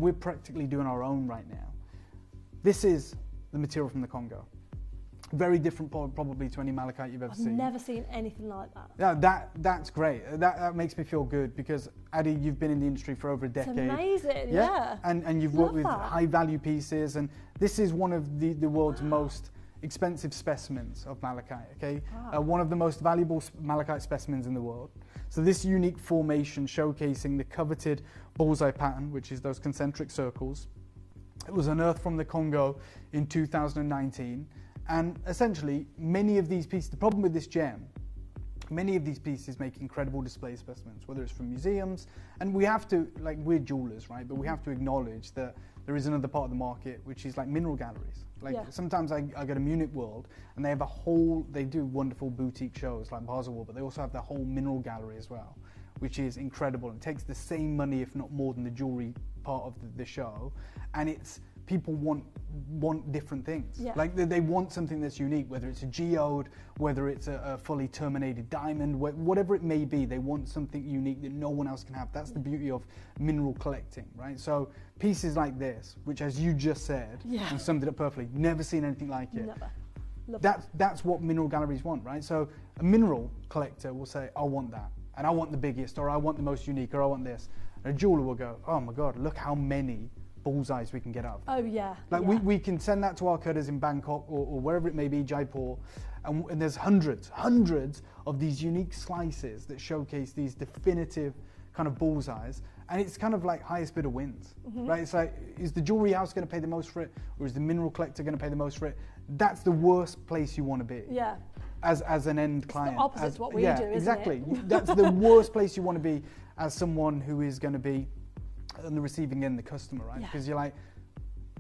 we're practically doing our own right now. This is the material from the Congo. Very different probably to any malachite you've ever seen. I've never seen anything like that. Yeah, that's great. That makes me feel good because, Adi, you've been in the industry for over a decade. It's amazing, yeah. And you've worked with high value pieces, and this is one of the world's most expensive specimens of malachite, okay? Wow. One of the most valuable malachite specimens in the world. So this unique formation showcasing the coveted bullseye pattern, which is those concentric circles, it was unearthed from the Congo in 2019. And essentially, many of these pieces, the problem with this gem, many of these pieces make incredible display specimens, whether it's from museums, and we have to, like, we're jewelers, right? But we have to acknowledge that there is another part of the market, which is like mineral galleries. Like sometimes I go to Munich World, and they have they do wonderful boutique shows like Baselworld, but they also have the whole mineral gallery as well, which is incredible and takes the same money, if not more, than the jewelry part of the show. And it's, people want different things. Yeah. Like they want something that's unique, whether it's a geode, whether it's a fully terminated diamond, whatever it may be, they want something unique that no one else can have. That's the beauty of mineral collecting, right? So pieces like this, which as you just said, and summed it up perfectly, never seen anything like it. Never. That's what mineral galleries want, right? So a mineral collector will say, I want that, and I want the biggest, or I want the most unique, or I want this. And a jeweler will go, oh my God, look how many bullseyes we can get out. Oh yeah. Like we can send that to our cutters in Bangkok or wherever it may be, Jaipur, and there's hundreds of these unique slices that showcase these definitive kind of bullseyes, and it's kind of like highest bidder wins, right? It's like, is the jewelry house going to pay the most for it, or is the mineral collector going to pay the most for it? That's the worst place you want to be. Yeah. As an end client. It's the opposite to what we do, isn't exactly. it? That's the worst place you want to be as someone who is going to be on the receiving end, the customer, right? Because you're like,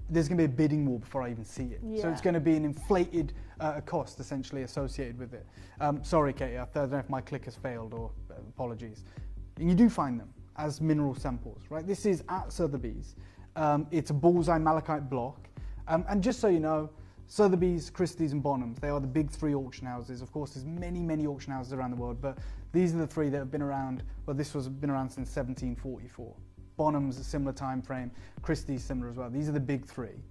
there's going to be a bidding war before I even see it. So it's going to be an inflated cost essentially associated with it. Sorry, Katie, I don't know if my click has failed, or apologies. And you do find them as mineral samples, right? This is at Sotheby's. It's a bullseye malachite block. And just so you know, Sotheby's, Christie's and Bonhams, they are the big three auction houses. Of course, there's many auction houses around the world, but these are the three that have been around, well, this was been around since 1744. Bonhams a similar time frame, Christie's similar as well. These are the big three.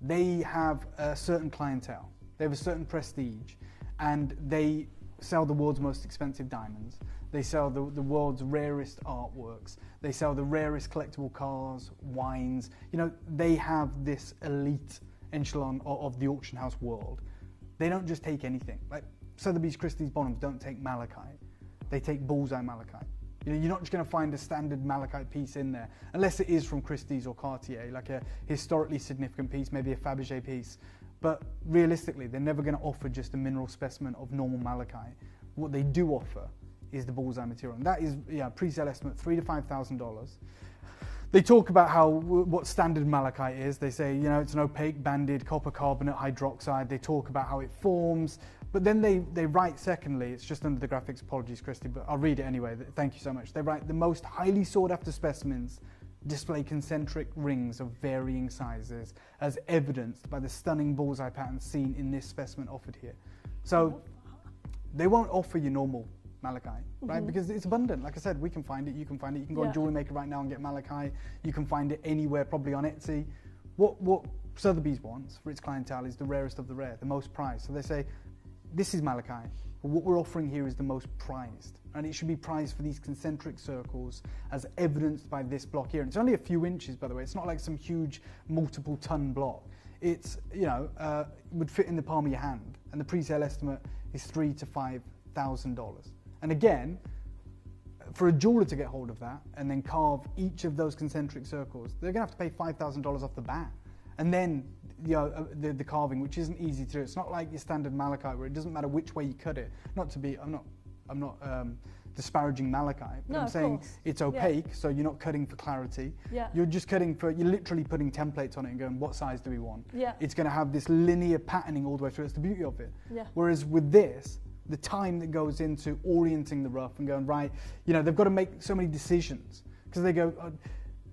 They have a certain clientele, they have a certain prestige, and they sell the world's most expensive diamonds. They sell the world's rarest artworks. They sell the rarest collectible cars, wines. You know, they have this elite echelon of the auction house world. They don't just take anything. Like Sotheby's, Christie's, Bonhams don't take malachite. They take bullseye malachite. You know, you're not just going to find a standard malachite piece in there, unless it is from Christie's or Cartier, like a historically significant piece, maybe a Fabergé piece. But realistically, they're never going to offer just a mineral specimen of normal malachite. What they do offer is the bullseye material, and that is, pre-sale estimate $3,000 to $5,000. They talk about what standard malachite is. They say, you know, it's an opaque banded copper carbonate hydroxide. They talk about how it forms. But then they write, secondly, it's just under the graphics, apologies, Christy, but I'll read it anyway. Thank you so much. They write, the most highly sought after specimens display concentric rings of varying sizes, as evidenced by the stunning bullseye pattern seen in this specimen offered here. So they won't offer you normal malachite, right? Because it's abundant. Like I said, we can find it, you can find it. You can go on Jewelry Maker right now and get malachite. You can find it anywhere, probably on Etsy. What Sotheby's wants for its clientele is the rarest of the rare, the most prized. So they say, this is malachite, but what we're offering here is the most prized, and it should be prized for these concentric circles as evidenced by this block here. And it's only a few inches, by the way. It's not like some huge multiple ton block. It's, would fit in the palm of your hand, and the pre-sale estimate is $3,000 to $5,000. And again, for a jeweler to get hold of that and then carve each of those concentric circles, they're going to have to pay $5,000 off the bat. And then the carving, which isn't easy to do. It's not like your standard malachite where it doesn't matter which way you cut it. I'm not disparaging malachite, but I'm saying it's opaque, so you're not cutting for clarity. You're just you're literally putting templates on it and going, what size do we want? It's going to have this linear patterning all the way through. It's the beauty of it. Whereas with this, the time that goes into orienting the rough and going, right, they've got to make so many decisions, because they go,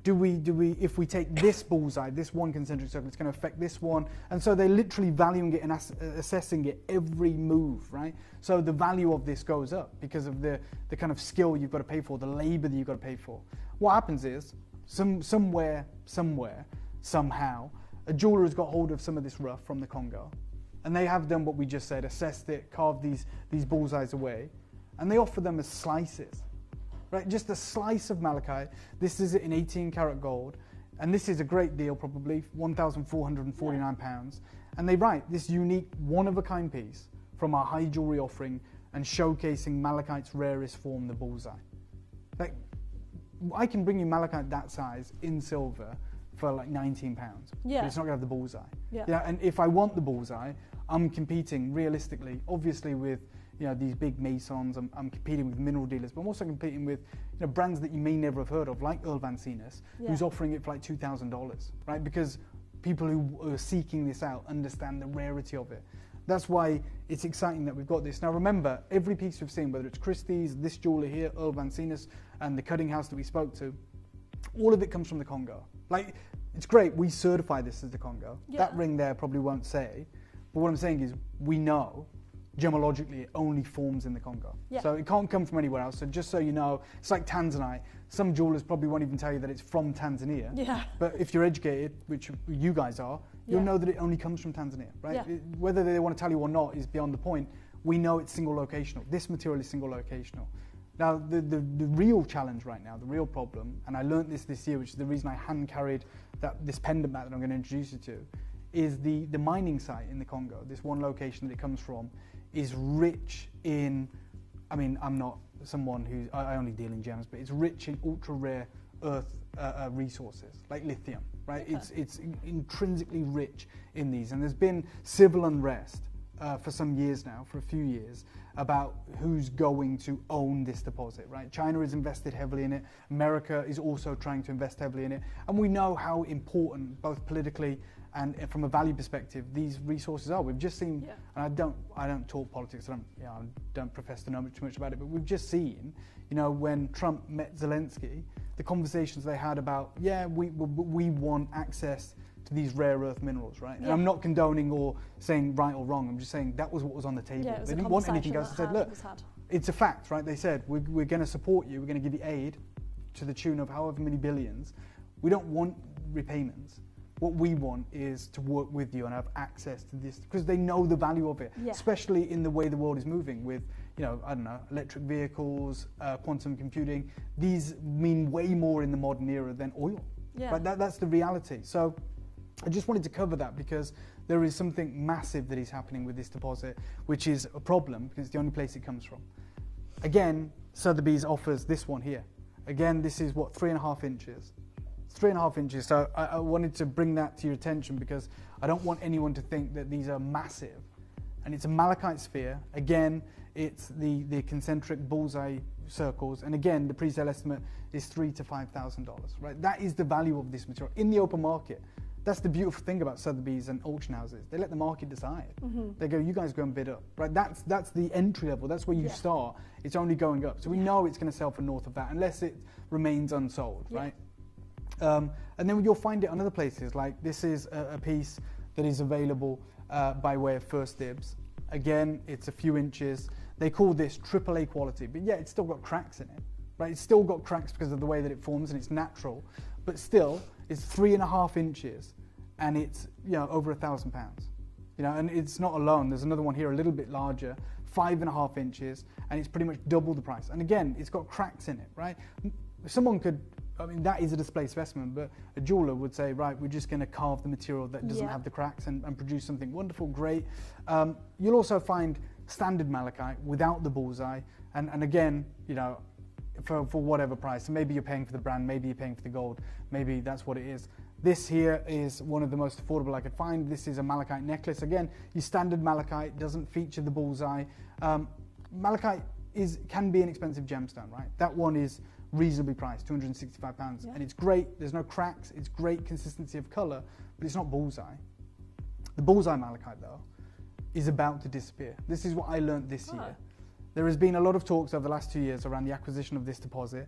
do we, if we take this bullseye, this one concentric circle, it's going to affect this one. And so they're literally valuing it and assessing it every move, right? So the value of this goes up because of the kind of skill you've got to pay for, the labor that you've got to pay for. What happens is, somewhere, somehow, a jeweler has got hold of some of this rough from the Congo, and they have done what we just said, assessed it, carved these bullseyes away, and they offer them as slices, right? Just a slice of malachite. This is in 18 karat gold, and this is a great deal, probably £1,449. And they write this unique, one-of-a-kind piece from our high jewelry offering and showcasing malachite's rarest form, the bullseye. Like, I can bring you malachite that size in silver for like £19, but it's not going to have the bullseye. Yeah, and if I want the bullseye, I'm competing realistically, obviously with these big masons. I'm competing with mineral dealers, but I'm also competing with brands that you may never have heard of, like Earl Van Seenus, who's offering it for like $2,000, right? Because people who are seeking this out understand the rarity of it. That's why it's exciting that we've got this. Now remember, every piece we've seen, whether it's Christie's, this jeweler here, Earl Van Seenus, and the cutting house that we spoke to, all of it comes from the Congo. Like, it's great, we certify this as the Congo. That ring there probably won't say, but what I'm saying is we know gemologically it only forms in the Congo. So it can't come from anywhere else. So just so you know, it's like Tanzanite. Some jewelers probably won't even tell you that it's from Tanzania. But if you're educated, which you guys are, you'll know that it only comes from Tanzania, right? Whether they want to tell you or not is beyond the point. We know it's single locational. This material is single locational. Now, the real challenge right now, the real problem, and I learned this year, which is the reason I hand carried this pendant mat that I'm going to introduce you to, is the mining site in the Congo. This one location that it comes from is rich in, I mean, I'm not someone I only deal in gems, but it's rich in ultra rare earth resources, like lithium, right? It's intrinsically rich in these. And there's been civil unrest for some years now, for a few years, about who's going to own this deposit, right? China has invested heavily in it. America is also trying to invest heavily in it. And we know how important, both politically and from a value perspective, these resources are. We've just seen, and I don't talk politics. I don't profess to know too much about it. But we've just seen, when Trump met Zelensky, the conversations they had about, we want access to these rare earth minerals, right? And I'm not condoning or saying right or wrong. I'm just saying that was what was on the table. They didn't want anything else. They said, look, it's a fact, right? They said, we're going to support you. We're going to give you aid to the tune of however many billions. We don't want repayments. What we want is to work with you and have access to this, because they know the value of it, especially in the way the world is moving with, electric vehicles, quantum computing. These mean way more in the modern era than oil. But that's the reality. So I just wanted to cover that because there is something massive that is happening with this deposit, which is a problem because it's the only place it comes from. Again, Sotheby's offers this one here. Again, this is 3.5 inches. 3.5 inches. So I wanted to bring that to your attention because I don't want anyone to think that these are massive. And it's a malachite sphere. Again, it's the concentric bullseye circles. And again, the pre-sale estimate is $3,000 to $5,000, right? That is the value of this material in the open market. That's the beautiful thing about Sotheby's and auction houses. They let the market decide. They go, you guys go and bid up, right? That's the entry level. That's where you start. It's only going up. So we know it's going to sell for north of that unless it remains unsold, right? And then you'll find it on other places. Like this is a piece that is available by way of First Dibs. Again, it's a few inches. They call this AAA quality, but it's still got cracks in it, right? It's still got cracks because of the way that it forms and it's natural, but still it's 3.5 inches and it's over £1,000. And it's not alone. There's another one here a little bit larger, 5.5 inches, and it's pretty much double the price. And again, it's got cracks in it, right? Someone could, that is a display specimen, but a jeweler would say, right, we're just going to carve the material that doesn't have the cracks and produce something wonderful, great. You'll also find standard malachite without the bullseye, and again, for whatever price. So maybe you're paying for the brand, maybe you're paying for the gold, maybe that's what it is. This here is one of the most affordable I could find. This is a malachite necklace. Again, your standard malachite doesn't feature the bullseye. Malachite can be an expensive gemstone, right? That one is reasonably priced, £265, and it's great. There's no cracks. It's great consistency of color, but it's not bullseye. The bullseye malachite, though, is about to disappear. This is what I learned this year. There has been a lot of talks over the last 2 years around the acquisition of this deposit.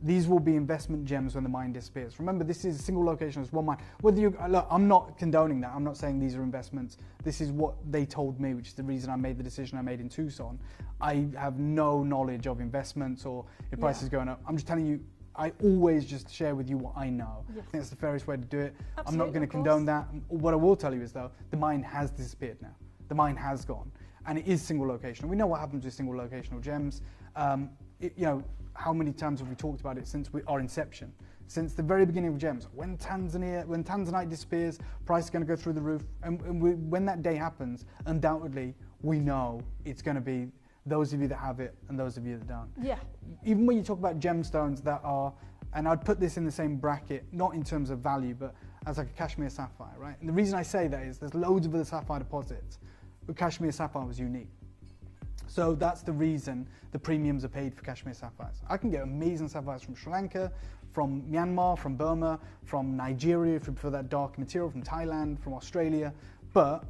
These will be investment gems when the mine disappears. Remember, this is a single location, it's one mine. Look, I'm not condoning that. I'm not saying these are investments. This is what they told me, which is the reason I made the decision I made in Tucson. I have no knowledge of investments or if prices going up. I'm just telling you, I always just share with you what I know. Yeah. I think that's the fairest way to do it. Absolutely, I'm not going to condone that. What I will tell you is, though, the mine has disappeared now. The mine has gone. And it is single locational. We know what happens with single locational gems. How many times have we talked about it since our inception? Since the very beginning of gems, when Tanzanite disappears, price is going to go through the roof. And when that day happens, undoubtedly, we know it's going to be those of you that have it and those of you that don't. Yeah. Even when you talk about gemstones that are, and I'd put this in the same bracket, not in terms of value, but as like a Kashmir sapphire, right? And the reason I say that is there's loads of other sapphire deposits, but Kashmir sapphire was unique. So that's the reason the premiums are paid for Kashmir sapphires. I can get amazing sapphires from Sri Lanka, from Myanmar, from Burma, from Nigeria, for that dark material, from Thailand, from Australia, but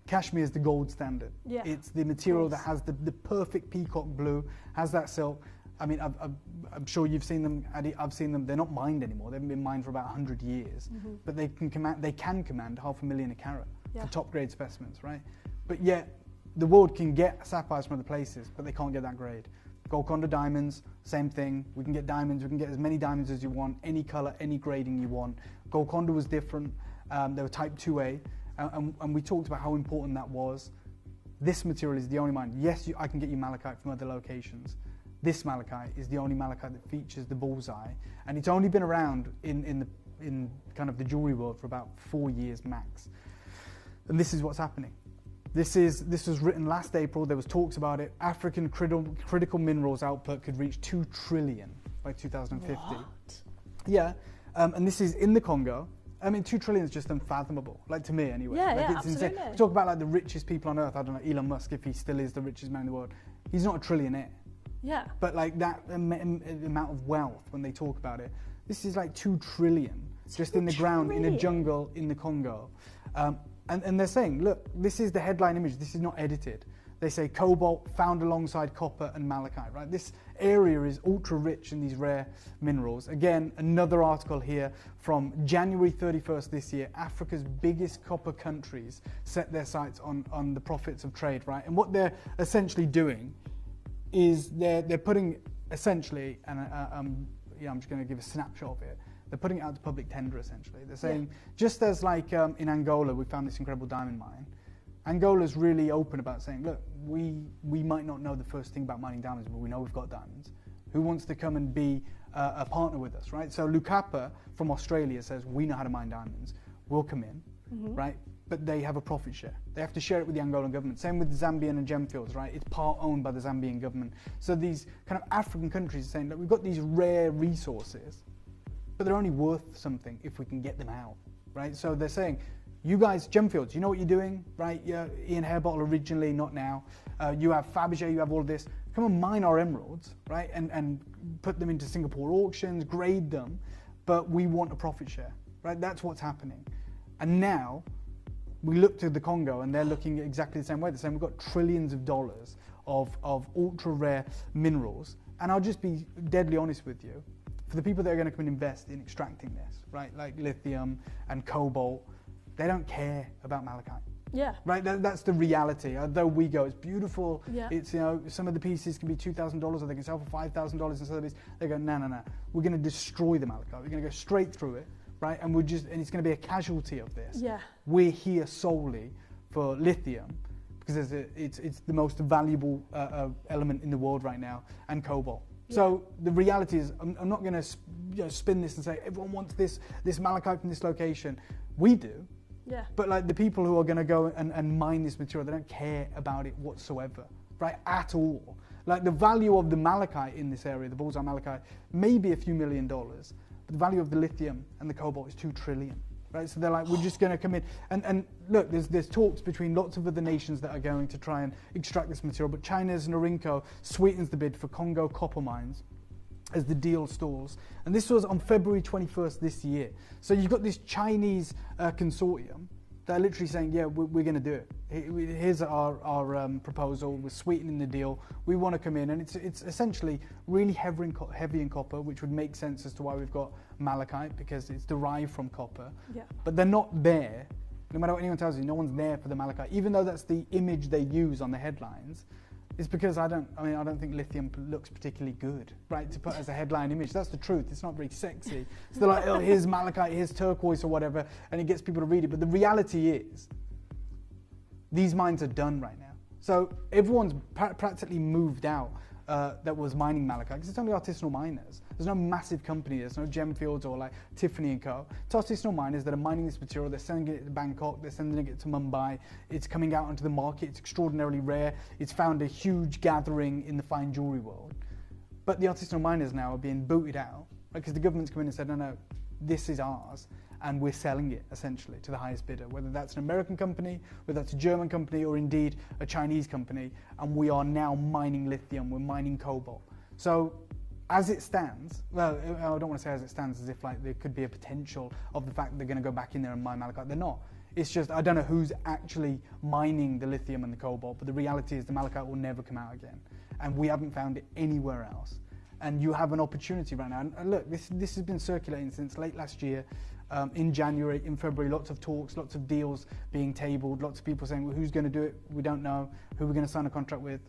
Kashmir is the gold standard. Yeah, it's the material that has the perfect peacock blue, has that silk. I mean, I'm sure you've seen them. I've seen them. They're not mined anymore. They haven't been mined for about 100 years, but they can command $500,000 a carat for top grade specimens, right? But yet, the world can get sapphires from other places, but they can't get that grade. Golconda diamonds, same thing. We can get diamonds. We can get as many diamonds as you want, any color, any grading you want. Golconda was different. They were type 2A, and we talked about how important that was. This material is the only mine. Yes, I can get you malachite from other locations. This malachite is the only malachite that features the bullseye, and it's only been around in kind of the jewelry world for about 4 years max. And this is what's happening. This was written last April. There was talks about it. African critical minerals output could reach 2 trillion by 2050. What? Yeah, and this is in the Congo. I mean, 2 trillion is just unfathomable, like to me anyway. Yeah, like, yeah, it's insane. absolutely. Talk about like the richest people on earth. I don't know, Elon Musk, if he still is the richest man in the world. He's not a trillionaire. Yeah. But like that amount of wealth, when they talk about it, this is like 2 trillion just in the ground in a jungle in the Congo. And they're saying, look, this is the headline image. This is not edited. They say cobalt found alongside copper and malachite, right? This area is ultra rich in these rare minerals. Again, another article here from January 31st this year. Africa's biggest copper countries set their sights on the profits of trade, right? And what they're essentially doing is they're putting essentially, and I'm just going to give a snapshot of it. They're putting it out to public tender, essentially. They're saying, just as like in Angola, we found this incredible diamond mine, Angola's really open about saying, look, we might not know the first thing about mining diamonds, but we know we've got diamonds. Who wants to come and be a partner with us, right? So Lucapa from Australia says, we know how to mine diamonds. We'll come in, right? But they have a profit share. They have to share it with the Angolan government. Same with the Zambian and Gemfields, right? It's part owned by the Zambian government. So these kind of African countries are saying, look, we've got these rare resources, but they're only worth something if we can get them out, right? So they're saying, you guys, Gemfields, you know what you're doing, right? Yeah, Ian Hairbottle originally, not now. You have Fabergé, you have all of this. Come and mine our emeralds, right? And put them into Singapore auctions, grade them, but we want a profit share, right? That's what's happening. And now, we look to the Congo and they're looking exactly the same way. They're saying we've got trillions of dollars of ultra rare minerals. And I'll just be deadly honest with you. For the people that are going to come and invest in extracting this, right, like lithium and cobalt, they don't care about malachite. Yeah. Right, that's the reality. Although we go, it's beautiful. Yeah. It's, some of the pieces can be $2,000 or they can sell for $5,000 instead of this. They go, no. We're going to destroy the malachite. We're going to go straight through it, right? And it's going to be a casualty of this. Yeah. We're here solely for lithium because it's the most valuable element in the world right now, and cobalt. Yeah. So the reality is, I'm not going to spin this and say everyone wants this malachite from this location. We do. Yeah. But like the people who are going to go and mine this material, they don't care about it whatsoever, right? At all. Like the value of the malachite in this area, the bullseye malachite, may be a few $1 million, but the value of the lithium and the cobalt is 2 trillion. Right, so they're like, we're just going to come in and look. There's talks between lots of other nations that are going to try and extract this material, but China's Norinco sweetens the bid for Congo copper mines as the deal stalls. And this was on February 21st this year. So you've got this Chinese consortium that are literally saying, yeah, we're going to do it. Here's our proposal. We're sweetening the deal. We want to come in, and it's essentially really heavy in copper, which would make sense as to why we've got malachite, because it's derived from copper. Yeah. But they're not there. No matter what anyone tells you, no one's there for the malachite. Even though that's the image they use on the headlines, It's because I don't think lithium looks particularly good, right, to put as a headline image. That's the truth. It's not very sexy. So they're like, oh, here's malachite, here's turquoise or whatever, and it gets people to read it. But the reality is, these mines are done right now. So everyone's practically moved out that was mining malachite, because it's only artisanal miners. There's no massive company, there's no Gemfields or like Tiffany & Co. It's artisanal miners that are mining this material, they're sending it to Bangkok, they're sending it to Mumbai, it's coming out onto the market, it's extraordinarily rare, it's found a huge gathering in the fine jewellery world. But the artisanal miners now are being booted out, because the government's come in and said, no, this is ours, and we're selling it essentially to the highest bidder, whether that's an American company, whether that's a German company, or indeed a Chinese company, and we are now mining lithium, we're mining cobalt. So as it stands, well, I don't want to say as it stands as if like there could be a potential of the fact that they're going to go back in there and mine malachite. They're not. It's just, I don't know who's actually mining the lithium and the cobalt, but the reality is the malachite will never come out again, and we haven't found it anywhere else. And you have an opportunity right now. And look, this has been circulating since late last year. In January, in February, lots of talks, lots of deals being tabled, lots of people saying, well, who's going to do it? We don't know. Who we're going to sign a contract with?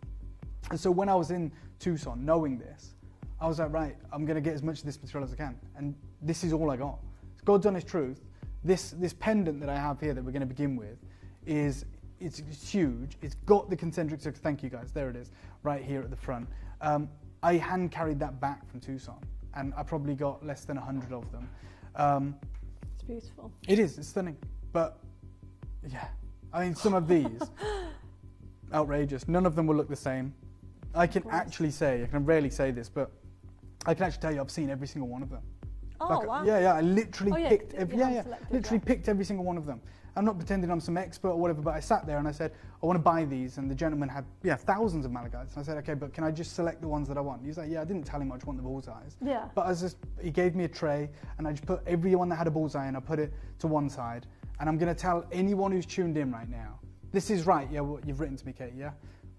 And so when I was in Tucson, knowing this, I was like, right, I'm going to get as much of this material as I can. And this is all I got. It's God's honest truth. This pendant that I have here that we're going to begin with it's huge. It's got the concentric circles. Thank you guys. There it is, right here at the front. I hand carried that back from Tucson, and I probably got less than 100 of them. It's beautiful. It is. It's stunning. But yeah, I mean, some of these, outrageous. None of them will look the same. I can actually say, I can rarely say this, but I can actually tell you I've seen every single one of them. Oh, like, wow. Yeah, I literally picked every single one of them. I'm not pretending I'm some expert or whatever, but I sat there and I said, I want to buy these, and the gentleman had thousands of malachites. And I said, okay, but can I just select the ones that I want? He's like, yeah, I didn't tell him I just want the bullseyes. Yeah. But he gave me a tray, and I just put every one that had a bullseye, and I put it to one side. And I'm going to tell anyone who's tuned in right now, this is right, yeah, what you've written to me, Kate, yeah?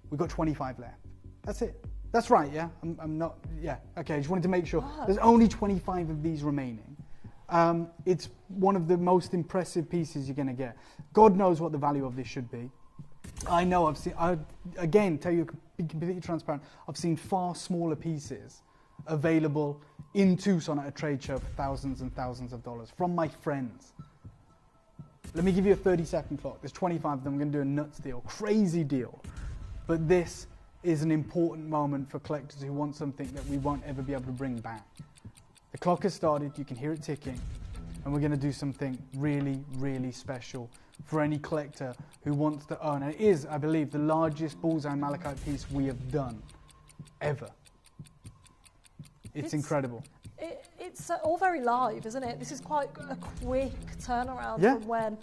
We've got 25 left. That's it. That's right, yeah? I'm not, yeah, okay, I just wanted to make sure. Wow. There's only 25 of these remaining. It's one of the most impressive pieces you're going to get. God knows what the value of this should be. I know again, tell you, be completely transparent, I've seen far smaller pieces available in Tucson at a trade show for thousands and thousands of dollars from my friends. Let me give you a 30-second clock. There's 25 of them. I'm going to do a nuts deal, crazy deal. But this is an important moment for collectors who want something that we won't ever be able to bring back. The clock has started, you can hear it ticking, and we're going to do something really, really special for any collector who wants to own. And it is, I believe, the largest bullseye malachite piece we have done, ever. It's incredible. It's all very live, isn't it? This is quite a quick turnaround from when,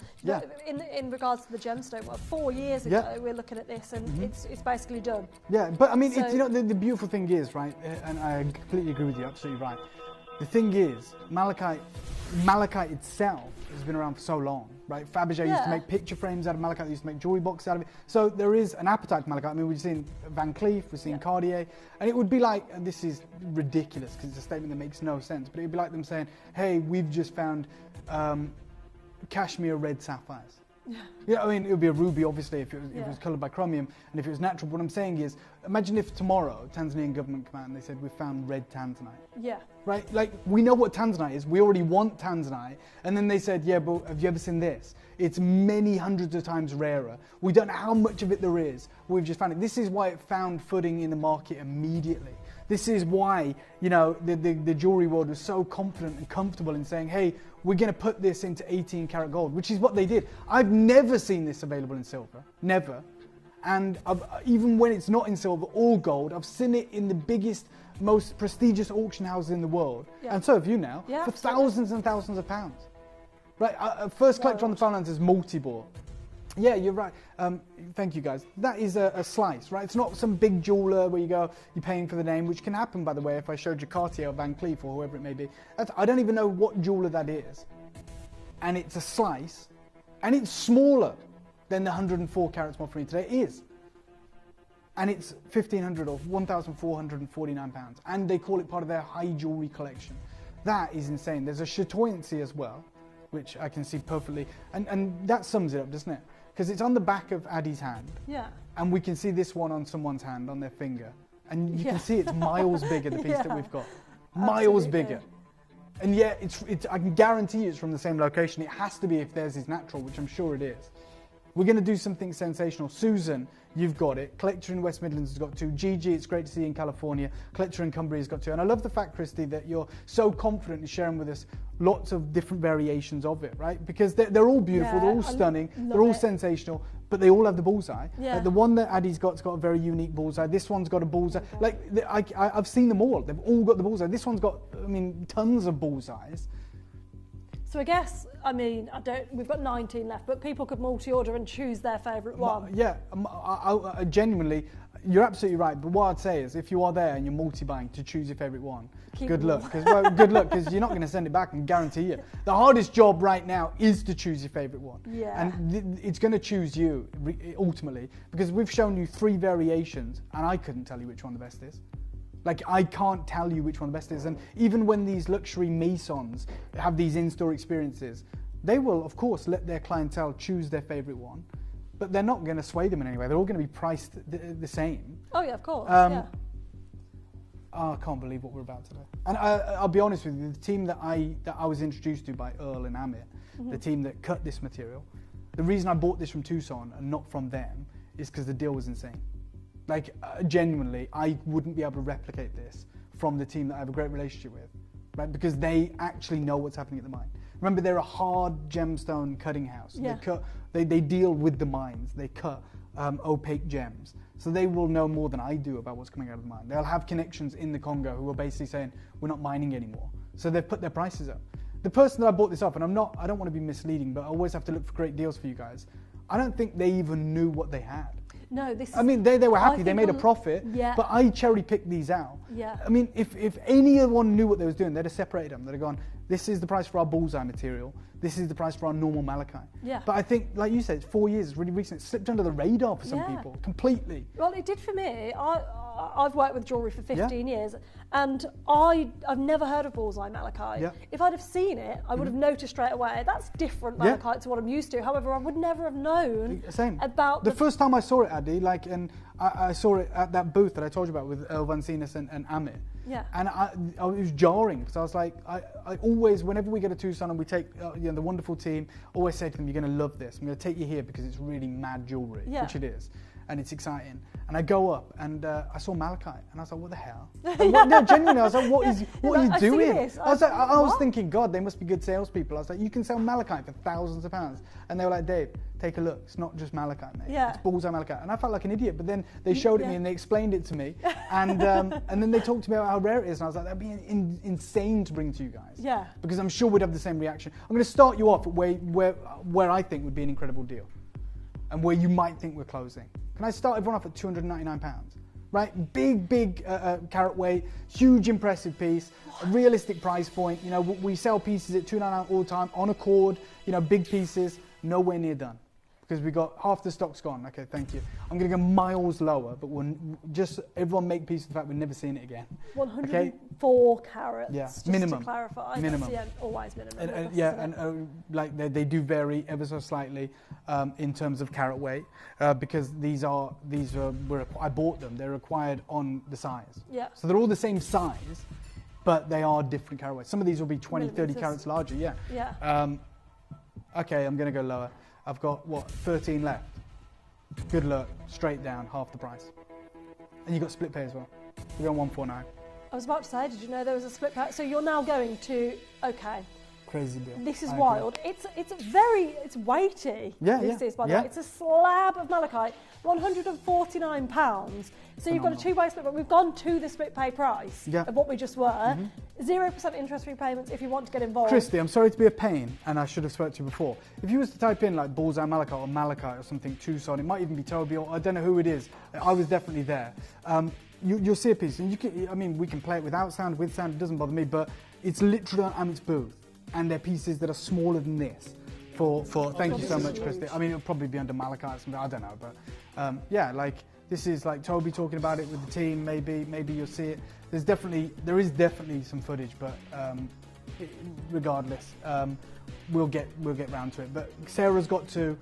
in regards to the gemstone. 4 years ago, we're looking at this, and it's basically done. Yeah, but I mean, so, the beautiful thing is, right, and I completely agree with you, absolutely right. The thing is, malachite itself has been around for so long, right? Fabergé used to make picture frames out of malachite, they used to make jewelry boxes out of it. So there is an appetite for malachite. I mean, we've seen Van Cleef, we've seen Cartier, and it would be like, and this is ridiculous because it's a statement that makes no sense, but it would be like them saying, hey, we've just found cashmere red sapphires. Yeah, I mean, it would be a ruby, obviously, if it was coloured by chromium, and if it was natural. But what I'm saying is, imagine if tomorrow, Tanzanian government come out and they said, we found red tanzanite. Yeah. Right? Like, we know what tanzanite is. We already want tanzanite. And then they said, yeah, but have you ever seen this? It's many hundreds of times rarer. We don't know how much of it there is. We've just found it. This is why it found footing in the market immediately. This is why, you know, the jewelry world was so confident and comfortable in saying, hey, we're going to put this into 18 karat gold, which is what they did. I've never seen this available in silver, never. And even when it's not in silver or gold, I've seen it in the biggest, most prestigious auction houses in the world. Yeah. And so have you now, for thousands and thousands of pounds. Right, first collector on the phone lines is multi-bought. Yeah, you're right. Thank you, guys. That is a slice, right? It's not some big jeweler where you're paying for the name, which can happen, by the way, if I showed you Cartier or Van Cleef or whoever it may be. I don't even know what jeweler that is. And it's a slice, and it's smaller than the 104 carats more for me today. It is. And it's 1,500 or 1,449 pounds. And they call it part of their high jewelry collection. That is insane. There's a chatoyancy as well, which I can see perfectly. And that sums it up, doesn't it? because it's on the back of Addy's hand. Yeah. And we can see this one on someone's hand, on their finger. And you can see it's miles bigger, the piece that we've got. Miles bigger. And yet, I can guarantee it's from the same location. It has to be if theirs is natural, which I'm sure it is. We're going to do something sensational. Susan, you've got it. Collector in West Midlands has got 2. Gigi, it's great to see you in California. Collector in Cumbria has got 2. And I love the fact, Christy, that you're so confident in sharing with us lots of different variations of it, right? Because they're all beautiful, they're all stunning, they're all sensational, but they all have the bullseye. The one that Addy's got a very unique bullseye. This one's got a bullseye. Like, I've seen them all. They've all got the bullseye. This one's got, I mean, tons of bullseyes. So I guess, I mean, we've got 19 left, but people could multi-order and choose their favourite one. Yeah, I genuinely, you're absolutely right. But what I'd say is, if you are there and you're multi-buying to choose your favourite one, good luck, because you're not going to send it back, and guarantee you. The hardest job right now is to choose your favourite one. Yeah. And it's going to choose you, ultimately, because we've shown you 3 variations, and I couldn't tell you which one the best is. Like, I can't tell you which one the best is. And even when these luxury maisons have these in-store experiences, they will, of course, let their clientele choose their favourite one. But they're not going to sway them in any way. They're all going to be priced the same. Oh, yeah, of course, yeah. Oh, I can't believe what we're about to do. And I'll be honest with you, the team that I was introduced to by Earl and Amit, the team that cut this material, the reason I bought this from Tucson and not from them is because the deal was insane. Like, genuinely, I wouldn't be able to replicate this from the team that I have a great relationship with, right? Because they actually know what's happening at the mine. Remember, they're a hard gemstone cutting house. Yeah. They deal with the mines. They cut opaque gems. So they will know more than I do about what's coming out of the mine. They'll have connections in the Congo who are basically saying, we're not mining anymore. So they've put their prices up. The person that I bought this off, and I don't want to be misleading, but I always have to look for great deals for you guys. I don't think they even knew what they had. No, I mean, they were happy. They made a profit. Yeah. But I cherry picked these out. Yeah. I mean, if anyone knew what they was doing, they'd have separated them. They'd have gone, this is the price for our bullseye material. This is the price for our normal malachite. Yeah. But I think, like you said, it's 4 years. It's really recent. It slipped under the radar for some people completely. Well, it did for me. I've worked with jewellery for 15 years, and I've never heard of bullseye malachite. Yeah. If I'd have seen it, I would have noticed straight away. That's different malachite to what I'm used to. However, I would never have known about the first time I saw it, Addy, and I saw it at that booth that I told you about with Earl Vancenis and Amit. Yeah. And it was jarring because I was like, I always, whenever we go to Tucson and we take the wonderful team, always say to them, you're going to love this. I'm going to take you here because it's really mad jewellery, which it is. And it's exciting. And I go up and I saw malachite and I was like, what the hell? No, genuinely, I was like, what are you doing? I was thinking, God, they must be good salespeople. I was like, you can sell malachite for thousands of pounds. And they were like, Dave, take a look. It's not just malachite, mate. Yeah. It's bullseye malachite. And I felt like an idiot, but then they showed it me and they explained it to me. And then they talked to me about how rare it is. And I was like, that'd be insane to bring to you guys. Yeah. Because I'm sure we'd have the same reaction. I'm going to start you off at where I think would be an incredible deal and where you might think we're closing. Can I start everyone off at £299? Right, big carat weight, huge impressive piece, a realistic price point. You know, we sell pieces at £299 all the time on a cord. You know, big pieces, nowhere near done because we got half the stock's gone. Okay, thank you. I'm going to go miles lower, but we'll just everyone make peace with the fact we've never seen it again. 104 carats. Yeah, just minimum. To clarify, minimum. Always minimum. And like they do vary ever so slightly in terms of carat weight because these are I bought them. They're required on the size. Yeah. So they're all the same size, but they are different carat weights. Some of these will be 20, 30 carats larger. Yeah. Yeah. Okay, I'm going to go lower. I've got 13 left. Good luck. Straight down, half the price. And you got split pay as well. We're going 149. I was about to say, did you know there was a split pay? So you're now going to crazy deal. This is wild. It's weighty. Yeah, this is, by the way. It's a slab of malachite, £149. So you've got a two-way split, but we've gone to the split pay price of what we just were. 0% interest repayments if you want to get involved. Christy, I'm sorry to be a pain, and I should have spoke to you before. If you was to type in like bullseye malachite or malachite or something, Tucson, it might even be Toby or I don't know who it is. I was definitely there. You'll see a piece, and we can play it without sound, with sound, it doesn't bother me, but it's literally on Amit's booth, and they're pieces that are smaller than this. Thank you so much, Christy. I mean, it'll probably be under malachite or something, I don't know, but this is like Toby talking about it with the team. Maybe you'll see it. There is definitely some footage, but regardless. We'll get round to it. But Sarah's got to,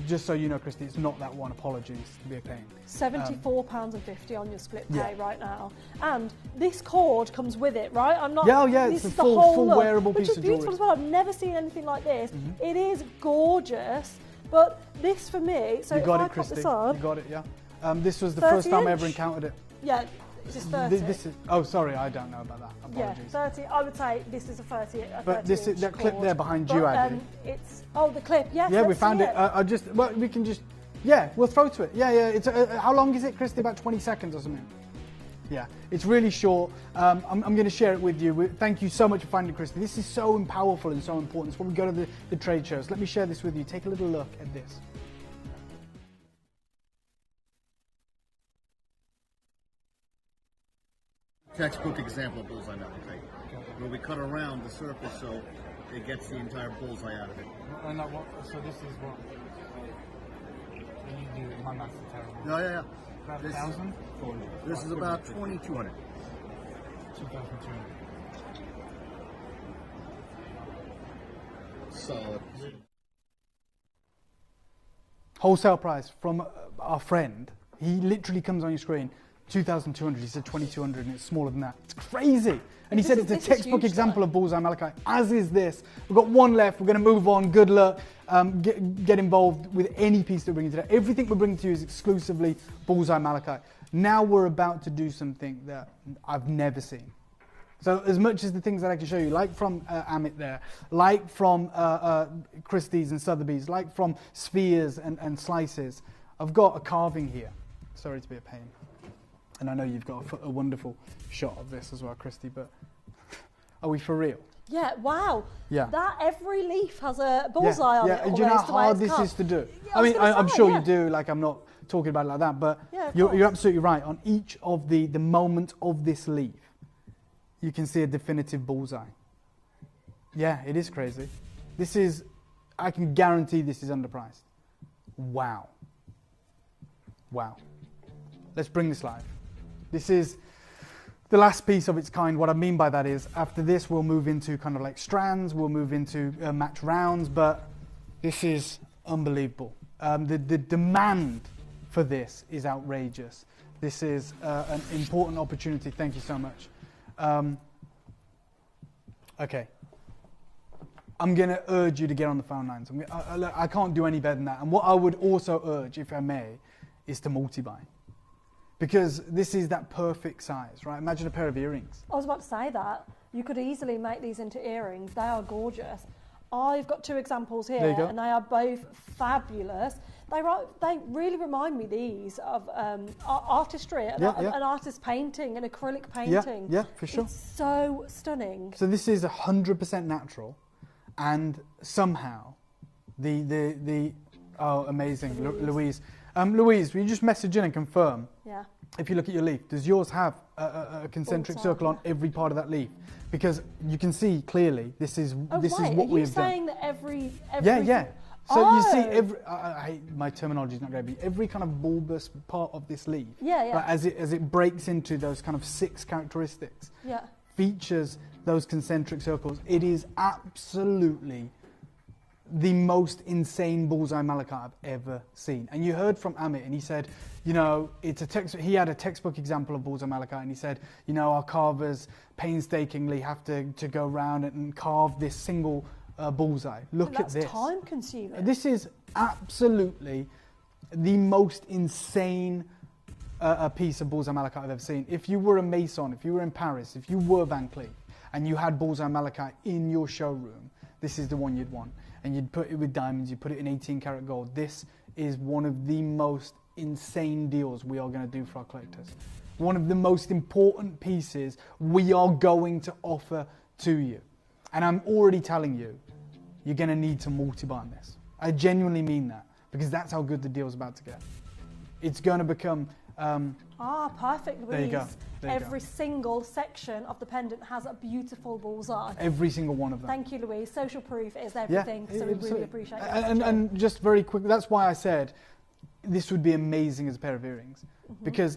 just so you know, Christy, it's not that one. Apologies to be a pain. £74.50 on your split pay right now. And this cord comes with it, right? I'm not. Yeah, it's a full wearable piece of jewelry. Which is beautiful as well. I've never seen anything like this. It is gorgeous. But this for me, so you got if it, I Christy. pop this up, you got it, yeah. This was the first time I ever encountered it. Yeah. This is 30. This is, oh, sorry, I don't know about that. Apologies. Yeah, 30. I would say this is a 30. But this is that clip there behind you, Addy. It's the clip. Yes. Yeah, we found it. We can just. Yeah, we'll throw to it. Yeah. It's how long is it, Christy? About 20 seconds or something. Yeah, it's really short. I'm going to share it with you. Thank you so much for finding it, Christy. This is so powerful and so important. It's when we go to the trade shows. Let me share this with you. Take a little look at this. Textbook example of bullseye malachite, where we cut around the surface so it gets the entire bullseye out of it. And so this is what you do. My maths is terrible. Yeah. About 1,000? This is about 2,200. 2,200. Solid. Wholesale price from our friend. He literally comes on your screen. 2,200. He said 2,200, and it's smaller than that. It's crazy. And he said it's a textbook example of bullseye malachite. As is this. We've got one left. We're going to move on. Good luck. Get involved with any piece that we're bringing today. Everything we're bringing to you is exclusively bullseye malachite. Now we're about to do something that I've never seen. So as much as the things that I can show you, like from Amit there, like from Christie's and Sotheby's, like from Spheres and Slices, I've got a carving here. Sorry to be a pain. And I know you've got a wonderful shot of this as well, Christy, but are we for real? Yeah, wow. Yeah. That every leaf has a bullseye on it. Yeah, do you know how hard this is to do? Yeah, I'm sure you do, like I'm not talking about it like that, but you're absolutely right. On each of the moment of this leaf, you can see a definitive bullseye. Yeah, it is crazy. This is, I can guarantee this is underpriced. Wow. Wow. Let's bring this live. This is the last piece of its kind. What I mean by that is, after this, we'll move into kind of like strands, we'll move into match rounds, but this is unbelievable. The demand for this is outrageous. This is an important opportunity. Thank you so much. Okay. I'm going to urge you to get on the phone lines. I can't do any better than that. And what I would also urge, if I may, is to multi-buy. Because this is that perfect size, right? Imagine a pair of earrings. I was about to say that. You could easily make these into earrings. They are gorgeous. I've got two examples here, and they are both fabulous. They really remind me, these, of artistry, an artist's painting, an acrylic painting. Yeah, for sure. It's so stunning. So this is 100% natural, and somehow oh, amazing, Louise. Louise, will you just message in and confirm? Yeah. If you look at your leaf, does yours have a concentric circle on every part of that leaf? Because you can see clearly this is what we have done. Are you saying that every Yeah. So you see, I hate my terminology is not going to be every kind of bulbous part of this leaf. Yeah. As it breaks into those kind of 6 characteristics. Yeah. Features those concentric circles. It is absolutely the most insane bullseye malachite I've ever seen. And you heard from Amit, and he said, he had a textbook example of bullseye malachite, and he said, our carvers painstakingly have to go around and carve this single bullseye. Look at this. That's time consuming. This is absolutely the most insane piece of bullseye malachite I've ever seen. If you were a Maison, if you were in Paris, if you were Van Cleef, and you had bullseye malachite in your showroom, this is the one you'd want. And you'd put it with diamonds, you put it in 18 karat gold. This is one of the most insane deals we are going to do for our collectors. One of the most important pieces we are going to offer to you. And I'm already telling you, you're going to need to multi-buy on this. I genuinely mean that, because that's how good the deal's about to get. It's going to become... perfect, Louise. There you go. Every single section of the pendant has a beautiful bullseye. Every single one of them. Thank you, Louise. Social proof is everything, so we really appreciate it. And just very quick, that's why I said this would be amazing as a pair of earrings, because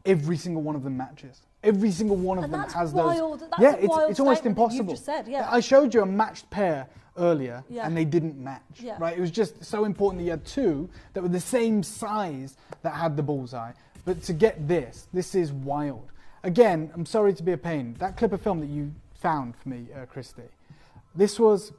every single one of them matches. Every single one of them has wild. those. That's it's almost impossible. You just said, I showed you a matched pair earlier, and they didn't match. Right? It was just so important that you had two that were the same size that had the bullseye. But to get this is wild. Again, I'm sorry to be a pain. That clip of film that you found for me, Christy, this was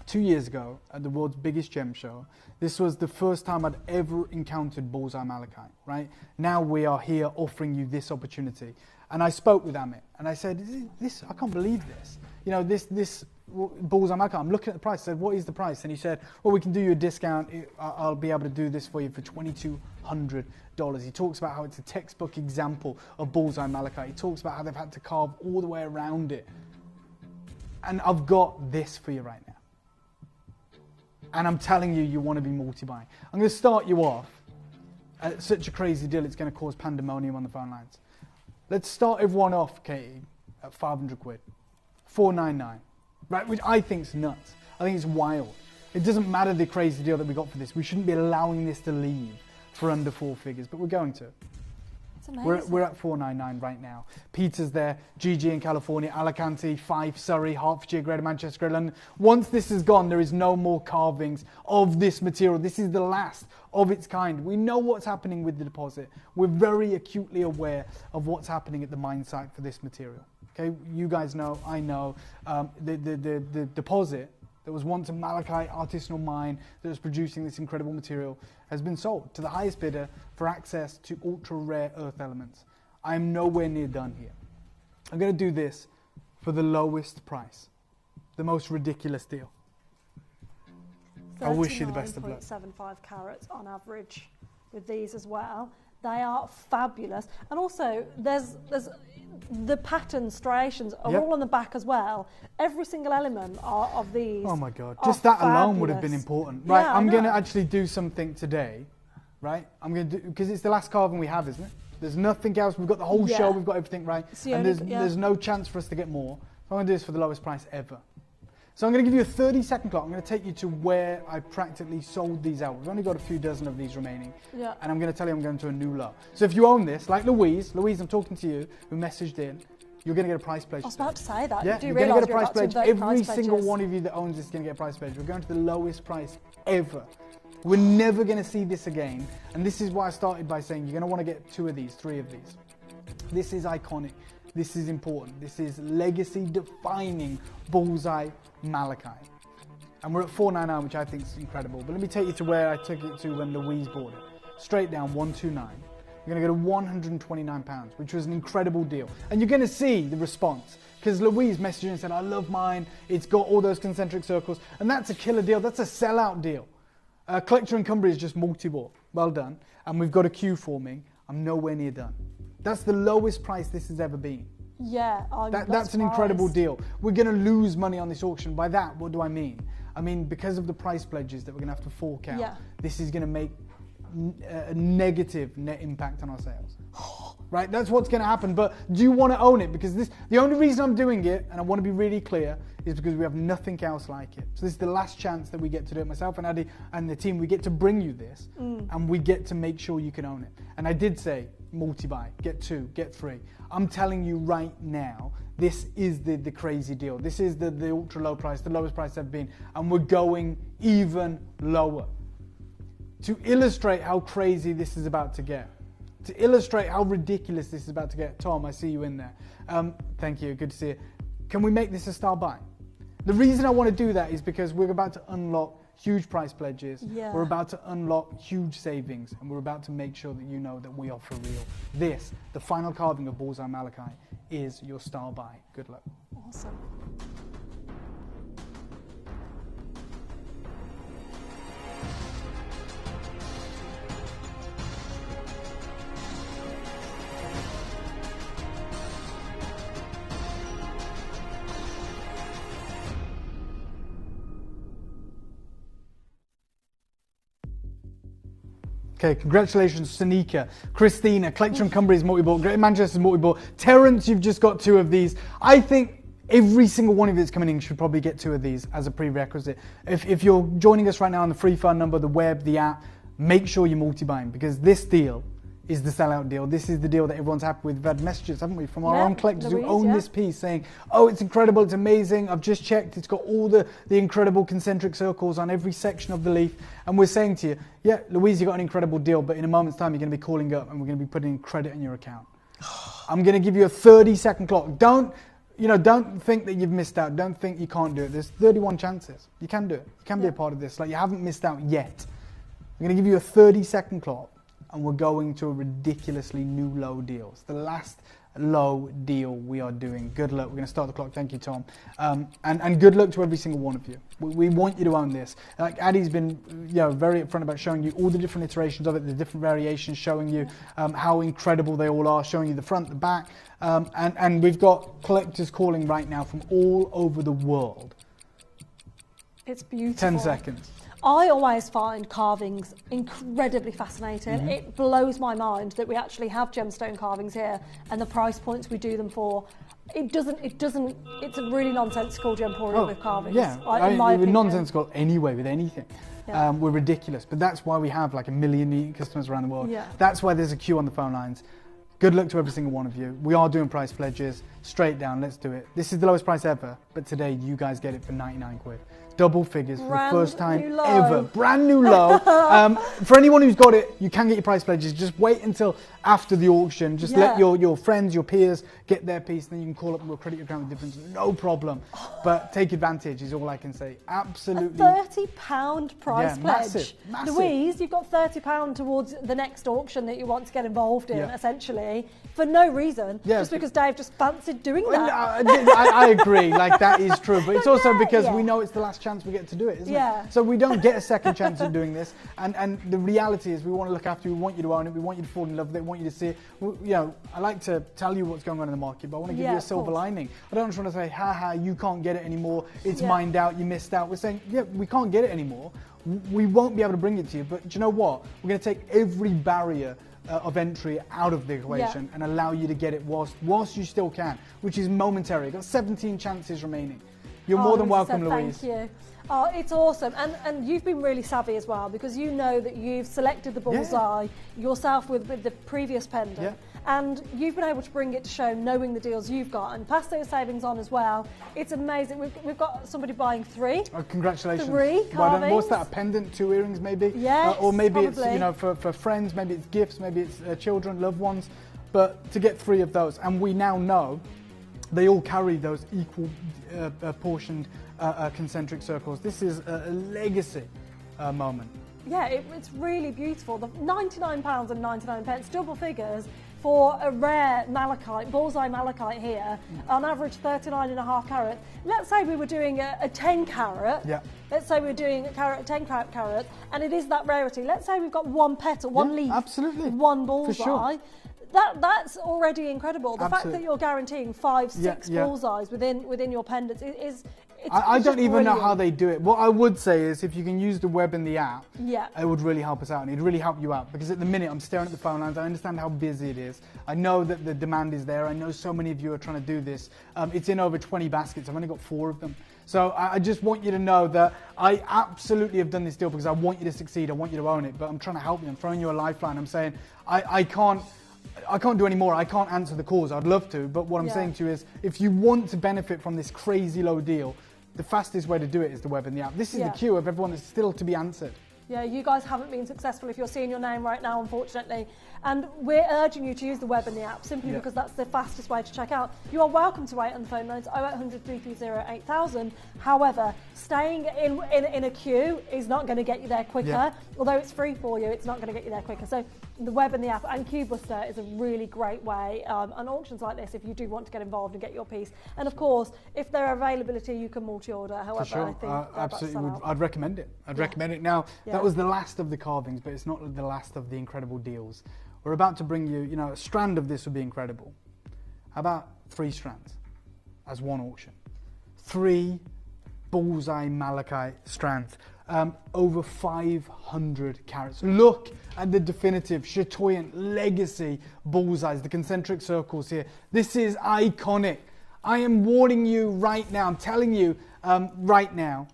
2 years ago at the world's biggest gem show. This was the first time I'd ever encountered bullseye malachite, right? Now we are here offering you this opportunity. And I spoke with Amit and I said, "This, I can't believe this. You know, this bullseye malachite, I'm looking at the price." I said, "What is the price?" And he said, "Well, we can do you a discount. I'll be able to do this for you for $2,200. He talks about how it's a textbook example of bullseye malachite. He talks about how they've had to carve all the way around it. And I've got this for you right now. And I'm telling you, you want to be multi-buying. I'm going to start you off at such a crazy deal, it's going to cause pandemonium on the phone lines. Let's start everyone off, Katie, at 500 quid. 499, right? Which I think is nuts. I think it's wild. It doesn't matter the crazy deal that we got for this. We shouldn't be allowing this to leave for under four figures, but we're going to. We're at 499 right now. Peter's there, GG in California, Alicante, Fife, Surrey, Hertfordshire, Greater Manchester, Greater London. Once this is gone, there is no more carvings of this material. This is the last of its kind. We know what's happening with the deposit. We're very acutely aware of what's happening at the mine site for this material. Okay, you guys know, I know, the deposit that was once a malachite artisanal mine that was producing this incredible material has been sold to the highest bidder for access to ultra rare earth elements. I am nowhere near done here. I'm going to do this for the lowest price, the most ridiculous deal. I wish you the best of luck. 39.75 carats on average with these as well. They are fabulous. And also, there's the pattern striations are all on the back as well. Every single element of these. Oh my God! Just that alone would have been important, right? Yeah, I'm going to actually do something today, right? I'm going to do, because it's the last carving we have, isn't it? There's nothing else. We've got the whole show. We've got everything right, and there's no chance for us to get more. So I'm going to do this for the lowest price ever. So I'm going to give you a 30-second clock. I'm going to take you to where I practically sold these out. We've only got a few dozen of these remaining. Yeah. And I'm going to tell you I'm going to a new low. So if you own this, like Louise, I'm talking to you, who messaged in, you're going to get a price pledge. I was about to say that. Yeah, you're going to get a price pledge. Every single one of you that owns this is going to get a price pledge. We're going to the lowest price ever. We're never going to see this again. And this is why I started by saying you're going to want to get 2 of these, 3 of these. This is iconic. This is important. This is legacy-defining bullseye malachite. And we're at 499, which I think is incredible. But let me take you to where I took it to when Louise bought it. Straight down, 129. You're going to go to £129, which was an incredible deal. And you're going to see the response. Because Louise messaged and said, "I love mine. It's got all those concentric circles." And that's a killer deal. That's a sellout deal. Collector in Cumbria is just multi-bought. Well done. And we've got a queue forming. I'm nowhere near done. That's the lowest price this has ever been. Yeah, that's an incredible deal. We're going to lose money on this auction. By that, what do I mean? I mean, because of the price pledges that we're going to have to fork out, this is going to make a negative net impact on our sales. Right? That's what's going to happen. But do you want to own it? Because the only reason I'm doing it, and I want to be really clear, is because we have nothing else like it. So this is the last chance that we get to do it. Myself and Addy and the team, we get to bring you this, and we get to make sure you can own it. And I did say, multi-buy, get 2, get 3. I'm telling you right now, this is the crazy deal. This is the ultra low price, the lowest price ever been, and we're going even lower. To illustrate how crazy this is about to get, to illustrate how ridiculous this is about to get, Tom, I see you in there. Thank you, good to see you. Can we make this a style buy? The reason I want to do that is because we're about to unlock huge price pledges. Yeah. We're about to unlock huge savings, and we're about to make sure that you know that we are for real. This, the final carving of bullseye malachite, is your style buy. Good luck. Awesome. Okay, congratulations, Sanika, Christina, Collector in Cumbria is multi-bought, Greater Manchester is multi-bought, Terence, you've just got 2 of these. I think every single one of you that's coming in should probably get 2 of these as a prerequisite. If you're joining us right now on the free phone number, the web, the app, make sure you're multi-buying, because this deal is the sellout deal. This is the deal that everyone's happy with. We've had messages, haven't we, from our own collectors who own this piece saying, oh, it's incredible, it's amazing, I've just checked, it's got all the incredible concentric circles on every section of the leaf. And we're saying to you, yeah, Louise, you got an incredible deal, but in a moment's time, you're going to be calling up and we're going to be putting credit in your account. I'm going to give you a 30-second clock. Don't think that you've missed out. Don't think you can't do it. There's 31 chances. You can do it. You can be a part of this. Like, you haven't missed out yet. I'm going to give you a 30-second clock. And we're going to a ridiculously new low deal. It's the last low deal we are doing. Good luck. We're going to start the clock. Thank you, Tom. And good luck to every single one of you. We want you to own this. Like Addy's been very upfront about showing you all the different iterations of it, the different variations, showing you how incredible they all are, showing you the front, the back. And we've got collectors calling right now from all over the world. It's beautiful. 10 seconds. I always find carvings incredibly fascinating. Mm-hmm. It blows my mind that we actually have gemstone carvings here and the price points we do them for. It's a really nonsensical Gemporium with carvings. Yeah, we're nonsensical anyway with anything. Yeah. We're ridiculous, but that's why we have like 1 million unique customers around the world. Yeah. That's why there's a queue on the phone lines. Good luck to every single one of you. We are doing price pledges, straight down, let's do it. This is the lowest price ever, but today you guys get it for 99 quid. Double figures for the first time ever. Brand new low. For anyone who's got it, you can get your price pledges. Just wait until after the auction. Just let your friends, your peers get their piece, then you can call up and we'll credit your account with difference. No problem. But take advantage is all I can say. Absolutely. A £30 price pledge. Massive. Louise, you've got £30 towards the next auction that you want to get involved in, essentially, for no reason. Just because Dave just fancied doing that. I agree. Like, that is true. But it's also because we know it's the last chance we get to do it, isn't it? So we don't get a second chance of doing this. And the reality is we want to look after you. We want you to own it. We want you to fall in love with it. We want you to see it. I like to tell you what's going on in the market, but I want to give you a silver lining. I don't just want to say, you can't get it anymore. It's mined out. You missed out. We're saying, we can't get it anymore. We won't be able to bring it to you. But do you know what? We're going to take every barrier of entry out of the equation and allow you to get it whilst you still can, which is momentary. You've got 17 chances remaining. You're more than welcome, Louise. Thank you. Oh, it's awesome. And you've been really savvy as well, because you know that you've selected the bullseye yourself with the previous pendant. Yeah. And you've been able to bring it to show, knowing the deals you've got, and pass those savings on as well. It's amazing. We've got somebody buying 3. Oh, congratulations. 3 carvings. What's that, a pendant, 2 earrings maybe? Yes, or maybe probably. It's, for friends, maybe it's gifts, maybe it's children, loved ones. But to get 3 of those, and we now know they all carry those equal portioned concentric circles. This is a legacy moment. Yeah, it's really beautiful. The £99.99, double figures for a rare malachite, bullseye malachite here, on average 39.5 carats. Let's say we were doing a 10 carat. Yeah. Let's say we're doing a 10 carat, and it is that rarity. Let's say we've got 1 petal, 1 leaf, absolutely, 1 bullseye. For sure. That's already incredible. The fact that you're guaranteeing 5, 6 bullseyes within your pendants is I don't even know how they do it. What I would say is if you can use the web and the app, it would really help us out, and it'd really help you out, because at the minute I'm staring at the phone lines. I understand how busy it is. I know that the demand is there. I know so many of you are trying to do this. It's in over 20 baskets. I've only got 4 of them. So I just want you to know that I absolutely have done this deal because I want you to succeed. I want you to own it, but I'm trying to help you. I'm throwing you a lifeline. I'm saying I can't do any more. I can't answer the calls. I'd love to, but what I'm saying to you is if you want to benefit from this crazy low deal, the fastest way to do it is the web and the app. This is the queue of everyone that's still to be answered. Yeah, you guys haven't been successful if you're seeing your name right now, unfortunately. And we're urging you to use the web and the app simply because that's the fastest way to check out. You are welcome to wait on the phone lines 0800 330 8000. However, staying in a queue is not going to get you there quicker. Yeah. Although it's free for you, it's not going to get you there quicker. So the web and the app and QBuster is a really great way on auctions like this if you do want to get involved and get your piece. And of course, if there are availability, you can multi-order. However, for sure. I think absolutely, I'd recommend it. I'd recommend it. Now, that was the last of the carvings, but it's not the last of the incredible deals. We're about to bring you, a strand of this would be incredible. How about 3 strands as one auction? 3 bullseye malachite strands, over 500 carats. Look at the definitive Chatoyant legacy bullseyes, the concentric circles here. This is iconic. I am warning you right now. I'm telling you right now.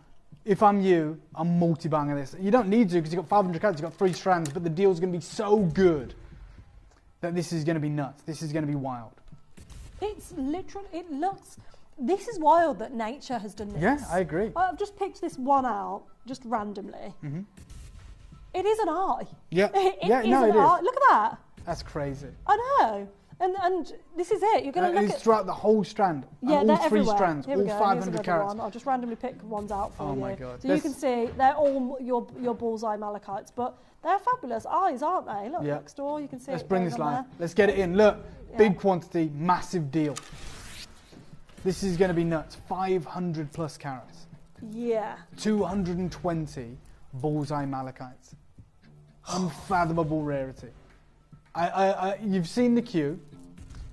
If I'm you, I'm multi-banging this. You don't need to because you've got 500 carats, you've got 3 strands, but the deal's going to be so good. that this is going to be nuts. This is going to be wild. It's literally, this is wild that nature has done this. Yeah, I agree. I've just picked this one out, just randomly. Mm-hmm. It is an eye. Yeah. It is an eye. Look at that. That's crazy. I know. And this is it. You're going to look at throughout the whole strand. Yeah, all they're three everywhere. strands, Here all we go. 500 carats. I'll just randomly pick ones out for you. Oh my God. So you can see they're all your bullseye malachites, but they're fabulous eyes, aren't they? Look, next door, you can see. Let's bring this live. Let's get it in. Look, big quantity, massive deal. This is going to be nuts. 500 plus carats. Yeah. 220 bullseye malachites. Unfathomable rarity. You've seen the queue.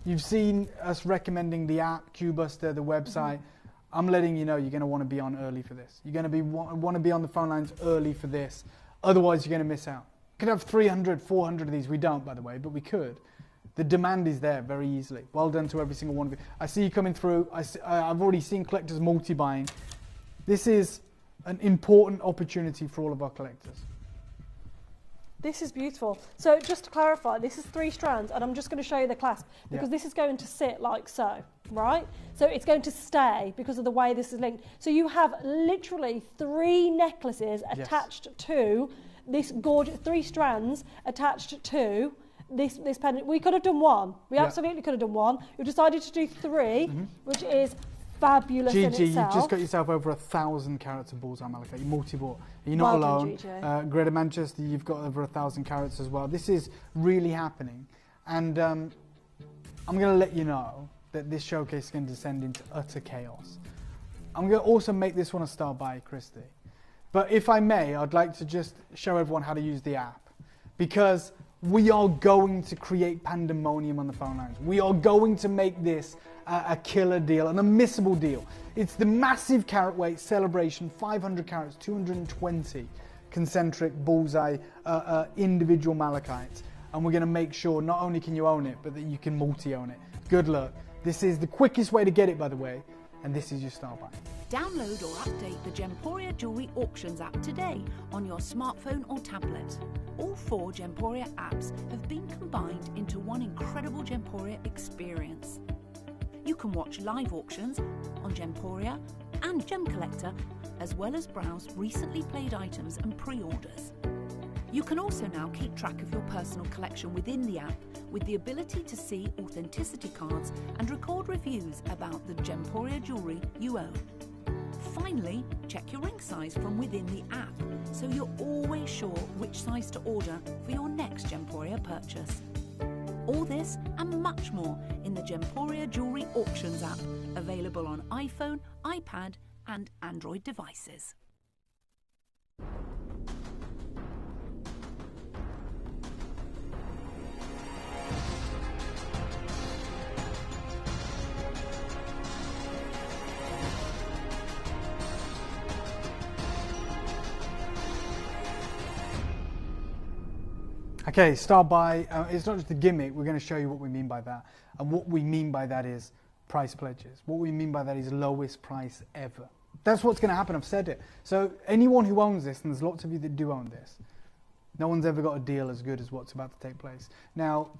You've seen us recommending the app, QBuster, the website. I'm letting you know you're going to want to be on early for this. You're going to want to be on the phone lines early for this. Otherwise, you're going to miss out. Could have 300, 400 of these. We don't, by the way, but we could. The demand is there very easily. Well done to every single one of you. I see you coming through. I've already seen collectors multi-buying. This is an important opportunity for all of our collectors. This is beautiful. So just to clarify, this is 3 strands, and I'm just going to show you the clasp, because this is going to sit like so, right? So it's going to stay because of the way this is linked. So you have literally 3 necklaces attached to this gorgeous, 3 strands attached to this pendant. We could have done 1. We absolutely could have done 1. We've decided to do 3, which is fabulous in itself. You've just got yourself over 1,000 carats of bullseye malachite. You multi-bought. You're not alone. Greater Manchester, you've got over 1,000 carats as well. This is really happening. And I'm going to let you know that this showcase is going to descend into utter chaos. I'm going to also make this one a star by Christy. But if I may, I'd like to just show everyone how to use the app. Because we are going to create pandemonium on the phone lines. We are going to make this a killer deal, an unmissable deal. It's the massive carat weight celebration, 500 carats, 220 concentric bullseye individual malachites. And we're going to make sure not only can you own it, but that you can multi-own it. Good luck. This is the quickest way to get it, by the way, and this is your star buy. Download or update the Gemporia Jewellery Auctions app today on your smartphone or tablet. All 4 Gemporia apps have been combined into one incredible Gemporia experience. You can watch live auctions on Gemporia and Gem Collector, as well as browse recently played items and pre-orders. You can also now keep track of your personal collection within the app, with the ability to see authenticity cards and record reviews about the Gemporia jewellery you own. Finally, check your ring size from within the app, so you're always sure which size to order for your next Gemporia purchase. All this and much more in the Gemporia Jewellery Auctions app, available on iPhone, iPad and Android devices. Okay, star buy, it's not just a gimmick, we're going to show you what we mean by that. And what we mean by that is price pledges. What we mean by that is lowest price ever. That's what's going to happen, I've said it. So anyone who owns this, and there's lots of you that do own this, no one's ever got a deal as good as what's about to take place. Now,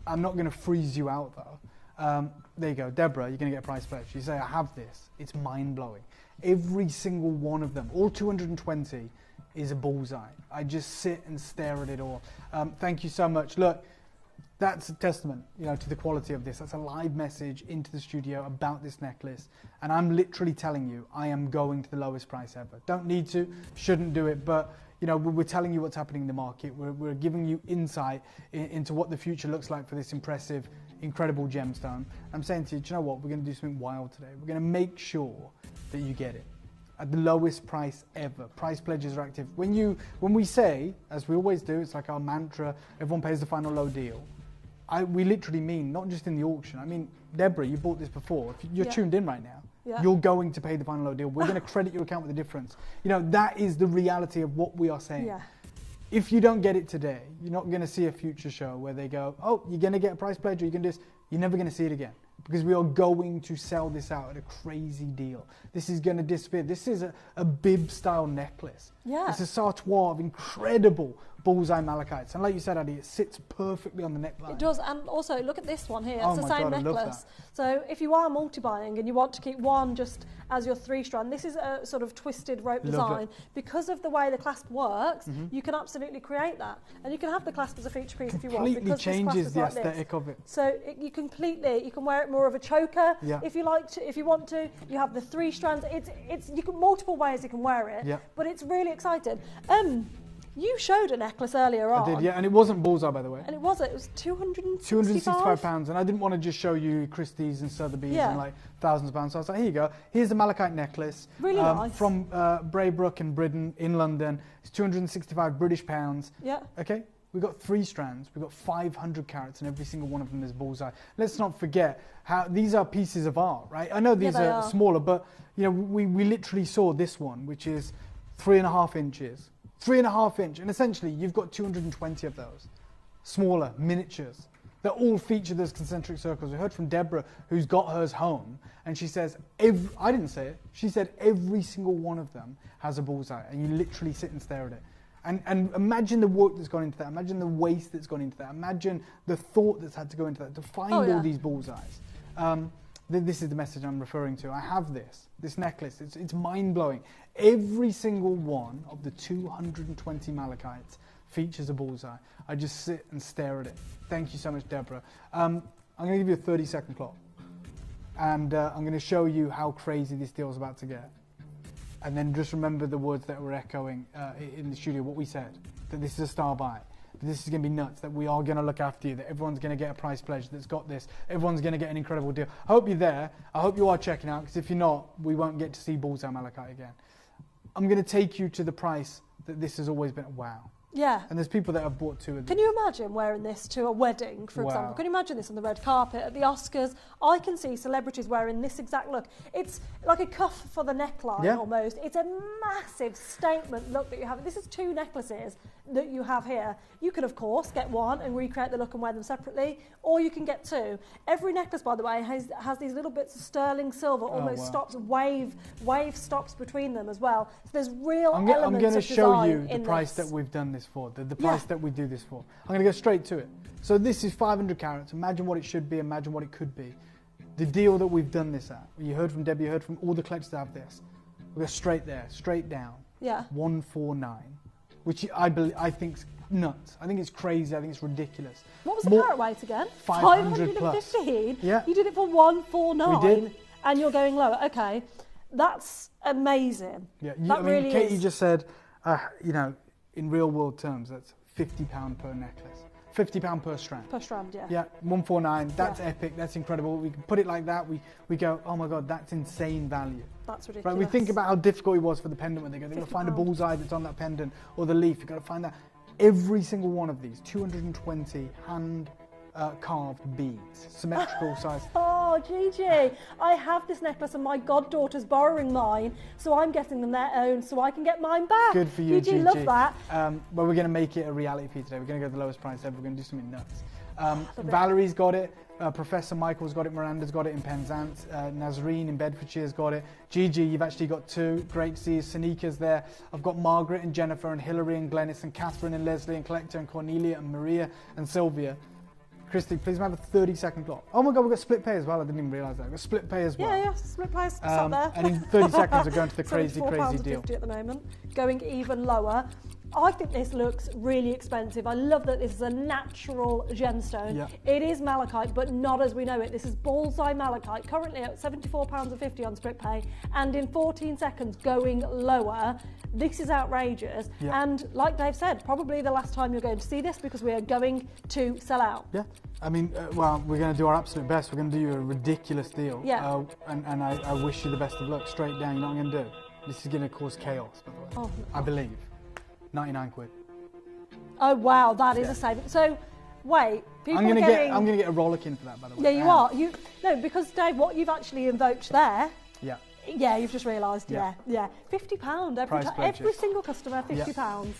I'm not going to freeze you out though. There you go, Deborah, you're going to get a price pledge. You say, I have this, it's mind-blowing. Every single one of them, all 220, is a bullseye. I just sit and stare at it all. Thank you so much. Look, that's a testament, to the quality of this. That's a live message into the studio about this necklace, and I'm literally telling you, I am going to the lowest price ever. Don't need to, shouldn't do it, but we're telling you what's happening in the market. We're giving you insight into what the future looks like for this impressive, incredible gemstone. I'm saying to you, do you know what? We're going to do something wild today. We're going to make sure that you get it at the lowest price ever. Price pledges are active. When we say, as we always do, it's like our mantra, everyone pays the final low deal. We literally mean, not just in the auction. I mean, Deborah, you bought this before. If you're tuned in right now, you're going to pay the final low deal. We're going to credit your account with the difference. That is the reality of what we are saying. Yeah. If you don't get it today, you're not going to see a future show where they go, oh, you're going to get a price pledge or you're going to do this. You're never going to see it again, because we are going to sell this out at a crazy deal. This is going to disappear. This is a bib-style necklace. Yeah. It's a sautoir of incredible bullseye malachite. And like you said, Addy, it sits perfectly on the neckline. It does, and also look at this one here. Oh it's the my same God, I love necklace. that. So if you are multi-buying and you want to keep one just as your 3-strand, this is a sort of twisted rope design. Because of the way the clasp works, you can absolutely create that. And you can have the clasp as a feature piece if you want. Completely changes the aesthetic of it. So you can wear it more of a choker if you like to, if you want to. You have the 3 strands. You can multiple ways you can wear it. But it's really exciting. You showed a necklace earlier on. I did, yeah, and it wasn't bullseye, by the way. And it was £265, and I didn't want to just show you Christie's and Sotheby's and like thousands of pounds. So I was like, here you go. Here's the malachite necklace. Really nice. From Braybrook in Britain, in London. It's 265 British pounds. Yeah. Okay. We've got 3 strands. We've got 500 carats, and every single one of them is bullseye. Let's not forget how these are pieces of art, right? I know these are smaller, but you know, we literally saw this one, which is 3.5 inches. 3.5 inch, and essentially you've got 220 of those smaller miniatures that all feature those concentric circles. We heard from Deborah, who's got hers home, and she says I didn't say it, she said every single one of them has a bullseye, and you literally sit and stare at it. And imagine the work that's gone into that, imagine the waste that's gone into that, imagine the thought that's had to go into that to find all these bullseyes. This is the message I'm referring to. I have this necklace. It's mind-blowing. Every single one of the 220 malachites features a bullseye. I just sit and stare at it. Thank you so much, Deborah. I'm going to give you a 30-second clock. And I'm going to show you how crazy this deal is about to get. And then just remember the words that were echoing in the studio, what we said, that this is a star buy. This is going to be nuts, that we are going to look after you, that everyone's going to get a price pledge that's got this, everyone's going to get an incredible deal. I hope you're there. I hope you are checking out, because if you're not, we won't get to see bullseye malachite again. I'm going to take you to the price that this has always been. Wow. Yeah. And there's people that have bought 2 of these. Can you imagine wearing this to a wedding, for example? Can you imagine this on the red carpet at the Oscars? I can see celebrities wearing this exact look. It's like a cuff for the neckline almost. It's a massive statement look that you have. This is 2 necklaces that you have here. You can, of course, get one and recreate the look and wear them separately, or you can get 2. Every necklace, by the way, has these little bits of sterling silver, almost stops, wave stops between them as well. So there's real elements of design. I'm going to show you the price that we've done this for, the price that we do this for. I'm going to go straight to it. So this is 500 carats. Imagine what it should be, imagine what it could be. The deal that we've done this at. You heard from Debbie, you heard from all the collectors that have this. We'll go straight there, straight down. Yeah. 149, which I think's nuts. I think it's crazy. I think it's ridiculous. What was the carat weight again? 500 plus. 515? Yeah. You did it for 149. We did. And you're going lower. Okay. That's amazing. Yeah. Really Katie just said, you know, in real world terms, that's £50 per necklace. £50 per strand. Per strand, yeah. Yeah, 149. That's epic. That's incredible. We can put it like that. We go, oh my God, that's insane value. That's ridiculous. Right, we think about how difficult it was for the pendant when they've got to find a bullseye that's on that pendant or the leaf. You've got to find that. Every single one of these, 220 hand carved beads, symmetrical size. Oh, Gigi, I have this necklace and my goddaughter's borrowing mine, so I'm getting them their own so I can get mine back. Good for you, Gigi. Love that. Well, we're going to make it a reality for you today. We're going to go to the lowest price ever. We're going to do something nuts. Valerie's got it. Professor Michael's got it. Miranda's got it in Penzance. Nazreen in Bedfordshire's got it. Gigi, you've actually got 2. Great to see you. Sanika's there. I've got Margaret and Jennifer and Hilary and Glennis and Catherine and Leslie and Collector and Cornelia and Maria and Sylvia. Christy, please have a 30-second clock. Oh my God, we've got split pay as well. I didn't even realise that. We've got split pay as well. Yeah, split pay is up there. And in 30 seconds, we're going to the crazy deal. £74.50 at the moment, going even lower. I think this looks really expensive. I love that this is a natural gemstone. Yeah. It is malachite, but not as we know it. This is bullseye malachite, currently at £74.50 on split pay, and in 14 seconds going lower. This is outrageous. Yeah. And like Dave said, probably the last time you're going to see this because we are going to sell out. Yeah. I mean, well, we're going to do our absolute best. We're going to do you a ridiculous deal. Yeah. And I wish you the best of luck. Straight down, you know what I'm going to do? This is going to cause chaos, by the way. Oh, I believe. 99 quid. Oh wow, that is a saving. So, wait, people I'm gonna get a rollicking for that, by the way. Yeah, you are. No, because Dave, what you've actually invoked there. Yeah. Yeah, you've just realised. Yeah. £50 every single customer, £50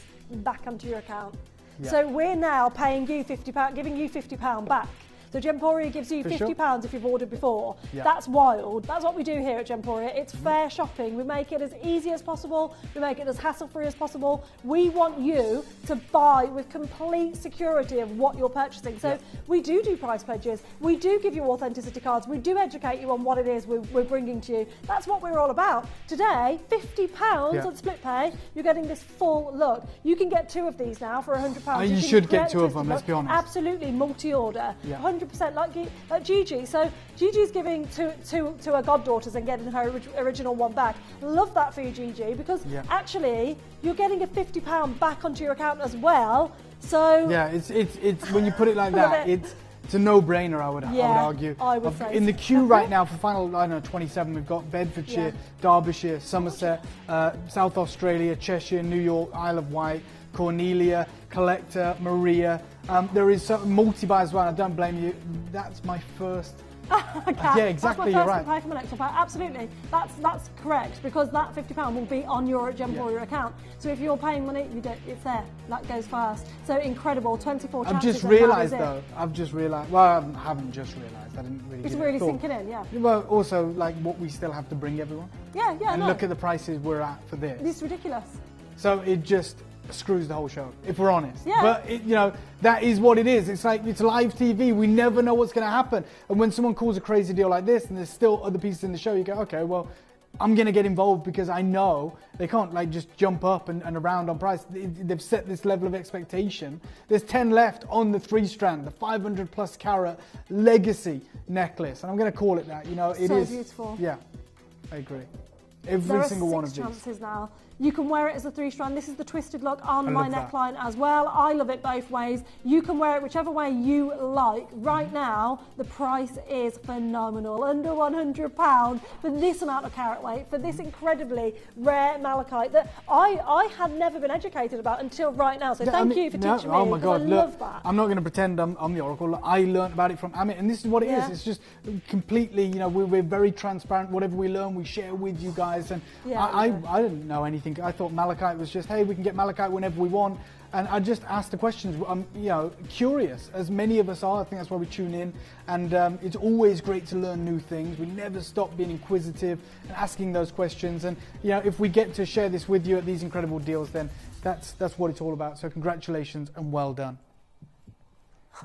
back onto your account. Yeah. So we're now paying you £50, giving you £50 back. So Gemporia gives you £50 if you've ordered before. That's wild. That's what we do here at Gemporia. It's fair shopping. We make it as easy as possible. We make it as hassle-free as possible. We want you to buy with complete security of what you're purchasing. So we do price pledges. We do give you authenticity cards. We do educate you on what it is we're bringing to you. That's what we're all about. Today, £50 on split pay, you're getting this full look. You can get 2 of these now for £100. You should get 2 of them, let's be honest. Absolutely, multi-order, 100% like Gigi. So Gigi's giving to her goddaughters and getting her original one back. Love that for you, Gigi, because actually you're getting a £50 back onto your account as well. So yeah, it's when you put it like that, it's a no-brainer. I would argue. I would say in the queue right now for final 27, we've got Bedfordshire, Derbyshire, Somerset, South Australia, Cheshire, New York, Isle of Wight, Cornelia, Collector, Maria. There is some multi-buy as well. I don't blame you. That's my first. Yeah, exactly. You're right. Pay for my next one. Absolutely, that's correct, because that £50 will be on your Gemporia account. So if you're paying money, it's there. That goes fast. So incredible. 24 chances. I've just realised though. Well, I haven't just realised. I didn't really. It's really sinking in. Yeah. Well, also like what we still have to bring everyone. Yeah. And look at the prices we're at for this. It's ridiculous. So it just screws the whole show, if we're honest. Yeah. But that is what it is. It's like it's live TV. We never know what's going to happen. And when someone calls a crazy deal like this, and there's still other pieces in the show, you go, okay, well, I'm going to get involved because I know they can't like just jump up and around on price. They've set this level of expectation. There's 10 left on the 3-strand, the 500+ carat legacy necklace, and I'm going to call it that. It is so beautiful. Yeah, I agree. Every single one of these. There are 6 chances now. You can wear it as a 3-strand. This is the twisted look on my neckline as well. I love it both ways. You can wear it whichever way you like. Right now, the price is phenomenal. Under £100 for this amount of carat weight, for this incredibly rare malachite that I had never been educated about until right now. So thank you for teaching me. Oh my God, love that. I'm not going to pretend I'm the oracle. Look, I learned about it from Amit, and this is what it is. It's just completely, we're very transparent. Whatever we learn, we share with you guys. And I didn't know anything. I thought malachite was just, hey, we can get malachite whenever we want. And I just asked the questions. I'm, curious, as many of us are. I think that's why we tune in. And it's always great to learn new things. We never stop being inquisitive and asking those questions. And if we get to share this with you at these incredible deals, then that's what it's all about. So congratulations and well done.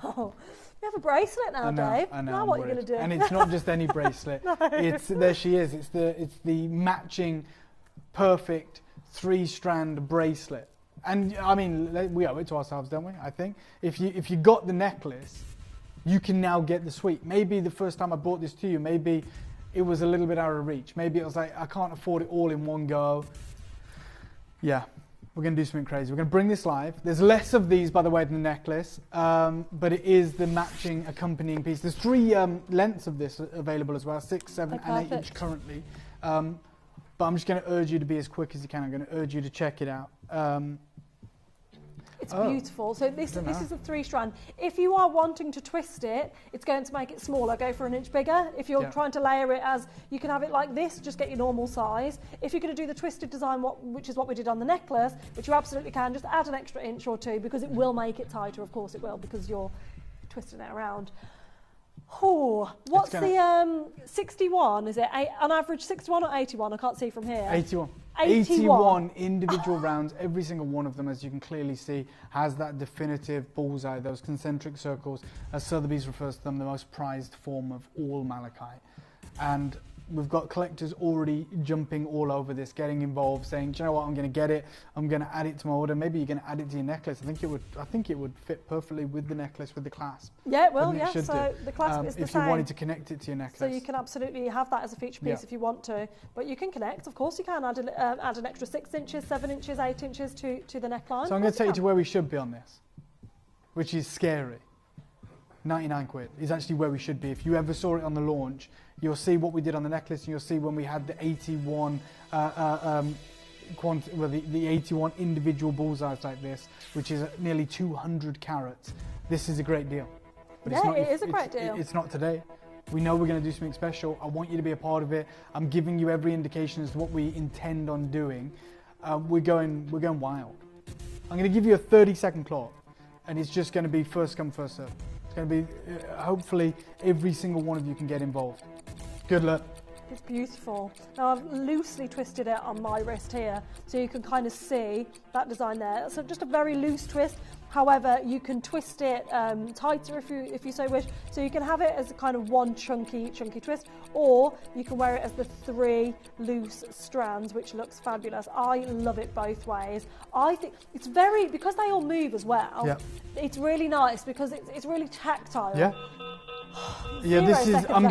Oh, we have a bracelet now, Dave. I know. Now what are you going to do? And it's not just any bracelet. There she is. It's the matching, perfect 3-strand bracelet. And I mean, we owe it to ourselves, don't we? I think if you got the necklace, you can now get the suite. Maybe the first time I bought this to you, maybe it was a little bit out of reach. Maybe it was like, I can't afford it all in one go. Yeah, we're going to do something crazy. We're going to bring this live. There's less of these, by the way, than the necklace, but it is the matching accompanying piece. There's 3 lengths of this available as well, 6, 7, and 8 inch currently. But I'm just going to urge you to be as quick as you can. I'm going to urge you to check it out. It's beautiful. So this is a 3-strand. If you are wanting to twist it, it's going to make it smaller. Go for an inch bigger. If you're trying to layer it you can have it like this, just get your normal size. If you're going to do the twisted design, which is what we did on the necklace, which you absolutely can, just add an extra inch or 2 because it will make it tighter. Of course it will, because you're twisting it around. Oh, what's the 61? Is it on average 61 or 81? I can't see from here. 81. 81 individual rounds. Every single one of them, as you can clearly see, has that definitive bullseye, those concentric circles. As Sotheby's refers to them, the most prized form of all malachite. And we've got collectors already jumping all over this, getting involved, saying, do you know what, I'm going to get it, I'm going to add it to my order. Maybe you're going to add it to your necklace. I think it would fit perfectly with the necklace, with the clasp. Yeah, well, yeah, so the clasp is the same. If you wanted to connect it to your necklace. So you can absolutely have that as a feature piece if you want to. But you can connect, of course you can add an extra 6 inches, 7 inches, 8 inches to the neckline. So I'm going to take you to where we should be on this, which is scary. 99 quid is actually where we should be. If you ever saw it on the launch, you'll see what we did on the necklace, and you'll see when we had the 81 the 81 individual bullseyes like this, which is nearly 200 carats. This is a great deal. But it is a great deal. It's not today. We know we're going to do something special. I want you to be a part of it. I'm giving you every indication as to what we intend on doing. We're going wild. I'm going to give you a 30-second clock, and it's just going to be first come, first serve. It's going to be, hopefully, every single one of you can get involved. Good luck. It's beautiful. Now I've loosely twisted it on my wrist here, so you can kind of see that design there. So just a very loose twist. However, you can twist it tighter if you so wish. So you can have it as a kind of one chunky twist, or you can wear it as the 3 loose strands, which looks fabulous. I love it both ways. I think it's very, because they all move as well, yeah. It's really nice because it's really tactile. Yeah. Yeah, this is, I'm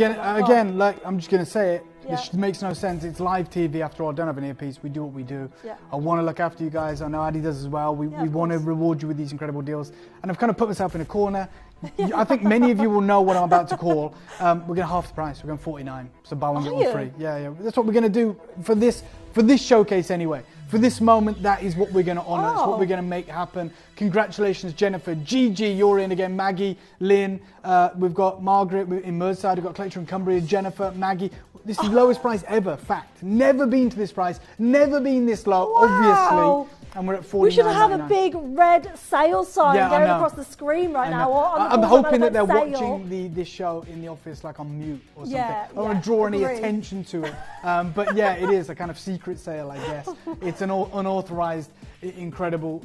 just gonna say it. Yeah. This makes no sense. It's live TV after all. I don't have an earpiece. We do what we do. Yeah. I want to look after you guys. I know Addy does as well. We want to reward you with these incredible deals. And I've kind of put myself in a corner. I think many of you will know what I'm about to call. We're going to half the price. We're going 49. So buy one, get one free. Yeah. That's what we're going to do for this showcase anyway. For this moment, that is what we're going to honour. It's what we're going to make happen. Congratulations, Jennifer. Gigi, you're in again. Maggie, Lynn. We've got Margaret in Merseyside. We've got Collector in Cumbria. Jennifer, Maggie. This is the lowest price ever. Fact. Never been to this price. Never been this low, obviously. And we're at $49.99. We should have a big red sale sign going across the screen right now. I'm hoping that they're watching this show in the office like on mute or something. I don't want to draw any attention to it. But yeah, it is a kind of secret sale, I guess. It's an unauthorized, incredible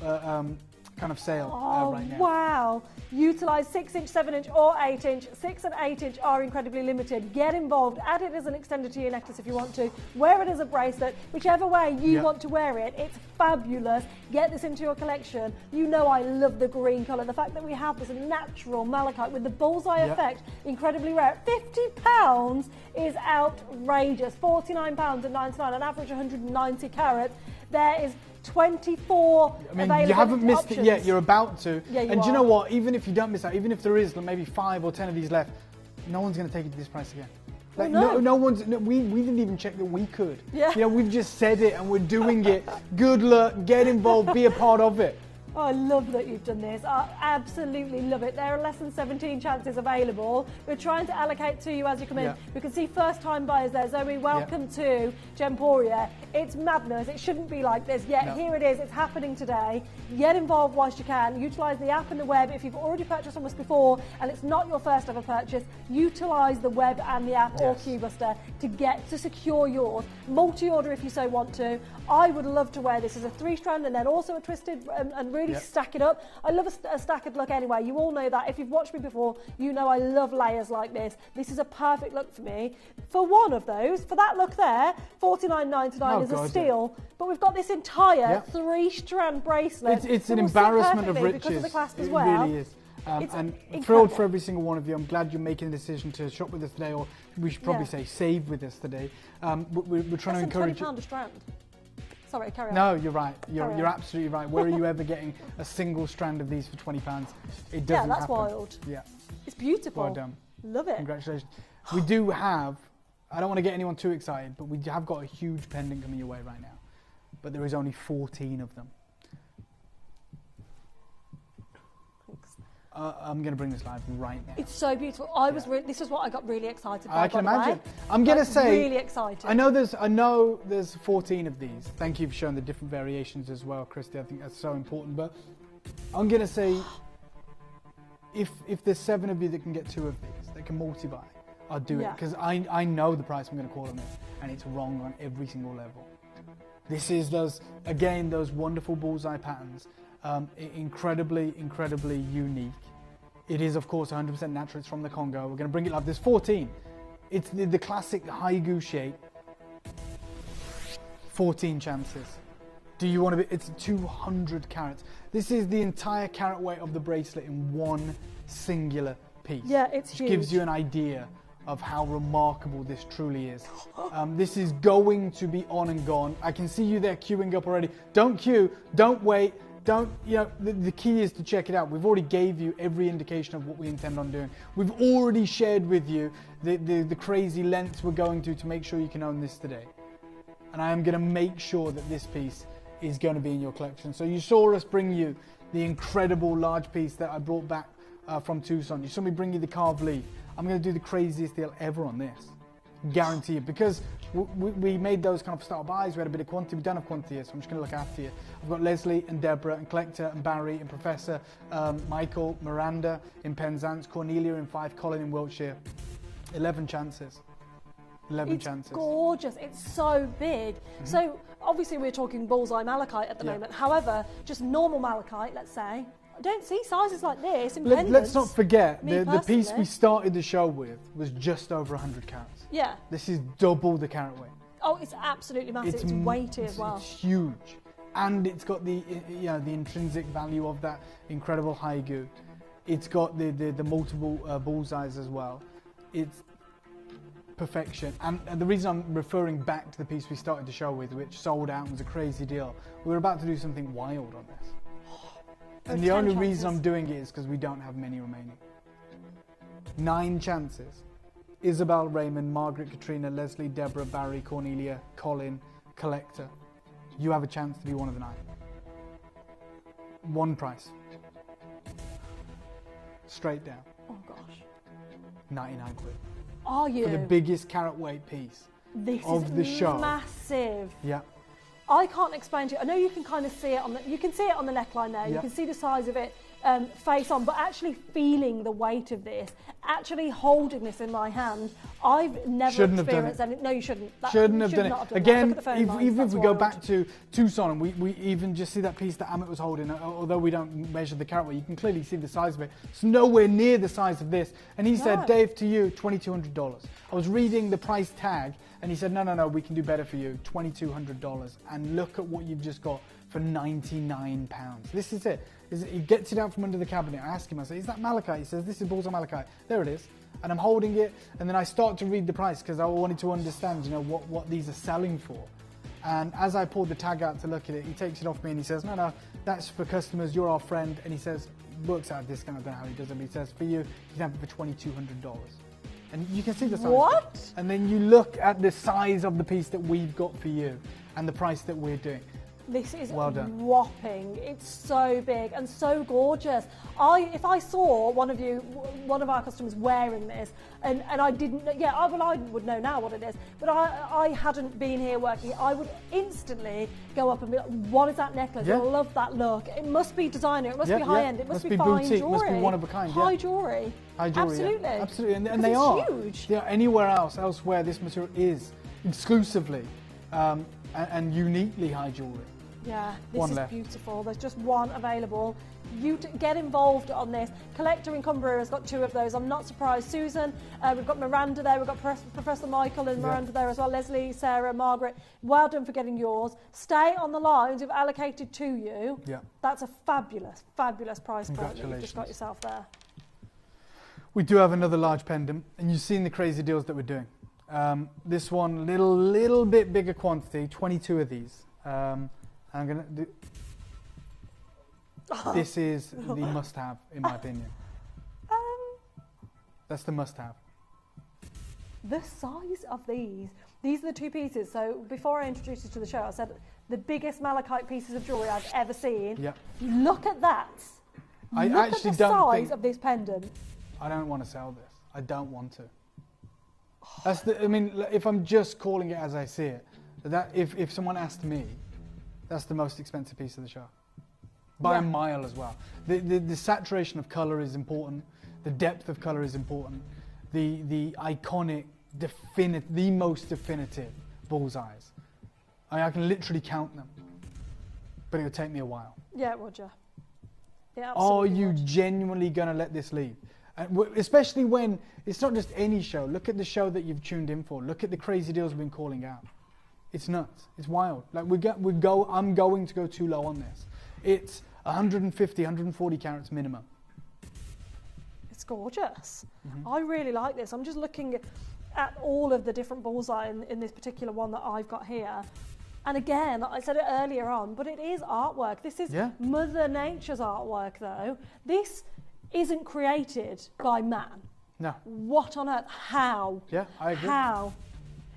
kind of sale right now. Wow. Utilise 6-inch, 7-inch or 8-inch. 6 and 8-inch are incredibly limited. Get involved. Add it as an extender to your necklace if you want to. Wear it as a bracelet. Whichever way you want to wear it. It's fabulous. Get this into your collection. You know I love the green colour. The fact that we have this natural malachite with the bullseye effect, incredibly rare. £50 is outrageous. £49.99, on average 190 carats. There is 24 available you haven't missed options. it yet. You're about to. Yeah, and do you know what? Even if you don't miss out, even if there is maybe 5 or 10 of these left, no one's going to take it to this price again. Like no one's. No, we didn't even check that we could. Yeah. You know, we've just said it and we're doing it. Good luck. Get involved. Be a part of it. Oh, I love that you've done this. I absolutely love it. There are less than 17 chances available. We're trying to allocate to you as you come in. We can see first-time buyers there. Zoe, welcome to Gemporia. It's madness. It shouldn't be like this. Yet here it is. It's happening today. Get involved whilst you can. Utilise the app and the web. If you've already purchased from us before and it's not your first ever purchase, utilise the web and the app or Q-Buster to secure yours. Multi-order if you so want to. I would love to wear this as a 3-strand and then also a twisted and really stack it up. I love a staggered look anyway. You all know that. If you've watched me before, you know I love layers like this. This is a perfect look for me. For one of those, for that look there, $49.99 is a steal. But we've got this entire 3-strand bracelet. It's an embarrassment of riches. Because of the clasp as it well. Really is. And thrilled for every single one of you. I'm glad you're making the decision to shop with us today, or we should probably say save with us today. We're trying to encourage £20 a strand. Sorry, carry on. No, you're right. You're absolutely right. Where are you ever getting a single strand of these for £20? It doesn't that's happen. wild. Yeah. It's beautiful. Well done. Love it. Congratulations. We do have, I don't want to get anyone too excited, but we have got a huge pendant coming your way right now. But there is only 14 of them. I'm going to bring this live right now. It's so beautiful. This is what I got really excited about. I can imagine. I'm going to say, really excited. I know there's 14 of these. Thank you for showing the different variations as well, Christy. I think that's so important. But I'm going to say, if there's 7 of you that can get 2 of these, that can multi-buy, I'll do it. Because I know the price I'm going to call on this, and it's wrong on every single level. This is those wonderful bullseye patterns. Incredibly unique. It is, of course, 100% natural. It's from the Congo. We're going to bring it live. There's 14. It's the classic haigu shape. 14 chances. Do you want to be? It's 200 carats. This is the entire carat weight of the bracelet in one singular piece. Yeah, it's huge. Which gives you an idea of how remarkable this truly is. This is going to be on and gone. I can see you there queuing up already. Don't queue. Don't wait. The key is to check it out. We've already gave you every indication of what we intend on doing. We've already shared with you the crazy lengths we're going to make sure you can own this today. And I am going to make sure that this piece is going to be in your collection. So you saw us bring you the incredible large piece that I brought back from Tucson. You saw me bring you the carved leaf. I'm going to do the craziest deal ever on this. guarantee it, because we made those kind of start buys. We had a bit of quantity. We don't have quantity here, so I'm just going to look after you. I've got Leslie and Deborah and Collector and Barry and Professor, Michael, Miranda in Penzance, Cornelia in Fife, Colin in Wiltshire. 11 chances. 11 chances. It's gorgeous. It's so big. So obviously we're talking bullseye malachite at the moment. However, just normal malachite, let's say, I don't see sizes like this in pendants. Let's not forget, the piece we started the show with was just over 100 carats. Yeah. This is double the carat weight. Oh, it's absolutely massive. It's weighty as well. It's huge. And it's got the the intrinsic value of that incredible haigu. It's got the multiple bullseyes as well. It's perfection. And the reason I'm referring back to the piece we started the show with, which sold out and was a crazy deal, we were about to do something wild on this. And the only reason I'm doing it is because we don't have many remaining. 9 chances. Isabel, Raymond, Margaret, Katrina, Leslie, Deborah, Barry, Cornelia, Colin, Collector. You have a chance to be one of the 9. One price. Straight down. Oh gosh. 99 quid. Are you? For the biggest carat weight piece of the show. Massive. Yeah. I can't explain to you. I know you can kind of see it on the neckline there. Yeah. You can see the size of it face on, but actually feeling the weight of this, actually holding this in my hand, I've never experienced any. No, you shouldn't. Shouldn't have done it. Again, even if we go back to to Tucson and we even just see that piece that Amit was holding, although we don't measure the carat weight, you can clearly see the size of it. It's nowhere near the size of this. And he said, Dave, to you, $2,200. I was reading the price tag and he said, no, we can do better for you, $2,200. And look at what you've just got for £99. This is it. He gets it out from under the cabinet. I ask him, I say, is that malachite? He says, this is bullseye malachite. There it is. And I'm holding it, and then I start to read the price because I wanted to understand, what these are selling for. And as I pulled the tag out to look at it, he takes it off me and he says, no, that's for customers, you're our friend. And he says, works out a discount, I don't know how he does it, but he says, for you, you can have it for $2,200. And you can see the size. What? And then you look at the size of the piece that we've got for you and the price that we're doing. This is well done. Whopping. It's so big and so gorgeous. If I saw one of our customers wearing this, and I didn't, I would know now what it is, but I hadn't been here working, I would instantly go up and be like, what is that necklace? Yeah. I love that look. It must be designer, it must be high-end, it must be fine boutique, jewellery. It must be one of a kind. High jewellery. High jewellery, absolutely. Yeah. Absolutely, and they are. Huge. Yeah, anywhere elsewhere, this material is exclusively and uniquely high jewellery. Yeah, this is beautiful. There's just one available. You get involved on this. Collector in Cumbria has got 2 of those. I'm not surprised. Susan, we've got Miranda there. We've got Professor Michael and Miranda there as well. Leslie, Sarah, Margaret. Well done for getting yours. Stay on the lines. We've allocated to you. Yeah. That's a fabulous, fabulous price point that you've just got yourself there. We do have another large pendant, and you've seen the crazy deals that we're doing. This one, little bit bigger quantity, 22 of these. I'm going to do... This is the must-have, in my opinion. That's the must-have. The size of these are the 2 pieces. So before I introduced you to the show, I said the biggest malachite pieces of jewellery I've ever seen. Yep. Look at that. Look at the size of this pendant. I don't want to sell this. I don't want to. That's if I'm just calling it as I see it, that if someone asked me, that's the most expensive piece of the show. By a mile as well. The saturation of colour is important. The depth of colour is important. The iconic, the most definitive bullseyes. I can literally count them. But it would take me a while. Yeah, it would, yeah. Are you genuinely going to let this leave? Especially when it's not just any show. Look at the show that you've tuned in for. Look at the crazy deals we've been calling out. It's nuts. It's wild. Like I'm going to go too low on this. It's 150, 140 carats minimum. It's gorgeous. I really like this. I'm just looking at all of the different bullseye in this particular one that I've got here. And again, I said it earlier on, but it is artwork. This is Mother Nature's artwork, though. This isn't created by man. No. What on earth? How? Yeah, I agree. How?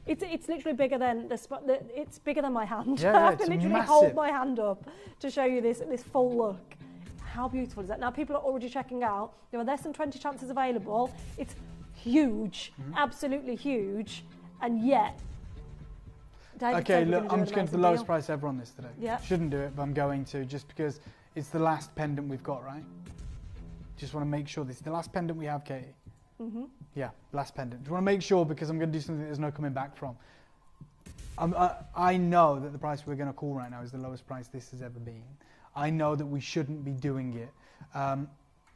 It's literally bigger than it's bigger than my hand. Yeah, I have to literally massive. hold my hand up to show you this full look. How beautiful is that? Now people are already checking out. There are less than 20 chances available. It's huge, absolutely huge, and yet. Okay, look, I'm just going to the lowest price ever on this today. Yeah. Shouldn't do it, but I'm going to, just because it's the last pendant we've got, right? Just want to make sure this is the last pendant we have, Katie. Mm-hmm. Yeah, last pendant. Just want to make sure, because I'm going to do something there's no coming back from. I know that the price we're going to call right now is the lowest price this has ever been. I know that we shouldn't be doing it.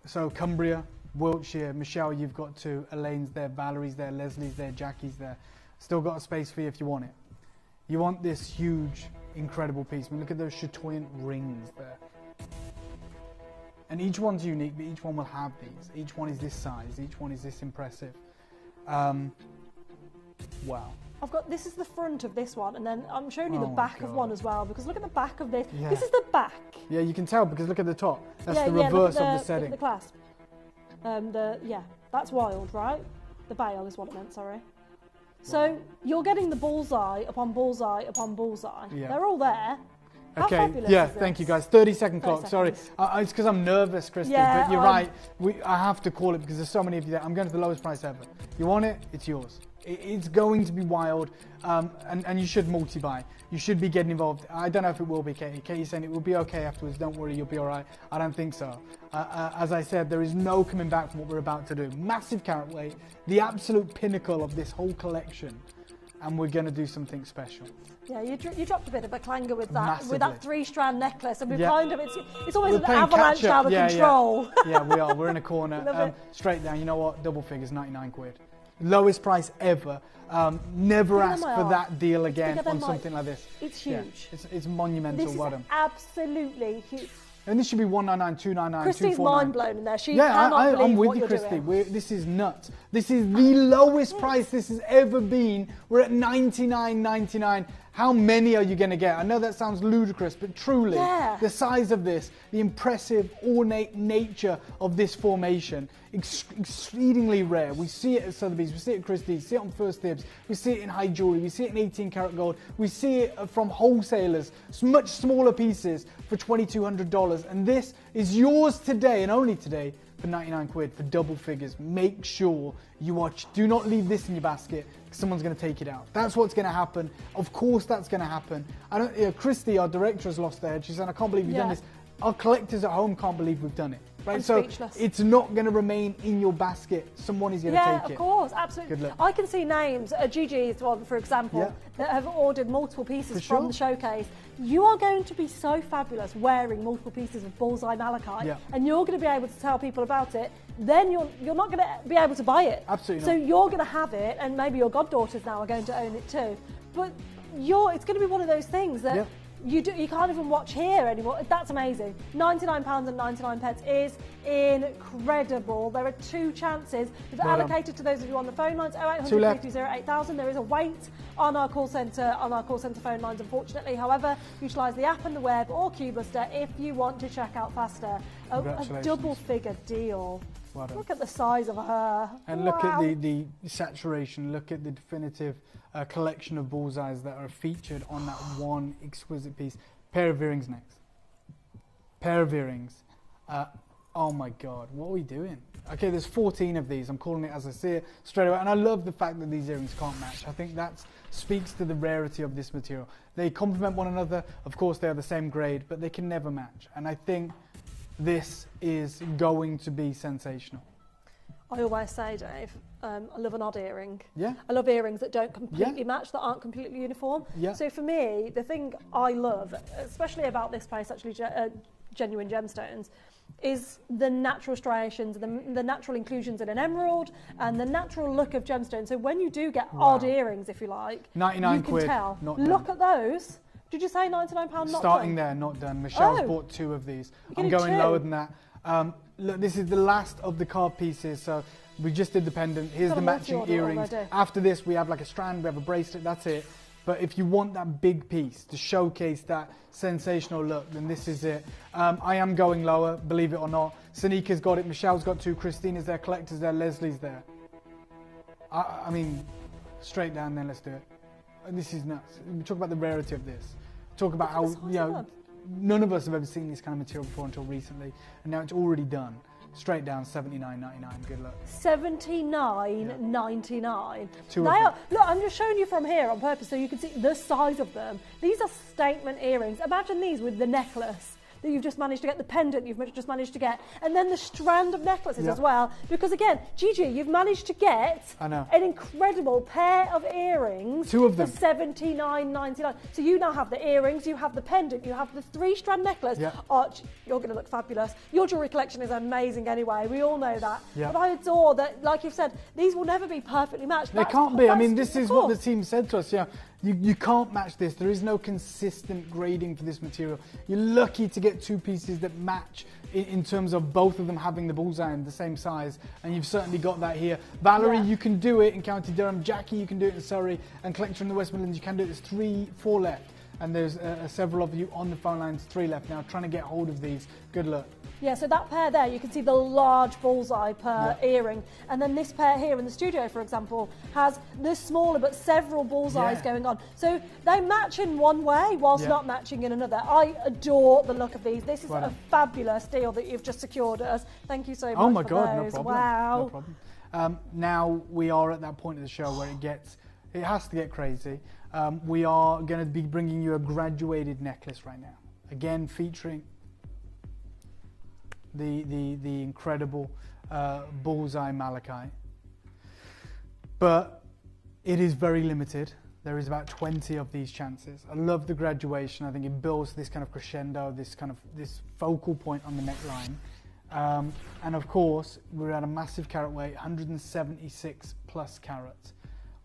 So Cumbria, Wiltshire, Michelle, you've got 2. Elaine's there, Valerie's there, Leslie's there, Jackie's there. Still got a space for you if you want it. You want this huge, incredible piece. I mean, look at those chatoyant rings there. And each one's unique, but each one will have these. Each one is this size. Each one is this impressive. Wow. This is the front of this one, and then I'm showing you the back of one as well, because look at the back of this. Yeah. This is the back. Yeah, you can tell, because look at the top. That's the reverse of the setting. Look at the clasp. That's wild, right? The bail is what it meant, sorry. So you're getting the bullseye upon bullseye upon bullseye. Yeah. They're all there. How fabulous is this? Thank you guys. 30-second clock, sorry. It's because I'm nervous, Christy, but you're right. I have to call it because there's so many of you there. I'm going to the lowest price ever. You want it? It's yours. It's going to be wild, and you should multi-buy. You should be getting involved. I don't know if it will be, Katie. Katie's saying it will be okay afterwards. Don't worry, you'll be all right. I don't think so. As I said, there is no coming back from what we're about to do. Massive carat weight, the absolute pinnacle of this whole collection, and we're going to do something special. Yeah, you dropped a bit of a clanger with that Massively. with that 3-strand necklace, and it's almost an avalanche out of control. Yeah, we are. We're in a corner. Straight down. You know what? Double figures, 99 quid. Lowest price ever. Never ask for that deal again on something like this. It's huge. Yeah, it's monumental. This is absolutely huge. And this should be 199, 299, Christy's 249. mind blown in there. She cannot believe I'm with what you, you're Christy. doing. This is nuts. This is the lowest price this has ever been. We're at $99.99. How many are you going to get? I know that sounds ludicrous, but truly, the size of this, the impressive, ornate nature of this formation, exceedingly rare. We see it at Sotheby's, we see it at Christie's, we see it on First Dibs, we see it in high jewellery, we see it in 18 karat gold, we see it from wholesalers, much smaller pieces for $2,200. And this is yours today, and only today, for 99 quid, for double figures. Make sure you watch. Do not leave this in your basket, because someone's going to take it out. That's what's going to happen. Of course that's going to happen. Christy, our director, has lost her head. She said, I can't believe you've done this. Our collectors at home can't believe we've done it. Right? So it's not going to remain in your basket. Someone is going to take it. Yeah, of course, absolutely. Good luck. I can see names, Gigi's one, for example, that have ordered multiple pieces from the showcase. You are going to be so fabulous wearing multiple pieces of bullseye malachite, and you're going to be able to tell people about it. Then you're not going to be able to buy it. Absolutely. So you're going to have it, and maybe your goddaughters now are going to own it too. But it's going to be one of those things that. You can't even watch here anymore. That's amazing. £99.99 is incredible. There are 2 chances. We've allocated to those of you on the phone lines, 0800 320 8000. There is a wait on our call centre phone lines, unfortunately. However, utilise the app and the web or Cubuster if you want to check out faster. A double figure deal. Look at the size of her. And look at the saturation. Look at the definitive collection of bullseyes that are featured on that one exquisite piece. Pair of earrings next. Pair of earrings. Oh my God, what are we doing? Okay, there's 14 of these. I'm calling it as I see it straight away. And I love the fact that these earrings can't match. I think that speaks to the rarity of this material. They complement one another. Of course, they are the same grade, but they can never match. And I think this is going to be sensational. I always say, Dave, I love an odd earring. Yeah. I love earrings that don't completely match, that aren't completely uniform. Yeah. So for me, the thing I love, especially about this place, actually, Genuine Gemstones, is the natural striations, the natural inclusions in an emerald, and the natural look of gemstones. So when you do get odd earrings, if you like, 99 you can quid, tell. Not Look done. at those. Did you say £99 not done? Starting there, not done. Michelle's bought 2 of these. I'm going lower than that. Look, this is the last of the carved pieces. So we just did the pendant. Here's the matching earrings. After this, we have like a strand, we have a bracelet, that's it. But if you want that big piece to showcase that sensational look, then this is it. I am going lower, believe it or not. Sanika's got it, Michelle's got 2, Christina's there, Collector's there, Leslie's there. I mean, straight down then, let's do it. This is nuts. We talk about the rarity of this. Talk about how, none of us have ever seen this kind of material before until recently, and now it's already done. straight down, $79.99. Good luck. $79.99. Look, I'm just showing you from here on purpose so you can see the size of them. These are statement earrings. Imagine these with the necklace that you've just managed to get, the pendant you've just managed to get, and then the strand of necklaces as well. Because again, Gigi, you've managed to get an incredible pair of earrings. 2 of them. For $79.99. So you now have the earrings, you have the pendant, you have the 3-strand necklace. Yeah. Arch, you're going to look fabulous. Your jewellery collection is amazing anyway. We all know that. Yeah. But I adore that, like you've said, these will never be perfectly matched. They can't be. I mean, this is what the team said to us. Yeah. You can't match this. There is no consistent grading for this material. You're lucky to get 2 pieces that match in terms of both of them having the bullseye and the same size, and you've certainly got that here. Valerie, you can do it in County Durham. Jackie, you can do it in Surrey, and Collector in the West Midlands, you can do it. There's 4 left, and there's several of you on the phone lines, 3 left now, trying to get hold of these. Good luck. Yeah, so that pair there, you can see the large bullseye per earring. And then this pair here in the studio, for example, has this smaller but several bullseyes going on. So they match in one way whilst not matching in another. I adore the look of these. This is a fabulous deal that you've just secured us. Thank you so much. Oh my for God, those. no problem. Wow. No problem. Now we are at that point of the show where it has to get crazy. We are going to be bringing you a graduated necklace right now. Again, featuring the incredible bullseye malachite, but it is very limited. There is about 20 of these chances. I love the graduation. I think it builds this kind of crescendo, this focal point on the neckline, and of course we're at a massive carat weight, 176 plus carats,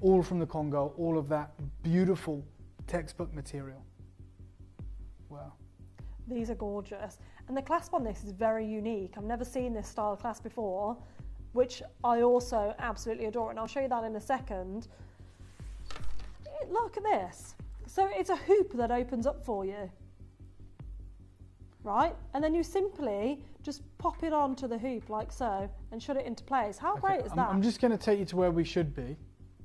all from the Congo, all of that beautiful textbook material. Wow. These are gorgeous. And the clasp on this is very unique. I've never seen this style clasp before, which I also absolutely adore. And I'll show you that in a second. Look at this. So it's a hoop that opens up for you. Right? And then you simply just pop it onto the hoop like so and shut it into place. How great is that? I'm just going to take you to where we should be.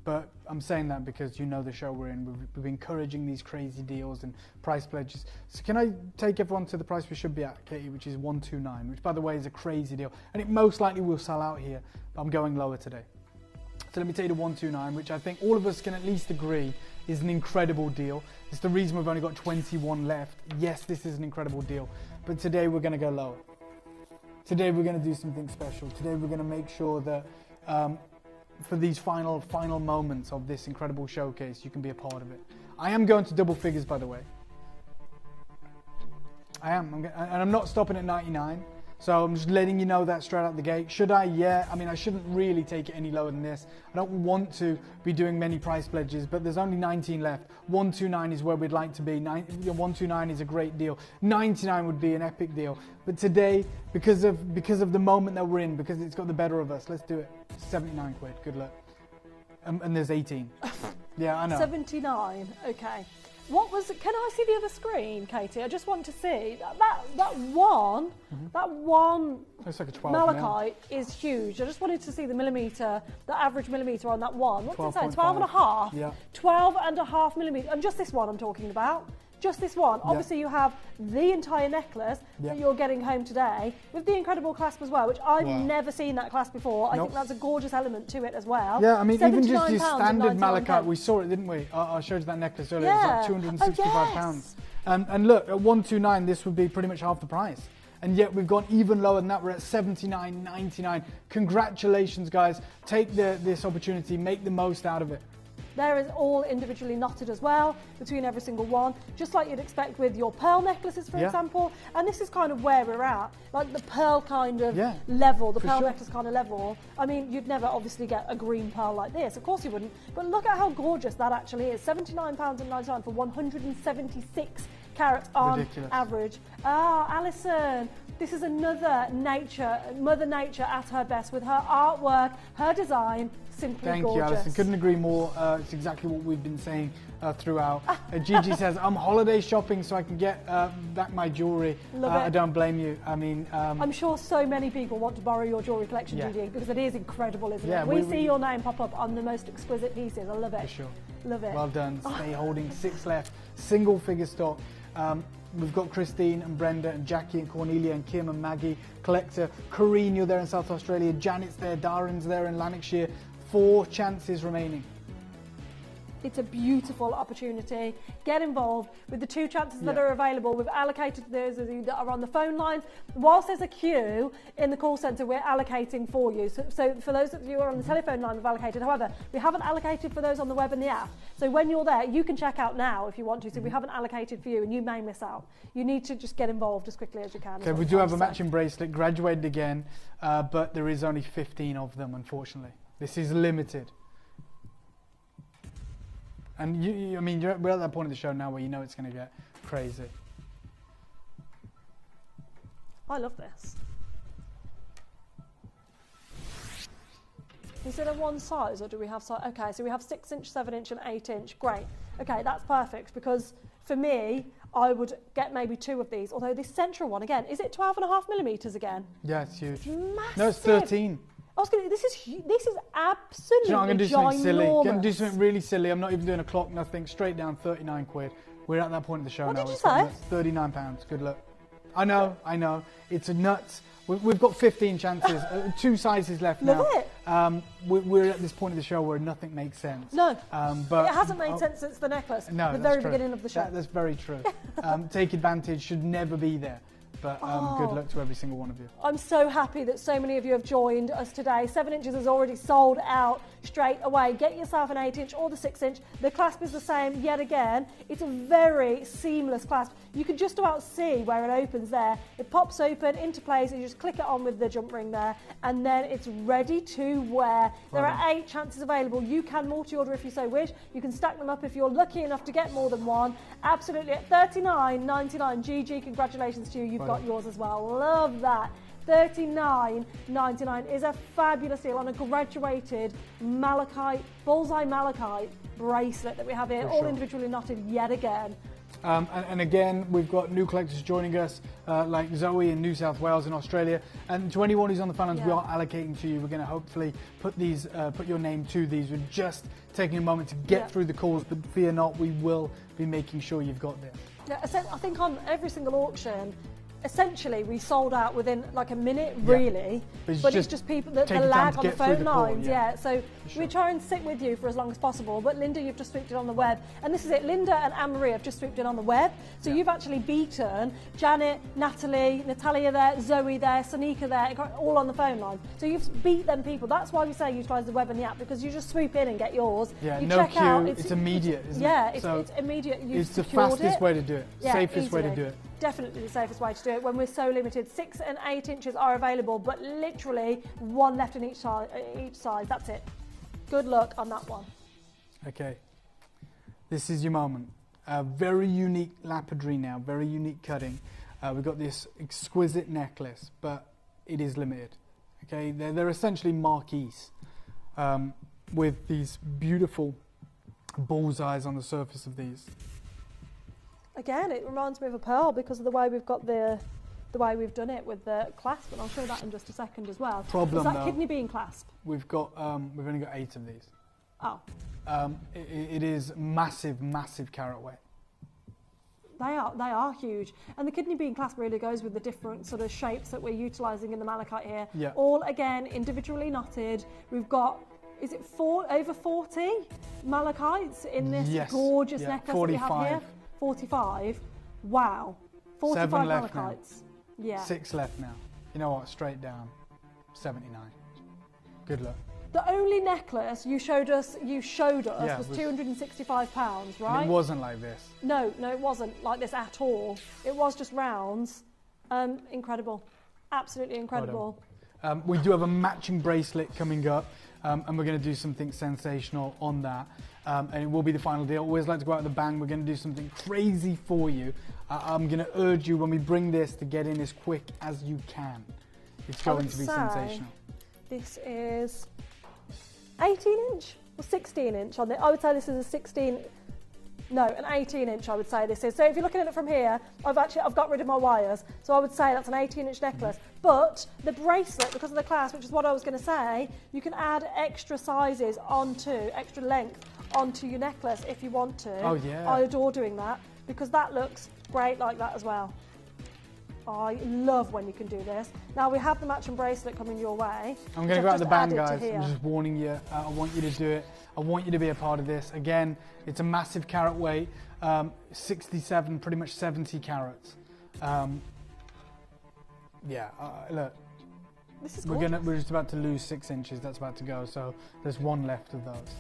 But I'm saying that because you know the show we're in. We've been encouraging these crazy deals and price pledges. So can I take everyone to the price we should be at, Katie, which is 129, which by the way is a crazy deal. And it most likely will sell out here, but I'm going lower today. So let me take you to 129, which I think all of us can at least agree is an incredible deal. It's the reason we've only got 21 left. Yes, this is an incredible deal, but today we're going to go lower. Today we're going to do something special. Today we're going to make sure that for these final moments of this incredible showcase, you can be a part of it. I am going to double figures, by the way. I am, and I'm not stopping at 99. So I'm just letting you know that straight out the gate. Should I? Yeah. I mean, I shouldn't really take it any lower than this. I don't want to be doing many price pledges, but there's only 19 left. 129 is where we'd like to be. 129 is a great deal. 99 would be an epic deal. But today, because of the moment that we're in, because it's got the better of us, let's do it. 79 quid. Good luck. And there's 18. Yeah, I know. 79. Okay. What was it? Can I see the other screen, Katie? I just want to see that one. That one. Looks like a 12 malachite is huge. I just wanted to see the millimetre, the average millimetre on that one. What did it say? 12 and a half. Yeah. 12 and a half millimetre, and just this one I'm talking about. Just this one. Yeah. Obviously, you have the entire necklace that you're getting home today with the incredible clasp as well, which I've never seen that clasp before. I think that's a gorgeous element to it as well. Yeah, I mean, even just your standard malachite, we saw it, didn't we? I showed you that necklace earlier. Yeah. It was like £265. And look, at 129, this would be pretty much half the price. And yet we've gone even lower than that. We're at $79.99. Congratulations, guys. Take this opportunity, make the most out of it. There is all individually knotted as well between every single one, just like you'd expect with your pearl necklaces, for example. And this is kind of where we're at, like the pearl kind of level, the pearl necklace kind of level. I mean, you'd never obviously get a green pearl like this, of course you wouldn't. But look at how gorgeous that actually is. £79.99 for 176 carats on average. Alison, this is another Mother Nature at her best with her artwork, her design. Simply Thank gorgeous. you, Alison. Couldn't agree more. It's exactly what we've been saying throughout. Gigi says, I'm holiday shopping so I can get back my jewellery. I don't blame you. I mean... I'm sure so many people want to borrow your jewellery collection, Gigi, because it is incredible, isn't it? We see your name pop up on the most exquisite pieces. I love it. For sure. Love it. Well done. Stay holding 6 left. Single figure stock. we've got Christine and Brenda and Jackie and Cornelia and Kim and Maggie, Collector, Corrine, you're there in South Australia, Janet's there, Darren's there in Lanarkshire. 4 chances remaining. It's a beautiful opportunity. Get involved with the 2 chances that are available. We've allocated those of you that are on the phone lines. Whilst there's a queue in the call centre, we're allocating for you. So for those of you who are on the telephone line, we've allocated. However, we haven't allocated for those on the web and the app. So when you're there, you can check out now if you want to. So we haven't allocated for you and you may miss out. You need to just get involved as quickly as you can. Okay, we do have a matching bracelet, graduated again, but there is only 15 of them, unfortunately. This is limited. And I mean, we're at that point of the show now where you know it's going to get crazy. I love this. Is it a one size or do we have size? Okay, so we have 6 inch, 7 inch and 8 inch. Great. Okay, that's perfect because for me, I would get maybe 2 of these. Although this central one, again, is it 12.5 millimetres again? Yeah, it's huge. It's massive. No, it's 13. I was going. This is absolutely. You know, I'm going to do something silly. ginormous. Going to do something really silly. I'm not even doing a clock, nothing. Straight down, 39 quid. We're at that point of the show What now. did you say? 39 pounds. Good luck. I know. It's a nuts. We've got 15 chances. 2 sizes left now. Love it. We're at this point of the show where nothing makes sense. No. But it hasn't made sense since the necklace. No, the that's very true. beginning of the show. That's very true. Take advantage should never be there. But good luck to every single one of you. I'm so happy that so many of you have joined us today. 7 inches is already sold out straight away. Get yourself an 8 inch or the 6 inch. The clasp is the same yet again. It's a very seamless clasp. You can just about see where it opens there. It pops open into place. You just click it on with the jump ring there and then it's ready to wear. There are 8 chances available. You can multi-order if you so wish. You can stack them up if you're lucky enough to get more than one. Absolutely at $39.99. GG, congratulations to you. You've got yours as well. Love that. $39.99 is a fabulous deal on a graduated malachite, bullseye malachite bracelet that we have here, all individually knotted yet again. And again, we've got new collectors joining us, like Zoe in New South Wales and Australia. And to anyone who's on the phone lines, we are allocating to you. We're going to hopefully put your name to these. We're just taking a moment to get through the calls, but fear not, we will be making sure you've got this. Yeah, I think on every single auction, essentially we sold out within like a minute, really. But it's just people that the lag on the phone lines. So we try and sit with you for as long as possible. But Linda, you've just swooped in on the web, and this is it. Linda and Anne-Marie have just swooped in on the web. So you've actually beaten Janet, Natalie, Natalia there, Zoe there, Sonika there, all on the phone line. So you've beat them people. That's why we say utilise the web and the app, because you just swoop in and get yours. Yeah, you no check queue. out, it's immediate, isn't it? Yeah, it's immediate. It's the fastest way to do it. Safest way to do it. Definitely the safest way to do it when we're so limited. 6 and 8 inches are available, but literally 1 left in each size. That's it. Good luck on that one. Okay, this is your moment. Very unique lapidary now, very unique cutting. We've got this exquisite necklace, but it is limited. Okay, they're essentially marquees with these beautiful bullseyes on the surface of these. Again, it reminds me of a pearl because of the way we've got the way we've done it with the clasp, and I'll show that in just a second as well. Problem, is that though, kidney bean clasp? We've only got 8 of these. Oh. It is massive carat weight. They are huge, and the kidney bean clasp really goes with the different sort of shapes that we're utilising in the malachite here. Yeah. All again individually knotted. We've got, is it over 40 malachites in this gorgeous necklace 45. that we have here? 45. Wow. 45 7 left malachites. Now. Yeah. 6 left now. You know what? Straight down. 79. Good luck. The only necklace you showed us was £265, right? It wasn't like this. No, it wasn't like this at all. It was just rounds. Incredible. Absolutely incredible. We do have a matching bracelet coming up, and we're going to do something sensational on that. And it will be the final deal. Always like to go out with a bang. We're going to do something crazy for you. I'm going to urge you when we bring this to get in as quick as you can. It's going to be sensational. This is 18 inch or 16 inch on it. I would say this is an 18 inch I would say this is. So if you're looking at it from here, I've got rid of my wires. So I would say that's an 18 inch necklace. But the bracelet, because of the clasp, which is what I was going to say, you can add extra sizes extra length onto your necklace if you want to. Oh yeah. I adore doing that because that looks great like that as well. I love when you can do this. Now we have the matching bracelet coming your way. I'm going to go out the band, guys. I'm just warning you. I want you to do it. I want you to be a part of this. Again, it's a massive carat weight, 67, pretty much 70 carats. Look. This is gorgeous. We're just about to lose 6 inches. That's about to go. So there's one left of those.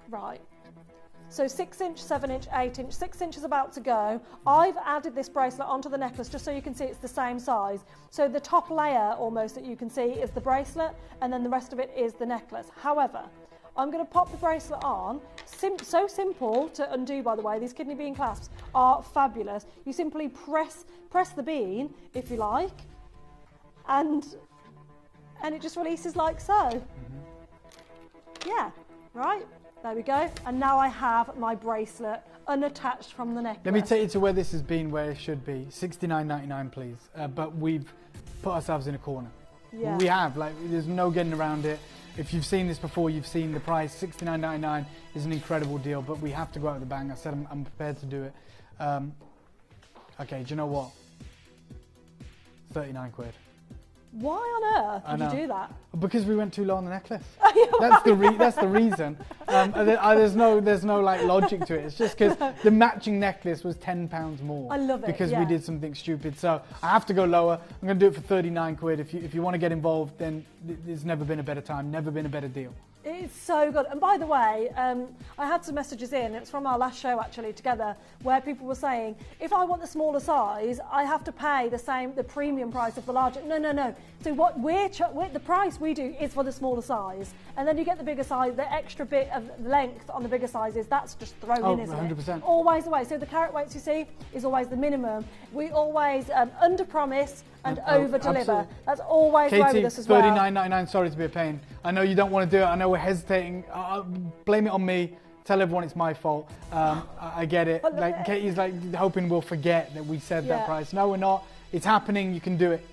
Right. So 6 inch, 7 inch, 8 inch, 6 inches about to go. I've added this bracelet onto the necklace just so you can see it's the same size. So the top layer almost that you can see is the bracelet, and then the rest of it is the necklace. However, I'm going to pop the bracelet on. So simple to undo, by the way. These kidney bean clasps are fabulous. You simply press the bean, if you like, and it just releases like so. Yeah, right. There we go. And now I have my bracelet unattached from the necklace. Let me take you to where this has been, where it should be. $69.99, please. But we've put ourselves in a corner. Yeah. We have. Like, there's no getting around it. If you've seen this before, you've seen the price. $69.99 is an incredible deal, but we have to go out with a bang. I said I'm prepared to do it. Okay, do you know what? 39 quid. Why on earth did you do that? Because we went too low on the necklace. That's the reason. There's no like logic to it. It's just because the matching necklace was £10 more. I love it. Because we did something stupid. So I have to go lower. I'm going to do it for 39 quid. If you want to get involved, then there's never been a better time, never been a better deal. It's so good. And by the way, I had some messages in, it's from our last show actually together, where people were saying, if I want the smaller size, I have to pay the premium price of the larger. No. So what the price we do is for the smaller size. And then you get the bigger size, the extra bit of length on the bigger sizes, that's just thrown in, isn't 100%. it? Always the way. So the carat weights you see is always the minimum. We always under promise and over deliver. Absolutely. That's always Katie, right with us as well. $39.99, sorry to be a pain. I know you don't want to do it. I know we're hesitating. Blame it on me. Tell everyone it's my fault. I get it. Like Katie's like hoping we'll forget that we said that price. No, we're not. It's happening. You can do it.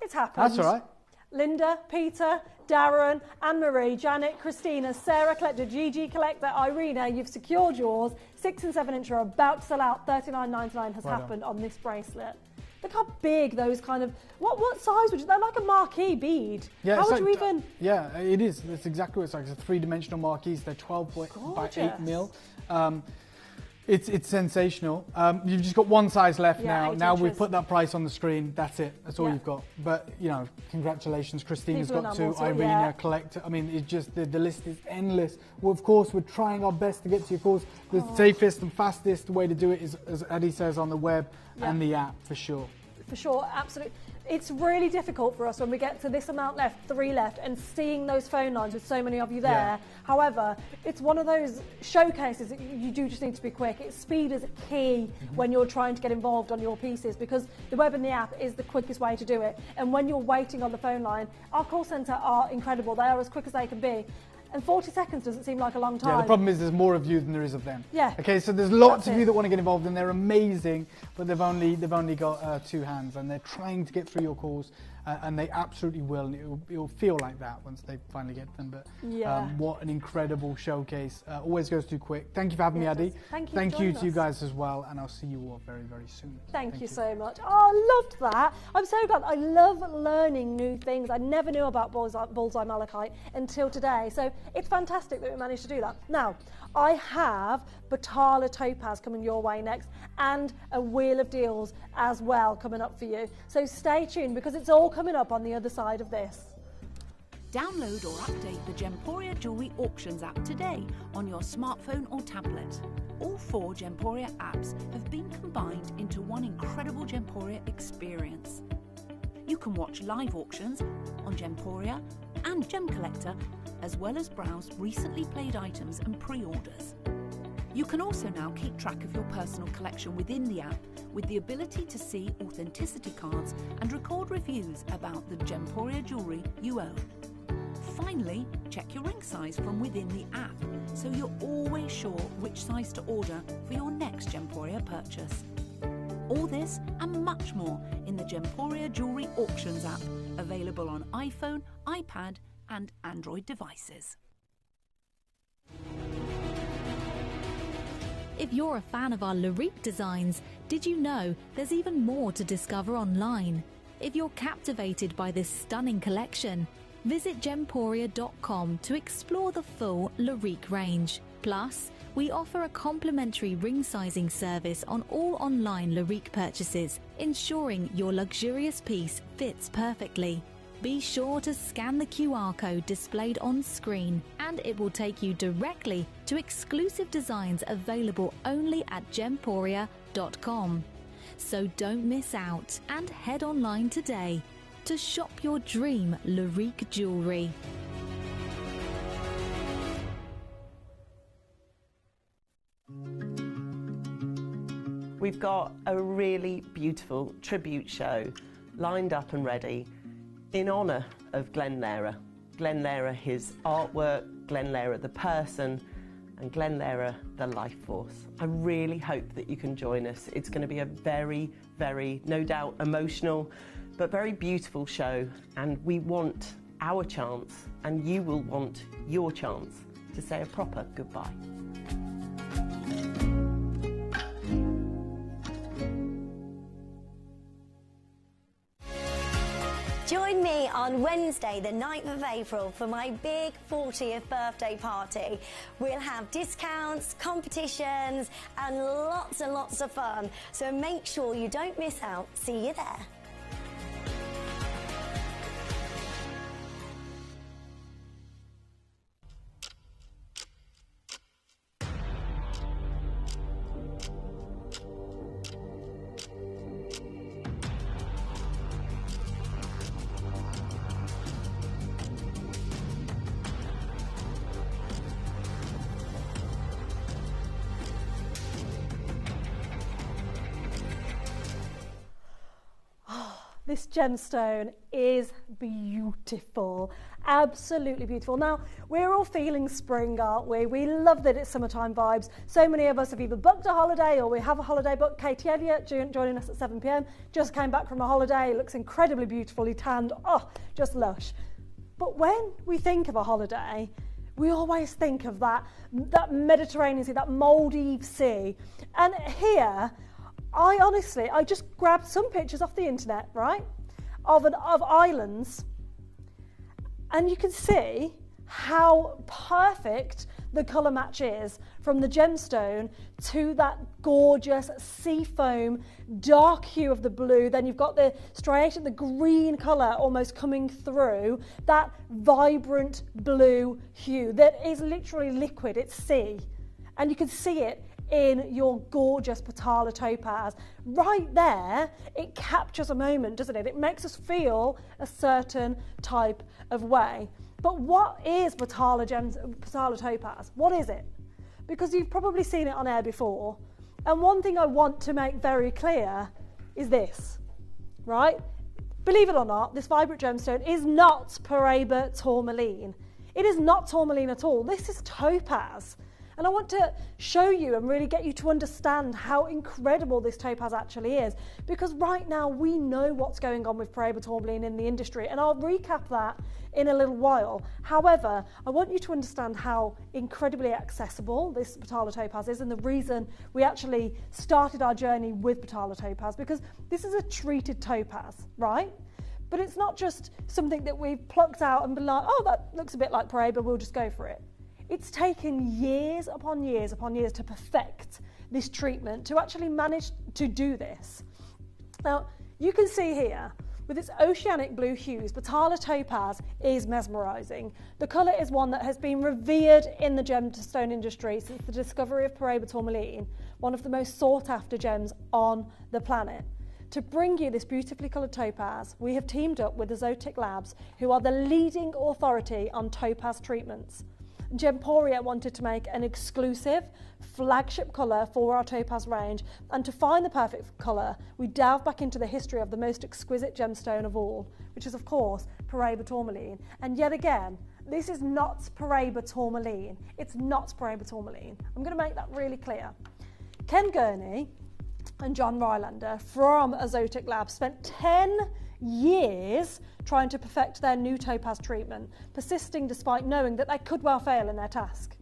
It's happened. That's all right. Linda, Peter, Darren, Anne-Marie, Janet, Christina, Sarah Collector, Gigi Collector, Irina, you've secured yours. 6 and 7 inch are about to sell out. $39.99 has happened on this bracelet. Look how big those kind of, what size would you, they're like a marquee bead. Yeah, how would you even? Yeah, it is. That's exactly what it's like. It's a 3-dimensional marquees. They're 12 by 8 mil. It's sensational. You've just got one size left now. Now we've put that price on the screen. That's it. That's all you've got. But, you know, congratulations. Christina's got 2. Irina, Collector. I mean, it's just, the list is endless. Well, of course, we're trying our best to get to your course. The safest and fastest way to do it is, as Addy says, on the web and the app, for sure. For sure, absolutely. It's really difficult for us when we get to this amount left, 3 left, and seeing those phone lines with so many of you there. Yeah. However, it's one of those showcases that you do just need to be quick. Speed is key when you're trying to get involved on your pieces, because the web and the app is the quickest way to do it. And when you're waiting on the phone line, our call centre are incredible. They are as quick as they can be. And 40 seconds doesn't seem like a long time. Yeah, the problem is there's more of you than there is of them. Yeah. Okay, so there's lots of you that want to get involved, and they're amazing, but they've only got 2 hands, and they're trying to get through your calls, and they absolutely will. And it'll feel like that once they finally get them. But what an incredible showcase! Always goes too quick. Thank you for having me, Addy. Thank you to you guys as well, and I'll see you all very, very soon. Thank you so much. Oh, I loved that. I'm so glad. I love learning new things. I never knew about bullseye malachite until today. So it's fantastic that we managed to do that. Now, I have Batala Topaz coming your way next, and a wheel of deals as well coming up for you. So stay tuned, because it's all coming up on the other side of this. Download or update the Gemporia Jewellery Auctions app today on your smartphone or tablet. All 4 Gemporia apps have been combined into one incredible Gemporia experience. You can watch live auctions on Gemporia and Gem Collector, as well as browse recently played items and pre-orders. You can also now keep track of your personal collection within the app, with the ability to see authenticity cards and record reviews about the Gemporia jewellery you own. Finally, check your ring size from within the app, so you're always sure which size to order for your next Gemporia purchase. All this and much more in the Gemporia Jewellery Auctions app, available on iPhone, iPad and Android devices. If you're a fan of our Larique designs, did you know there's even more to discover online? If you're captivated by this stunning collection, visit Gemporia.com to explore the full Larique range. Plus, we offer a complimentary ring sizing service on all online Larique purchases, ensuring your luxurious piece fits perfectly. Be sure to scan the QR code displayed on screen, and it will take you directly to exclusive designs available only at Gemporia.com. So don't miss out and head online today to shop your dream Larique jewellery. We've got a really beautiful tribute show lined up and ready in honour of Glenn Lehrer. Glenn Lehrer, his artwork, Glenn Lehrer, the person, and Glenn Lehrer, the life force. I really hope that you can join us. It's going to be a very, very, no doubt, emotional, but very beautiful show, and we want our chance, and you will want your chance to say a proper goodbye. Join me on Wednesday, the 9th of April, for my big 40th birthday party. We'll have discounts, competitions, and lots of fun. So make sure you don't miss out. See you there. This gemstone is beautiful, absolutely beautiful. Now, we're all feeling spring, aren't we? We love that it's summertime vibes. So many of us have either booked a holiday or we have a holiday booked. Katie Elliott joining us at 7 p.m, just came back from a holiday, looks incredibly beautifully tanned, oh, just lush. But when we think of a holiday, we always think of that Mediterranean Sea, that Maldives Sea. And here, I just grabbed some pictures off the internet, right, of islands, and you can see how perfect the colour match is from the gemstone to that gorgeous sea foam dark hue of the blue. Then you've got the striated, the green colour almost coming through, that vibrant blue hue that is literally liquid, it's sea, and you can see it in your gorgeous Potala topaz. Right there, it captures a moment, doesn't it? It makes us feel a certain type of way. But what is Potala topaz? What is it? Because you've probably seen it on air before. And one thing I want to make very clear is this, right? Believe it or not, this vibrant gemstone is not Paraiba tourmaline. It is not tourmaline at all. This is topaz. And I want to show you and really get you to understand how incredible this topaz actually is, because right now we know what's going on with Paraiba tourmaline in the industry, and I'll recap that in a little while. However, I want you to understand how incredibly accessible this Potala topaz is, and the reason we actually started our journey with Potala topaz, because this is a treated topaz, right? But it's not just something that we've plucked out and been like, oh, that looks a bit like Paraiba, we'll just go for it. It's taken years upon years upon years to perfect this treatment, to actually manage to do this. Now, you can see here, with its oceanic blue hues, Potala topaz is mesmerising. The colour is one that has been revered in the gemstone industry since the discovery of Paraiba tourmaline, one of the most sought after gems on the planet. To bring you this beautifully coloured topaz, we have teamed up with Exotic Labs, who are the leading authority on topaz treatments. Gemporia wanted to make an exclusive flagship colour for our topaz range, and to find the perfect colour, we delved back into the history of the most exquisite gemstone of all, which is of course Paraiba tourmaline. And yet again, this is not Paraiba tourmaline. It's not Paraiba tourmaline. I'm going to make that really clear. Ken Gurney and John Rylander from Exotic Labs spent 10 years trying to perfect their new topaz treatment, persisting despite knowing that they could well fail in their task.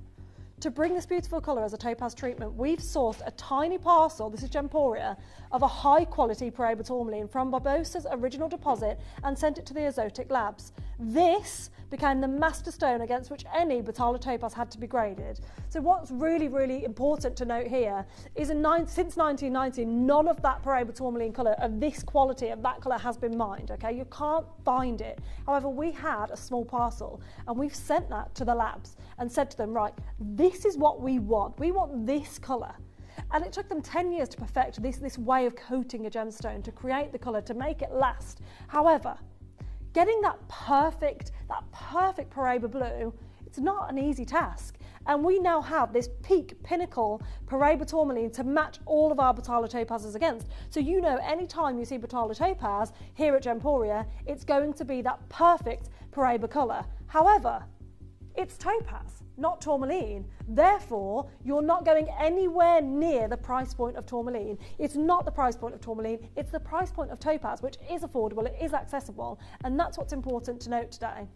to bring this beautiful colour as a topaz treatment, we've sourced a tiny parcel, this is Gemporia, of a high quality Paraiba tourmaline from Barbosa's original deposit and sent it to the Exotic Labs. This became the master stone against which any Batala topaz had to be graded. So what's really, really important to note here is since 1990, none of that Paraiba tourmaline colour of this quality, of that colour, has been mined, okay? You can't find it. However, we had a small parcel and we've sent that to the labs and said to them, right, this is what we want. We want this colour. And it took them 10 years to perfect this way of coating a gemstone, to create the colour, to make it last. However, getting that perfect Paraiba blue, it's not an easy task. And we now have this peak, pinnacle Paraiba tourmaline to match all of our Batala topazes against. So you know, anytime you see Batala topaz here at Gemporia, it's going to be that perfect Paraiba colour. However, it's topaz, not tourmaline. Therefore, you're not going anywhere near the price point of tourmaline. It's not the price point of tourmaline, it's the price point of topaz, which is affordable, it is accessible, and that's what's important to note today.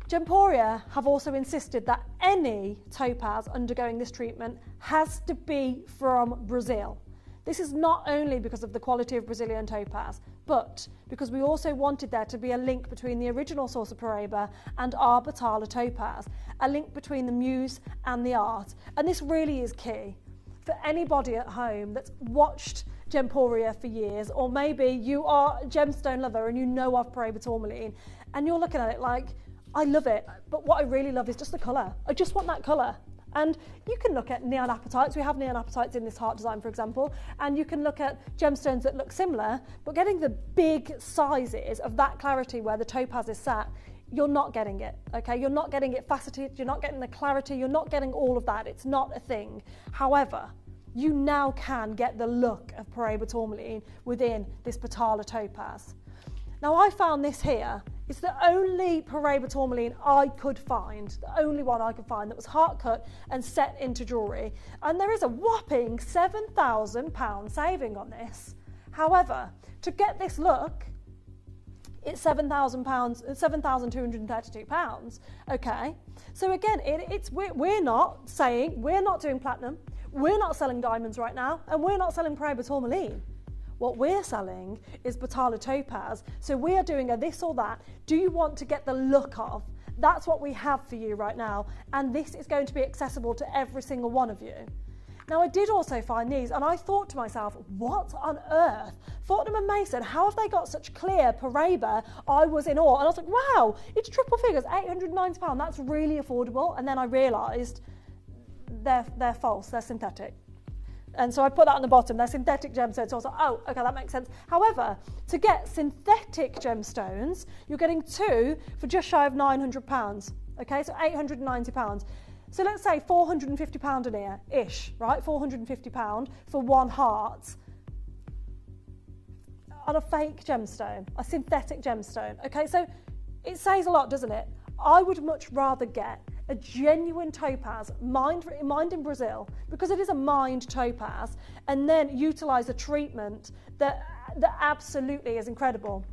Gemporia have also insisted that any topaz undergoing this treatment has to be from Brazil. This is not only because of the quality of Brazilian topaz, but because we also wanted there to be a link between the original source of Paraiba and our Batala topaz, a link between the muse and the art. And this really is key. For anybody at home that's watched Gemporia for years, or maybe you are a gemstone lover and you know of Paraiba tourmaline, and you're looking at it like, I love it, but what I really love is just the colour. I just want that colour. And you can look at neon apatites. We have neon apatites in this heart design, for example, and you can look at gemstones that look similar, but getting the big sizes of that clarity where the topaz is sat, you're not getting it, okay? You're not getting it faceted, you're not getting the clarity, you're not getting all of that. It's not a thing. However, you now can get the look of Paraiba tourmaline within this Batala topaz. Now, I found this here. It's the only Paraiba tourmaline I could find, the only one I could find that was heart cut and set into jewellery. And there is a whopping £7,000 saving on this. However, to get this look, it's £7,232. Okay, so again, we're not doing platinum, we're not selling diamonds right now, and we're not selling Paraiba tourmaline. What we're selling is Batala topaz. So we are doing a this or that. Do you want to get the look of? That's what we have for you right now. And this is going to be accessible to every single one of you. Now, I did also find these, and I thought to myself, what on earth? Fortnum & Mason, how have they got such clear Paraiba? I was in awe. And I was like, wow, it's triple figures, £890. That's really affordable. And then I realised they're false, they're synthetic. And so I put that on the bottom, they're synthetic gemstones. So I was like, oh, okay, that makes sense. However, to get synthetic gemstones, you're getting two for just shy of £900. Okay, so £890. So let's say £450 an ear-ish, right? £450 for one heart on a fake gemstone, a synthetic gemstone. Okay, so it says a lot, doesn't it? I would much rather get a genuine topaz mined in Brazil, because it is a mined topaz, and then utilise a treatment that absolutely is incredible.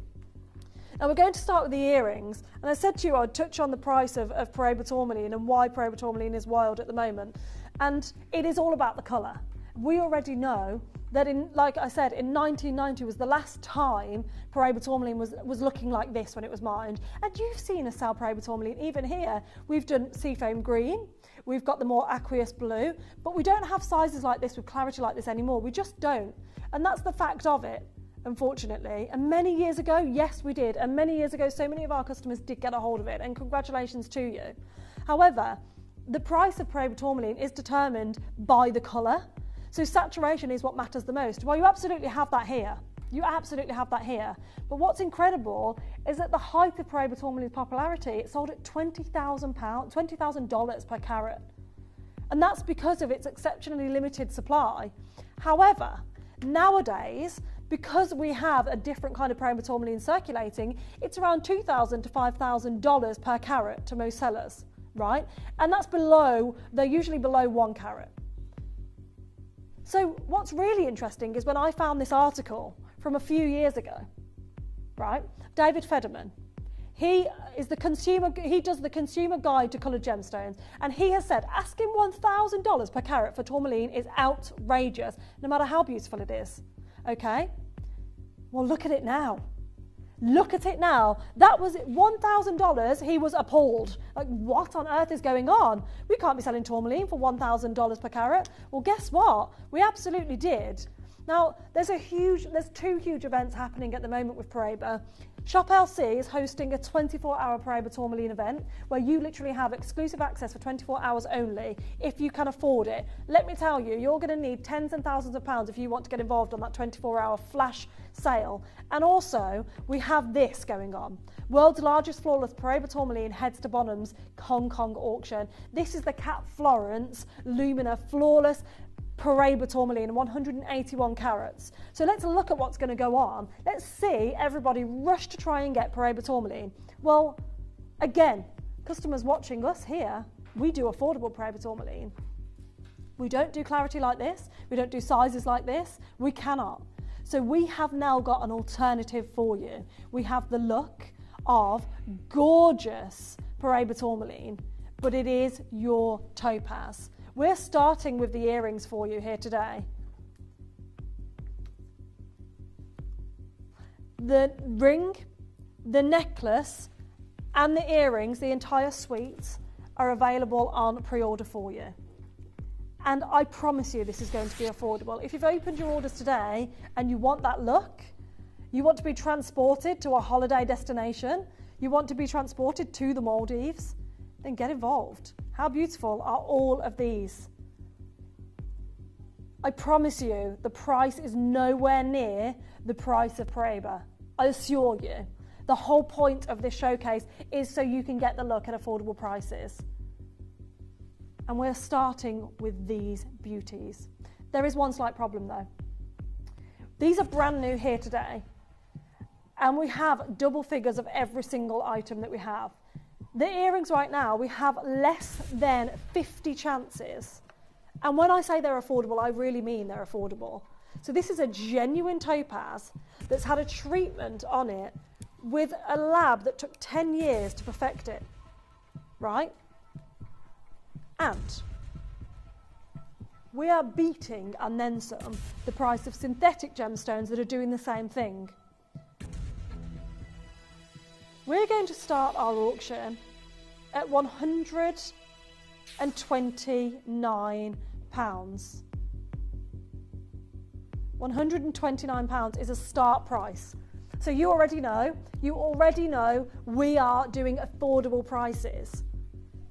Now we're going to start with the earrings, and I said to you I'd touch on the price of Paraiba tourmaline and why Paraiba tourmaline is wild at the moment, and it is all about the colour. We already know that like I said, in 1990 was the last time Paraiba tourmaline was looking like this when it was mined. And you've seen us sell Paraiba tourmaline. Even here, we've done seafoam green, we've got the more aqueous blue, but we don't have sizes like this with clarity like this anymore. We just don't. And that's the fact of it, unfortunately. And many years ago, yes, we did. And many years ago, so many of our customers did get a hold of it, and congratulations to you. However, the price of Paraiba tourmaline is determined by the colour. So saturation is what matters the most. Well, you absolutely have that here. You absolutely have that here. But what's incredible is at the height of Paraiba tourmaline's popularity, it sold at $20,000 per carat. And that's because of its exceptionally limited supply. However, nowadays, because we have a different kind of Paraiba tourmaline circulating, it's around $2,000 to $5,000 per carat to most sellers, right? And that's they're usually below 1 carat. So what's really interesting is when I found this article from a few years ago, right? David Federman, He does the consumer guide to coloured gemstones, and he has said asking $1,000 per carat for tourmaline is outrageous, no matter how beautiful it is. Okay? Well, look at it now. Look at it now. That was $1,000. He was appalled. Like, what on earth is going on? We can't be selling tourmaline for $1,000 per carat. Well, guess what? We absolutely did. Now, there's two huge events happening at the moment with Paraiba. Shop LC is hosting a 24-hour Paraiba tourmaline event where you literally have exclusive access for 24 hours only if you can afford it. Let me tell you, you're going to need tens and thousands of pounds if you want to get involved on that 24-hour flash sale. And also, we have this going on. World's largest flawless Paraiba tourmaline heads to Bonham's Hong Kong auction. This is the Cat Florence Lumina Flawless Paraiba tourmaline, 181 carats. So let's look at what's going to go on. Let's see everybody rush to try and get Paraiba tourmaline. Well, again, customers watching us here, we do affordable Paraiba tourmaline. We don't do clarity like this. We don't do sizes like this. We cannot. So we have now got an alternative for you. We have the look of gorgeous Paraiba tourmaline, but it is your topaz. We're starting with the earrings for you here today. The ring, the necklace, and the earrings, the entire suite, are available on pre-order for you. And I promise you this is going to be affordable. If you've opened your orders today and you want that look, you want to be transported to a holiday destination, you want to be transported to the Maldives, then get involved. How beautiful are all of these? I promise you, the price is nowhere near the price of Paraiba. I assure you. The whole point of this showcase is so you can get the look at affordable prices. And we're starting with these beauties. There is one slight problem though. These are brand new here today. And we have double figures of every single item that we have. The earrings right now, we have less than 50 chances. And when I say they're affordable, I really mean they're affordable. So this is a genuine topaz that's had a treatment on it with a lab that took 10 years to perfect it, right? And we are beating, and then some, the price of synthetic gemstones that are doing the same thing. We're going to start our auction at £129. £129 is a start price. So you already know we are doing affordable prices.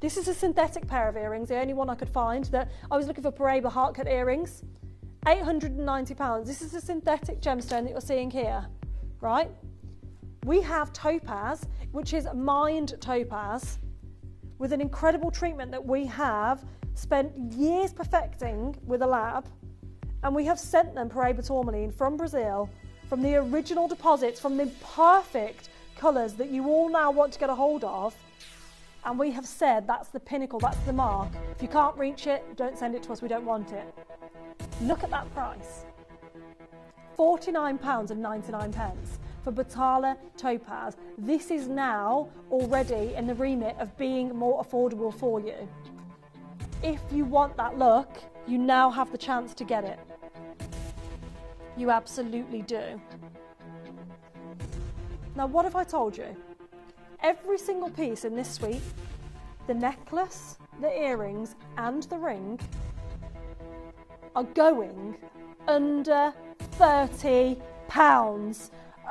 This is a synthetic pair of earrings, the only one I could find. That I was looking for Paraiba heart cut earrings, £890. This is a synthetic gemstone that you're seeing here, right? We have topaz, which is mined topaz, with an incredible treatment that we have spent years perfecting with a lab, and we have sent them Paraiba tourmaline from Brazil, from the original deposits, from the perfect colours that you all now want to get a hold of, and we have said that's the pinnacle, that's the mark. If you can't reach it, don't send it to us, we don't want it. Look at that price. £49.99 for Batala Topaz. This is now already in the remit of being more affordable for you. If you want that look, you now have the chance to get it. You absolutely do. Now, what have I told you? Every single piece in this suite, the necklace, the earrings, and the ring, are going under £30.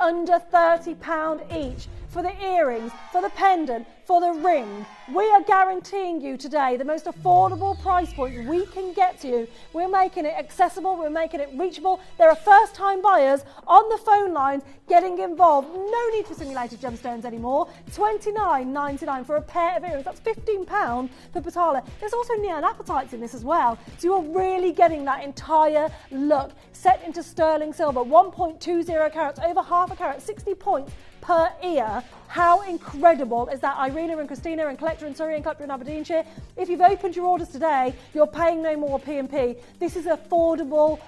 Under £30 each for the earrings, for the pendant, for the ring. We are guaranteeing you today the most affordable price point we can get to you. We're making it accessible, we're making it reachable. There are first-time buyers on the phone lines getting involved. No need for simulated gemstones anymore. $29.99 for a pair of earrings. That's £15 for Batala. There's also neon apatites in this as well. So you're really getting that entire look set into sterling silver. 1.20 carats, over half a carat, 60 points per ear. How incredible is that? Irina and Christina and Collector in Surrey and Collector in Aberdeenshire. If you've opened your orders today, you're paying no more P&P. This is affordable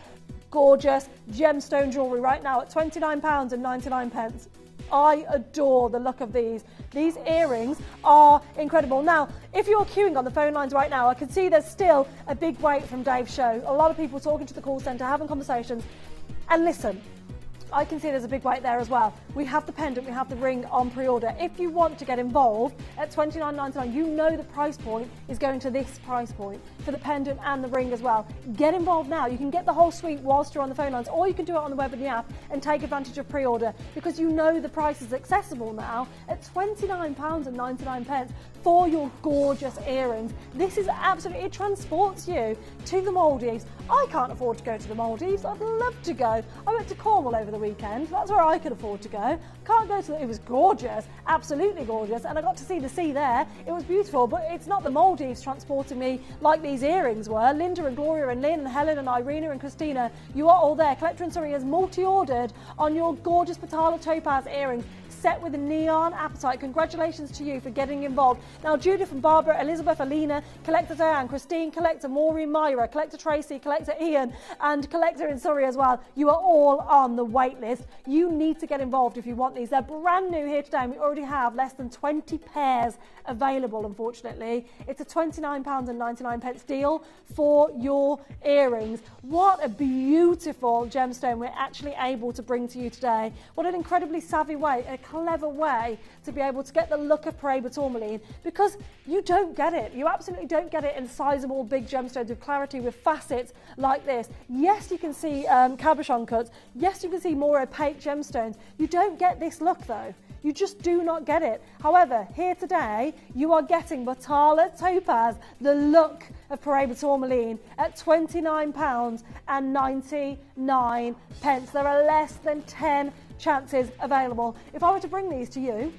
gorgeous gemstone jewellery right now at £29.99. I adore the look of these. These earrings are incredible. Now, if you're queuing on the phone lines right now, I can see there's still a big wait from Dave's show. A lot of people talking to the call centre, having conversations. And listen, I can see there's a big wait there as well. We have the pendant, we have the ring on pre-order. If you want to get involved at $29.99, you know the price point is going to this price point for the pendant and the ring as well. Get involved now. You can get the whole suite whilst you're on the phone lines, or you can do it on the web and the app and take advantage of pre-order, because you know the price is accessible now at £29.99 for your gorgeous earrings. This is absolutely, it transports you to the Maldives. I can't afford to go to the Maldives. I'd love to go. I went to Cornwall over the weekend. That's where I could afford to go. Can't go to, it was gorgeous, absolutely gorgeous, and I got to see the sea there. It was beautiful, but it's not the Maldives transporting me like these earrings were. Linda and Gloria and Lynn and Helen and Irina and Christina, you are all there. Collector & Surrey has multi-ordered on your gorgeous Patala Topaz earrings, set with a neon apatite. Congratulations to you for getting involved. Now, Judith and Barbara, Elizabeth, Alina, Collector Diane, Christine, Collector Maureen, Myra, Collector Tracy, Collector Ian, and Collector in Surrey as well. You are all on the wait list. You need to get involved if you want these. They're brand new here today, and we already have less than 20 pairs available, unfortunately. It's a £29.99 deal for your earrings. What a beautiful gemstone we're actually able to bring to you today. What an incredibly savvy way, a clever way to be able to get the look of Paraiba tourmaline, because you don't get it. You absolutely don't get it in sizable big gemstones with clarity, with facets like this. Yes, you can see cabochon cuts. Yes, you can see more opaque gemstones. You don't get this look though. You just do not get it. However, here today, you are getting Batala Topaz, the look of Paraiba tourmaline, at £29.99. There are less than 10 chances available. If I were to bring these to you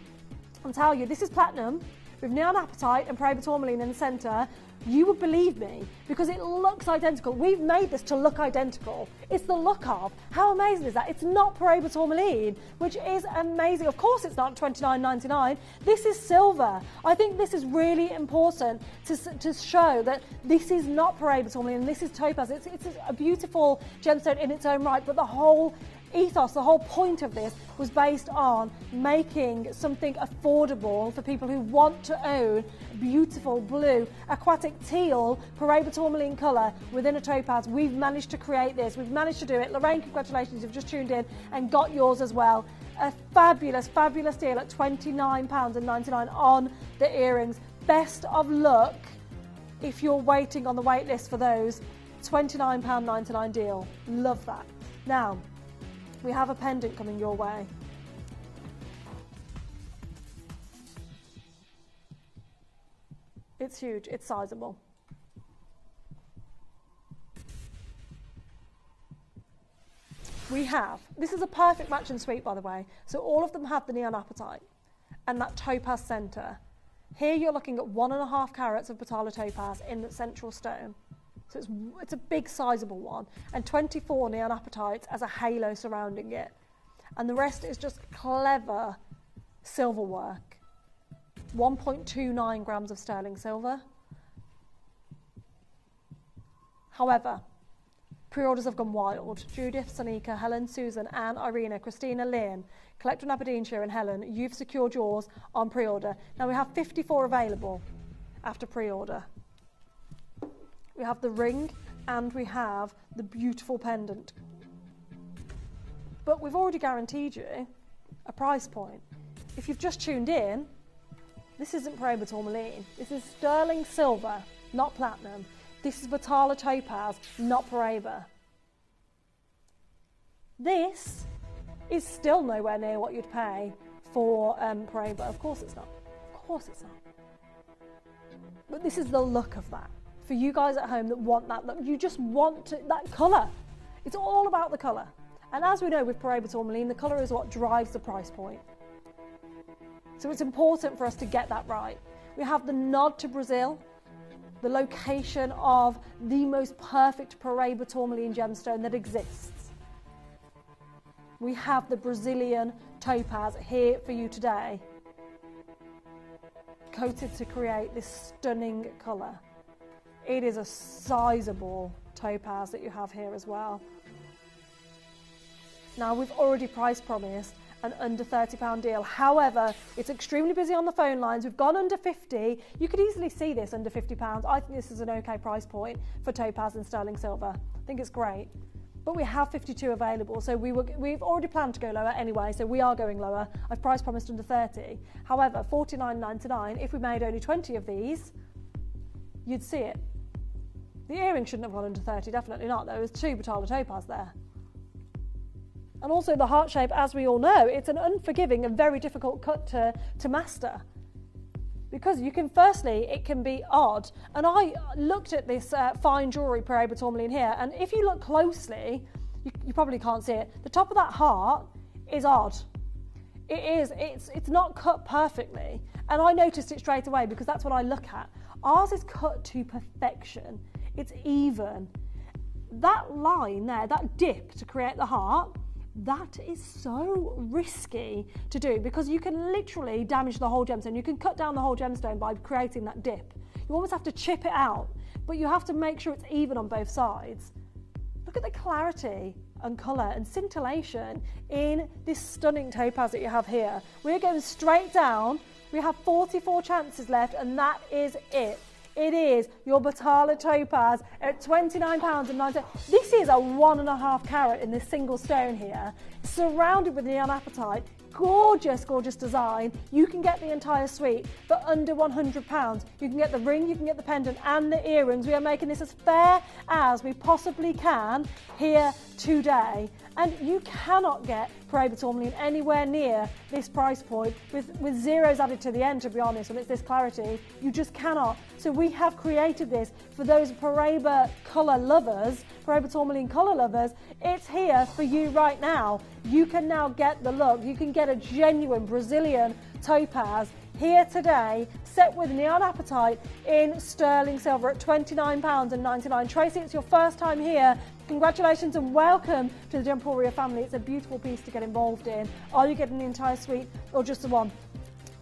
and tell you this is platinum with neon apatite and Paraiba tourmaline in the centre, you would believe me, because it looks identical. We've made this to look identical. It's the look of. How amazing is that? It's not Paraiba tourmaline, which is amazing. Of course it's not $29.99. This is silver. I think this is really important to show that this is not Paraiba tourmaline, this is topaz. It's a beautiful gemstone in its own right, but the whole ethos, the whole point of this was based on making something affordable for people who want to own beautiful blue, aquatic teal, Paraiba tourmaline colour within a topaz. We've managed to create this. We've managed to do it. Lorraine, congratulations, you've just tuned in and got yours as well. A fabulous, fabulous deal at £29.99 on the earrings. Best of luck if you're waiting on the wait list for those. £29.99 deal. Love that. Now, we have a pendant coming your way. It's huge, it's sizable. This is a perfect match and suite, by the way. So all of them have the neon apatite and that topaz centre. Here you're looking at 1.5 carats of Batala topaz in the central stone. So it's a big sizable one, and 24 neon apatites as a halo surrounding it. And the rest is just clever silver work. 1.29 grams of sterling silver. However, pre-orders have gone wild. Judith, Sanika, Helen, Susan, Anne, Irina, Christina, Lynn, Collector in Aberdeenshire and Helen, you've secured yours on pre-order. Now we have 54 available after pre-order. We have the ring and we have the beautiful pendant. But we've already guaranteed you a price point. If you've just tuned in, this isn't Paraiba tourmaline. This is sterling silver, not platinum. This is Batala topaz, not Paraiba. This is still nowhere near what you'd pay for Paraiba. Of course it's not. Of course it's not. But this is the look of that. For you guys at home that want that look, you just want that colour. It's all about the colour. And as we know with Paraiba tourmaline, the colour is what drives the price point. So it's important for us to get that right. We have the nod to Brazil, the location of the most perfect Paraiba tourmaline gemstone that exists. We have the Brazilian topaz here for you today, coated to create this stunning colour. It is a sizable topaz that you have here as well. Now, we've already price promised an under £30 deal. However, it's extremely busy on the phone lines. We've gone under 50. You could easily see this under £50. I think this is an okay price point for topaz and sterling silver. I think it's great. But we have 52 available, so we've already planned to go lower anyway, so we are going lower. I've price promised under 30. However, $49.99, if we made only 20 of these, you'd see it. The earring shouldn't have gone under 30, definitely not. There was 2 Batala topaz there. And also the heart shape, as we all know, it's an unforgiving and very difficult cut to master. Because you can, firstly, it can be odd. And I looked at this fine jewellery per Aberta tourmaline here, and if you look closely, you probably can't see it, the top of that heart is odd. It's not cut perfectly. And I noticed it straight away because that's what I look at. Ours is cut to perfection. It's even. That line there, that dip to create the heart, that is so risky to do because you can literally damage the whole gemstone. You can cut down the whole gemstone by creating that dip. You almost have to chip it out, but you have to make sure it's even on both sides. Look at the clarity and colour and scintillation in this stunning topaz that you have here. We're going straight down. We have 44 chances left, and that is it. It is your Batala topaz at £29.90. This is a 1.5 carat in this single stone here, surrounded with neon apatite. Gorgeous, gorgeous design. You can get the entire suite for under £100. You can get the ring, you can get the pendant and the earrings. We are making this as fair as we possibly can here today. And you cannot get per Aberta tourmaline anywhere near this price point with zeros added to the end, to be honest, when it's this clarity. You just cannot. So we have created this for those Paraiba colour lovers, per Aberta tourmaline colour lovers. It's here for you right now. You can now get the look. You can get a genuine Brazilian topaz here today, set with neon apatite in sterling silver at £29.99. Tracy, it's your first time here. Congratulations and welcome to the Gemporia family. It's a beautiful piece to get involved in. Are you getting the entire suite or just the one?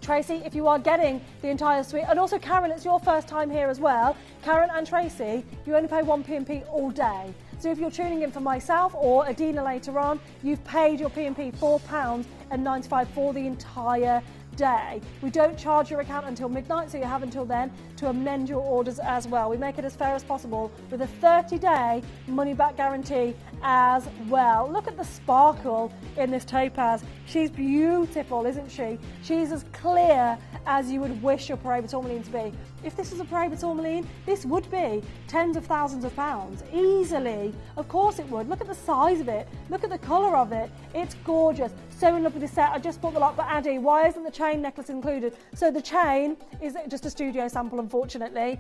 Tracy, if you are getting the entire suite, and also Karen, it's your first time here as well. Karen and Tracy, you only pay 1 P&P all day. So if you're tuning in for myself or Adina later on, you've paid your P&P £4.95 for the entire day. We don't charge your account until midnight, so you have until then to amend your orders as well. We make it as fair as possible with a 30-day money-back guarantee as well. Look at the sparkle in this topaz. She's beautiful, isn't she? She's as clear as you would wish your per Aberta tourmaline to be. If this was a per Aberta tourmaline, this would be tens of thousands of pounds, easily. Of course it would. Look at the size of it. Look at the colour of it. It's gorgeous. So in love with this set. I just bought the lot, but Addy, why isn't the chain necklace included? So the chain is just a studio sample, unfortunately.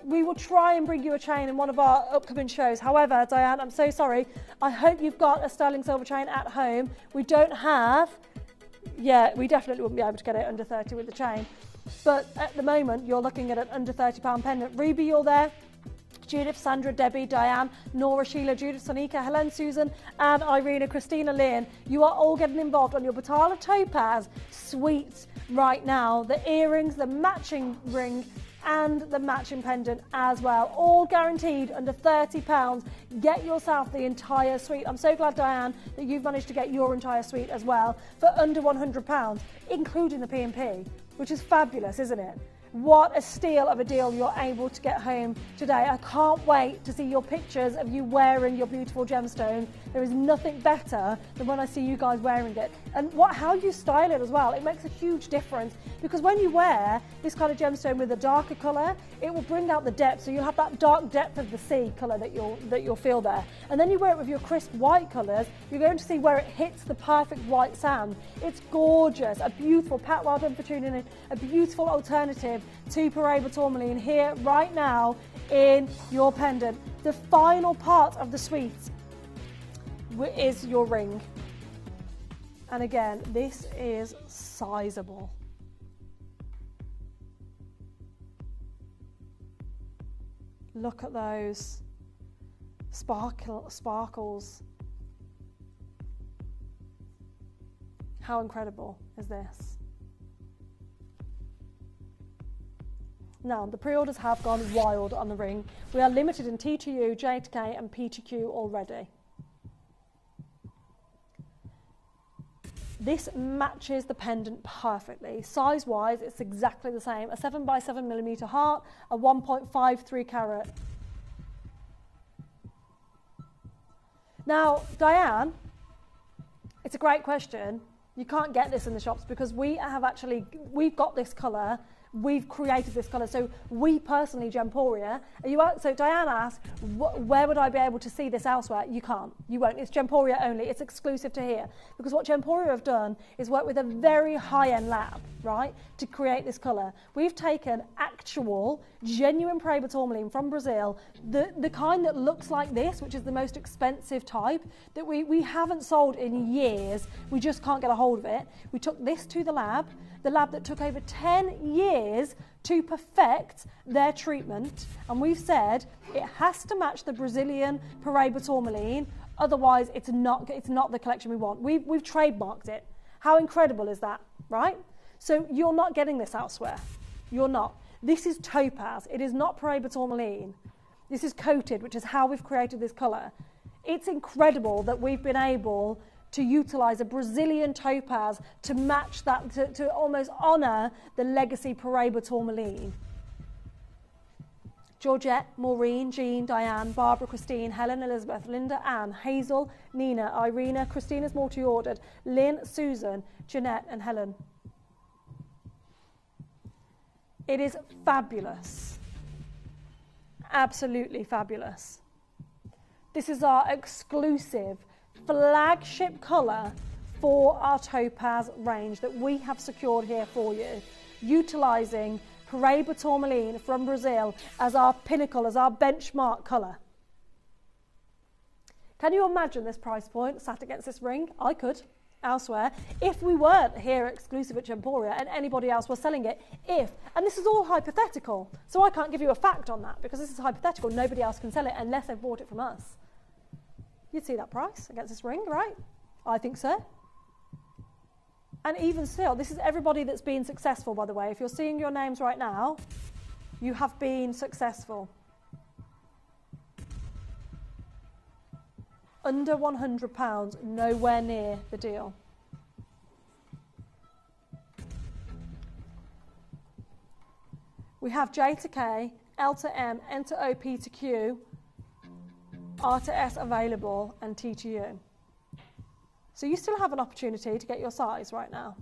We will try and bring you a chain in one of our upcoming shows. However, Diane, I'm so sorry. I hope you've got a sterling silver chain at home. We don't have... Yeah, we definitely wouldn't be able to get it under 30 with the chain. But at the moment, you're looking at an under £30 pendant. Ruby, you're there. Judith, Sandra, Debbie, Diane, Nora, Sheila, Judith, Sonika, Helen, Susan, and Irina, Christina, Lynn. You are all getting involved on your Batala topaz suite right now. The earrings, the matching ring, and the matching pendant as well. All guaranteed under £30. Get yourself the entire suite. I'm so glad, Diane, that you've managed to get your entire suite as well for under £100, including the P&P, which is fabulous, isn't it? What a steal of a deal you're able to get home today. I can't wait to see your pictures of you wearing your beautiful gemstone. There is nothing better than when I see you guys wearing it. And how you style it as well, it makes a huge difference, because when you wear this kind of gemstone with a darker colour, it will bring out the depth. So you'll have that dark depth of the sea colour that you'll feel there. And then you wear it with your crisp white colours, you're going to see where it hits the perfect white sand. It's gorgeous, a beautiful, Pat, well done for tuning in, a beautiful alternative to per Aberta tourmaline here right now in your pendant. The final part of the suite is your ring. And again, this is sizable. Look at those sparkles. How incredible is this? Now, the pre-orders have gone wild on the ring. We are limited in T2U, J2K and P2Q already. This matches the pendant perfectly. Size-wise, it's exactly the same. A 7x7mm heart, a 1.53 carat. Now, Diane, it's a great question. You can't get this in the shops because we've got this colour. We've created this colour. So we personally, Gemporia, so Diane asked, where would I be able to see this elsewhere? You can't. You won't. It's Gemporia only. It's exclusive to here. Because what Gemporia have done is work with a very high-end lab, right, to create this colour. We've taken actual, genuine Paraiba tourmaline from Brazil, the kind that looks like this, which is the most expensive type, that we haven't sold in years. We just can't get a hold of it. We took this to the lab that took over 10 years to perfect their treatment, and we've said it has to match the Brazilian Paraiba tourmaline, otherwise it's not the collection we want. We've trademarked it. How incredible is that, right? So you're not getting this elsewhere. You're not. This is topaz. It is not Paraiba tourmaline. This is coated, which is how we've created this colour. It's incredible that we've been able to utilise a Brazilian topaz to match that, to almost honour the legacy Paraiba tourmaline. Georgette, Maureen, Jean, Diane, Barbara, Christine, Helen, Elizabeth, Linda, Anne, Hazel, Nina, Irina, Christina's multi-ordered, Lynn, Susan, Jeanette and Helen. It is fabulous. Absolutely fabulous. This is our exclusive flagship colour for our topaz range that we have secured here for you, utilising Paraiba tourmaline from Brazil as our pinnacle, as our benchmark colour. Can you imagine this price point sat against this ring? I could, elsewhere, if we weren't here exclusive at Gemporia and anybody else was selling it, and this is all hypothetical, so I can't give you a fact on that because this is hypothetical, nobody else can sell it unless they've bought it from us. You'd see that price against this ring, right? I think so. And even still, this is everybody that's been successful, by the way. If you're seeing your names right now, you have been successful. Under £100, nowhere near the deal. We have J to K, L to M, N to O, P to Q, R to S available, and T to U. So you still have an opportunity to get your size right now.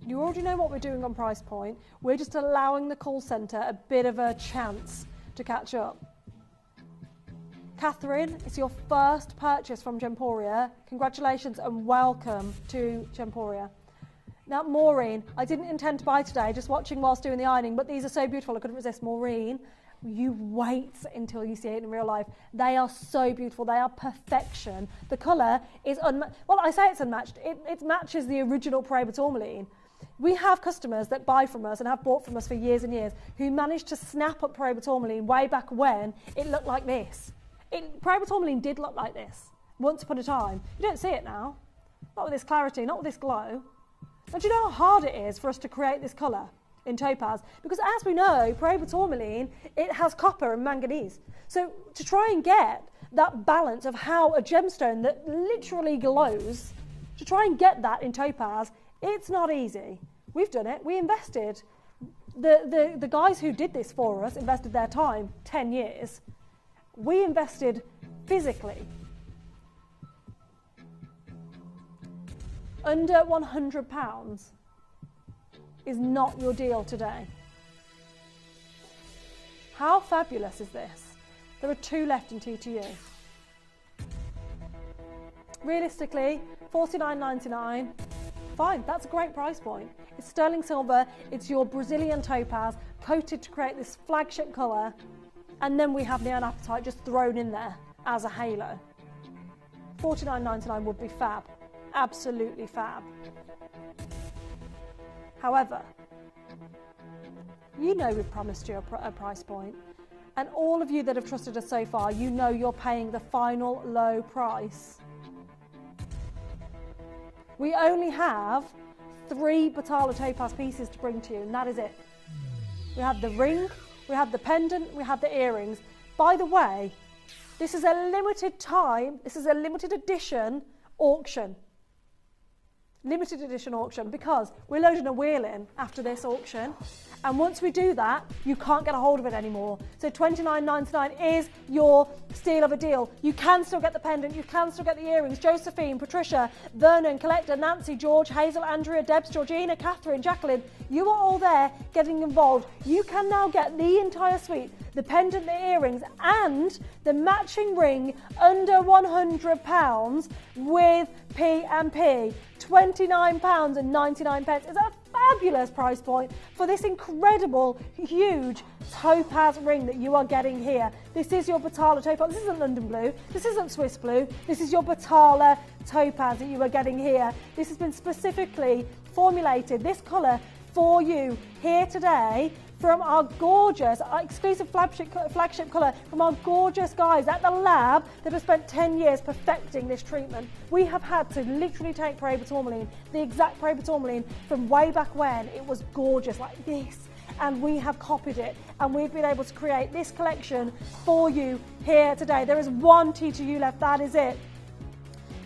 You already know what we're doing on price point. We're just allowing the call centre a bit of a chance to catch up. Catherine, it's your first purchase from Gemporia. Congratulations and welcome to Gemporia. Now, Maureen, I didn't intend to buy today, just watching whilst doing the ironing, but these are so beautiful, I couldn't resist. Maureen, you wait until you see it in real life. They are so beautiful. They are perfection. The colour is well, I say it's unmatched. It matches the original Paraiba tourmaline. We have customers that buy from us and have bought from us for years and years who managed to snap up Paraiba tourmaline way back when it looked like this. Paraiba tourmaline did look like this once upon a time. You don't see it now. Not with this clarity, not with this glow. And do you know how hard it is for us to create this colour in topaz? Because as we know, Paraiba tourmaline, it has copper and manganese. So to try and get that balance of how a gemstone that literally glows, to try and get that in topaz, it's not easy. We've done it. We invested. The guys who did this for us invested their time, 10 years. We invested physically. Under £100 is not your deal today. How fabulous is this? There are 2 left in TTU. Realistically, $49.99. Fine, that's a great price point. It's sterling silver, it's your Brazilian topaz, coated to create this flagship colour, and then we have neon apatite just thrown in there as a halo. $49.99 would be fab. Absolutely fab. However, you know we've promised you a price point, and all of you that have trusted us so far, you know you're paying the final low price. We only have 3 Batala topaz pieces to bring to you, and that is it. We have the ring, we have the pendant, we have the earrings. By the way, this is a limited time, this is a limited edition auction. limited edition auction, because we're loading a wheel in after this auction, and once we do that, you can't get a hold of it anymore. So $29.99 is your steal of a deal. You can still get the pendant, you can still get the earrings. Josephine, Patricia, Vernon, Collector, Nancy, George, Hazel, Andrea, Debs, Georgina, Catherine, Jacqueline, you are all there getting involved. You can now get the entire suite, the pendant, the earrings, and the matching ring under £100 with P&P. £29.99 is a fabulous price point for this incredible, huge topaz ring that you are getting here. This is your Batala topaz. This isn't London blue. This isn't Swiss blue. This is your Batala topaz that you are getting here. This has been specifically formulated, this colour, for you here today from our gorgeous, exclusive flagship colour from our gorgeous guys at the lab that have spent 10 years perfecting this treatment. We have had to literally take Paraiba tourmaline, the exact Paraiba tourmaline from way back when it was gorgeous like this, and we have copied it, and we've been able to create this collection for you here today. There is one T2U left, that is it.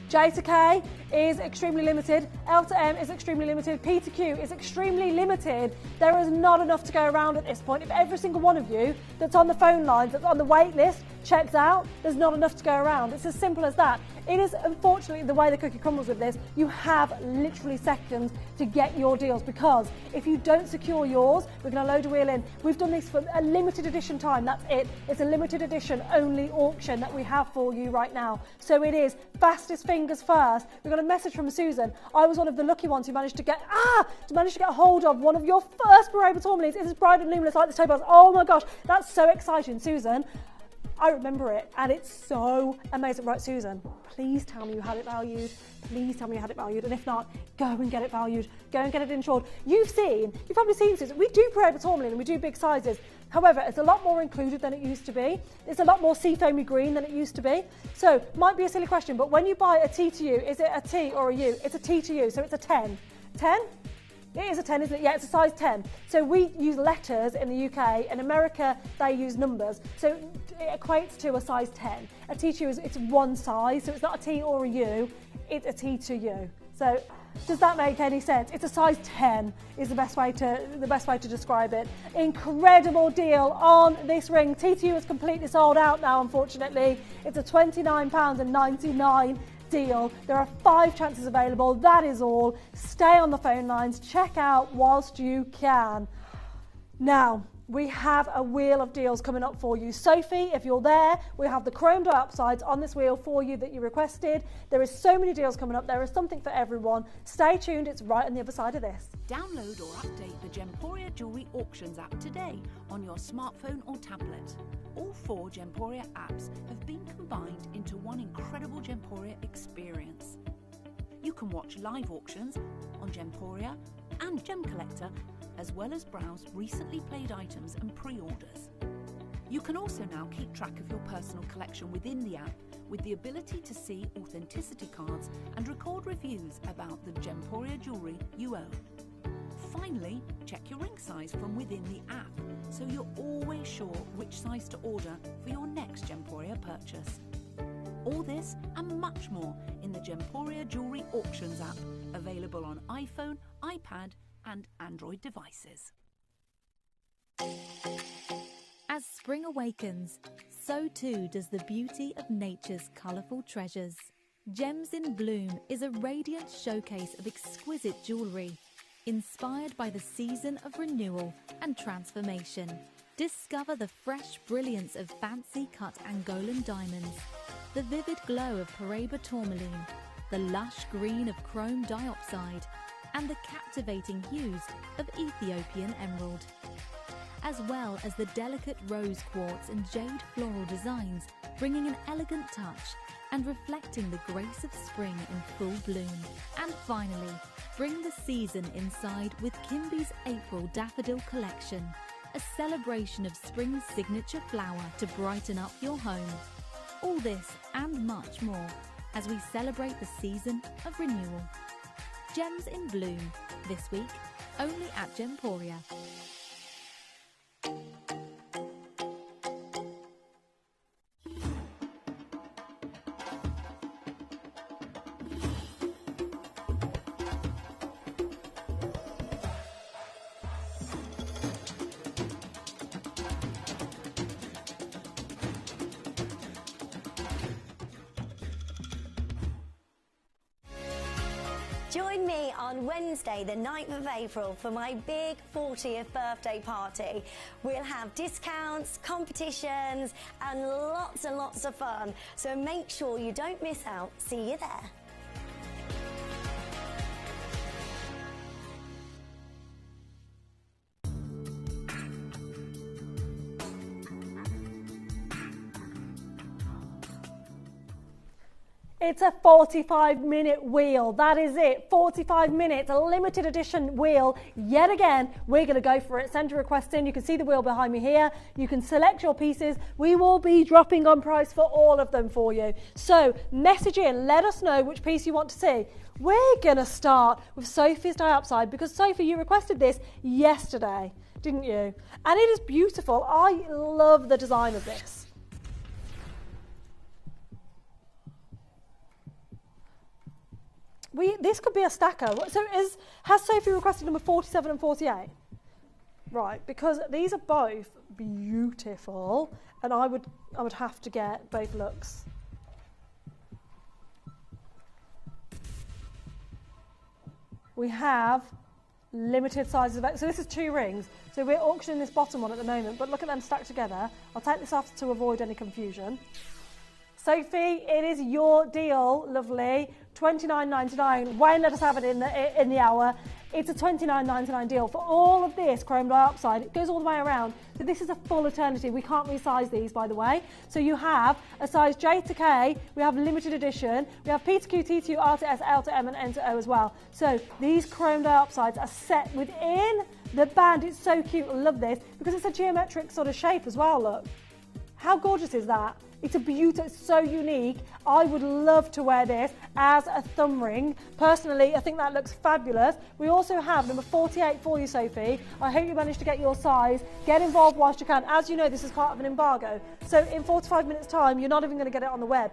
J to K is extremely limited, L to M is extremely limited, P to Q is extremely limited. There is not enough to go around at this point. If every single one of you that's on the phone lines, that's on the wait list, checks out, there's not enough to go around. It's as simple as that. It is unfortunately the way the cookie crumbles with this. You have literally seconds to get your deals, because if you don't secure yours, we're going to load a wheel in. We've done this for a limited edition time. That's it. It's a limited edition only auction that we have for you right now. So it is fastest fingers first. We got a message from Susan. I was one of the lucky ones who managed to get a hold of one of your first Paraiba tourmalines. It is bright and luminous like this topaz. Oh my gosh, that's so exciting, Susan. I remember it, and it's so amazing. Right, Susan, please tell me you had it valued. Please tell me you had it valued, and if not, go and get it valued. Go and get it insured. You've probably seen, Susan, we do Paraiba tourmaline and we do big sizes. However, it's a lot more included than it used to be. It's a lot more seafoamy green than it used to be. So, might be a silly question, but when you buy a T2U, is it a T or a U? It's a T2U, so it's a 10. 10? It is a 10, isn't it? Yeah, it's a size 10. So we use letters in the UK. In America, they use numbers. So it equates to a size 10. A T2U it's one size, so it's not a T or a U, it's a T2U. So does that make any sense? It's a size 10 is the best way to describe it. Incredible deal on this ring. T2U is completely sold out now, unfortunately. It's a £29.99 deal. There are 5 chances available. That is all. Stay on the phone lines. Check out whilst you can. Now, we have a wheel of deals coming up for you. Sophie, if you're there, we have the chrome dioxides on this wheel for you that you requested. There is so many deals coming up. There is something for everyone. Stay tuned. It's right on the other side of this. Download or update the Gemporia Jewellery Auctions app today on your smartphone or tablet. All 4 Gemporia apps have been combined into one incredible Gemporia experience. You can watch live auctions on Gemporia and Gem Collector, as well as browse recently played items and pre-orders. You can also now keep track of your personal collection within the app, with the ability to see authenticity cards and record reviews about the Gemporia jewellery you own. Finally, check your ring size from within the app, so you're always sure which size to order for your next Gemporia purchase. All this and much more in the Gemporia Jewellery Auctions app, available on iPhone, iPad and Android devices. As spring awakens, so too does the beauty of nature's colourful treasures. Gems in Bloom is a radiant showcase of exquisite jewellery, inspired by the season of renewal and transformation. Discover the fresh brilliance of fancy cut Angolan diamonds, the vivid glow of Paraiba tourmaline, the lush green of chrome dioxide, and the captivating hues of Ethiopian emerald, as well as the delicate rose quartz and jade floral designs, bringing an elegant touch and reflecting the grace of spring in full bloom. And finally, bring the season inside with Kimby's April Daffodil Collection, a celebration of spring's signature flower to brighten up your home. All this and much more as we celebrate the season of renewal. Gems in Bloom, this week, only at Gemporia. Join me on Wednesday, the 9th of April, for my big 40th birthday party. We'll have discounts, competitions, and lots of fun. So make sure you don't miss out. See you there. It's a 45-minute wheel. That is it. 45 minutes, a limited edition wheel. Yet again, we're going to go for it. Send a request in. You can see the wheel behind me here. You can select your pieces. We will be dropping on price for all of them for you. So message in. Let us know which piece you want to see. We're going to start with Sophie's diopside because, Sophie, you requested this yesterday, didn't you? And it is beautiful. I love the design of this. This could be a stacker. So has Sophie requested number 47 and 48? Right, because these are both beautiful, and I would have to get both looks. We have limited sizes of it. So this is 2 rings. So we're auctioning this bottom one at the moment, but look at them stacked together. I'll take this off to avoid any confusion. Sophie, it is your deal, lovely. $29.99. Wayne let us have it in the hour. It's a $29.99 deal for all of this chrome dioxide. It goes all the way around. So this is a full eternity. We can't resize these, by the way. So you have a size J to K. We have limited edition. We have P to Q, T to U, R to S, L to M, and N to O as well. So these chrome dioxides are set within the band. It's so cute. I love this because it's a geometric sort of shape as well. Look, how gorgeous is that? It's a beauty, it's so unique. I would love to wear this as a thumb ring. Personally, I think that looks fabulous. We also have number 48 for you, Sophie. I hope you managed to get your size. Get involved whilst you can. As you know, this is part of an embargo. So in 45 minutes time, you're not even going to get it on the web.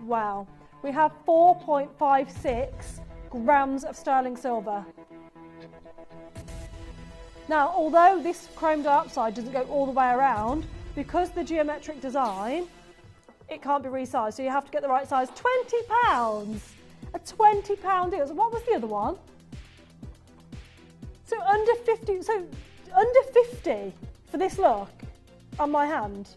Wow. We have 4.56 grams of sterling silver. Now, although this chrome dioxide doesn't go all the way around, because the geometric design, it can't be resized. So you have to get the right size. £20, a £20 deal. So what was the other one? So under 50. So under 50 for this look on my hand.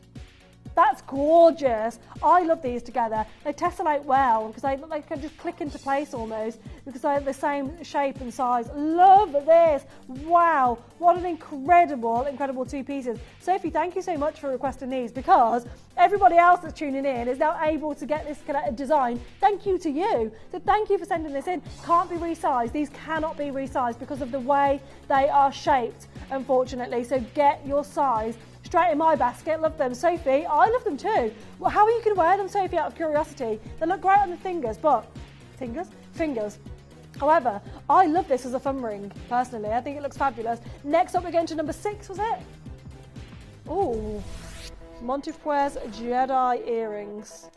That's gorgeous. I love these together. They tessellate well because they can just click into place almost because they have the same shape and size. Love this. Wow. What an incredible 2 pieces. Sophie, thank you so much for requesting these because everybody else that's tuning in is now able to get this design. Thank you to you. So thank you for sending this in. Can't be resized. These cannot be resized because of the way they are shaped, unfortunately. So get your size straight in my basket. Love them. Sophie, I love them too. Well, how are you going to wear them, Sophie, out of curiosity? They look great on the fingers, but fingers. However, I love this as a thumb ring, personally. I think it looks fabulous. Next up, we're going to number 6, was it? Oh, Montepuez Jedi earrings.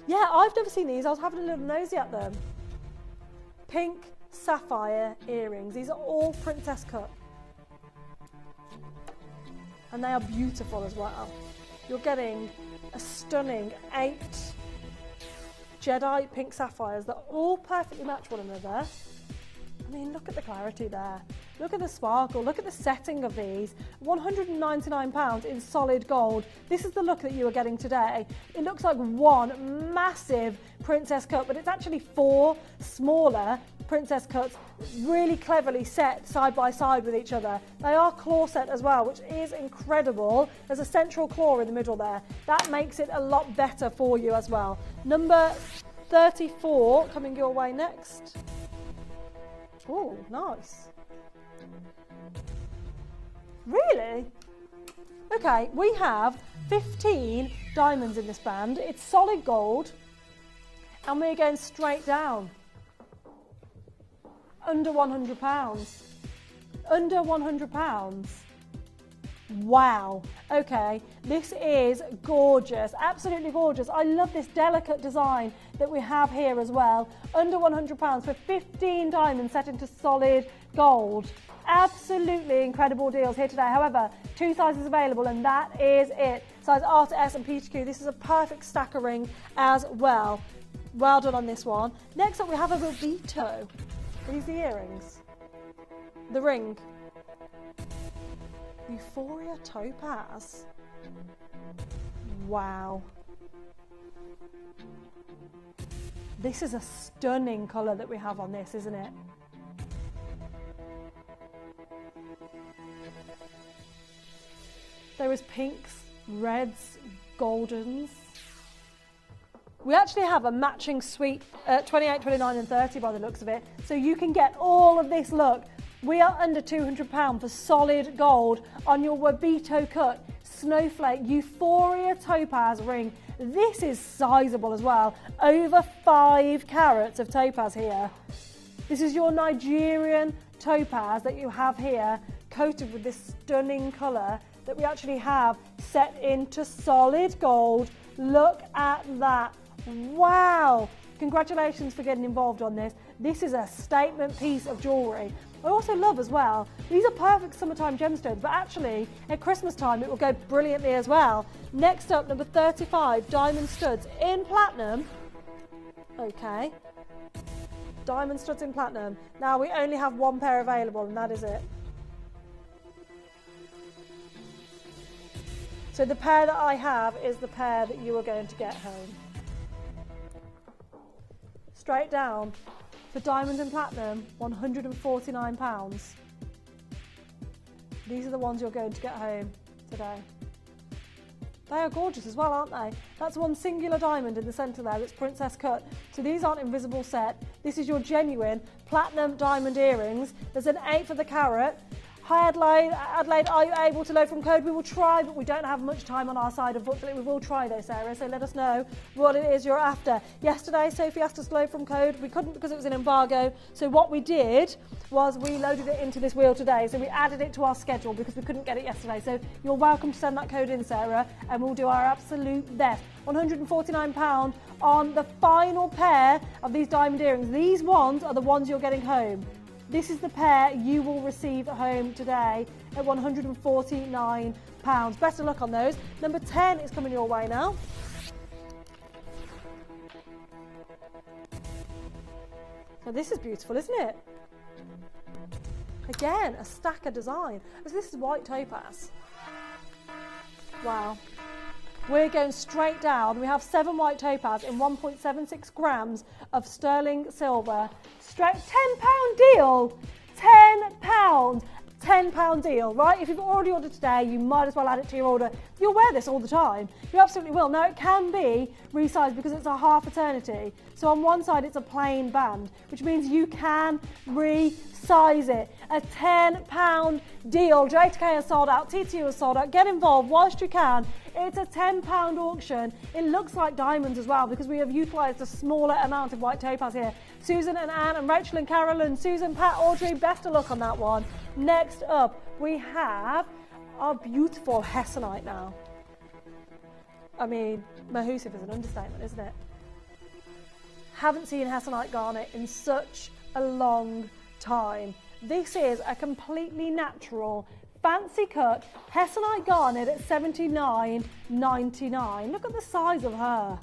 Yeah, I've never seen these. I was having a little nosy at them. Pink sapphire earrings. These are all princess cut. And they are beautiful as well. You're getting a stunning 8 Jedi pink sapphires that all perfectly match one another. I mean, look at the clarity there. Look at the sparkle. Look at the setting of these. £199 in solid gold. This is the look that you are getting today. It looks like one massive princess cut, but it's actually 4 smaller princess cuts, really cleverly set side by side with each other. They are claw set as well, which is incredible. There's a central claw in the middle there. That makes it a lot better for you as well. Number 34 coming your way next. Oh, nice. Really? Okay, we have 15 diamonds in this band. It's solid gold, and we're going straight down. Under £100. Under £100. Wow. Okay, this is gorgeous, absolutely gorgeous. I love this delicate design that we have here as well. Under £100 for 15 diamonds set into solid gold. Absolutely incredible deals here today. However, 2 sizes available, and that is it. Size R to S and P to Q. This is a perfect stacker ring as well. Well done on this one. Next up, we have a Rubito. Are these the earrings? The ring. Euphoria Topaz. Wow. This is a stunning colour that we have on this, isn't it? There is pinks, reds, goldens. We actually have a matching suite at 28, 29 and 30 by the looks of it. So you can get all of this look. We are under £200 for solid gold on your Wabito cut Snowflake Euphoria Topaz ring. This is sizable as well. Over 5 carats of topaz here. This is your Nigerian topaz that you have here, coated with this stunning colour that we actually have set into solid gold. Look at that. Wow. Congratulations for getting involved on this. This is a statement piece of jewellery. I also love as well, these are perfect summertime gemstones, but actually at Christmas time it will go brilliantly as well. Next up, number 35, diamond studs in platinum. Okay. Diamond studs in platinum. Now we only have 1 pair available, and that is it. So the pair that I have is the pair that you are going to get home. Straight down. For diamond and platinum, £149. These are the ones you're going to get home today. They are gorgeous as well, aren't they? That's one singular diamond in the centre there that's princess cut. So these aren't invisible set. This is your genuine platinum diamond earrings. There's an 8 for the carat. Hi Adelaide, are you able to load from code? We will try, but we don't have much time on our side, unfortunately. We will try though, Sarah, so let us know what it is you're after. Yesterday, Sophie asked us to load from code. We couldn't because it was an embargo. So what we did was we loaded it into this wheel today. So we added it to our schedule because we couldn't get it yesterday. So you're welcome to send that code in, Sarah, and we'll do our absolute best. £149 on the final pair of these diamond earrings. These ones are the ones you're getting home. This is the pair you will receive at home today at £149. Best of luck on those. Number 10 is coming your way now. Now this is beautiful, isn't it? Again, a stacker design. This is white topaz. Wow. We're going straight down. We have 7 white topaz in 1.76 grams of sterling silver. Straight £10 deal. £10. £10 deal, right? If you've already ordered today, you might as well add it to your order. You'll wear this all the time. You absolutely will. Now, it can be resized because it's a half eternity. So on one side, it's a plain band, which means you can resize it. A £10 deal. J2K has sold out. TTU has sold out. Get involved whilst you can. It's a £10 auction. It looks like diamonds as well because we have utilised a smaller amount of white topaz here. Susan and Anne and Rachel and Carolyn, Susan, Pat, Audrey, best of luck on that one. Next up, we have our beautiful Hessonite now. I mean, Mahoosive is an understatement, isn't it? Haven't seen Hessonite garnet in such a long time. This is a completely natural, fancy cut Hessonite garnet at $79.99. Look at the size of her.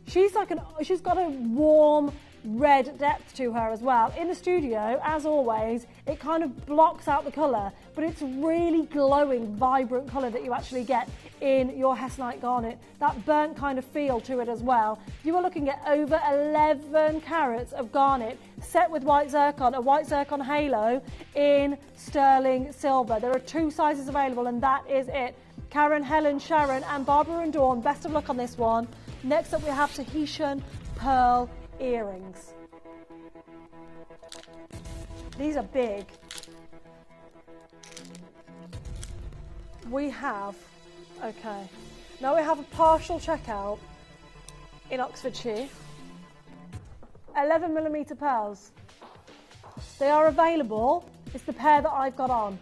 She's got a warm red depth to her as well. In the studio, as always, it kind of blocks out the colour, but it's really glowing, vibrant colour that you actually get in your Hessonite garnet. That burnt kind of feel to it as well. You are looking at over 11 carats of garnet set with white zircon, a white zircon halo in sterling silver. There are 2 sizes available, and that is it. Karen, Helen, Sharon, and Barbara and Dawn, best of luck on this one. Next up, we have Tahitian pearl earrings. These are big. We have, okay, now we have a partial checkout in Oxfordshire. 11mm pearls. They are available. It's the pair that I've got on.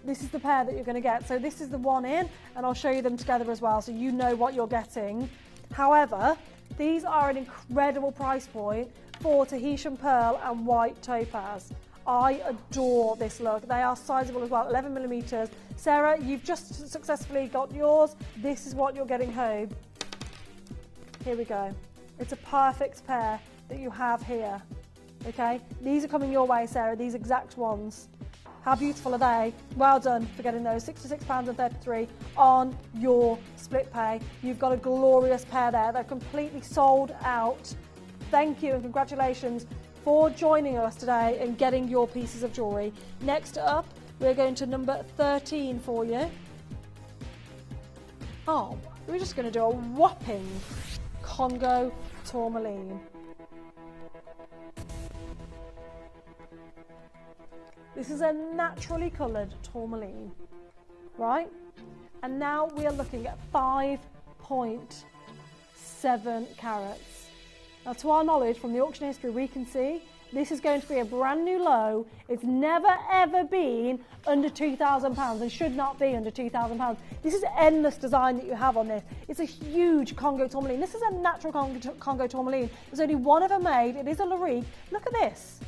this is the pair that you're going to get. So this is the one in, and I'll show you them together as well so you know what you're getting. However, these are an incredible price point for Tahitian pearl and white topaz. I adore this look. They are sizable as well, 11 millimeters. Sarah, you've just successfully got yours. This is what you're getting home. Here we go. It's a perfect pair that you have here. Okay, these are coming your way, Sarah, these exact ones. How beautiful are they? Well done for getting those. £66.33 on your split pay. You've got a glorious pair there. They're completely sold out. Thank you and congratulations for joining us today and getting your pieces of jewellery. Next up, we're going to number 13 for you. Oh, we're just going to do a whopping Congo tourmaline. This is a naturally coloured tourmaline, right? And now we are looking at 5.7 carats. Now, to our knowledge from the auction history, we can see this is going to be a brand new low. It's never ever been under £2,000 and should not be under £2,000. This is endless design that you have on this. It's a huge Congo tourmaline. This is a natural Congo tourmaline. There's only one ever made. It is a Larique. Look at this.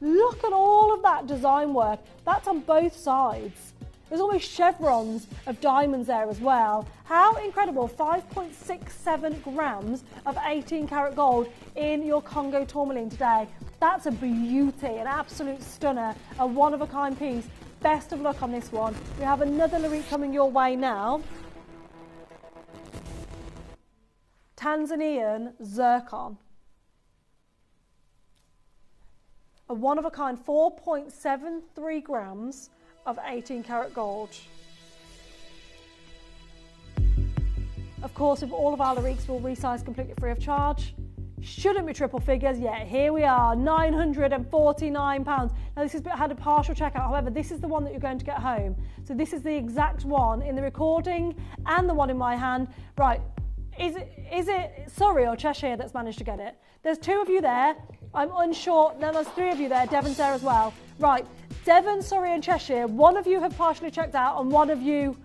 Look at all of that design work. That's on both sides. There's almost chevrons of diamonds there as well. How incredible, 5.67 grams of 18 karat gold in your Congo tourmaline today. That's a beauty, an absolute stunner, a one-of-a-kind piece. Best of luck on this one. We have another Larique coming your way now. Tanzanian zircon. A one-of-a-kind 4.73 grams of 18 karat gold. Of course, with all of our Lariques, we'll resize completely free of charge. Shouldn't be triple figures yet. Here we are, £949. Now this has had a partial checkout. However, this is the one that you're going to get home. So this is the exact one in the recording and the one in my hand. Right, is it Surrey or Cheshire that's managed to get it? There's 2 of you there. I'm unsure. No, there's 3 of you there. Devon's there as well. Right, Devon, Surrey and Cheshire. 1 of you have partially checked out and 2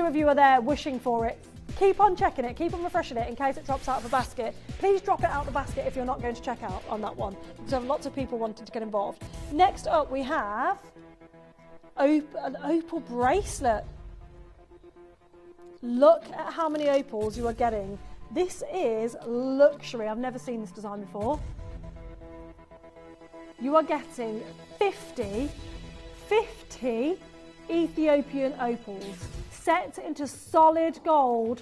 of you are there wishing for it. Keep on checking it, keep on refreshing it in case it drops out of the basket. Please drop it out of the basket if you're not going to check out on that one, because there are lots of people wanting to get involved. Next up we have an opal bracelet. Look at how many opals you are getting. This is luxury. I've never seen this design before. You are getting 50 Ethiopian opals set into solid gold.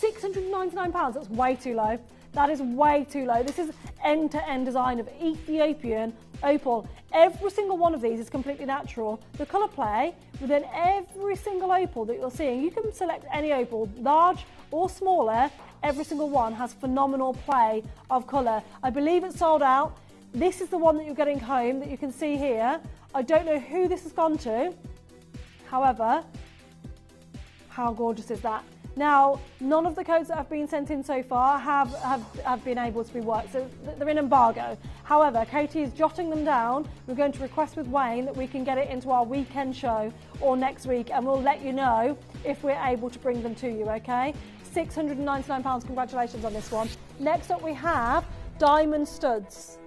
£699, that's way too low. That is way too low. This is end-to-end design of Ethiopian opal. Every single one of these is completely natural. The colour play within every single opal that you're seeing, you can select any opal, large or smaller, every single one has phenomenal play of colour. I believe it's sold out. This is the one that you're getting home that you can see here. I don't know who this has gone to. However, how gorgeous is that? Now, none of the codes that have been sent in so far have been able to be worked, so they're in embargo. However, Katie is jotting them down. We're going to request with Wayne that we can get it into our weekend show or next week, and we'll let you know if we're able to bring them to you, okay? £699, congratulations on this one. Next up we have diamond studs.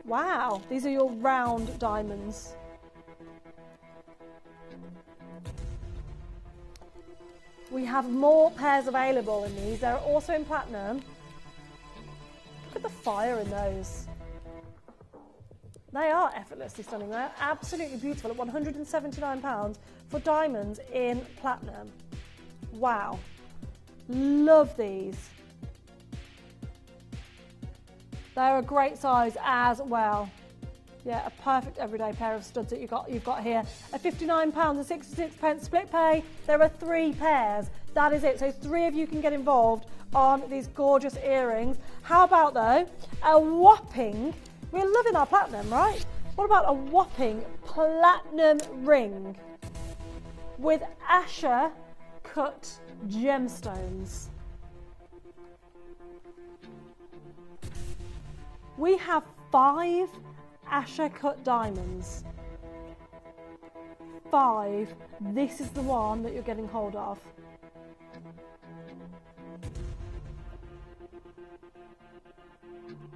Wow, these are your round diamonds. We have more pairs available in these. They're also in platinum. Look at the fire in those. They are effortlessly stunning. They're absolutely beautiful at £179 for diamonds in platinum. Wow. Love these. They're a great size as well. Yeah, a perfect everyday pair of studs that you've got here. At £59 and 66 split pay, there are 3 pairs. That is it. So 3 of you can get involved on these gorgeous earrings. How about though, a whopping, we're loving our platinum, right? What about a whopping platinum ring with Asher cut gemstones? We have 5 Asher cut diamonds. 5, this is the one that you're getting hold of.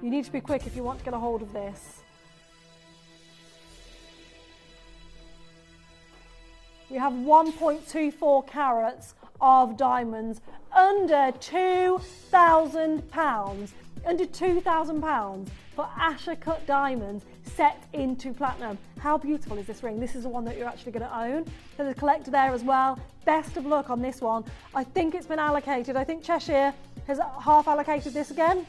You need to be quick if you want to get a hold of this. We have 1.24 carats of diamonds under £2,000. Under £2,000 for Asher cut diamonds set into platinum. How beautiful is this ring? This is the one that you're actually going to own. There's a collector there as well. Best of luck on this one. I think it's been allocated. I think Cheshire has half allocated this again.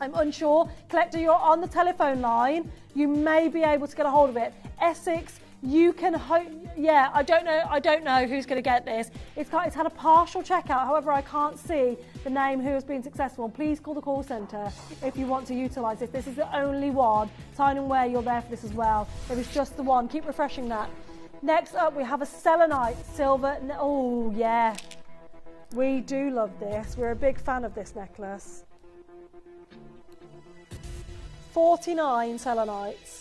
I'm unsure. Collector, you're on the telephone line. You may be able to get a hold of it. Essex, you can hope. Yeah, I don't know who's going to get this. It's had a partial checkout. However, I can't see the name who has been successful. Please call the call centre if you want to utilise this. This is the only one. Tyne and Wear, you're there for this as well. It was just the one. Keep refreshing that. Next up, we have a selenite silver. Oh, yeah. We do love this. We're a big fan of this necklace. 49 selenites.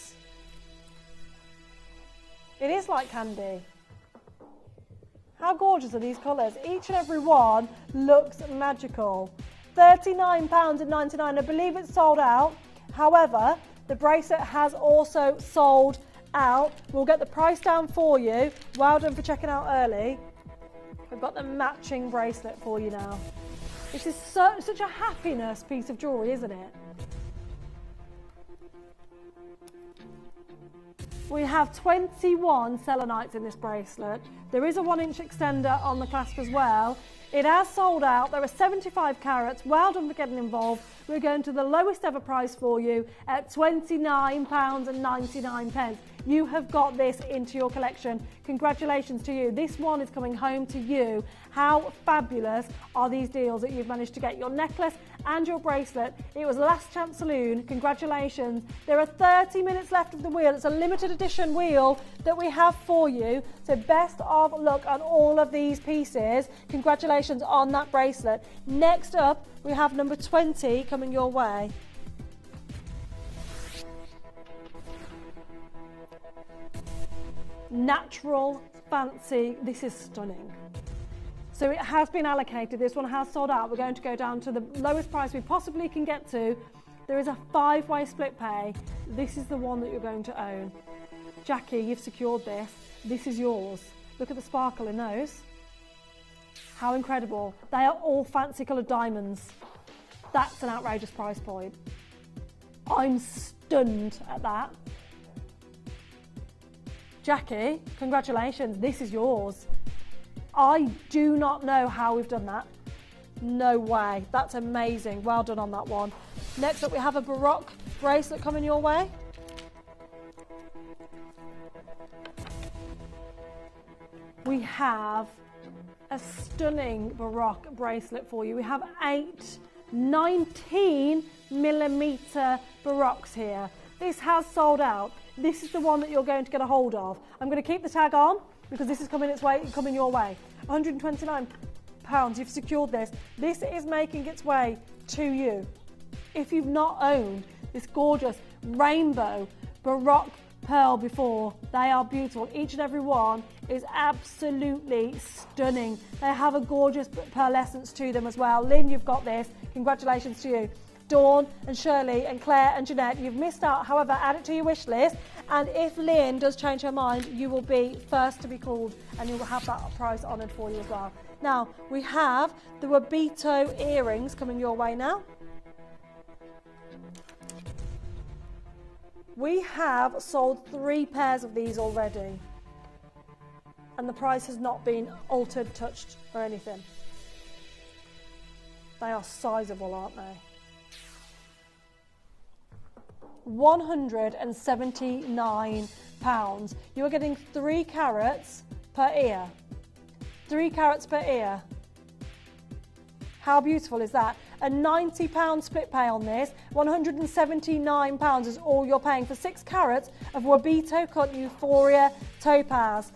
It is like candy. How gorgeous are these colours? Each and every one looks magical. £39.99. I believe it's sold out. However, the bracelet has also sold out. We'll get the price down for you. Well done for checking out early. We've got the matching bracelet for you now. This is such a happiness piece of jewellery, isn't it? We have 21 selenites in this bracelet. There is a 1-inch extender on the clasp as well. It has sold out. There are 75 carats. Well done for getting involved. We're going to the lowest ever price for you at £29.99. You have got this into your collection. Congratulations to you. This one is coming home to you. How fabulous are these deals that you've managed to get? Your necklace and your bracelet. It was Last Chance Saloon. Congratulations. There are 30 minutes left of the wheel. It's a limited edition wheel that we have for you. So best of luck on all of these pieces. Congratulations on that bracelet. Next up, we have number 20 coming your way. Natural fancy. This is stunning. So it has been allocated. This one has sold out. We're going to go down to the lowest price we possibly can get to. There is a 5-way split pay. This is the one that you're going to own. Jackie, you've secured this. This is yours. Look at the sparkle in those. How incredible. They are all fancy coloured diamonds. That's an outrageous price point. I'm stunned at that. Jackie, congratulations. This is yours. I do not know how we've done that. No way. That's amazing. Well done on that one. Next up, we have a Baroque bracelet coming your way. We have a stunning Baroque bracelet for you. We have 8 19mm Baroques here. This has sold out. This is the one that you're going to get a hold of. I'm going to keep the tag on because this is coming your way. £129. You've secured this. This is making its way to you. If you've not owned this gorgeous rainbow Baroque pearl before, they are beautiful. Each and every one is absolutely stunning. They have a gorgeous pearlescence to them as well. Lynn, you've got this. Congratulations to you. Dawn and Shirley and Claire and Jeanette, you've missed out. However, add it to your wish list. And if Lynn does change her mind, you will be first to be called and you will have that price honoured for you as well. Now, we have the Wabito earrings coming your way now. We have sold 3 pairs of these already. And the price has not been altered, touched or anything. They are sizable, aren't they? £179. You are getting 3 carats per ear. 3 carats per ear. How beautiful is that? A £90 split pay on this. £179 is all you're paying for 6 carats of Wabito cut Euphoria topaz.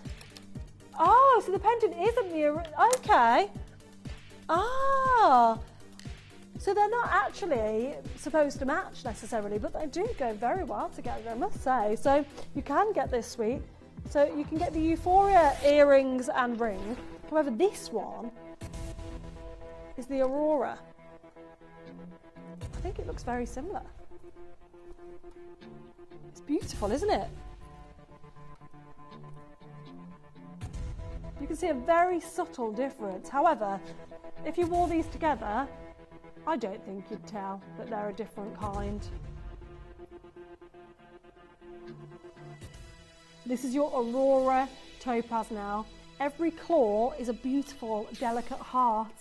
Oh, so the pendant isn't the... Okay. Ah. So they're not actually supposed to match necessarily, but they do go very well together, I must say. So you can get this sweet. So you can get the Euphoria earrings and ring. However, this one is the Aurora. I think it looks very similar. It's beautiful, isn't it? You can see a very subtle difference. However, if you wore these together, I don't think you'd tell that they're a different kind. This is your Aurora topaz now. Every claw is a beautiful, delicate heart.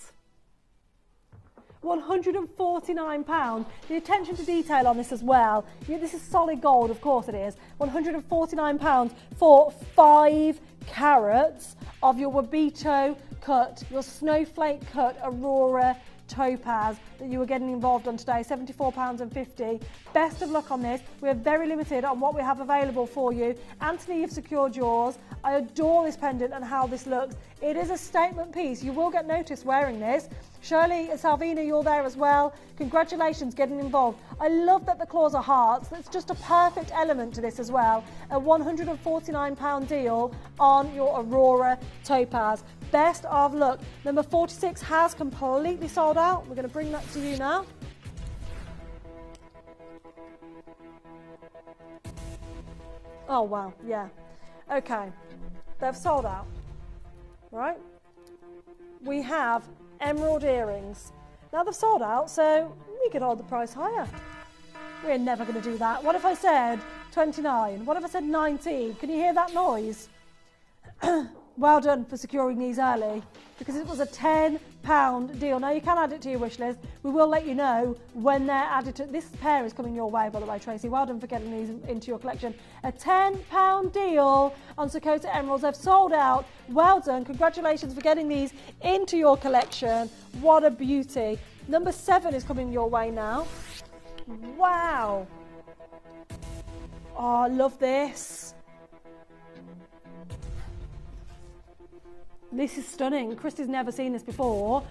£149. The attention to detail on this as well. This is solid gold, of course it is. £149 for 5 carats of your Wabito cut, your snowflake cut Aurora topaz that you were getting involved on today. £74.50. Best of luck on this. We're very limited on what we have available for you. Anthony, you've secured yours. I adore this pendant and how this looks. It is a statement piece. You will get noticed wearing this. Shirley, Salvina, you're there as well. Congratulations getting involved. I love that the claws are hearts. That's just a perfect element to this as well. A £149 deal on your Aurora topaz. Best of luck. Number 46 has completely sold out. We're going to bring that to you now. Oh, wow. Yeah. Okay. They've sold out. Right? We have emerald earrings. Now they've sold out, so we could hold the price higher. We're never going to do that. What if I said 29? What if I said 19? Can you hear that noise? Well done for securing these early, because it was a £10 deal. Now you can add it to your wish list. We will let you know when they're added to. This pair is coming your way, by the way, Tracy. Well done for getting these into your collection. A £10 deal on Sakota Emeralds. They've sold out. Well done. Congratulations for getting these into your collection. What a beauty. Number 7 is coming your way now. Wow. Oh, I love this. This is stunning. Christy's never seen this before.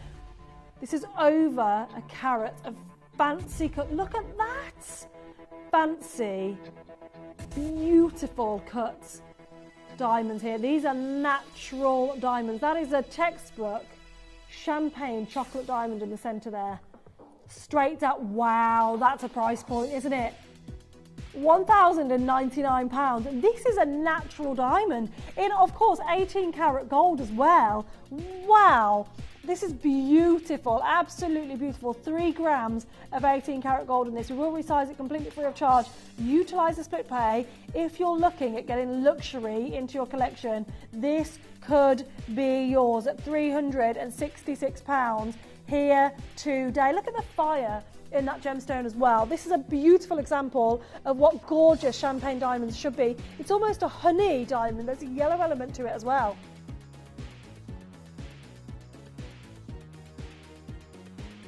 This is over a carat of fancy cut. Look at that. Fancy, beautiful cut diamonds here. These are natural diamonds. That is a textbook champagne chocolate diamond in the centre there. Straight out. Wow, that's a price point, isn't it? £1,099. This is a natural diamond in, of course, 18 karat gold as well. Wow, this is beautiful, absolutely beautiful. 3 grams of 18 karat gold in this. We will resize it completely free of charge. Utilise the split pay. If you're looking at getting luxury into your collection, this could be yours at £366 here today. Look at the fire in that gemstone as well. This is a beautiful example of what gorgeous champagne diamonds should be. It's almost a honey diamond. There's a yellow element to it as well.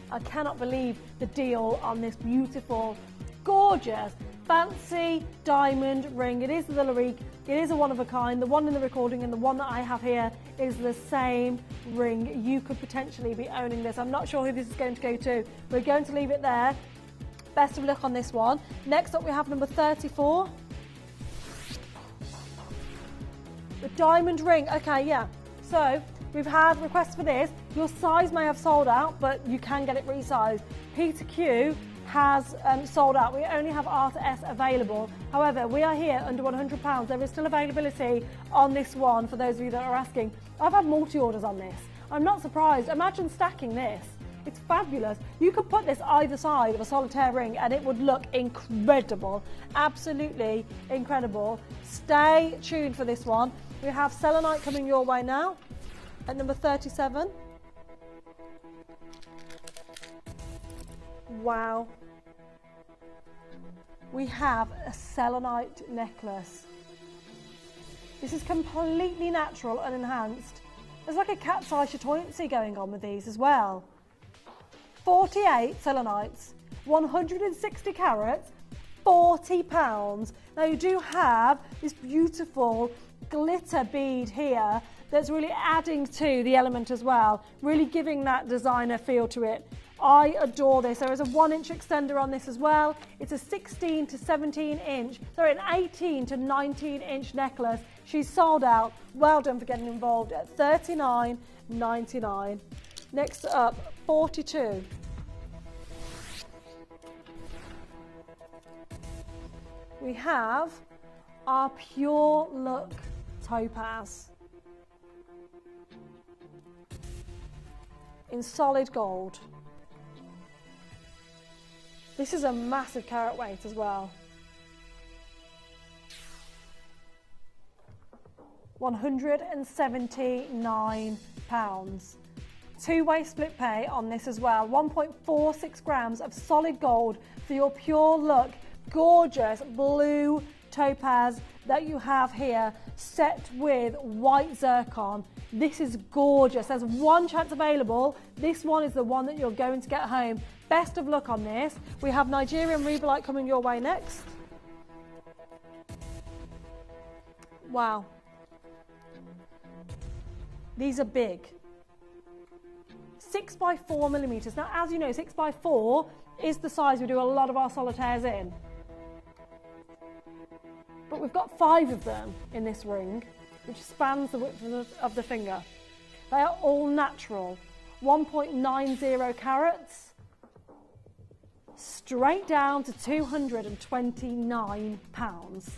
I cannot believe the deal on this beautiful, gorgeous, fancy diamond ring. It is the Larique. It is a one of a kind. The one in the recording and the one that I have here is the same ring. You could potentially be owning this. I'm not sure who this is going to go to. We're going to leave it there. Best of luck on this one. Next up we have number 34. The diamond ring. Okay, yeah. So we've had requests for this. Your size may have sold out, but you can get it resized. Peter Q has sold out. We only have R to S available. However, we are here under £100. There is still availability on this one for those of you that are asking. I've had multi-orders on this. I'm not surprised. Imagine stacking this. It's fabulous. You could put this either side of a solitaire ring and it would look incredible. Absolutely incredible. Stay tuned for this one. We have selenite coming your way now at number 37. Wow. We have a selenite necklace. This is completely natural and enhanced. There's like a cat's eye chatoyancy going on with these as well. 48 selenites, 160 carats, £40. Now you do have this beautiful glitter bead here that's really adding to the element as well, really giving that designer feel to it. I adore this. There is a 1-inch extender on this as well. It's a 16 to 17 inch, sorry, an 18 to 19 inch necklace. She's sold out. Well done for getting involved at $39.99. Next up, 42. We have our Pure Look Topaz in solid gold. This is a massive carat weight as well. £179. Two-way split pay on this as well. 1.46 grams of solid gold for your Pure Look gorgeous blue topaz that you have here, set with white zircon. This is gorgeous. There's one chance available. This one is the one that you're going to get home. Best of luck on this. We have Nigerian Rubellite coming your way next. Wow. These are big. 6 by 4 millimeters. Now, as you know, 6 by 4 is the size we do a lot of our solitaires in. But we've got 5 of them in this ring, which spans the width of the finger. They are all natural. 1.90 carats. Straight down to £229.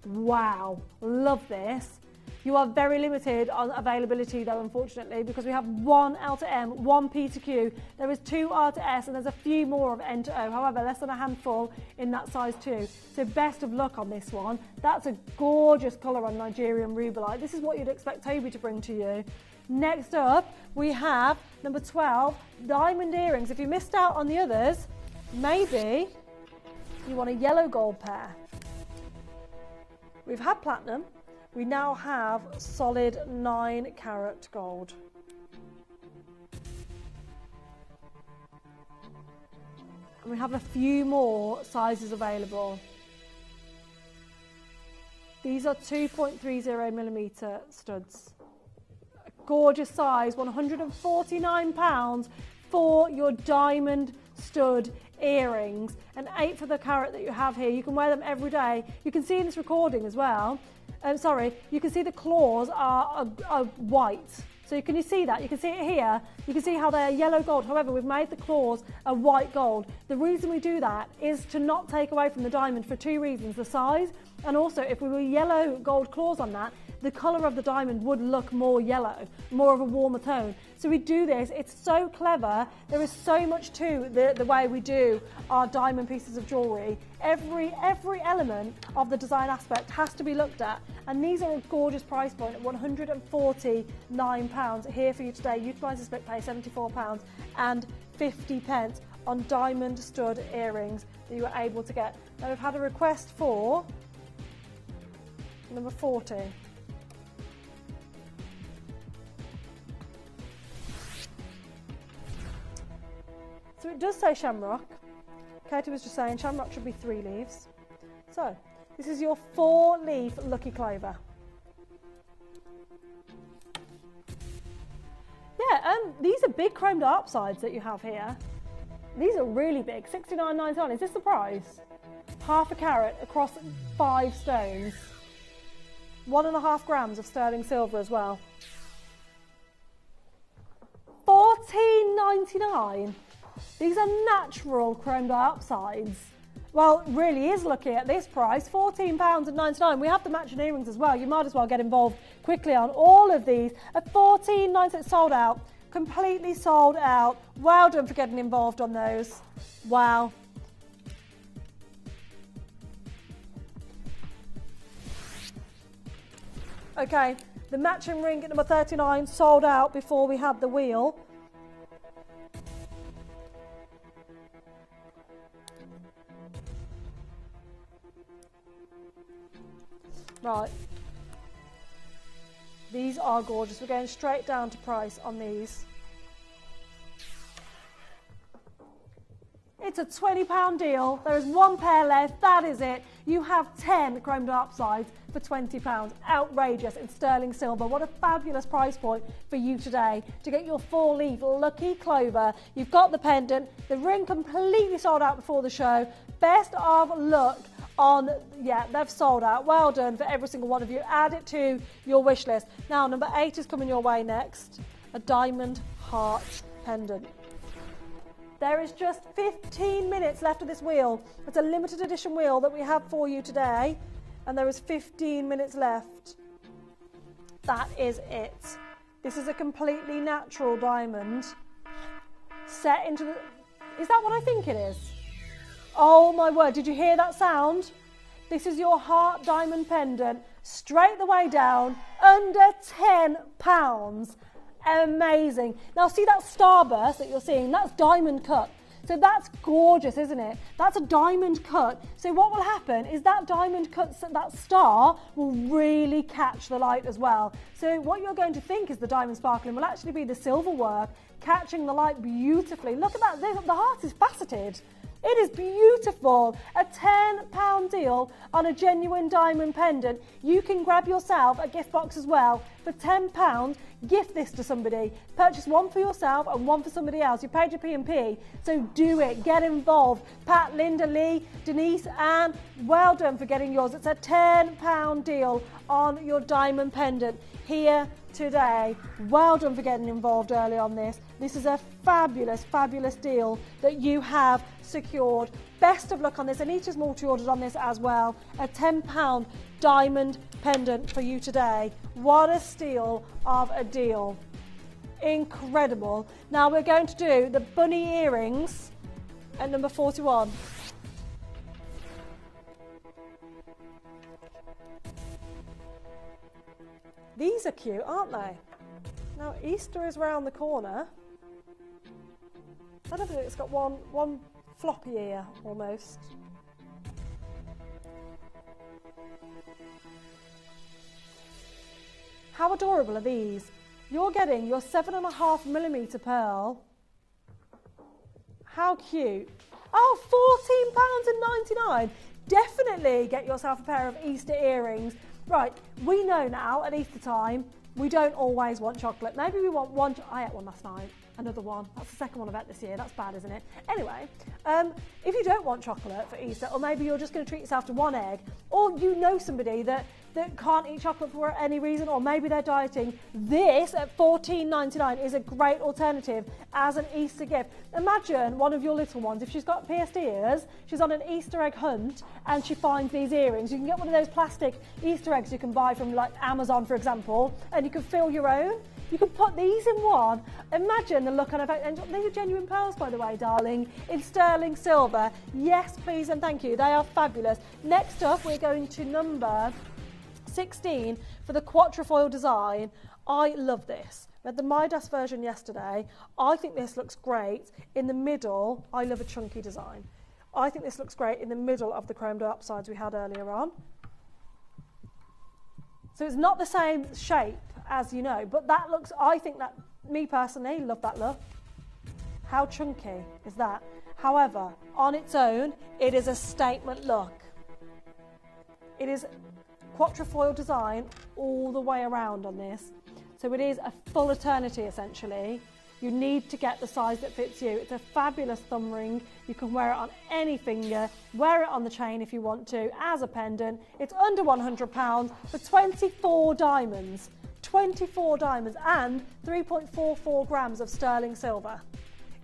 Wow, love this. You are very limited on availability though, unfortunately, because we have one L to M, one P to Q. There is 2 R to S and there's a few more of N to O. However, less than a handful in that size too. So best of luck on this one. That's a gorgeous colour on Nigerian Rubellite. This is what you'd expect Toby to bring to you. Next up, we have number 12, diamond earrings. If you missed out on the others, maybe you want a yellow gold pair. We've had platinum. We now have solid 9 carat gold. And we have a few more sizes available. These are 2.30 millimeter studs. A gorgeous size, £149 for your diamond stud earrings, and 8 for the carat that you have here. You can wear them every day. You can see in this recording as well. You can see the claws are white. So can you see that? You can see it here. You can see how they're yellow gold. However, we've made the claws a white gold. The reason we do that is to not take away from the diamond for 2 reasons: the size, and also if we were yellow gold claws on that, the colour of the diamond would look more yellow, more of a warmer tone. So we do this. It's so clever. There is so much to the way we do our diamond pieces of jewellery. Every element of the design aspect has to be looked at. And these are a gorgeous price point at £149 here for you today. Utilise the split pay, £74.50 on diamond stud earrings that you were able to get. Now we've had a request for number 40. So it does say shamrock. Katie was just saying shamrock should be 3 leaves. So this is your 4-leaf Lucky Clover. Yeah, these are big chromed upsides that you have here. These are really big, $69.99. Is this the price? Half a carat across 5 stones. 1.5 grams of sterling silver as well. $14.99. These are natural chromed upsides. Well, it really is lucky at this price, £14.99. We have the matching earrings as well. You might as well get involved quickly on all of these. At $14.99, sold out, completely sold out. Well done for getting involved on those. Wow. Okay, the matching ring at number 39 sold out before we had the wheel. Right, these are gorgeous. We're going straight down to price on these. It's a £20 deal. There is 1 pair left. That is it. You have 10 chromed upsides for £20. Outrageous in sterling silver. What a fabulous price point for you today to get your 4-leaf Lucky Clover. You've got the pendant. The ring completely sold out before the show. Best of luck they've sold out. Well done for every single one of you. Add it to your wish list. Now, number 8 is coming your way next. A diamond heart pendant. There is just 15 minutes left of this wheel. It's a limited edition wheel that we have for you today, and there is 15 minutes left. That is it. This is a completely natural diamond set into the... Is that what I think it is? Oh my word, did you hear that sound? This is your heart diamond pendant, straight the way down, under £10. Amazing. Now see that starburst that you're seeing? That's diamond cut. So that's gorgeous, isn't it? That's a diamond cut. So what will happen is that diamond cut, that star will really catch the light as well. So what you're going to think is the diamond sparkling will actually be the silver work catching the light beautifully. Look at that, the heart is faceted. It is beautiful. A £10 deal on a genuine diamond pendant. You can grab yourself a gift box as well for £10. Gift this to somebody. Purchase one for yourself and one for somebody else. You paid your P&P, so do it. Get involved. Pat, Linda, Lee, Denise, Anne, well done for getting yours. It's a £10 deal on your diamond pendant here today. Well done for getting involved early on this. This is a fabulous, fabulous deal that you have secured. Best of luck on this. Anita's multi-ordered on this as well. A £10 diamond pendant for you today. What a steal of a deal. Incredible. Now we're going to do the bunny earrings at number 41. These are cute, aren't they? Now Easter is round the corner. I don't think it's got one floppy ear almost. How adorable are these? You're getting your 7.5mm pearl. How cute. Oh, £14.99. Definitely get yourself a pair of Easter earrings. Right, we know now at Easter time, we don't always want chocolate. Maybe we want one. I ate one last night. Another one. That's the second one I've had this year. That's bad, isn't it? Anyway, if you don't want chocolate for Easter, or maybe you're just going to treat yourself to one egg, or you know somebody that can't eat chocolate for any reason, or maybe they're dieting, this at £14.99 is a great alternative as an Easter gift. Imagine one of your little ones, if she's got pierced ears, she's on an Easter egg hunt, and she finds these earrings. You can get one of those plastic Easter eggs you can buy from like Amazon, for example, and you can fill your own. You can put these in one. Imagine the look on her face. And these are genuine pearls, by the way, darling, in sterling silver. Yes, please and thank you. They are fabulous. Next up, we're going to number 16 for the quatrefoil design. I love this. We had the Midas version yesterday. I think this looks great in the middle. I love a chunky design. I think this looks great in the middle of the chrome diopsides we had earlier on. So it's not the same shape, as you know, but that looks, I think that, me personally, love that look. How chunky is that? However, on its own, it is a statement look. It is quatrefoil design all the way around on this. So it is a full eternity, essentially. You need to get the size that fits you. It's a fabulous thumb ring. You can wear it on any finger, wear it on the chain if you want to, as a pendant. It's under £100 for 24 diamonds. 24 diamonds and 3.44 grams of sterling silver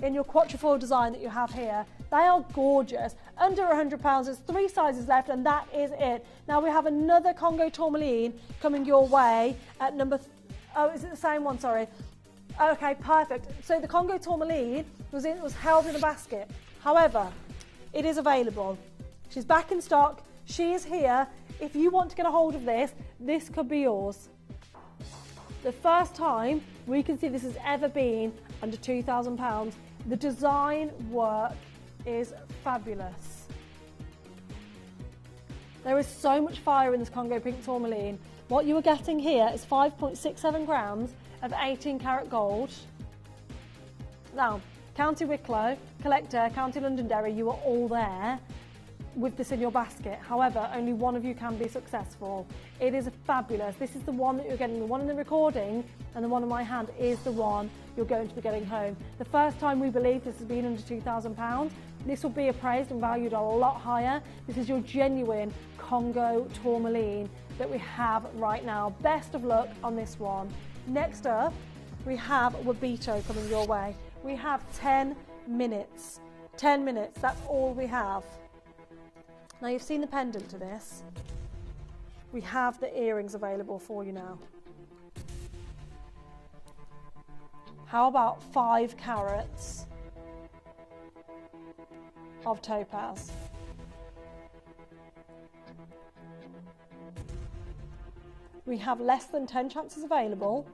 in your quatrefoil design that you have here. They are gorgeous. Under £100, there's 3 sizes left, and that is it. Now we have another Congo tourmaline coming your way at number... oh, is it the same one? Sorry. Okay, perfect. So the Congo tourmaline was held in a basket. However, it is available. She's back in stock. She is here. If you want to get a hold of this, this could be yours. The first time we can see this has ever been under £2,000. The design work is fabulous. There is so much fire in this Congo pink tourmaline. What you are getting here is 5.67 grams of 18 karat gold. Now, County Wicklow, Collector, County Londonderry, you are all there with this in your basket. However, only one of you can be successful. It is fabulous. This is the one that you're getting. The one in the recording and the one in my hand is the one you're going to be getting home. The first time we believe this has been under £2,000, this will be appraised and valued a lot higher. This is your genuine Congo tourmaline that we have right now. Best of luck on this one. Next up, we have Wabito coming your way. We have 10 minutes. 10 minutes, that's all we have. Now you've seen the pendant to this. We have the earrings available for you now. How about 5 carats of topaz? We have less than 10 chances available.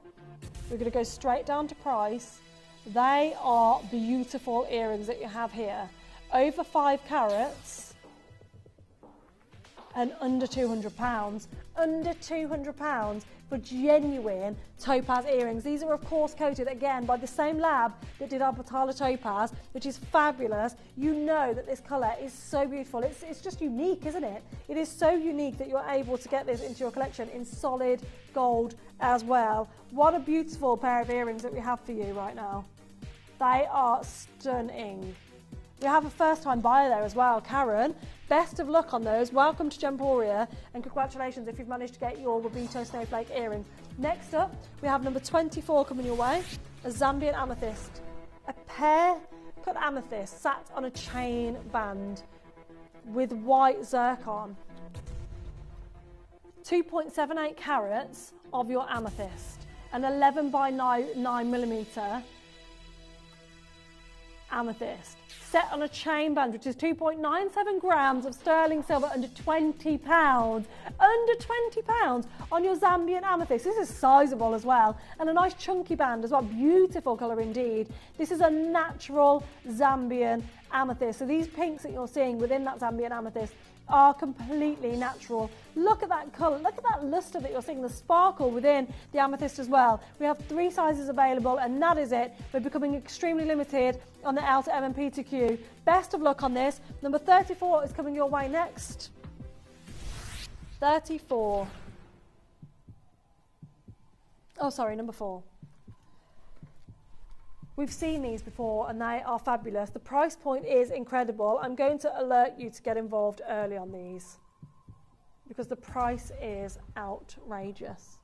We're going to go straight down to price. They are beautiful earrings that you have here. Over 5 carats and under £200. Under £200 for genuine topaz earrings. These are of course coated again by the same lab that did our Batala topaz, which is fabulous. You know that this colour is so beautiful. It's just unique, isn't it? It is so unique that you're able to get this into your collection in solid gold as well. What a beautiful pair of earrings that we have for you right now. They are stunning. We have a first-time buyer there as well, Karen. Best of luck on those. Welcome to Gemporia, and congratulations if you've managed to get your Wabito Snowflake earring. Next up, we have number 24 coming your way, a Zambian amethyst. A pear cut amethyst sat on a chain band with white zircon. 2.78 carats of your amethyst, an 11 by 9 millimeter amethyst set on a chain band, which is 2.97 grams of sterling silver, under £20. Under £20 on your Zambian amethyst. This is sizable as well, and a nice chunky band as well. Beautiful colour indeed. This is a natural Zambian amethyst. So these pinks that you're seeing within that Zambian amethyst are completely natural. Look at that colour, look at that lustre that you're seeing, the sparkle within the amethyst as well. We have 3 sizes available, and that is it. We're becoming extremely limited on the L to M and P to Q. Best of luck on this. Number 34 is coming your way next. 34. Oh, sorry, number 4. We've seen these before and they are fabulous. The price point is incredible. I'm going to alert you to get involved early on these because the price is outrageous.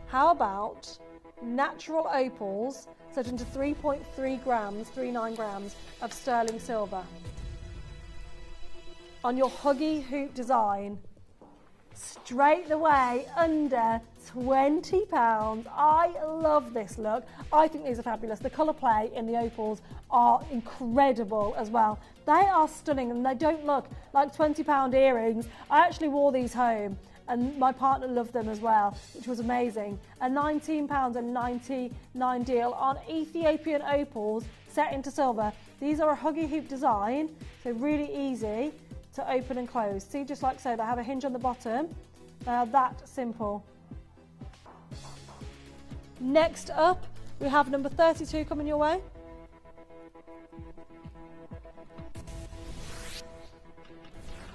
How about natural opals set into 3.3 grams, 39 grams of sterling silver on your Huggy hoop design? Straight away under £20. I love this look. I think these are fabulous. The colour play in the opals are incredible as well. They are stunning and they don't look like £20 earrings. I actually wore these home and my partner loved them as well, which was amazing. A £19.99 deal on Ethiopian opals set into silver. These are a Huggy hoop design, so really easy to open and close. See, just like so, they have a hinge on the bottom. They are that simple. Next up, we have number 32 coming your way.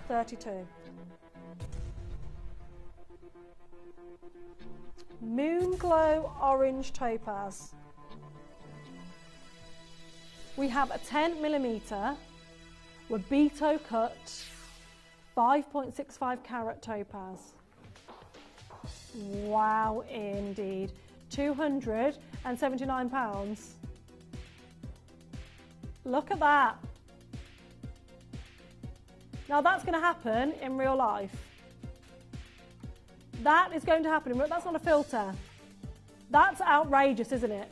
$32. Moonglow orange topaz. We have a 10mm Wabito cut 5.65 carat topaz. Wow, indeed. £279. Look at that. Now that's going to happen in real life. That is going to happen in real life. That's not a filter. That's outrageous, isn't it?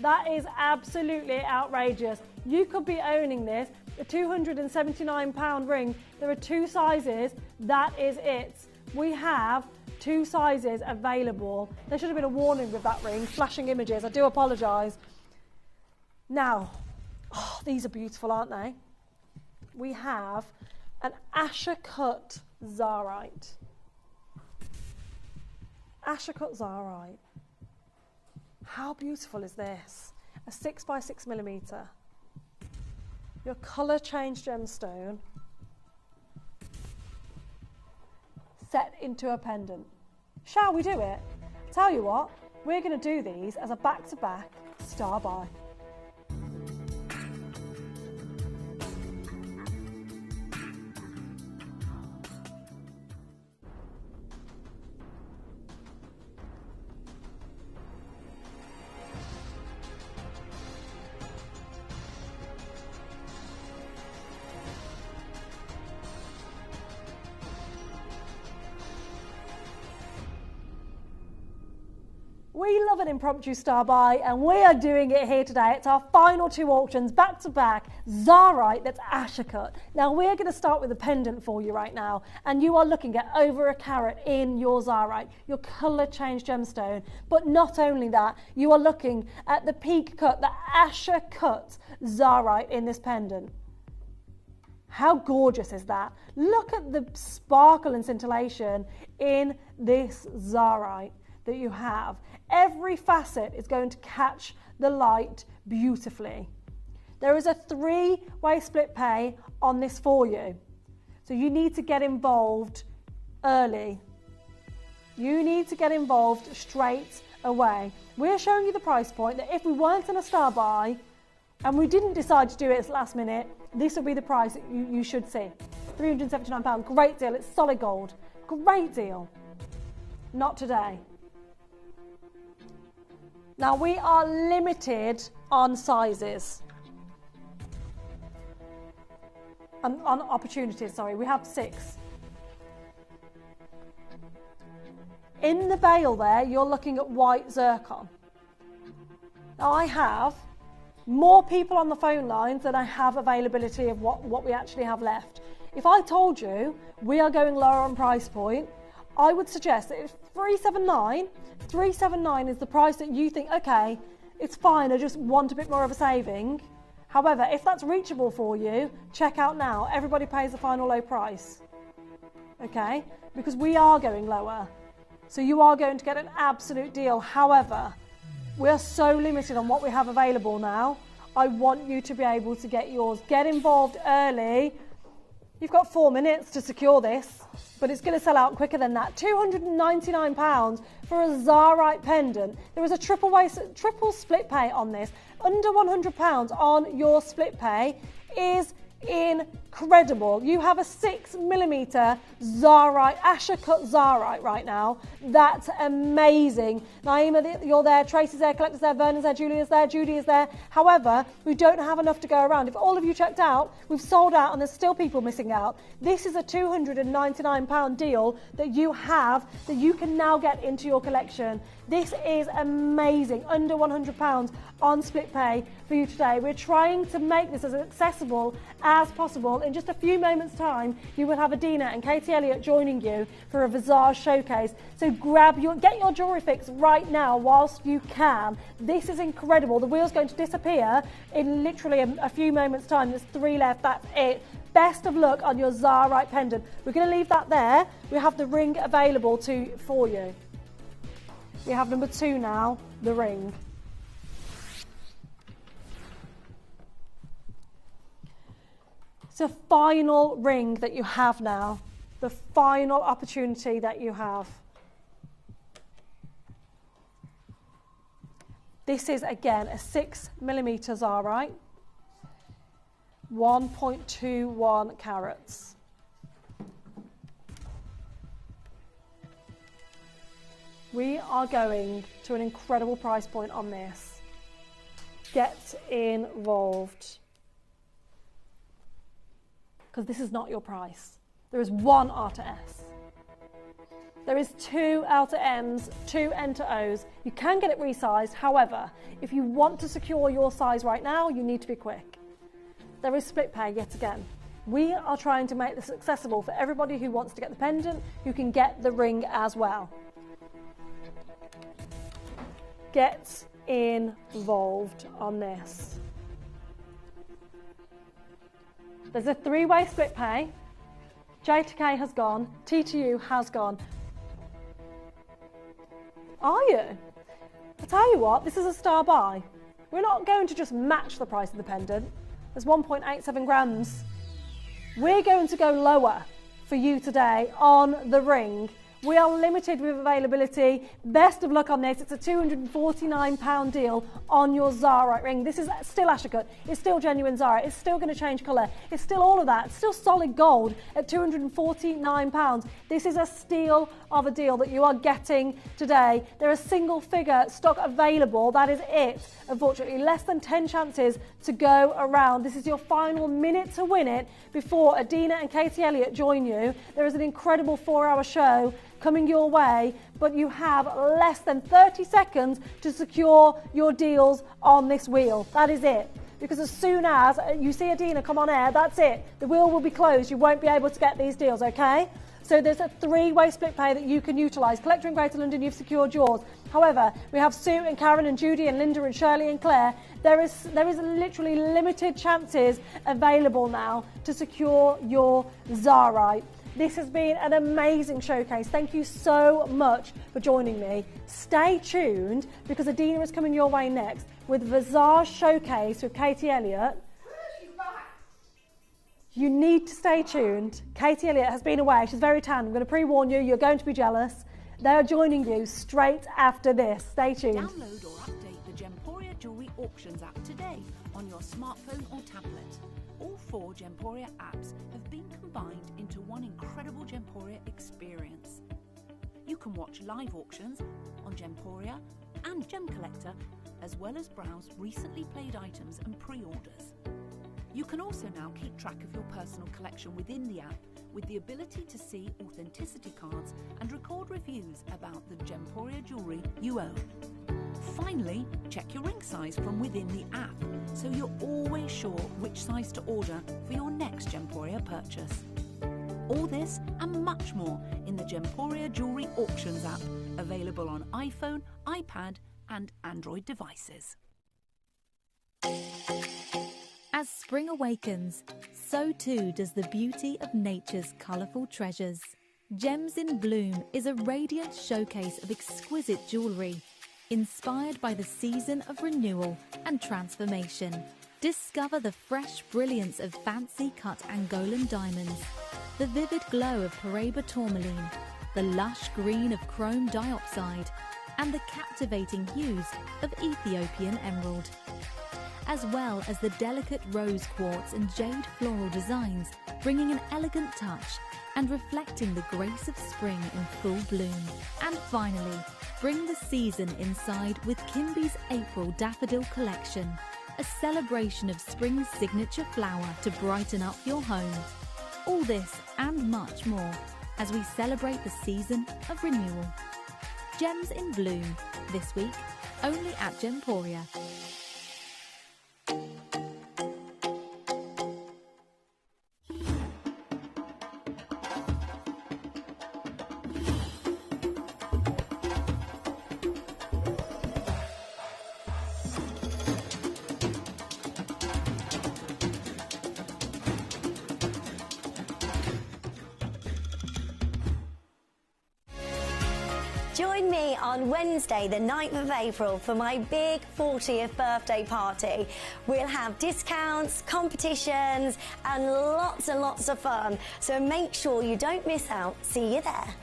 That is absolutely outrageous. You could be owning this. A £279 ring. There are 2 sizes. That is it. We have 2 sizes available. There should have been a warning with that ring. Flashing images. I do apologise. Now, these are beautiful, aren't they? We have an Asher cut Zarite. Asher cut Zarite. How beautiful is this? A 6x6mm. Your colour change gemstone set into a pendant. Shall we do it? Tell you what, we're going to do these as a back-to-back star buy. We love an impromptu star buy, and we are doing it here today. It's our final 2 auctions back to back, Zarite that's Asher cut. Now we're going to start with a pendant for you right now, and you are looking at over a carat in your Zarite, your colour change gemstone. But not only that, you are looking at the peak cut, the Asher cut Zarite in this pendant. How gorgeous is that? Look at the sparkle and scintillation in this Zarite that you have. Every facet is going to catch the light beautifully. There is a 3-way split pay on this for you. So you need to get involved early. You need to get involved straight away. We're showing you the price point that if we weren't in a star buy and we didn't decide to do it at last minute, this would be the price that you should see. £379, great deal, it's solid gold. Great deal. Not today. Now we are limited on sizes, on opportunities, sorry, we have 6. In the bail there, you're looking at white zircon. Now I have more people on the phone lines than I have availability of what we actually have left. If I told you we are going lower on price point, I would suggest that if 379 is the price that you think, okay, it's fine, I just want a bit more of a saving. However, if that's reachable for you, check out now. Everybody pays the final low price. Okay? Because we are going lower. So you are going to get an absolute deal. However, we are so limited on what we have available now. I want you to be able to get yours. Get involved early. You've got 4 minutes to secure this, but it's going to sell out quicker than that. £299 for a Zarite pendant. There is a triple split pay on this. Under £100 on your split pay is incredible. You have a 6mm Zarite, Asher cut Zarite right now. That's amazing. Naima, you're there, Tracy's there, Collector's there, Vernon's there, Julia's there, Judy is there. However, we don't have enough to go around. If all of you checked out, we've sold out and there's still people missing out. This is a £299 deal that you have that you can now get into your collection. This is amazing. Under £100 on split pay for you today. We're trying to make this as accessible as possible. In just a few moments' time, you will have Adina and Katie Elliott joining you for a Visage showcase. So get your jewellery fix right now whilst you can. This is incredible. The wheel's going to disappear in literally a few moments' time. There's 3 left. That's it. Best of luck on your Zarite pendant. We're going to leave that there. We have the ring available for you. We have number 2 now, the ring. It's a final ring that you have now, the final opportunity that you have. This is again a 6mm Zarite, 1.21 carats. We are going to an incredible price point on this. Get involved. Because this is not your price. There is 1 R to S. There is 2 L to M's, 2 N to O's. You can get it resized. However, if you want to secure your size right now, you need to be quick. There is split pay yet again. We are trying to make this accessible for everybody who wants to get the pendant, who can get the ring as well. Get involved on this. There's a 3-way split pay. J to K has gone. T to U has gone. Are you? I'll tell you what, this is a star buy. We're not going to just match the price of the pendant. There's 1.87 grams. We're going to go lower for you today on the ring. We are limited with availability. Best of luck on this. It's a £249 deal on your Zara ring. This is still Ashercut. It's still genuine Zara. It's still going to change colour. It's still all of that. It's still solid gold at £249. This is a steal of a deal that you are getting today. There are single figure stock available. That is it. Unfortunately, less than 10 chances to go around. This is your final minute to win it before Adina and Katie Elliott join you. There is an incredible 4-hour show coming your way, but you have less than 30 seconds to secure your deals on this wheel. That is it. Because as soon as you see Adina come on air, that's it. The wheel will be closed. You won't be able to get these deals, okay? So there's a 3-way split pay that you can utilise. Collector in Greater London, you've secured yours. However, we have Sue and Karen and Judy and Linda and Shirley and Claire. There is literally limited chances available now to secure your Zara. This has been an amazing showcase. Thank you so much for joining me. Stay tuned because Adina is coming your way next with Visage Showcase with Katie Elliott. You need to stay tuned. Katie Elliott has been away. She's very tan. I'm going to pre-warn you. You're going to be jealous. They are joining you straight after this. Stay tuned. Download or update the Gemporia Jewellery Auctions app today on your smartphone or tablet. All 4 Gemporia apps have been combined into one incredible Gemporia experience. You can watch live auctions on Gemporia and Gem Collector, as well as browse recently played items and pre-orders. You can also now keep track of your personal collection within the app with the ability to see authenticity cards and record reviews about the Gemporia jewellery you own. Finally, check your ring size from within the app so you're always sure which size to order for your next Gemporia purchase. All this and much more in the Gemporia Jewellery Auctions app, available on iPhone, iPad and Android devices. As spring awakens, so too does the beauty of nature's colourful treasures. Gems in Bloom is a radiant showcase of exquisite jewellery, inspired by the season of renewal and transformation. Discover the fresh brilliance of fancy cut Angolan diamonds, the vivid glow of Paraiba tourmaline, the lush green of chrome diopside, and the captivating hues of Ethiopian emerald, as well as the delicate rose quartz and jade floral designs, bringing an elegant touch and reflecting the grace of spring in full bloom. And finally, bring the season inside with Kimby's April Daffodil Collection, a celebration of spring's signature flower to brighten up your home. All this and much more as we celebrate the season of renewal. Gems in Bloom, this week only at Gemporia. Join me on Wednesday, the 9th of April, for my big 40th birthday party. We'll have discounts, competitions, and lots of fun. So make sure you don't miss out. See you there.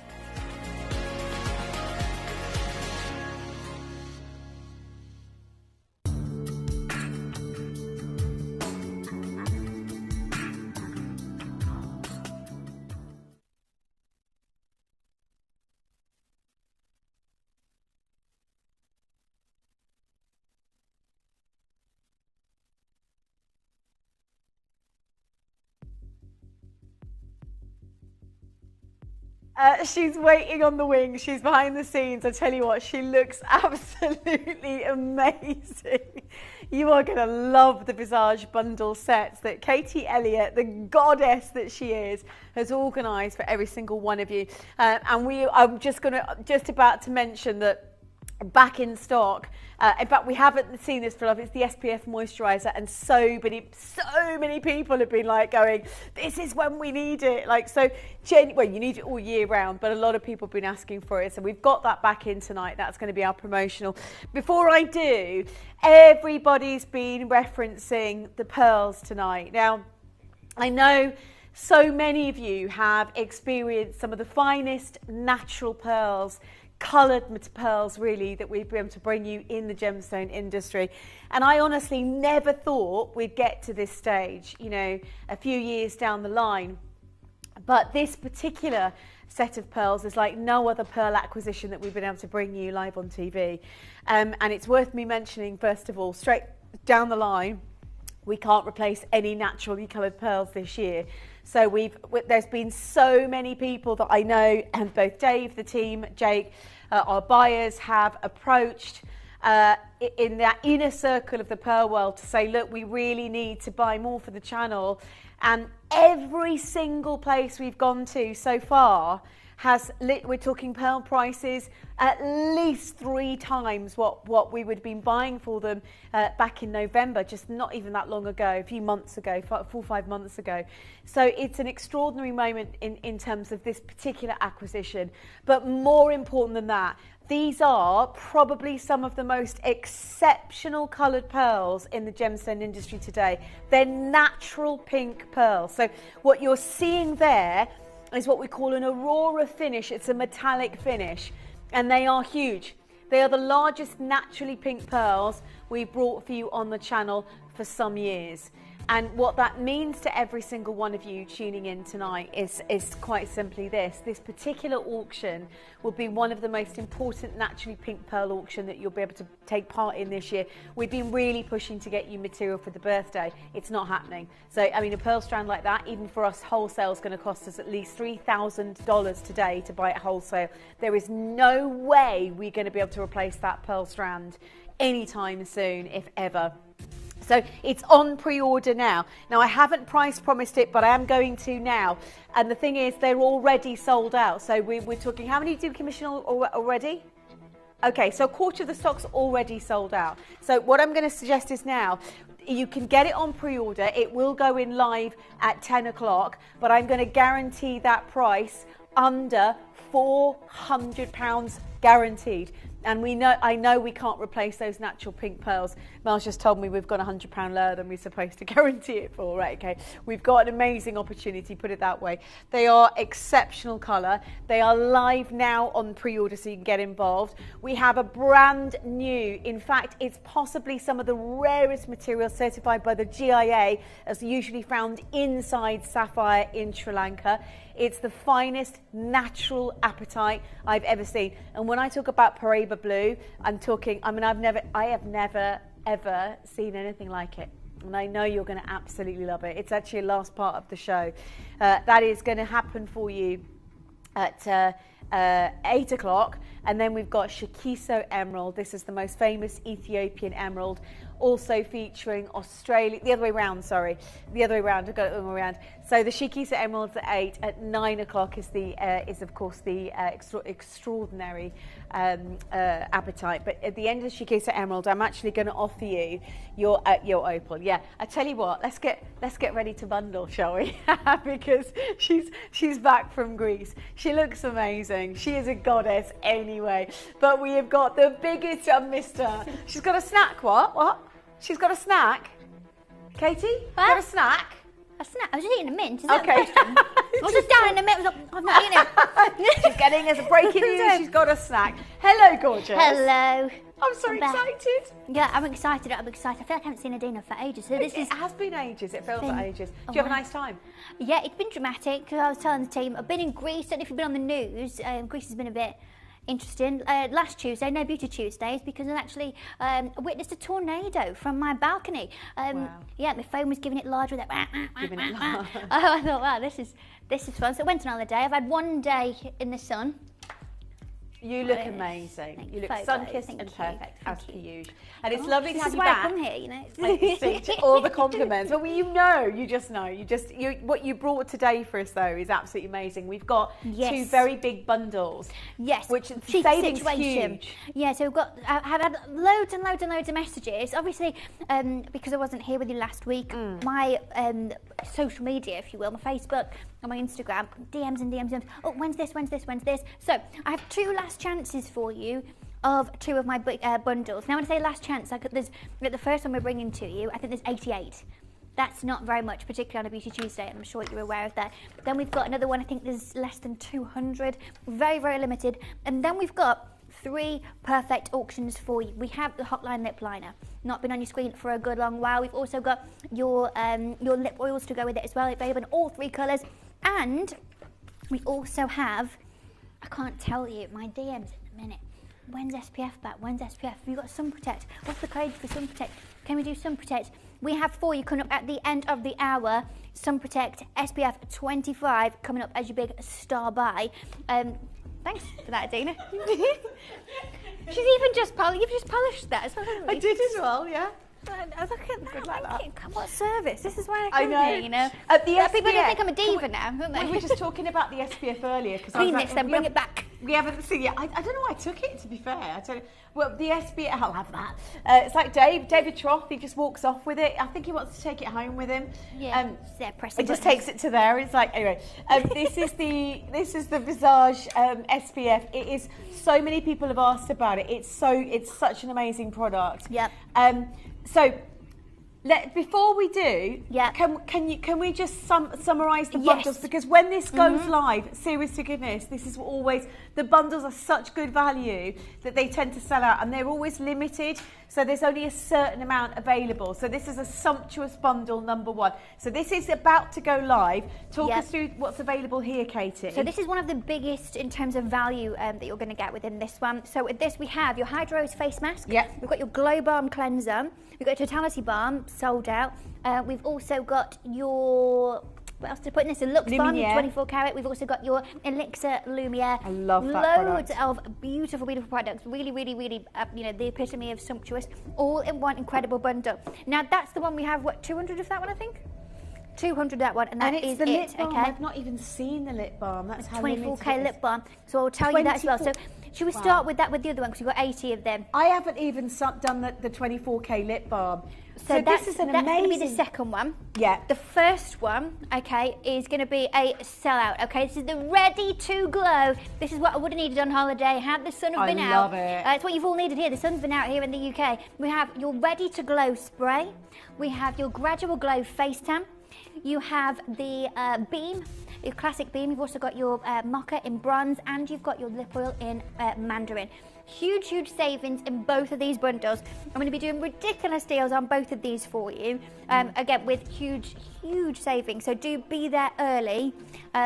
She's waiting on the wing. She's behind the scenes. I tell you what, she looks absolutely amazing. You are going to love the Visage bundle sets that Katie Elliott, the goddess that she is, has organised for every single one of you. I'm just about to mention that back in stock. In fact, we haven't seen this for love. It's the SPF moisturiser, and so many people have been like going, "This is when we need it." Like so, well, you need it all year round, but a lot of people have been asking for it, so we've got that back in tonight. That's going to be our promotional. Before I do, everybody's been referencing the pearls tonight. Now, I know So many of you have experienced some of the finest natural pearls, coloured pearls really, that we've been able to bring you in the gemstone industry. And I honestly never thought we'd get to this stage, you know, a few years down the line. But this particular set of pearls is like no other pearl acquisition that we've been able to bring you live on TV. And it's worth me mentioning, first of all, straight down the line, we can't replace any naturally coloured pearls this year. So there's been so many people that I know, and both Dave, the team, Jake, our buyers have approached in that inner circle of the pearl world to say, look, we really need to buy more for the channel. And every single place we've gone to so far we're talking pearl prices at least 3 times what we would have been buying for them back in November, just not even that long ago, a few months ago, 4 or 5 months ago. So it's an extraordinary moment in terms of this particular acquisition. But more important than that, these are probably some of the most exceptional coloured pearls in the gemstone industry today. They're natural pink pearls. So what you're seeing there is what we call an aurora finish. It's a metallic finish, and they are huge. They are the largest naturally pink pearls we've brought for you on the channel for some years. And what that means to every single one of you tuning in tonight is quite simply this. This particular auction will be one of the most important naturally pink pearl auction that you'll be able to take part in this year. We've been really pushing to get you material for the birthday. It's not happening. So, I mean, a pearl strand like that, even for us wholesale, is going to cost us at least $3,000 today to buy it wholesale. There is no way we're going to be able to replace that pearl strand anytime soon, if ever. So it's on pre-order now. Now, I haven't price promised it, but I am going to now. And the thing is, they're already sold out. So we're talking, how many do you commission already? Okay, so a quarter of the stock's already sold out. So what I'm going to suggest is now, you can get it on pre-order. It will go in live at 10 o'clock, but I'm going to guarantee that price under £400 guaranteed. And I know we can't replace those natural pink pearls. Mel's just told me we've got £100 lower than we're supposed to guarantee it for. Right, okay. We've got an amazing opportunity, put it that way. They are exceptional colour. They are live now on pre-order, so you can get involved. We have a brand new, in fact, it's possibly some of the rarest material certified by the GIA, as usually found inside sapphire in Sri Lanka. It's the finest natural apatite I've ever seen. And when I talk about Paraiba Blue, I have never, ever seen anything like it. And I know you're going to absolutely love it. It's actually the last part of the show. That is going to happen for you at 8 o'clock. And then we've got Shikiso Emerald. This is the most famous Ethiopian emerald, also featuring Australia, the other way around, I got it the other way around. So the Shikiso Emerald's at 8, at 9 o'clock is of course the extraordinary apatite. But at the end of the Shikiso Emerald, I'm actually going to offer you your opal. Yeah, I tell you what, let's get ready to bundle, shall we? Because she's back from Greece. She looks amazing. She is a goddess anyway. But we have got the biggest mister. She's got a snack. What? She's got a snack. Katie, got a snack? A snack? I was just eating a mint. Is that the question? I was just down in the mint. I'm not eating it. She's getting as a breaking news. She's got a snack. Hello, gorgeous. Hello. I'm so excited. Yeah, I'm excited. I feel like I haven't seen Adina for ages. So it has been ages. It feels like ages. Do you have a nice time? Yeah, it's been dramatic. Because I was telling the team, I've been in Greece. I don't know if you've been on the news. Greece has been a bit interesting. Last Tuesday, no Beauty Tuesdays, because I actually witnessed a tornado from my balcony. Wow. Yeah, my phone was giving it large with that. I thought, wow, this is fun. So I went on holiday. I've had one day in the sun. You look amazing. You look sun-kissed and perfect, as per usual. And it's lovely to have you back. This is why I come here, you know. See, all the compliments. But you just know. What you brought today for us, though, is absolutely amazing. We've got 2 very big bundles. Yes. Which saving's situation. Huge. Yeah, so I've had loads and loads and loads of messages. Obviously, because I wasn't here with you last week, my social media, if you will, my Facebook and my Instagram, DMs and DMs. Oh, when's this? So I have 2 last chances for you of 2 of my bundles. Now, when I say last chance, there's the first one we're bringing to you, I think there's 88. That's not very much, particularly on a Beauty Tuesday. I'm sure you're aware of that. Then we've got another one, I think there's less than 200, very, very limited. And then we've got 3 perfect auctions for you. We have the Hotline Lip Liner, not been on your screen for a good long while. We've also got your lip oils to go with it as well, available in all 3 colours. And we also have, I can't tell you, my DMs in a minute. When's SPF back? When's SPF? Have you got Sun Protect? What's the code for Sun Protect? Can we do Sun Protect? We have for you coming up at the end of the hour, Sun Protect SPF 25 coming up as your big star buy. Thanks for that, Dina. She's even just polished. You've just polished that as well, haven't you? I did as well, yeah. I was looking at that. What service? This is why I come know. here, you know. The SPF, people don't think I'm a diva now, don't they? We were just talking about the SPF earlier. Clean this, then bring it back. We haven't seen it. I don't know why I took it, to be fair. I don't know. Well, the SPF, I'll have that. It's like David Troth, he just walks off with it. I think he wants to take it home with him. Yeah, he just takes it to there. It's like, anyway, this is the Visage SPF. It is, so many people have asked about it. It's such an amazing product. Yep. So, before we do, can we just summarise the bundles? Because when this goes live, serious to goodness, this is always, the bundles are such good value that they tend to sell out, and they're always limited. So there's only a certain amount available. So this is a sumptuous bundle, number 1. So this is about to go live. Talk us through what's available here, Katie. So this is one of the biggest in terms of value that you're going to get within this one. So with this, we have your Hydro Rose face mask. Yep. We've got your Glow Balm cleanser. We've got your Totality Balm, sold out. We've also got your, what else to put in this? A Lux Balm, your 24 karat. We've also got your Elixir Lumiere. I love that Loads of beautiful, beautiful products. Really, really, really, the epitome of sumptuous. All in one incredible bundle. Now, that's the one we have, 200 of that one, I think? 200 of that one, and it's is the lip balm. Okay? I've not even seen the lip balm. That's how 24k lip balm. So I'll tell you that as well. So should we start with that with the other one, because we've got 80 of them? I haven't even done the 24k lip balm. So this is an amazing. That's going to be the second one. Yeah. The first one, okay, is going to be a sellout. Okay, this is the Ready to Glow. This is what I would have needed on holiday had the sun have been out. I love it. It's what you've all needed here. The sun's been out here in the UK. We have your Ready to Glow spray. We have your Gradual Glow face tan. You have the beam, your classic beam. You've also got your mocha in bronze, and you've got your lip oil in mandarin. Huge, huge savings in both of these bundles. I'm going to be doing ridiculous deals on both of these for you, again with huge, huge savings. So do be there early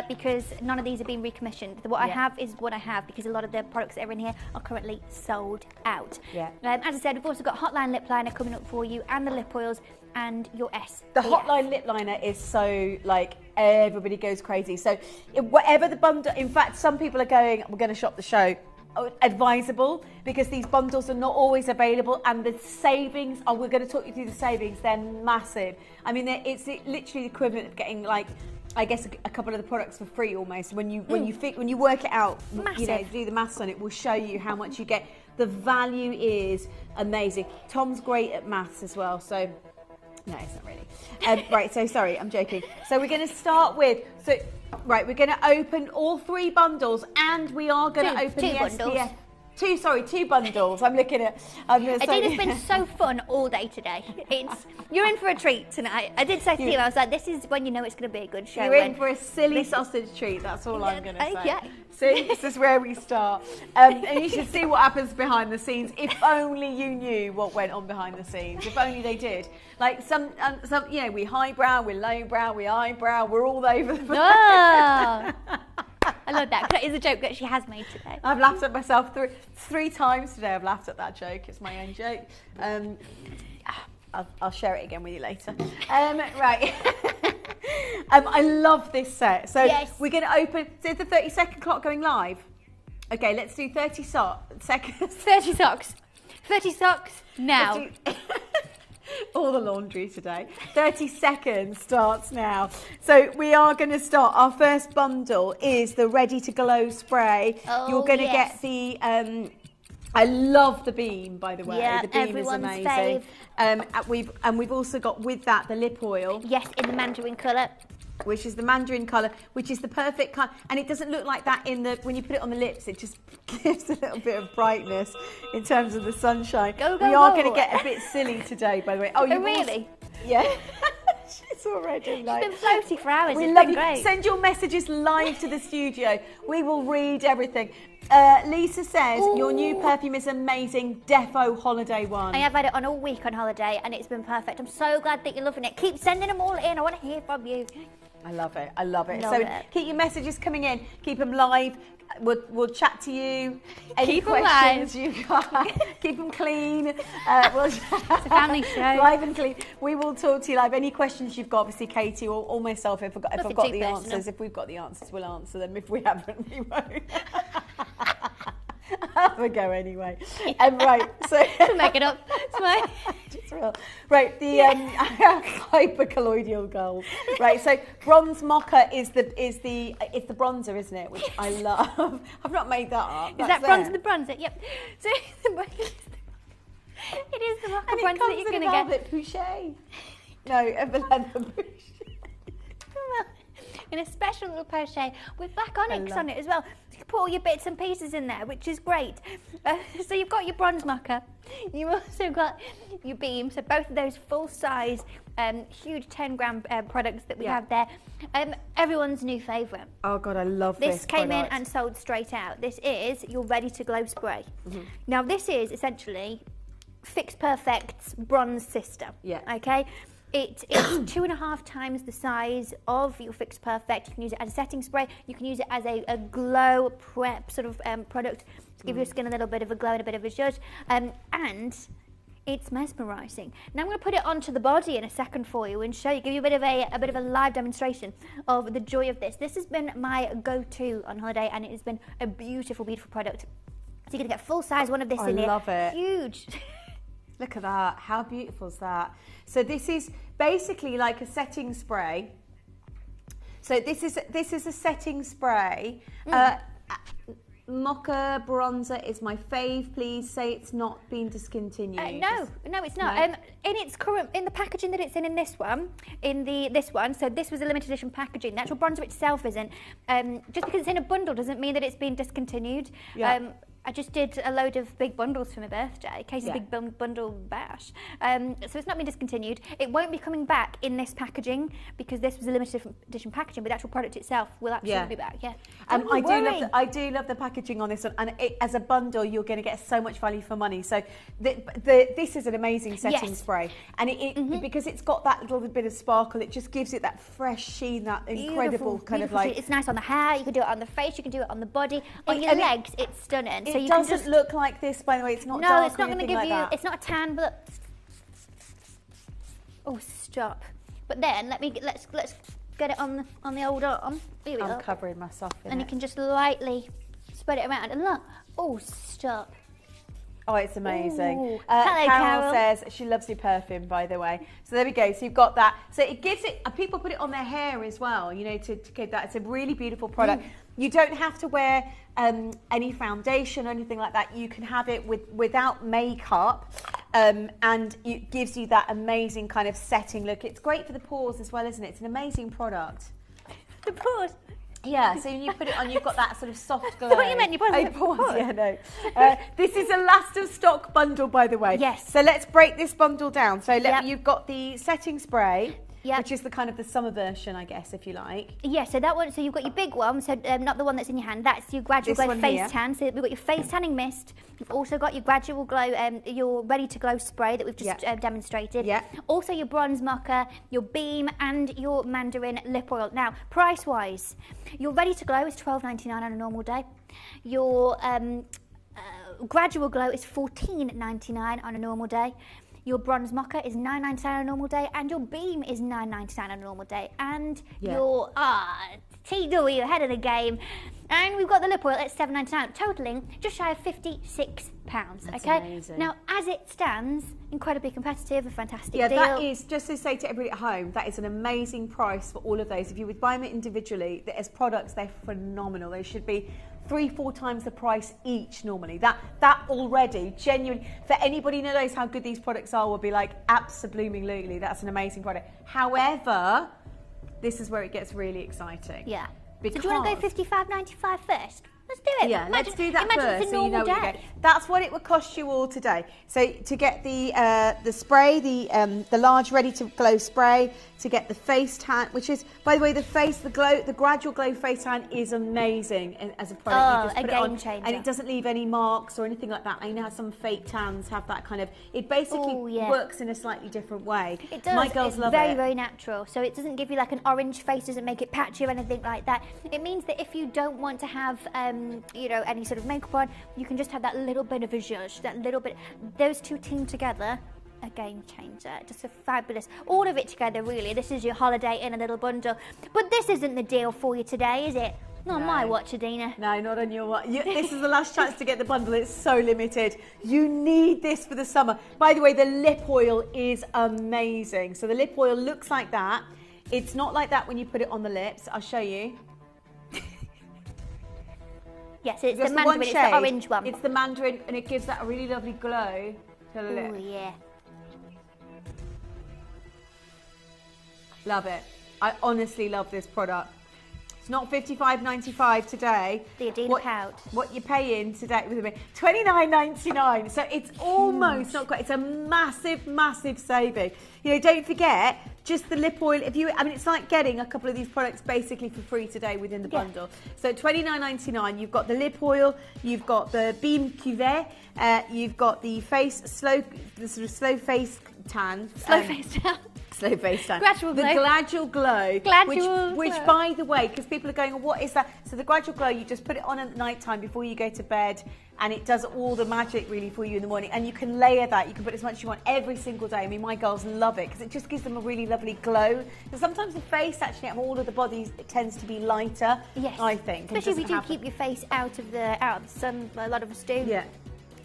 because none of these have been recommissioned. What I have is what I have, because a lot of the products that are in here are currently sold out. Yeah. As I said, we've also got Hotline Lip Liner coming up for you, and the lip oils, and your S. The Hotline Lip Liner is so, like, everybody goes crazy. So whatever the bundle, in fact, some people are going, we're going to shop the show. Advisable, because these bundles are not always available, and the savings, we're going to talk you through the savings, they're massive. I mean, it's literally the equivalent of getting, like, I guess a couple of the products for free almost. When you work it out, massive. Do the maths on it, will show you how much you get. The value is amazing. Tom's great at maths as well, so no, it's not really. Right, so sorry, I'm joking. So we're going to start with, we're going to open all 3 bundles, and we are going to open the SPF. Two bundles. I'm looking at. Adina's been so fun all day today. You're in for a treat tonight. I did say to you, I was like, this is when you know it's going to be a good show. You're in for a silly sausage treat. That's all I'm going to say. Yeah. See, this is where we start. And you should see what happens behind the scenes. If only you knew what went on behind the scenes. If only they did. Like some, we highbrow, we're lowbrow, we eyebrow, we're all over the place. Oh. I love that. That is a joke that she has made today. I've laughed at myself three times today. I've laughed at that joke. It's my own joke. I'll share it again with you later. Right. I love this set. So we're going to open. So is the 30-second clock going live? Okay, let's do 30 seconds. 30 socks. 30 socks now. All the laundry today. 30 seconds starts now. So we are going to start. Our first bundle is the Ready to Glow spray. Oh, you're going to get the. I love the beam, by the way. Yeah, the beam is amazing. We've also got with that the lip oil. Yes, in the mandarin colour. Which is the mandarin colour, which is the perfect colour. And it doesn't look like that when you put it on the lips, it just gives a little bit of brightness in terms of the sunshine. Go, we are going to get a bit silly today, by the way. Oh really? Yeah. this already. Like, it's been floaty for hours. We It's love been you. great. Send your messages live to the studio. We will read everything. Lisa says your new perfume is amazing. Defo holiday one. I have had it on all week on holiday and it's been perfect. I'm so glad that you're loving it. Keep sending them all in. I want to hear from you. I love it. I love it. Love So it. keep your messages coming in. Keep them live. We'll chat to you. Any Keep 'em questions you've got? Keep them clean. It's a family show. Live and clean. We will talk to you live. Any questions you've got, obviously Katie or myself, if I've got Nothing the too personal. answers. If we've got the answers, we'll answer them. If we haven't, we won't. Have a go anyway. Right, so Make it up. It's fine. just real. Right, the hypercolloidal gold. Right, so bronze mocha is the bronzer, isn't it? Which I love. I've not made that up. Is that bronzer the bronzer? Yep. So it is the mocha And it bronzer that comes you're in going a to get. velvet pouche. No, a leather pouche. In a special little poche with black onyx on it as well. So you can put all your bits and pieces in there, which is great. So you've got your bronze mocha. You've also got your beam. So both of those full size, huge 10-gram products that we have there. Everyone's new favourite. Oh God, I love this. This came in and sold straight out. This is your Ready to Glow spray. Now this is essentially Fix Perfect's bronze sister. Yeah. Okay. It's 2.5 times the size of your Fix Perfect. You can use it as a setting spray. You can use it as a glow prep sort of product to give your skin a little bit of a glow and a bit of a zhuzh. And it's mesmerising. Now I'm going to put it onto the body in a second for you and show you, give you a bit of a live demonstration of the joy of this. This has been my go-to on holiday, and it has been a beautiful, beautiful product. So you're going to get a full size one of this in here. I love it. Huge. Look at that. How beautiful is that? So this is basically like a setting spray. So this is a setting spray. Mocha bronzer is my fave. Please say it's not been discontinued. No, it's not. No? In its current, in the packaging that it's in this one, this one. So this was a limited edition packaging. The actual bronzer itself isn't. Just because it's in a bundle doesn't mean that it's been discontinued. Yeah. I just did a load of big bundles for my birthday, Casey's big bundle bash. So it's not been discontinued. It won't be coming back in this packaging because this was a limited edition packaging, but the actual product itself will absolutely be back. Yeah. I do love the packaging on this one, and as a bundle, you're going to get so much value for money. So this is an amazing setting spray, and because it's got that little bit of sparkle, it just gives it that fresh sheen, that incredible kind of like. It's nice on the hair. You can do it on the face. You can do it on the body. On your legs, it's stunning. It doesn't look like this, by the way. It's not dark. No, it's not going to give like you. that. It's not a tan, but oh, stop! But then let's get it on the old arm. Here we I'm are. covering myself in and it. you can just lightly spread it around. And look, oh, stop! Oh, it's amazing. Ooh. Hello, Carol Carol. says she loves your perfume, by the way. So there we go. So you've got that. So it gives it, people put it on their hair as well, you know, to get that. It's a really beautiful product. You don't have to wear any foundation or anything like that. You can have it without makeup, and it gives you that amazing kind of setting look. It's great for the pores as well, isn't it? It's an amazing product. The pores. Yeah, so when you put it on, you've got that sort of soft glow. What you meant? You put it pores. Yeah, no. This is a last of stock bundle, by the way. Yes. So let's break this bundle down. So you've got the setting spray, which is the kind of the summer version, I guess, if you like. Yeah, so that one, so you've got your big one, so not the one that's in your hand, that's your Gradual This Glow one face here. tan. So we've got your face tanning mist. You've also got your Gradual Glow, your Ready to Glow spray that we've just demonstrated. Yeah. Also your bronze mocha, your beam, and your mandarin lip oil. Now, price-wise, your Ready to Glow is $12.99 on a normal day. Your Gradual Glow is $14.99 on a normal day. Your bronze mocha is $9.99 on a normal day, and your beam is $9.99 on a normal day. And your TW ahead of the game. And we've got the lip oil at $7.99, totaling just shy of £56. That's okay. amazing. Now, as it stands, incredibly competitive, a fantastic deal. That is, just to say to everybody at home, that is an amazing price for all of those. If you would buy them individually, as products, they're phenomenal. They should be 3-4 times the price each normally. That already, genuinely, for anybody who knows how good these products are, will be like, absolutely, that's an amazing product. However, this is where it gets really exciting. Yeah. Because So do you want to go $55.95 first? Let's do it. Yeah, let's do that imagine first. It's a normal day. That's what it would cost you all today. So to get the spray, the large ready to glow spray, to get the face tan, which is, by the way, the gradual glow face tan is amazing as a product. Oh, you just a put game it on, changer. and it doesn't leave any marks or anything like that. I know how some fake tans have that kind of. It basically works in a slightly different way. It does. My girls love it. It's very natural. So it doesn't give you like an orange face, doesn't make it patchy or anything like that. It means that if you don't want to have, any sort of makeup on, you can just have that little bit of a zhuzh, that little bit. Those two team together, a game changer. Just a fabulous. All of it together, really. This is your holiday in a little bundle. But this isn't the deal for you today, is it? Not on my watch, Adina. No, not on your watch. This is the last chance to get the bundle. It's so limited. You need this for the summer. By the way, the lip oil is amazing. So the lip oil looks like that. It's not like that when you put it on the lips. I'll show you. Yes, it's the mandarin, it's the orange one. It's the mandarin, and it gives that a really lovely glow to the lip. Oh, yeah. Love it. I honestly love this product. It's not $55.95 today. The Adina pout. What you're paying today with me, $29.99. So it's almost not quite. It's a massive, massive saving. Don't forget, just the lip oil. It's like getting a couple of these products basically for free today within the bundle. So $29.99. You've got the lip oil. You've got the Beam Cuvée. You've got the slow face tan. Slow face tan. Slow face tan. Gradual glow. The gradual glow. Gradual which glow. by the way, because people are going, well, what is that? So the gradual glow, you just put it on at night time before you go to bed, and it does all the magic really for you in the morning. And you can layer that. You can put as much as you want every single day. I mean, my girls love it because it just gives them a really lovely glow. And sometimes the face, actually, out of all of the bodies, it tends to be lighter. Yes. I think. Especially if you do keep your face out of the sun. A lot of us do. Yeah.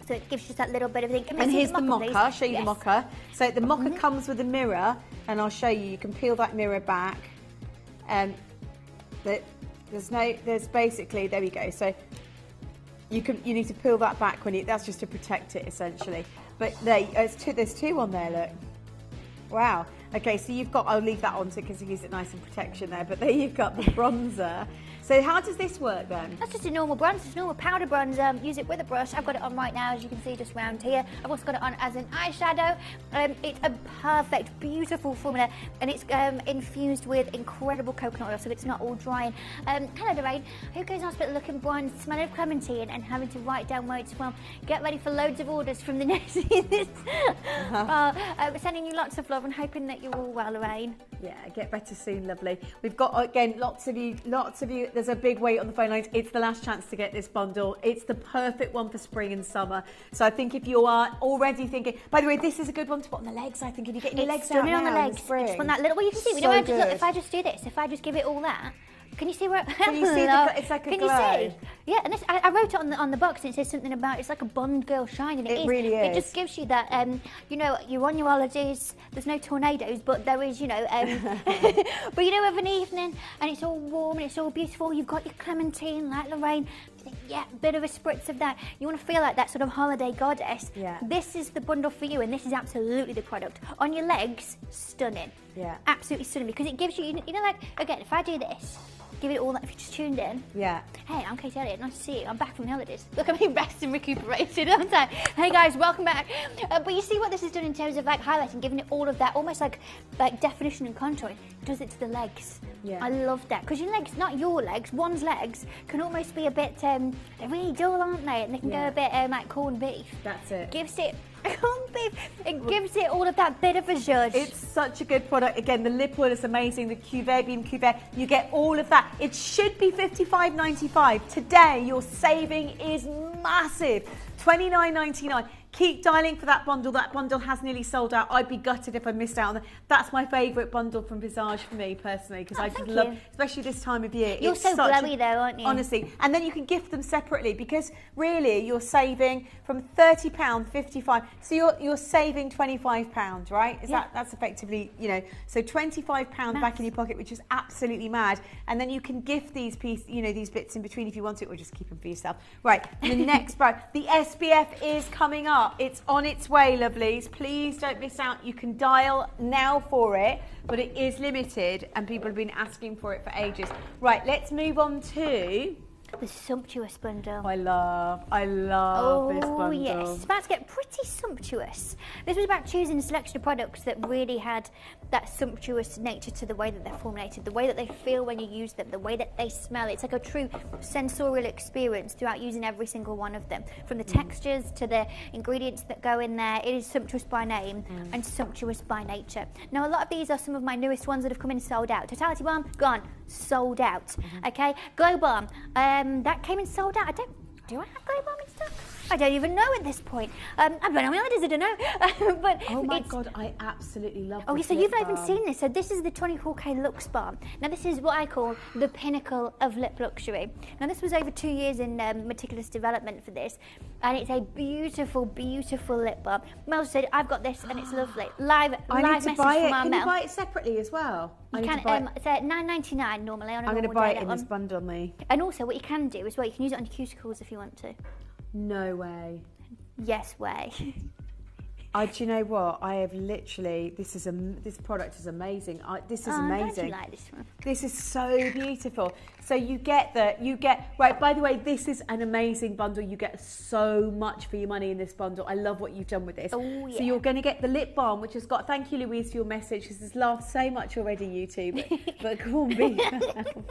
So it gives you just that little bit of thing. And here's the mocha. I'll show you the mocha. So the mocha comes with a mirror, and I'll show you. You can peel that mirror back. There's basically, there we go. So you need to peel that back that's just to protect it essentially. But there's two on there. Look. Wow. Okay, so I'll leave that on because it gives it nice and protection there. But there you've got the bronzer. So how does this work then? That's just a normal bronzer. It's a normal powder bronzer. Use it with a brush. I've got it on right now, as you can see, just round here. I've also got it on as an eyeshadow. It's a perfect, beautiful formula, and it's infused with incredible coconut oil, so it's not all dry. Hello, Lorraine. Who goes to hospital looking bronze, smell of clementine, and having to write down where it's from? Get ready for loads of orders from the next season. We're sending you lots of love and hoping that you're all well, Lorraine. Yeah, get better soon, lovely. We've got, again, lots of you. There's a big wait on the phone lines. It's the last chance to get this bundle. It's the perfect one for spring and summer. So I think if you are already thinking, by the way, this is a good one to put on the legs. I think if you're getting your legs out now on the legs. in the Just want that little. Well, you can see. So Look, if I just do this, if I just give it all that. Can you see where? Can you see? It's like a Can glow. You see? Yeah, and this, I wrote it on the box, and it says something about it's like a Bond girl shine, and it really is. It just gives you that. You're on your holidays. There's no tornadoes, but there is, but of an evening, and it's all warm and it's all beautiful. You've got your clementine, like Lorraine. Yeah, bit of a spritz of that. You want to feel like that sort of holiday goddess. Yeah. This is the bundle for you, and this is absolutely the product. On your legs, stunning. Yeah. Absolutely stunning, because it gives you, like, again, if I do this, give it all that, if you just tuned in. Yeah. Hey, I'm Katie Elliott, nice to see you. I'm back from the holidays. Look at me, rest and recuperated, aren't I? Hey guys, welcome back. But you see what this has done in terms of like highlighting, giving it all of that, almost like definition and contouring. It does it to the legs. Yeah. I love that, because your legs, not your legs, one's legs can almost be a bit, they're really dull, aren't they? And they can go a bit like corned beef. That's it. Gives it corned beef. It gives it all of that bit of a zhuzh. It's such a good product. Again, the lip oil is amazing. The Cuvée, Beam Cuvée, you get all of that. It should be $55.95. Today, your saving is massive. $29.99. Keep dialing for that bundle. That bundle has nearly sold out. I'd be gutted if I missed out on that. That's my favourite bundle from Visage for me personally, because I just love, especially this time of year. You're so glowy though, aren't you? Honestly, and then you can gift them separately, because really you're saving from £30, $55. So you're saving £25, right? That's effectively, so £25 back in your pocket, which is absolutely mad. And then you can gift these these bits in between if you want it, or just keep them for yourself. Right. The next product, the SPF is coming up. It's on its way, lovelies. Please don't miss out. You can dial now for it, but it is limited and people have been asking for it for ages. Right, let's move on to The sumptuous bundle. I love this bundle. Oh yes, it's about to get pretty sumptuous. This was about choosing a selection of products that really had that sumptuous nature to the way that they're formulated, the way that they feel when you use them, the way that they smell. It's like a true sensorial experience throughout using every single one of them. From the textures to the ingredients that go in there, it is sumptuous by name and sumptuous by nature. Now a lot of these are some of my newest ones that have come in sold out. Totality Balm, gone, sold out. Okay, Glow Balm, that came in sold out. Do I have Glow Balm in stock? I don't even know at this point. I've been on my orders, I don't know. But oh my God, I absolutely love this. Oh, so you've not even seen this. So this is the 24K Luxe Balm. Now this is what I call the pinnacle of lip luxury. Now this was over 2 years in meticulous development for this. And it's a beautiful, beautiful lip balm. Mel said, I've got this and it's lovely. Live message from our Mel. Can you buy it separately as well? You can, it's $9.99 normally on a normal day. I'm going to buy it in this bundle, me. And also what you can do as well, you can use it on your cuticles if you want to. No way. Yes way. Do you know what? I have literally. This product is amazing. This is amazing. Don't you like this one? This is so beautiful. So you get right. By the way, this is an amazing bundle. You get so much for your money in this bundle. I love what you've done with this. Oh, yeah. So you're going to get the lip balm, which has got. Thank you, Louise, for your message. This has laughed so much already, YouTube. But corned beef.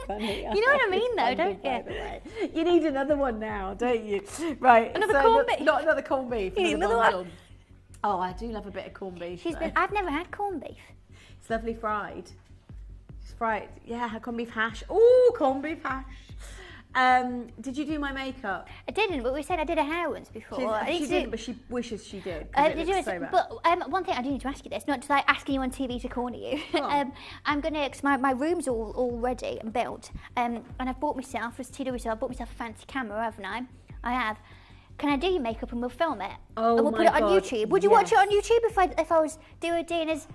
Funny. You know what I mean, though, don't you? By the way. You need another one now, don't you? Right. Another corned beef. Not another corned beef. You need another one. Oh, I do love a bit of corned beef. I've never had corned beef. It's lovely fried. It's fried. Yeah, corned beef hash. Oh, corned beef hash. Did you do my makeup? I didn't, but we said I did her hair once before. She didn't, but she wishes she did. But one thing I do need to ask you this, not just like asking you on TV to corner you. I'm going to, because my room's all ready and built, and I've bought myself, as Tito said, I've bought myself a fancy camera, haven't I? I have. Can I do your makeup and we'll film it? Oh, and we'll put it on YouTube. Would you watch it on YouTube if I was doing Dina's?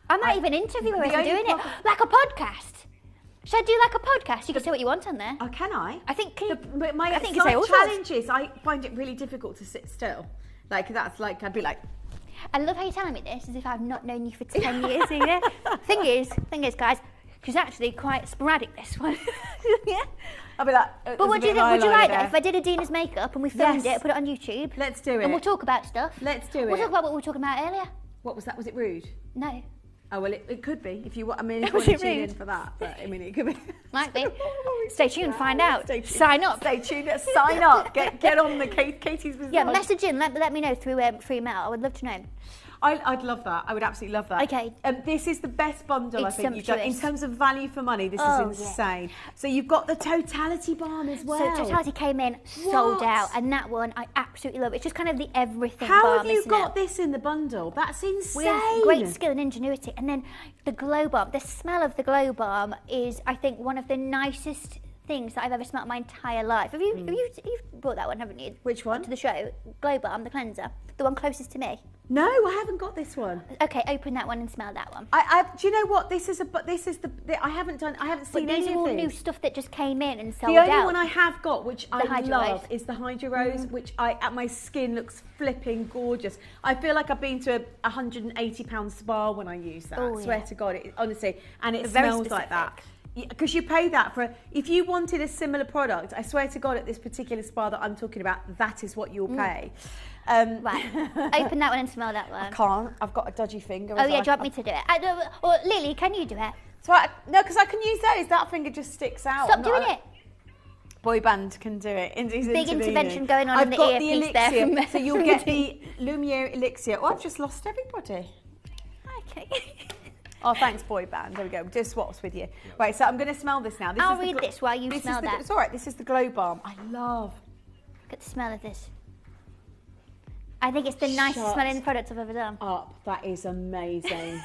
I might even interview her as I'm doing it, like a podcast. Should I do like a podcast? You can say what you want on there. Oh, can I? I think. But my challenge is I find it really difficult to sit still. Like that's like I'd be like. I love how you're telling me this as if I've not known you for 10 years. Either. Thing is, guys, she's actually quite sporadic. This one. Yeah. I'll be like, but would you like that if I did Adina's makeup and we filmed it, put it on YouTube? Let's do it. And we'll talk about stuff. Let's do it. We'll talk about what we were talking about earlier. What was that? Was it rude? No. Oh, well, it could be. If you want, I mean, if you want to tune in for that. But, I mean, it could be. Might be. Stay tuned, find out. Sign up. Stay tuned, sign up. Get on the Katie's Visage. Yeah, message in. Let me know through email. I would love to know. I'd love that. I would absolutely love that. Okay. This is the best bundle I think you've done. In terms of value for money, this is insane. Yeah. So you've got the Totality Balm as well. So Totality came in, sold out, and that one I absolutely love. It's just kind of the everything balm, How have you got this in the bundle? That's insane. With great skill and ingenuity. And then the Glow Balm. The smell of the Glow Balm is, I think, one of the nicest things that I've ever smelled my entire life. You've brought that one, haven't you? Which one? To the show. Glow Balm, the cleanser. The one closest to me. No, I haven't got this one. Okay, open that one and smell that one. Do you know what? I haven't seen any of these are all this. new stuff that just came in and sold out. The only one I have got, which I love, is the Hydro Rose, which my skin looks flipping gorgeous. I feel like I've been to a £180 spa when I use that. I swear to God, honestly, and it smells like that. Because you pay that for, if you wanted a similar product, I swear to God, at this particular spa that I'm talking about, that is what you'll pay. Right, open that one and smell that one. I can't, I've got a dodgy finger. Oh yeah, do you want me to do it? Or Lily, can you do it? So no, because I can use those, that finger just sticks out. Stop doing it. Boy band can do it. Big intervention going on in the earpiece there. So you'll get the Lumiere Elixir. Oh, I've just lost everybody. Okay. Oh, thanks, boy band. There we go. Do swaps with you. Right, so I'm going to smell this now. I'll read this while you smell that. It's all right. This is the Glow Balm. I love. Look at the smell of this. I think it's the nicest smelling product I've ever done. That is amazing.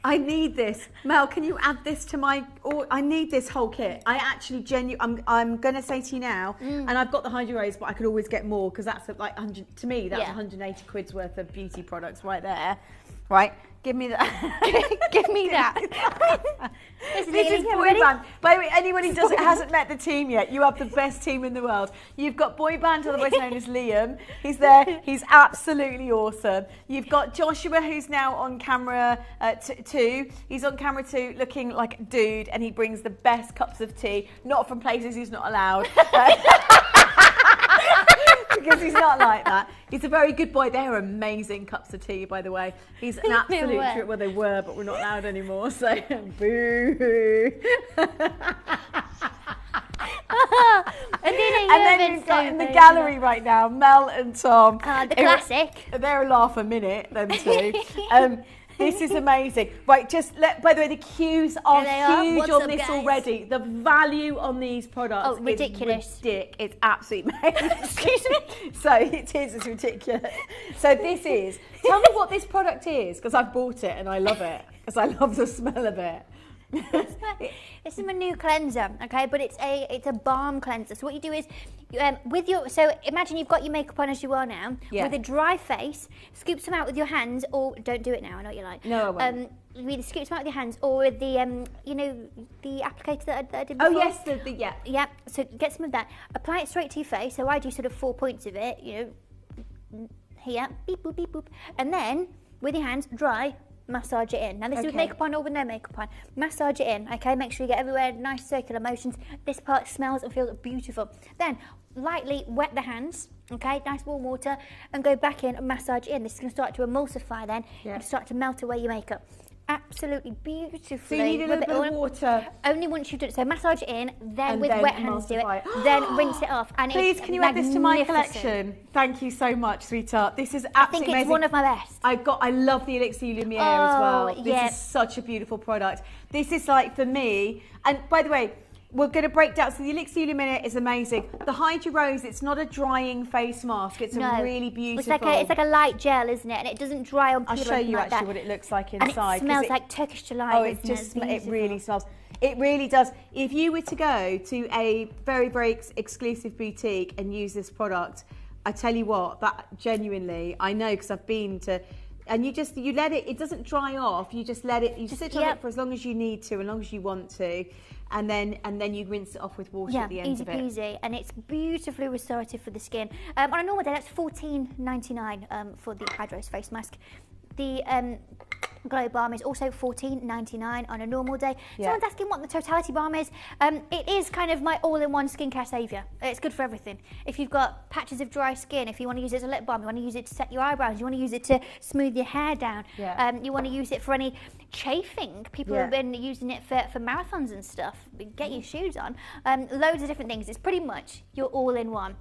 I need this. Mel, can you add this to my... I need this whole kit. I actually I'm going to say to you now, and I've got the Hydro Rose, but I could always get more because that's like 100... To me, that's 180 quid's worth of beauty products right there. Right, give me that. Give me that. This is boy band. By the way, anyone who hasn't met the team yet, you have the best team in the world. You've got boy band, otherwise known as Liam. He's there. He's absolutely awesome. You've got Joshua, who's now on camera 2. He's on camera 2 looking like a dude, and he brings the best cups of tea, not from places he's not allowed. Because he's not like that. He's a very good boy. They're amazing cups of tea, by the way. He's an absolute true. Well, they were, but we're not allowed anymore. So, boo. And then we've got in the gallery right now, Mel and Tom. The classic. They're a laugh a minute, them two. This is amazing. Right, by the way, the queues are huge on this already. The value on these products is ridiculous. It's absolutely amazing. Excuse me. So it's ridiculous. So tell me what this product is, because I've bought it and I love it, because I love the smell of it. This is my new cleanser, okay, but it's a balm cleanser. So what you do is so imagine you've got your makeup on as you are now, with a dry face, scoop some out with your hands, or don't do it now, I know what you're like. No, I won't. You either scoop some out with your hands, or with the the applicator that I did before. Oh yes, yeah. So get some of that, apply it straight to your face. So I do sort of 4 points of it, here, beep boop beep boop, and then with your hands dry, massage it in. Now this is with makeup on or with no makeup on. Massage it in, okay? Make sure you get everywhere nice circular motions. This part smells and feels beautiful. Then lightly wet the hands, okay? Nice warm water, and go back in and massage it in. This is going to start to emulsify then and start to melt away your makeup. Absolutely beautifully. So you need a little bit of water. Only once you've done it. So massage it in, then with wet hands do it, then rinse it off. And please, can you add this to my collection? Thank you so much, sweetheart. This is absolutely amazing. I think it's one of my best. I love the Elixir Lumiere as well. This is such a beautiful product. This is like, for me, and by the way, we're going to break down. So the Elixir Lumiere is amazing. The Hydra Rose, it's not a drying face mask. It's a really beautiful. It's like a light gel, isn't it? And it doesn't dry on. I'll show you actually what it looks like inside. And it smells like Turkish delight. Oh, it really smells. It really does. If you were to go to a very, very exclusive boutique and use this product, I tell you what, that genuinely, I know because I've been to. And you let it doesn't dry off, you just let it, you sit on it for as long as you need to, as long as you want to, and then you rinse it off with water at the end of it. Easy peasy, and it's beautifully restorative for the skin. On a normal day, that's $14.99 for the Hydros face mask. The Glow Balm is also $14.99 on a normal day. Someone's asking what the Totality Balm is. It is kind of my all-in-one skincare saviour. It's good for everything. If you've got patches of dry skin, if you want to use it as a lip balm, you want to use it to set your eyebrows, you want to use it to smooth your hair down, you want to use it for any chafing. People have been using it for marathons and stuff. Get your shoes on. Loads of different things. It's pretty much your all-in-one.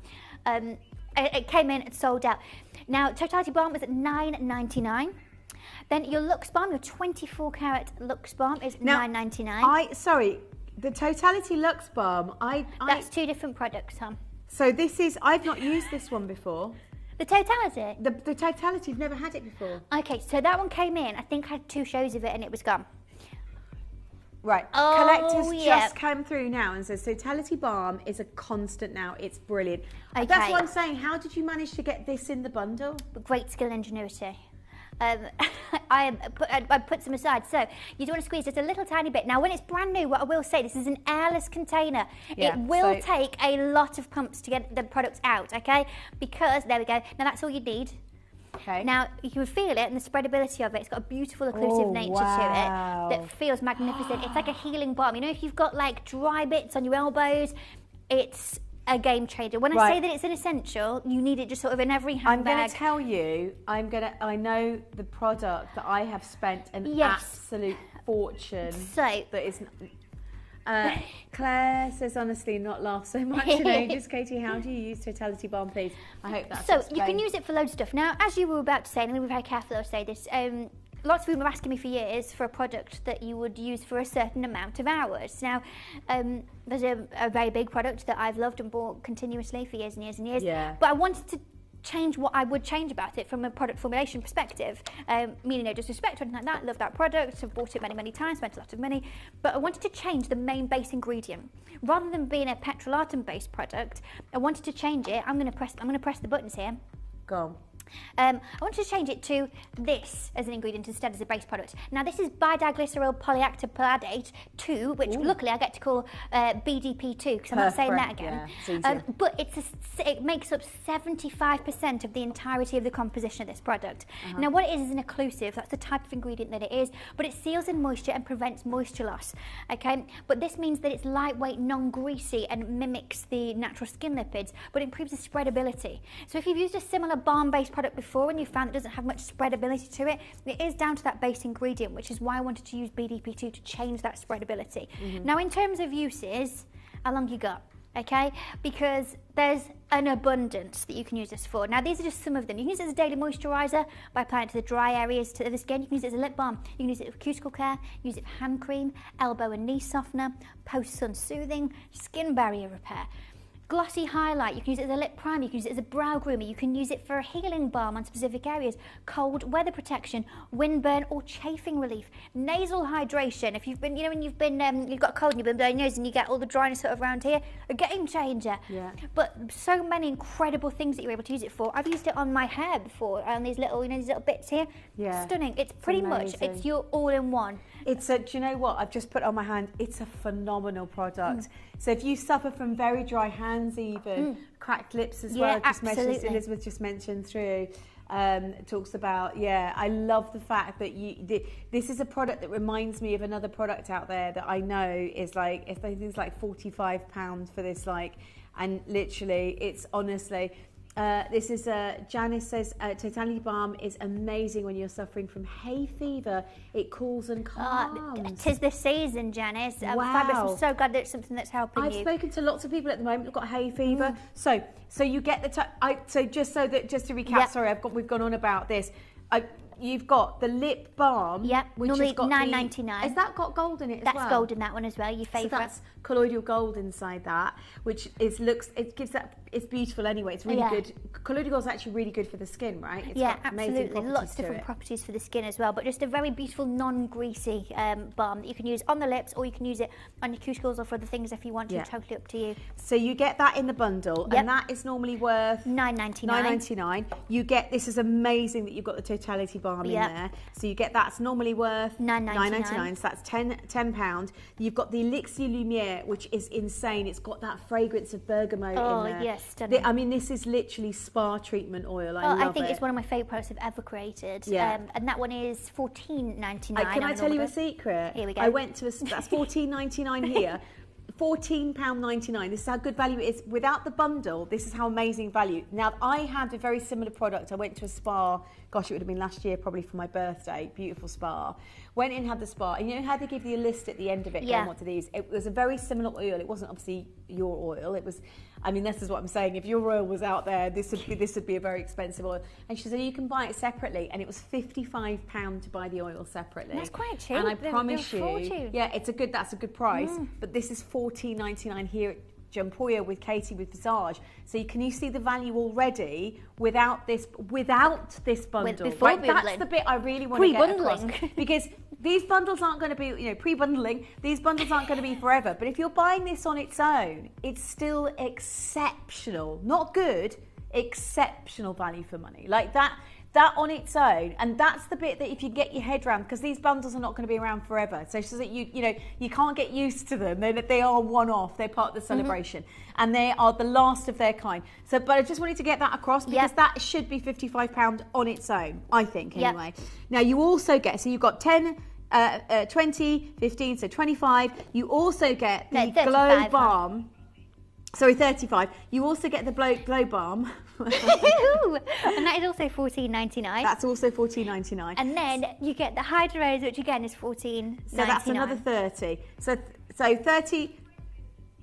It came in and sold out. Now, Totality Balm is at $9.99. Then your Luxe Balm, your 24 karat Luxe Balm is $9.99. The Totality Luxe Balm, that's two different products, Tom. So I've not used this one before. The Totality? The Totality, you've never had it before. Okay, so that one came in, I think I had 2 shows of it and it was gone. Right, Collectors just came through now and says Totality Balm is a constant now. It's brilliant. Okay. That's what I'm saying. How did you manage to get this in the bundle? Great skill and ingenuity. I put some aside. So you do want to squeeze just a little tiny bit. Now, when it's brand new, what I will say, this is an airless container. It will take a lot of pumps to get the products out, okay? Because, there we go. Now, that's all you need. Okay. Now, you can feel it and the spreadability of it. It's got a beautiful occlusive nature to it that feels magnificent. It's like a healing balm. You know, if you've got like dry bits on your elbows, it's a game changer. When I say that it's an essential, you need it just sort of in every handbag. I'm going to tell you, I know the product that I have spent an absolute fortune. So that is. Claire says, honestly, not laugh so much in ages. Katie, how do you use Totality Balm, please? I hope that's explained. You can use it for loads of stuff. Now, as you were about to say, and I'm going to be very careful to say this, lots of people have asking me for years for a product that you would use for a certain amount of hours. Now, there's a very big product that I've loved and bought continuously for years and years and years. Yeah. But I wanted to change what I would change about it from a product formulation perspective. Meaning no disrespect or anything like that. Love that product. I've bought it many, many times, spent a lot of money. But I wanted to change the main base ingredient. Rather than being a petrolatum based product, I wanted to change it. I'm going to press the buttons here. Go on. I want to change it to this as an ingredient instead as a base product. Now this is bidiglycerol polyactopalladate 2, which luckily I get to call BDP2 because I'm not saying that again. Yeah, but it makes up 75% of the entirety of the composition of this product. Now what it is an occlusive, that's the type of ingredient that it is, but it seals in moisture and prevents moisture loss. Okay, but this means that it's lightweight, non-greasy and mimics the natural skin lipids, but improves the spreadability. So if you've used a similar balm-based product before and you found it doesn't have much spreadability to it, it is down to that base ingredient, which is why I wanted to use BDP2 to change that spreadability. Now in terms of uses, how long you got? Okay, because there's an abundance that you can use this for. Now these are just some of them. You can use it as a daily moisturiser by applying it to the dry areas of the skin. You can use it as a lip balm. You can use it for cuticle care, use it for hand cream, elbow and knee softener, post-sun soothing, skin barrier repair. Glossy highlight, you can use it as a lip primer, you can use it as a brow groomer, you can use it for a healing balm on specific areas, cold weather protection, windburn or chafing relief, nasal hydration. If you've been, you know, when you've got a cold and you've been blowing your nose and you get all the dryness sort of around here, a game changer. Yeah. But so many incredible things that you're able to use it for. I've used it on my hair before, on these little, these little bits here. Yeah. Stunning. It's pretty much, it's your all-in-one. It's a, do you know what? I've just put it on my hand. It's a phenomenal product. So if you suffer from very dry hands even, cracked lips as well, Elizabeth just mentioned through, talks about, I love the fact that this is a product that reminds me of another product out there that I know is like, I think it's like £45 for this, like, and literally it's honestly, this is Janice says Totality Balm is amazing when you're suffering from hay fever. It cools and calms. 'Tis the season, Janice. Fabulous. I'm so glad that it's something that's helping I've spoken to lots of people at the moment who've got hay fever. So you get the so just to recap. Sorry, we've gone on about this. You've got the lip balm. Yep. Which normally has got $9.99. Has that got gold in it as well? That's gold in that one as well. Your favourite. So that's colloidal gold inside that, which it's beautiful anyway. It's really good. Colloidal gold is actually really good for the skin, right? It's got absolutely. Lots of different properties for the skin as well, but just a very beautiful non-greasy balm that you can use on the lips, or you can use it on your cuticles or for other things if you want to. Totally up to you. So you get that in the bundle, and that is normally worth $9.99. $9.99. You get, this is amazing that you've got the Totality Balm in there. So you get that's normally worth $9.99. So that's £10. You've got the Elixir Lumiere, which is insane. It's got that fragrance of bergamot in there. Yes, stunning. I mean, this is literally spa treatment oil. I think it's one of my favourite products I've ever created. And that one is $14.99. Can I tell you a secret? Here we go. I went to that's $14.99 here. £14.99. This is how good value it is. Without the bundle, this is how amazing value. Now, I had a very similar product. I went to a spa, gosh, it would have been last year, probably for my birthday. Beautiful spa. Went in, had the spa, and you know how they give you a list at the end of it, going, what do these? It was a very similar oil. It wasn't obviously your oil. It was, I mean, this is what I'm saying. If your oil was out there, this would be a very expensive oil. And she said, you can buy it separately, and it was £55 to buy the oil separately. That's quite cheap. And I promise you, that's a good price. But this is $14.99 here at Gemporia with Katie with Visage. So can you see the value already without this bundle? That's the bit I really want to get across, because these bundles aren't going to be, pre-bundling. These bundles aren't going to be forever. But if you're buying this on its own, it's still exceptional, not good, exceptional value for money. Like that on its own, and that's the bit that if you get your head around, because these bundles are not going to be around forever, so that you can't get used to them. They are one-off. They're part of the celebration, and they are the last of their kind. So, but I just wanted to get that across, because that should be £55 on its own, I think. Anyway, now you also get, so you've got 10. 20, 15, so 25. You also get the Glow Balm. Sorry, 35. You also get the Glow Balm. And that is also $14.99. That's also $14.99. And then you get the Hydra Rose, which again is $14.99. So that's another 30. So 30,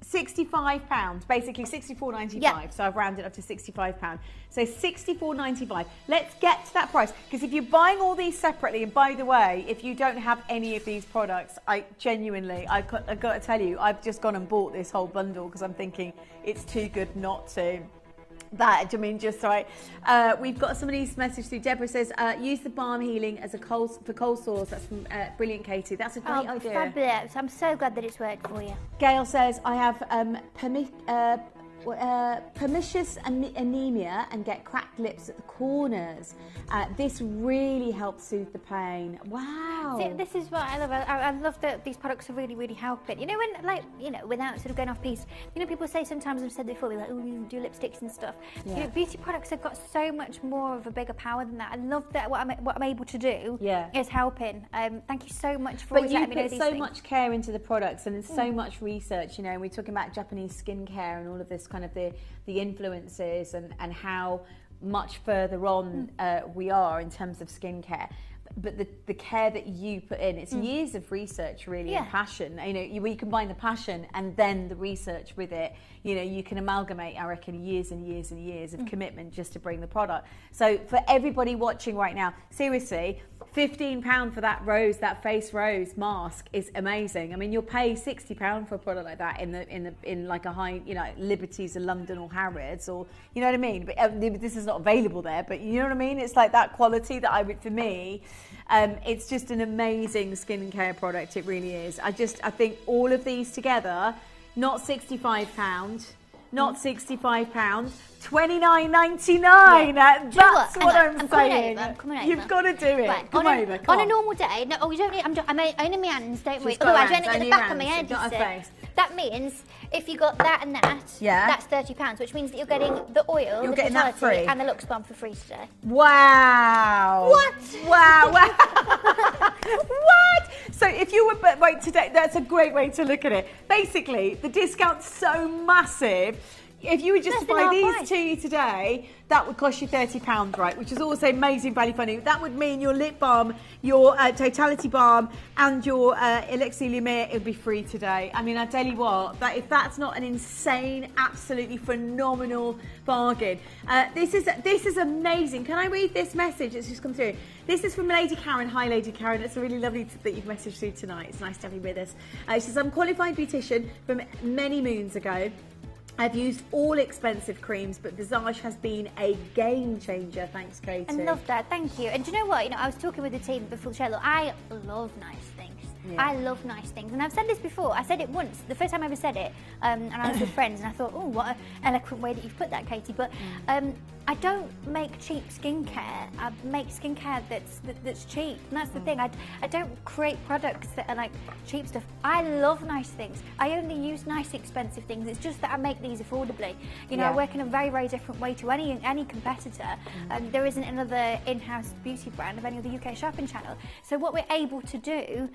£65, basically $64.95. So I've rounded up to £65. So $64.95. Let's get to that price, because if you're buying all these separately, and by the way, if you don't have any of these products, I've got to tell you, I've just gone and bought this whole bundle because I'm thinking it's too good not to. Just right. We've got somebody's message through. Deborah says, use the balm healing as for cold sores. That's from brilliant, Katie. That's a great idea. Fabulous. I'm so glad that it's worked for you. Gail says, I have pernicious anemia and get cracked lips at the corners. This really helps soothe the pain. Wow. See, this is what I love. I love that these products are really, really helping. You know, when, like, you know, without sort of going off piece, you know, people say sometimes, I've said before, they're like, oh, you do lipsticks and stuff. Yeah. You know, beauty products have got so much more of a bigger power than that. I love that what I'm able to do is helping. Thank you so much for always letting me know these things. But you put so much care into the products, and there's so much research, you know, and we're talking about Japanese skincare and all of this kind of the influences and how much further on we are in terms of skincare. But the care that you put in, it's years of research really and passion. You know, you combine the passion and then the research with it. You know, you can amalgamate, I reckon, years and years and years of commitment just to bring the product. So for everybody watching right now, seriously, £15 for that face rose mask is amazing. I mean, you'll pay £60 for a product like that in like a high, you know, Liberties or London or Harrods, or you know what I mean. But this is not available there. But you know what I mean. It's like that quality that for me, it's just an amazing skincare product. It really is. I think all of these together, not £65. Not £65, $29.99. That's what I'm saying. I'm coming over. You've got to do it. Right. Come over. On a normal day, no, you don't need. I'm only my hands, don't worry. Otherwise, I don't get the back of my head. That means if you got that and that, that's £30, which means that you're getting the oil, the getting that free, and the Lux Balm for free today. Wow! What? Wow! What? So if you were wait today, that's a great way to look at it. Basically, the discount's so massive. If you were just to buy these two today, that would cost you £30, right? Which is also amazing value for money. That would mean your lip balm, your Totality Balm, and your Elixir Lumiere, it would be free today. I mean, I tell you what, if that's not an insane, absolutely phenomenal bargain. This is amazing. Can I read this message that's just come through? This is from Lady Karen. Hi, Lady Karen. It's really lovely that you've messaged through tonight. It's nice to have you with us. She says, I'm a qualified beautician from many moons ago. I've used all expensive creams, but Visage has been a game changer. Thanks, Katie. I love that. Thank you. And do you know what? You know, I was talking with the team before the show. Look, I love nice things. Yeah. I love nice things. And I've said this before. I said it once, the first time I ever said it, and I was with friends, and I thought, oh, what an eloquent way that you've put that, Katie. But I don't make cheap skincare. I make skincare that's cheap. And that's the thing. I don't create products that are like cheap stuff. I love nice things. I only use nice, expensive things. It's just that I make these affordably. You know, I work in a very, very different way to any competitor. There isn't another in-house beauty brand of any other UK shopping channel. So what we're able to do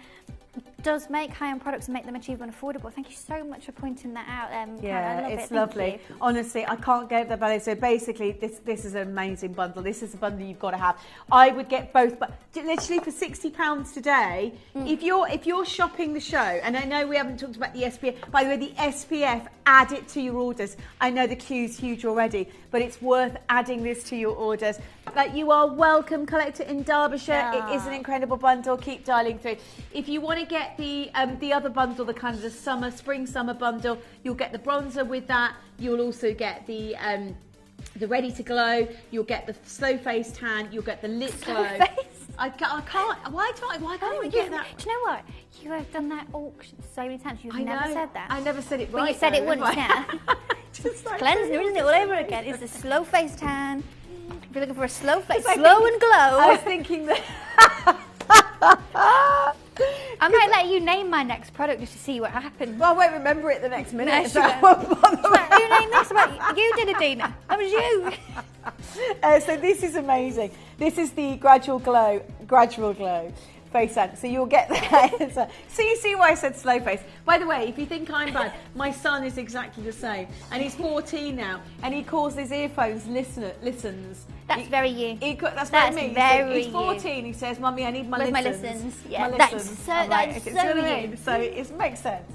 does make high-end products and make them achievable and affordable. Thank you so much for pointing that out. Yeah, I love it's lovely. Honestly, I can't get that value. So basically, this is an amazing bundle. This is a bundle you've got to have. I would get both, but literally for £60 today, if you're shopping the show, and I know we haven't talked about the SPF. By the way, the SPF, add it to your orders. I know the queue's huge already, but it's worth adding this to your orders. Like, you are welcome. Collect it in Derbyshire. It is an incredible bundle. Keep dialing through. If you want to get the other bundle, the kind of the spring-summer bundle, you'll get the bronzer with that. You'll also get the Ready to Glow. You'll get the slow face tan. You'll get the lip glow. I can't. Why can't we get that? Do you know what? You have done that auction so many times. You've never said that. I never said it right. Well, you said it once now. Just like cleansing, isn't it? All over again. It's a slow face tan. If you're looking for a slow face, slow and glow. I was thinking that. I might let you name my next product just to see what happens. Well, I won't remember it the next minute. No, you name this. You did it, Dina. That was you. So this is amazing. This is the Gradual Glow face tan. So you'll get that. So you see why I said slow face. By the way, if you think I'm bad, my son is exactly the same, and he's 14 now, and he calls his earphones listens. That's very you. That's very me. Very he's 14. He says, "Mummy, I need my listens." My listens. Yeah, my that's listens. so. That's so you. So it makes sense.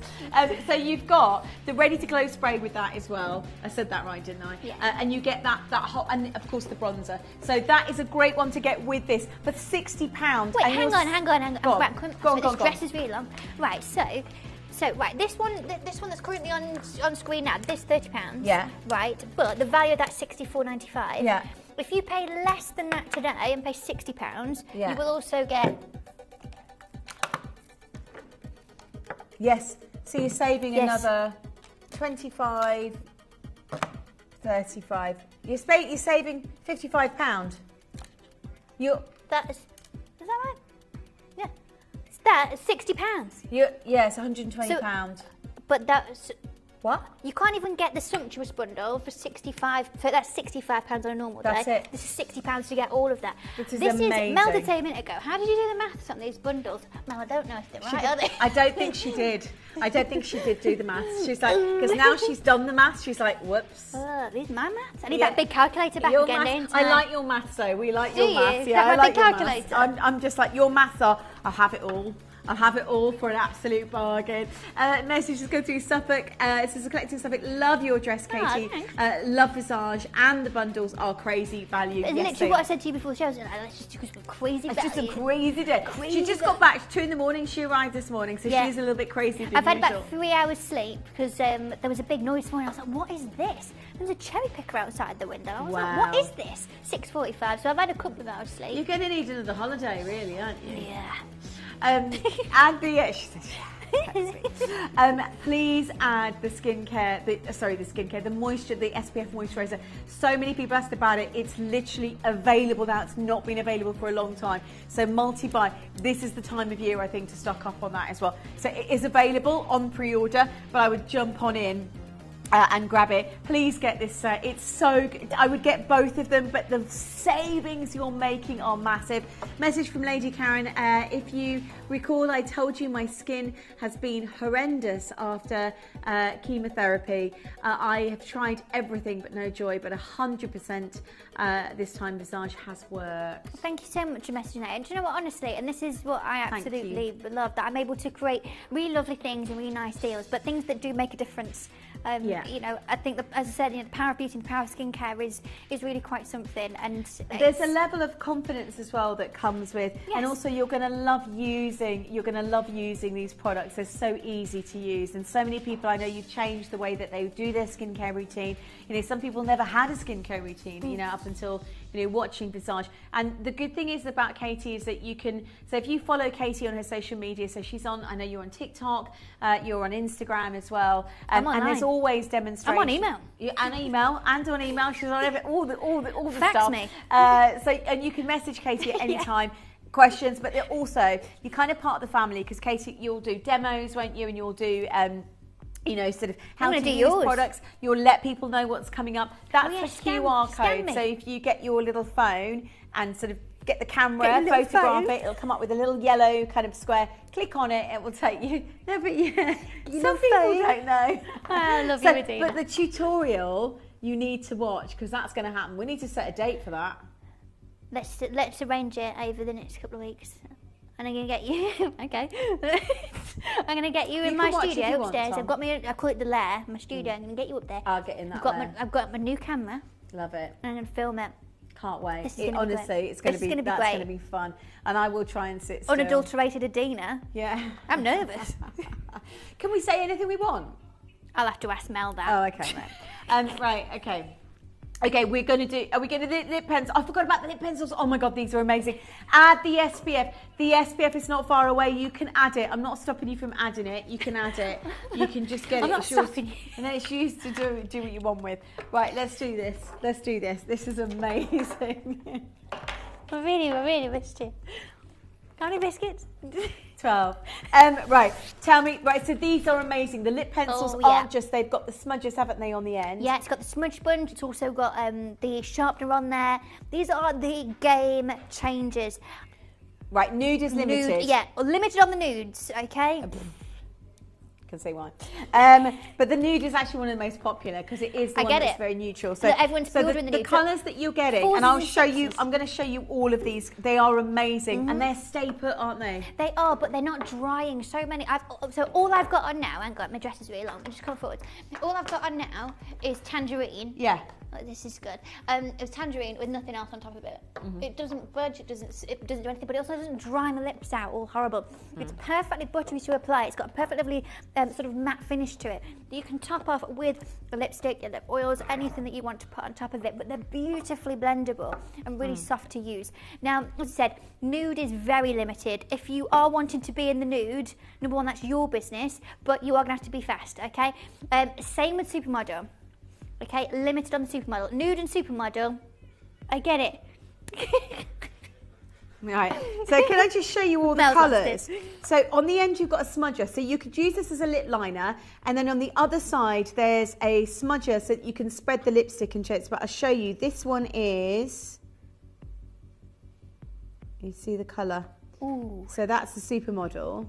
So you've got the Ready to Glow spray with that as well. I said that right, didn't I? Yeah. And you get that hot, and of course the bronzer. So that is a great one to get with this for £60. Wait, hang on. Go on. This dress is really long. Right, so right, this one that's currently on screen now, this £30. Yeah. Right, but the value of that's £64.95. Yeah. If you pay less than that today and pay £60, yeah, you will also get. Yes. So you're saving another 25. 35. You're saving £55. Is that right? Yeah. It's £60. Yeah, it's £120. But that's... What? You can't even get the sumptuous bundle for 65. So that's £65 on a normal day. That's it. This is £60 to get all of that. This is amazing. Mel did say a minute ago. How did you do the maths on these bundles? Mel, I don't know if they're right, are they? I don't think she did. I don't think she did do the maths. She's like, because now she's done the maths, she's like, whoops. These are my maths. I need that big calculator back again, don't I like your maths though. We like Do your you? maths. Yeah, I like big your calculator. maths. I'm just like, your maths are, I'll have it all. I'll have it all for an absolute bargain. Message just go through Suffolk. It says, a collective Suffolk, love your dress, Katie. Love Visage, and the bundles are crazy value. Isn't literally what I said to you before the show? It's just crazy value. It's just a crazy day. She just got back. 2 a.m. She arrived this morning, so she's a little bit crazy. I've had about 3 hours sleep because there was a big noise this morning. I was like, what is this? There was a cherry picker outside the window. I was like, what is this? 6:45. So I've had a couple of hours sleep. You're going to need another holiday, really, aren't you? Yeah. And she said, please add the skincare, the moisture, the SPF moisturizer. So many people asked about it. It's literally available now. It's not been available for a long time. So multi-buy. This is the time of year, I think, to stock up on that as well. So it is available on pre-order, but I would jump on in and grab it. Please get this. It's so good. I would get both of them, but the savings you're making are massive. Message from Lady Karen. If you recall, I told you my skin has been horrendous after chemotherapy. I have tried everything but no joy, but 100% this time Visage has worked. Thank you so much for messaging that. And do you know what, honestly, and this is what I absolutely love, that I'm able to create really lovely things and really nice deals, but things that do make a difference. You know, I think, as I said, the power of beauty and the power of skincare is really quite something. And there's a level of confidence as well that comes with, and also you're going to love using these products. They're so easy to use, and so many people I know, you've changed the way that they do their skincare routine. You know, some people never had a skincare routine, you know, up until, you know, watching Visage. And the good thing is about Katie is that you can, so if you follow Katie on her social media, so she's on, I know you're on TikTok, you're on Instagram as well, and there's always demonstrations. I'm on email. And on email. She's on all the Fax stuff. me. And you can message Katie at any time. Questions, but they're also, you're kind of part of the family, because Katie, you'll do demos, won't you? And you'll do you know, sort of how to use products. You'll let people know what's coming up. That's the QR code. So if you get your little phone and sort of get the camera, photograph it, it'll come up with a little yellow kind of square. Click on it, it will take you. No, but some people don't know. I love you, Adina. But the tutorial you need to watch, because that's going to happen. We need to set a date for that. Let's arrange it over the next couple of weeks. And I'm going to get you, okay. I'm going to get you in my studio upstairs. I've got I call it the lair, my studio. I'm going to get you up there. I'll get in that I've got my new camera. Love it. And I'm going to film it. Can't wait. Honestly, it's going to be that's going to be fun. And I will try and sit still. Unadulterated Adina. Yeah. I'm nervous. Can we say anything we want? I'll have to ask Mel that. Oh, okay, right. Right, okay. Okay, we're going to do, are we going to do lip pencils? I forgot about the lip pencils. Oh my God, these are amazing. Add the SPF. The SPF is not far away. You can add it. I'm not stopping you from adding it. You can add it. You can just get I'm not stopping you. And then it's yours to do what you want with. Right, let's do this. Let's do this. This is amazing. I really missed you. Got any biscuits? 12. Right, tell me, right, so these are amazing. The lip pencils aren't just, they've got the smudges, haven't they, on the end? Yeah, it's got the smudge sponge. It's also got the sharpener on there. These are the game changers. Right, nude is limited. Yeah, limited on the nudes, okay? Can see why. But the nude is actually one of the most popular because it is the one that's very neutral. So everyone's filtering the nude. The colours that you're getting, and I'll show you, I'm going to show you all of these. They are amazing, and they're stay put, aren't they? They are, but they're not drying. So many. So all I've got on now, my dress is really long. Just come forward. All I've got on now is tangerine. Yeah. Oh, this is good. It's tangerine with nothing else on top of it. It doesn't budge, it doesn't do anything, but it also doesn't dry my lips out all horrible. It's perfectly buttery to apply. It's got a perfect lovely sort of matte finish to it that you can top off with the lipstick, your lip oils, anything that you want to put on top of it, but they're beautifully blendable and really soft to use. Now, as I said, nude is very limited. If you are wanting to be in the nude, number one, that's your business, but you are going to have to be fast, okay? Same with Supermodel. Okay, limited on the supermodel. Nude and supermodel, I get it. Right, so can I just show you all the colours? So on the end you've got a smudger, so you could use this as a lip liner, and then on the other side there's a smudger so that you can spread the lipstick and shades. But I'll show you, this one is, you see the colour? Ooh. So that's the supermodel.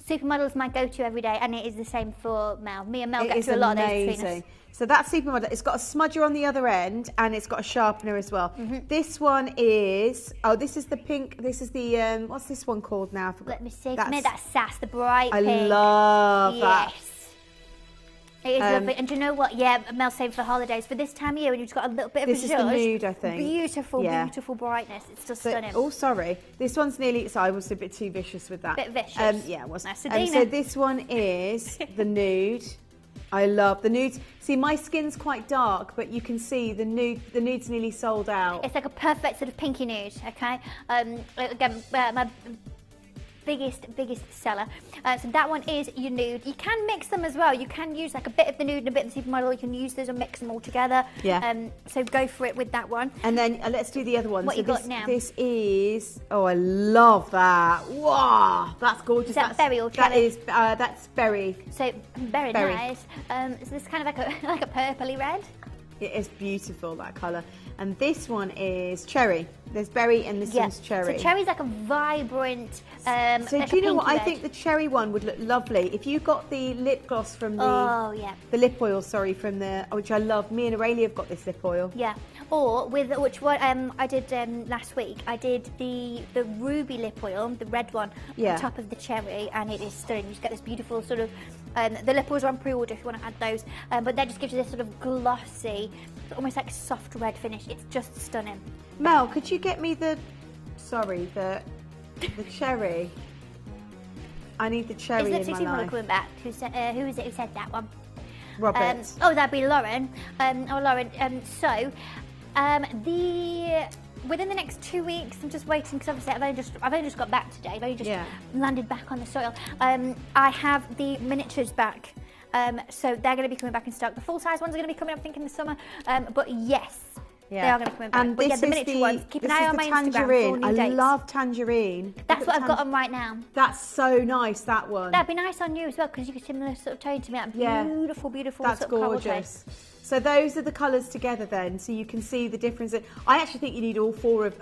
Supermodel is my go-to every day, and it is the same for Mel. Me and Mel get through a lot of those between us. So that's supermodel. It's got a smudger on the other end, and it's got a sharpener as well. This one is, this is the pink. This is the what's this one called now? I forgot. Let me see. That's Sass, the bright pink. I love that. Yes. It is lovely. And do you know what? Yeah, Mel saved for holidays. For this time of year, when you've just got a little bit of this a is the nude, I think. Beautiful, beautiful brightness. It's just stunning. Oh, sorry. This one's nearly, so I was a bit too vicious with that. Bit vicious. Yeah, it was. Nice. So this one is the nude. I love the nude. See, my skin's quite dark, but you can see the nude. The nude's nearly sold out. It's like a perfect sort of pinky nude, okay? Again, my biggest seller. So that one is your nude. You can mix them as well. You can use like a bit of the nude and a bit of the supermodel. You can use those and mix them all together. Yeah. So go for it with that one. And then let's do the other one. What so you got now? This is, oh, I love that. Wow, that's gorgeous. Is that berry or cherry? That is, that's berry. So very nice. So this is kind of like a purpley red. It is beautiful, that colour. And this one is cherry. There's berry and this one's cherry. So cherry's like a vibrant, so like do you know what? red. I think the cherry one would look lovely. If you got the lip gloss from the... Oh, yeah. The lip oil, sorry, from the... which I love. Me and Aurelia have got this lip oil. Yeah. Or with, which one I did last week, I did the ruby lip oil, the red one, on top of the cherry, and it is stunning. You just get this beautiful sort of... the lip oils are on pre-order if you want to add those, but that just gives you this sort of glossy, almost like soft red finish. It's just stunning. Mel, could you get me the cherry? I need the cherry in my life. Coming back. Who is it who said that one? Robert. That'd be Lauren. Lauren. Within the next 2 weeks, I'm just waiting because obviously I've only just got back today. I've only just landed back on the soil. I have the miniatures back, so they're going to be coming back in stock. The full size ones are going to be coming up, I think, in the summer. But yes, they are going to be coming back. And but the miniature ones. Keep an eye on my Instagram. I love tangerine. That's what I've got on right now. That's so nice. That one. That'd be nice on you as well because you get similar sort of tone to me. Beautiful, beautiful. That's sort of gorgeous. So those are the colours together then, so you can see the difference. I actually think you need all four of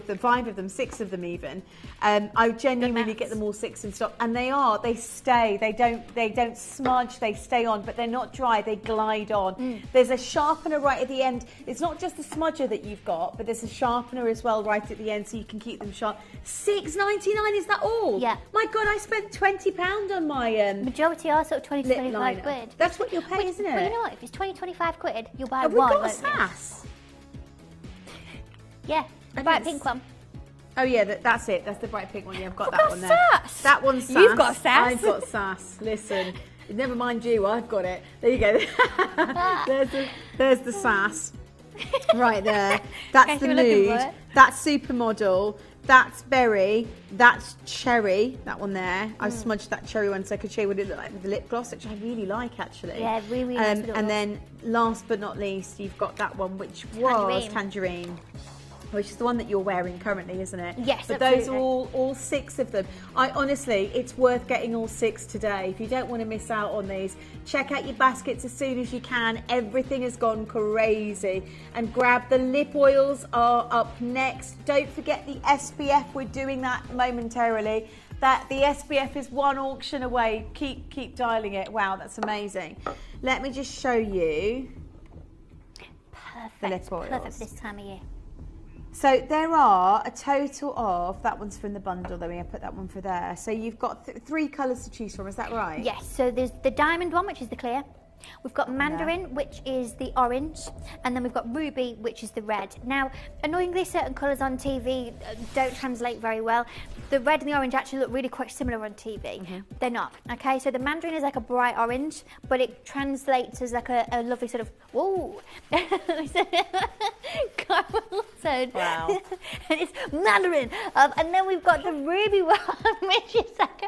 them, 5 of them, 6 of them even. I genuinely get them all 6 in stock, and they stay. They don't smudge. They stay on, but they're not dry. They glide on. There's a sharpener right at the end. It's not just the smudger that you've got, but there's a sharpener as well right at the end, so you can keep them sharp. $6.99, is that all? Yeah. My God, I spent £20 on my majority are sort of 20 to 25 quid. That's what you'll pay, isn't it? Well, you know what? If it's 20-25 quid, you'll buy Have one. we got a Sass? Yeah, the bright pink one. Oh yeah, that's it. That's the bright pink one. Yeah, I've got I've that got one there. Sass. That one's Sass. You've got Sass. I've got Sass. Listen, never mind you. I've got it. There you go. there's the Sass. Right there. That's the nude. That's supermodel. That's berry. That's cherry. That one there. I smudged that cherry one so I could show you what it looked like with the lip gloss, which I really like actually. Yeah, really nice. And then last but not least, you've got that one, which was Tangerine. Which is the one that you're wearing currently, isn't it? Yes, but absolutely. those are all 6 of them. Honestly, it's worth getting all 6 today. If you don't want to miss out on these, check out your baskets as soon as you can. Everything has gone crazy. And grab the lip oils are up next. Don't forget the SPF. We're doing that momentarily. That the SPF is 1 auction away. Keep dialing it. Wow, that's amazing. Let me just show you the lip oils. Perfect this time of year. So there are a total of, that one's from the bundle, then I put that one for there. So you've got 3 colours to choose from, is that right? Yes, so there's the diamond one, which is the clear. We've got mandarin, which is the orange, and then we've got ruby, which is the red. Now, annoyingly, certain colours on TV don't translate very well. The red and the orange actually look really quite similar on TV. They're not, okay? So the mandarin is like a bright orange, but it translates as like a lovely sort of, whoa. Wow. And it's mandarin. And then we've got the ruby one, which is like a...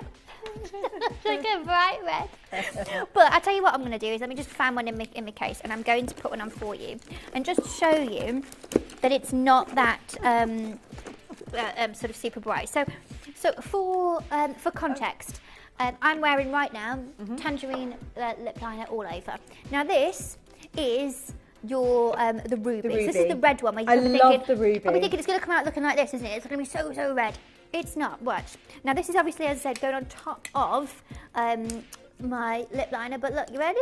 like a bright red. But I tell you what I'm going to do is let me just find one in my case, and I'm going to put one on for you and just show you that it's not that sort of super bright. So for context, I'm wearing right now tangerine lip liner all over. Now this is your the ruby. So this is the red one. I love the ruby. I'm thinking it's going to come out looking like this, isn't it? It's going to be so red. It's not. Watch. Now this is obviously, as I said, going on top of my lip liner. But look, you ready?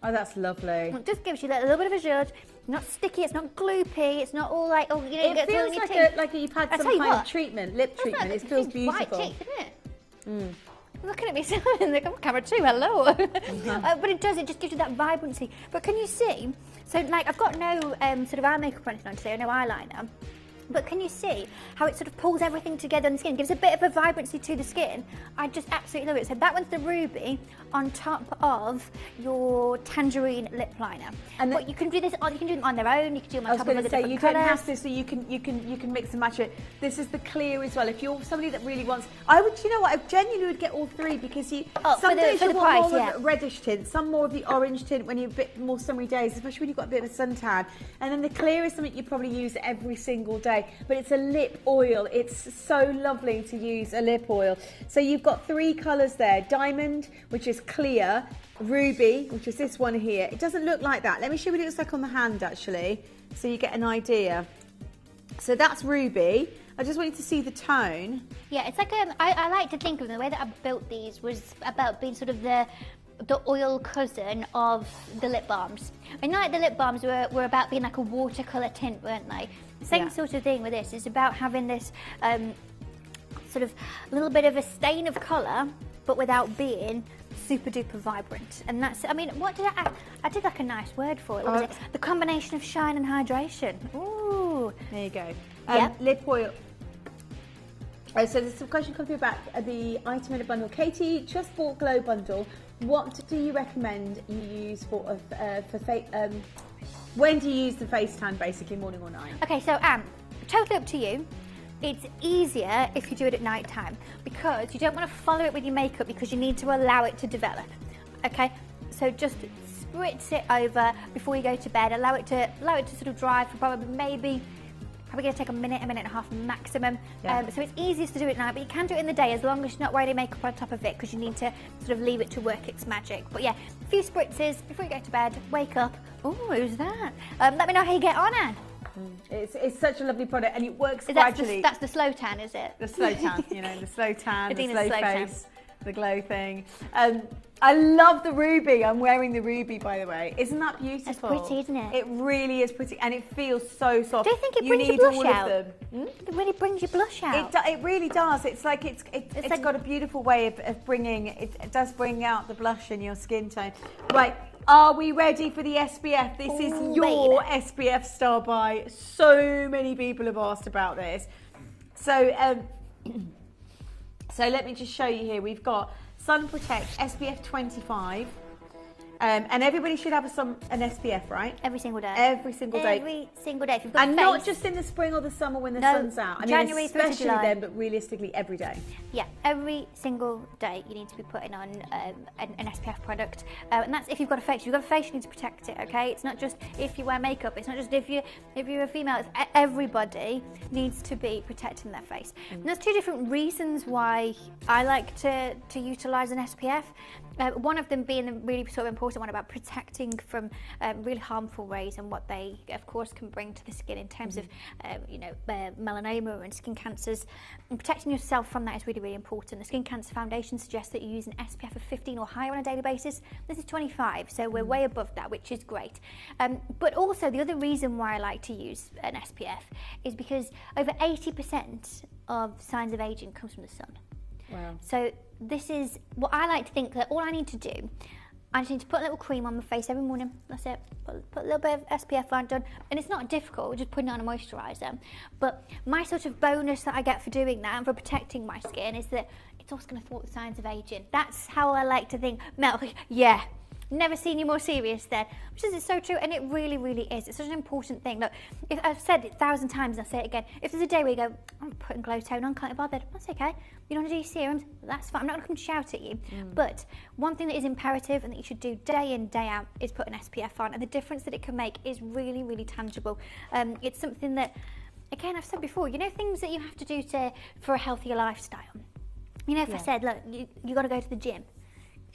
Oh, that's lovely. It just gives you that little bit of a zhuzh. It's not sticky, it's not gloopy, it's not all like, oh, you know, it feels like you've had some kind of treatment, lip treatment. It feels beautiful. White teeth, isn't it? Looking at me in the camera too, hello. But it does, it just gives you that vibrancy. But can you see, so like I've got no sort of eye makeup or anything on today, no eyeliner. But can you see how it sort of pulls everything together on the skin, gives a bit of a vibrancy to the skin? I just absolutely love it. So that one's the ruby on top of your tangerine lip liner. And but you can do this. You can do them on their own. You can do them on top of other different colours. Don't have to. So you can mix and match it. This is the clear as well. If you're somebody that really wants, I would. You know what? I genuinely would get all three because some days you want more of the reddish tint, some more of the orange tint when you're a bit more summery days, especially when you've got a bit of a suntan. And then the clear is something you probably use every single day. But it's a lip oil. It's so lovely to use a lip oil. So you've got three colours there. Diamond, which is clear. Ruby, which is this one here. It doesn't look like that. Let me show you what it looks like on the hand, actually, so you get an idea. So that's ruby. I just want you to see the tone. Yeah, it's like I like to think of the way that I built these was about being sort of the oil cousin of the lip balms. I know like the lip balms were about being like a watercolour tint, weren't they? Same sort of thing with this. It's about having this sort of little bit of a stain of colour, but without being super duper vibrant. And that's, I mean, what did I did like a nice word for it. What was it? The combination of shine and hydration. Ooh. There you go. Lip oil. So there's some question coming through about the item in a bundle. Katie just bought Glow Bundle. What do you recommend you use for when do you use the face tan, basically, morning or night? Okay, so totally up to you. It's easier if you do it at night time because you don't want to follow it with your makeup because you need to allow it to develop. Okay, so just spritz it over before you go to bed. Allow it to sort of dry for probably going to take a minute and a half maximum. Yeah. So it's easiest to do it at night, but you can do it in the day as long as you're not wearing any makeup on top of it because you need to sort of leave it to work its magic. But yeah, a few spritzes before you go to bed, wake up. Oh, who's that? Let me know how you get on, Anne. It's such a lovely product and it works gradually. That's the slow tan, is it? The slow tan, you know, the slow tan, the slow face, the glow thing. I love the ruby. I'm wearing the ruby, by the way. Isn't that beautiful? It's pretty, isn't it? It really is pretty, and it feels so soft. Do you think it brings your blush out? It really brings your blush out. It really does. It's like it's like, got a beautiful way of bringing it does bring out the blush in your skin tone. Right, are we ready for the SPF? This is your SPF star buy. So many people have asked about this. So so let me just show you here. We've got Sun Protect SPF 25. And everybody should have an SPF, right? Every single day. Every single day. Every single day. If you've got and not just in the spring or the summer when the sun's out. I January mean, especially then, but realistically every day. Yeah, every single day you need to be putting on an SPF product. And that's if you've got a face. If you've got a face, you need to protect it, okay? It's not just if you wear makeup. It's not just if you're a female. It's everybody needs to be protecting their face. And there's two different reasons why I like to utilise an SPF. One of them being the really sort of important one about protecting from really harmful rays and what they, of course, can bring to the skin in terms of, melanoma and skin cancers. And protecting yourself from that is really, really important. The Skin Cancer Foundation suggests that you use an SPF of 15 or higher on a daily basis. This is 25, so we're way above that, which is great. But also, the other reason why I like to use an SPF is because over 80% of signs of aging comes from the sun. Wow. So this is what I like to think that all I need to do, I just need to put a little cream on my face every morning. That's it. Put a little bit of SPF on, done. And it's not difficult, just putting on a moisturiser. But my sort of bonus that I get for doing that and for protecting my skin is that it's also going to thwart the signs of aging. That's how I like to think. Mel, yeah, Never seen you more serious then. Which is so true, and it really, really is. It's such an important thing. Look, if I've said it 1,000 times, and I'll say it again. If there's a day where you go, I'm putting glow tone on, can't be bothered, that's okay. You don't want to do your serums, that's fine. I'm not going to come shout at you. But one thing that is imperative and that you should do day in, day out is put an SPF on. And the difference that it can make is really, really tangible. It's something that, again, I've said before, you know, things that you have to do for a healthier lifestyle. You know, if I said, look, you got to go to the gym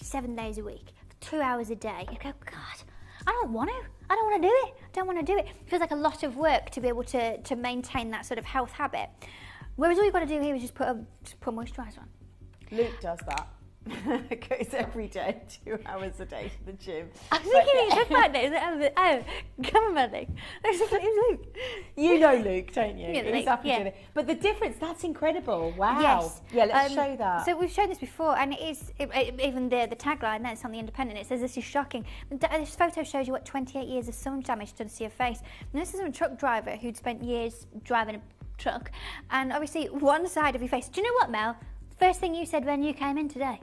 7 days a week, 2 hours a day, you go, God, I don't want to do it. I don't want to do it. It feels like a lot of work to be able to maintain that sort of health habit. Whereas all you've got to do here is just put moisturiser on. Luke does that. Goes every day, 2 hours a day to the gym. I'm thinking it's about it. Oh, come on, Maddie. It's Luke. You know Luke, don't you? Yeah, He's happy doing it. But the difference, that's incredible. Wow. Yes. Yeah, let's show that. So we've shown this before, and it is, even the tagline there, it's on the Independent, it says this is shocking. This photo shows you what 28 years of sun damage done to your face. And this is a truck driver who'd spent years driving a truck, and obviously one side of your face. Do you know what, Mel? First thing you said when you came in today,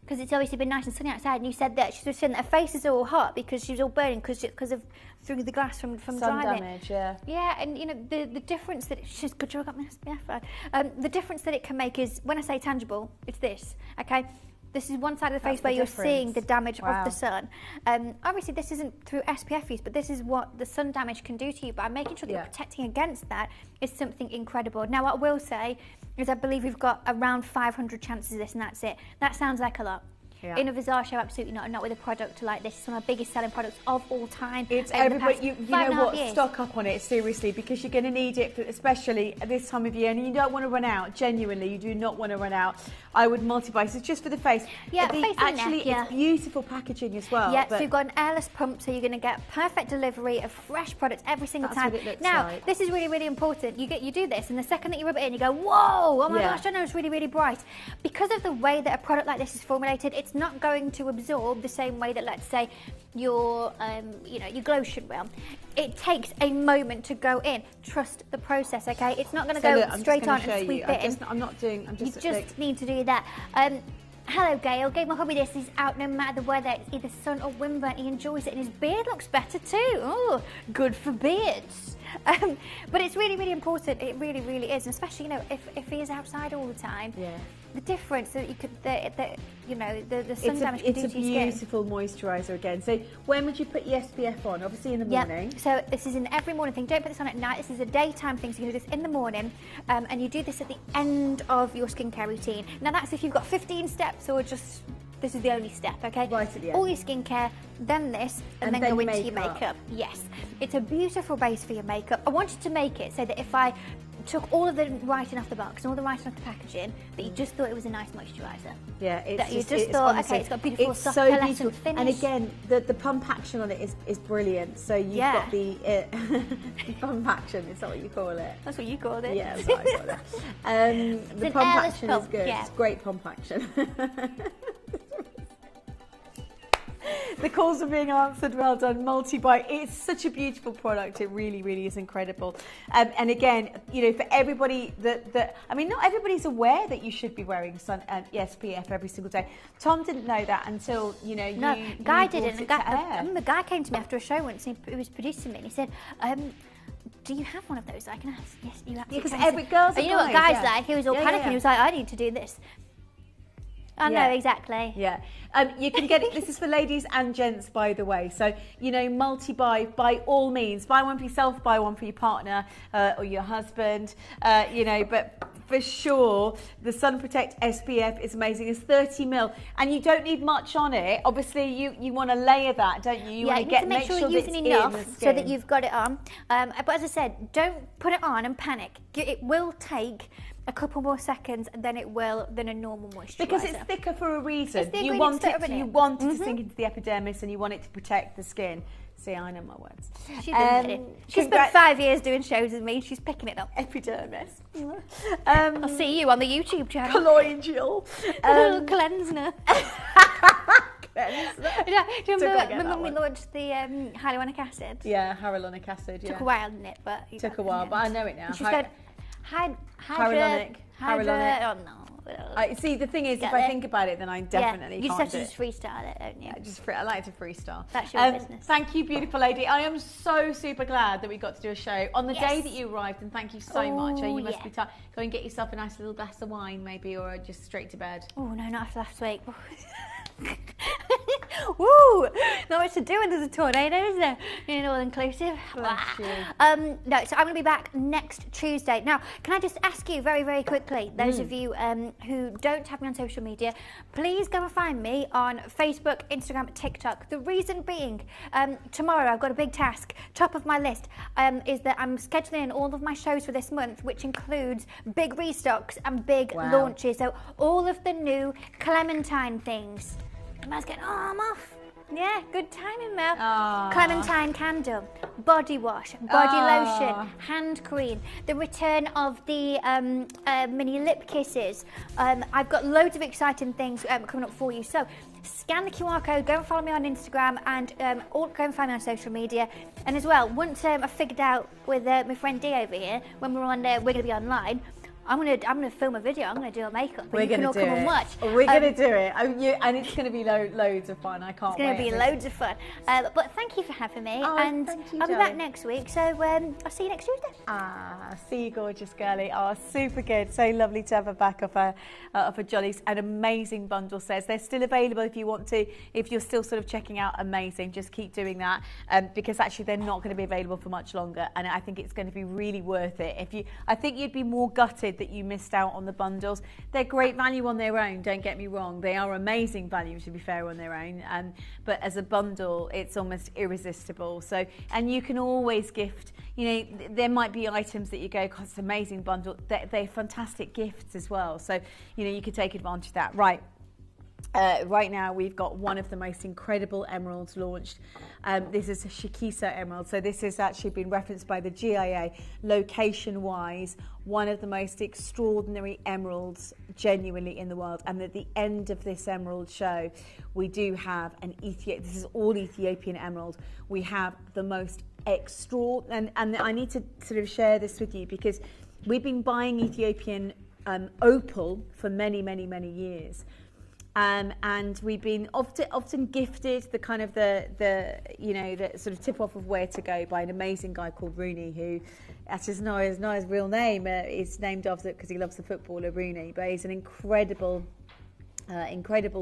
because it's obviously been nice and sunny outside, and you said that she was saying that her face is all hot because she was all burning because of through the glass from sun driving. Damage, yeah. Yeah, and you know the difference that she's good job I got my SPF on. The difference that it can make is, when I say tangible, it's this. Okay. This is one side of the face where you're seeing the damage of the sun. Obviously, this isn't through SPF use, but this is what the sun damage can do to you. By making sure that you're protecting against that is something incredible. Now, what I will say is I believe we've got around 500 chances of this, and that's it. That sounds like a lot. Yeah. In a Visage show, absolutely not. Not with a product like this. It's one of my biggest selling products of all time. It's everybody. You know what? Stock up on it, seriously, because you're going to need it, especially at this time of year, and you don't want to run out. Genuinely, you do not want to run out. I would multi-buy. So it's just for the face. Yeah, face and neck, it's beautiful packaging as well. Yeah, so you've got an airless pump, so you're going to get perfect delivery of fresh products every single time. What it looks now, like. this is really, really important. You do this, and the second that you rub it in, you go, whoa! Oh my gosh, I know it's really, really bright. Because of the way that a product like this is formulated, it's not going to absorb the same way that, let's say, your Glotion will. It takes a moment to go in. Trust the process, okay? It's not going to go straight on and sweep it in. You just need to do that. Hello, Gail. Gave my hubby this. He's out no matter the weather. It's either sun or wind, but he enjoys it, and his beard looks better too. Oh, good for beards. But it's really, really important. It really, really is, and especially if he is outside all the time. Yeah. The difference that you could, the sun damage can do to your skin. It's a beautiful moisturiser again. So when would you put your SPF on? Obviously in the morning. So this is an every morning thing. Don't put this on at night. This is a daytime thing. So you do this in the morning, and you do this at the end of your skincare routine. Now that's if you've got 15 steps or just. This is the only step, okay? Right at the end. All your skincare, then this, and then go into your makeup. Yes. It's a beautiful base for your makeup. I wanted to make it so that if I took all of the writing off the box and all the writing off the packaging, that you just thought it was a nice moisturiser. Yeah, it's got beautiful soft pearlescent finish. And again, the pump action on it is brilliant. So you've got the pump action. Is that what you call it? That's what you called it. Yeah, that's what I call it. The pump action is good. Yeah. It's great pump action. The calls are being answered. Well done, Multi-Buy. It's such a beautiful product. It really, really is incredible. And again, for everybody not everybody's aware that you should be wearing SPF every single day. Tom didn't know that until Guy didn't. The guy came to me after a show once. He was producing me, and he said, do you have one of those I can have? Yes, you absolutely because every girl's you know what Guy's like? He was all panicking. He was like, I need to do this. I know, exactly. Yeah. You can get it. This is for ladies and gents, by the way. So, Multi-Buy, by all means. Buy one for yourself, buy one for your partner or your husband, but for sure, the Sun Protect SPF is amazing. It's 30 ml, and you don't need much on it. Obviously, you want to layer that, don't you? You want to make sure you're using enough so that you've got it on. But as I said, don't put it on and panic. It will take a couple more seconds than a normal moisturiser. Because it's thicker for a reason. You want it to sink into the epidermis, and you want it to protect the skin. See, I know my words. She spent 5 years doing shows with me. She's picking it up. Epidermis. I'll see you on the YouTube channel. Colloidal. Cleanser. Do you remember when we launched the hyaluronic acid? Yeah, hyaluronic acid. Took a while, didn't it? But took a while, but I know it now. She said, hyaluronic. Oh no. See, the thing is, if I think about it, then I definitely you can't just have to just freestyle it, don't you? I like to freestyle. That's your business. Thank you, beautiful lady. I am so super glad that we got to do a show on the day that you arrived, and thank you so much. You must be tired. Go and get yourself a nice little glass of wine, maybe, or just straight to bed. Oh no, not after last week. Woo! Not much to do when there's a tornado, is there? In all inclusive. Bless you. No, so I'm going to be back next Tuesday. Now, can I just ask you very, very quickly, those of you who don't have me on social media, please go and find me on Facebook, Instagram, TikTok. The reason being, tomorrow I've got a big task. Top of my list is that I'm scheduling all of my shows for this month, which includes big restocks and big launches. So all of the new Clementine things. Mel's getting, I'm off. Yeah, good timing, Mel. Clementine candle, body wash, body lotion, hand cream, the return of the mini lip kisses. I've got loads of exciting things coming up for you. So scan the QR code, go and follow me on Instagram, and go and find me on social media. And as well, once I figured out with my friend Dee over here, when we're going to be online, I'm gonna film a video. I'm gonna do a makeup. We're gonna do it. And watch. We're gonna do it, and it's gonna be loads of fun. I can't wait. It's gonna be loads of fun. But thank you for having me, and thank you, I'll be back next week. So I'll see you next Tuesday. See you, gorgeous girlie. Super good. So lovely to have her back off her jollies. An amazing bundle says they're still available if you want to. If you're still sort of checking out, amazing. Just keep doing that because actually they're not going to be available for much longer, and I think it's going to be really worth it. I think you'd be more gutted that you missed out on the bundles. They're great value on their own, don't get me wrong. They are amazing value, to be fair, on their own. But as a bundle, it's almost irresistible. So, and you can always gift, there might be items that you go, God, it's an amazing bundle. They're fantastic gifts as well. So, you could take advantage of that. Right. Right now we've got one of the most incredible emeralds launched. This is a Shikisa emerald. So this has actually been referenced by the GIA, location-wise, one of the most extraordinary emeralds genuinely in the world. And at the end of this emerald show, we do have this is all Ethiopian emerald. We have the most extraordinary, and I need to sort of share this with you because we've been buying Ethiopian opal for many, many, many years. And we've been often gifted the kind of the sort of tip off of where to go by an amazing guy called Rooney, who actually is not his real name. It's named after it because he loves the footballer Rooney, but he's an incredible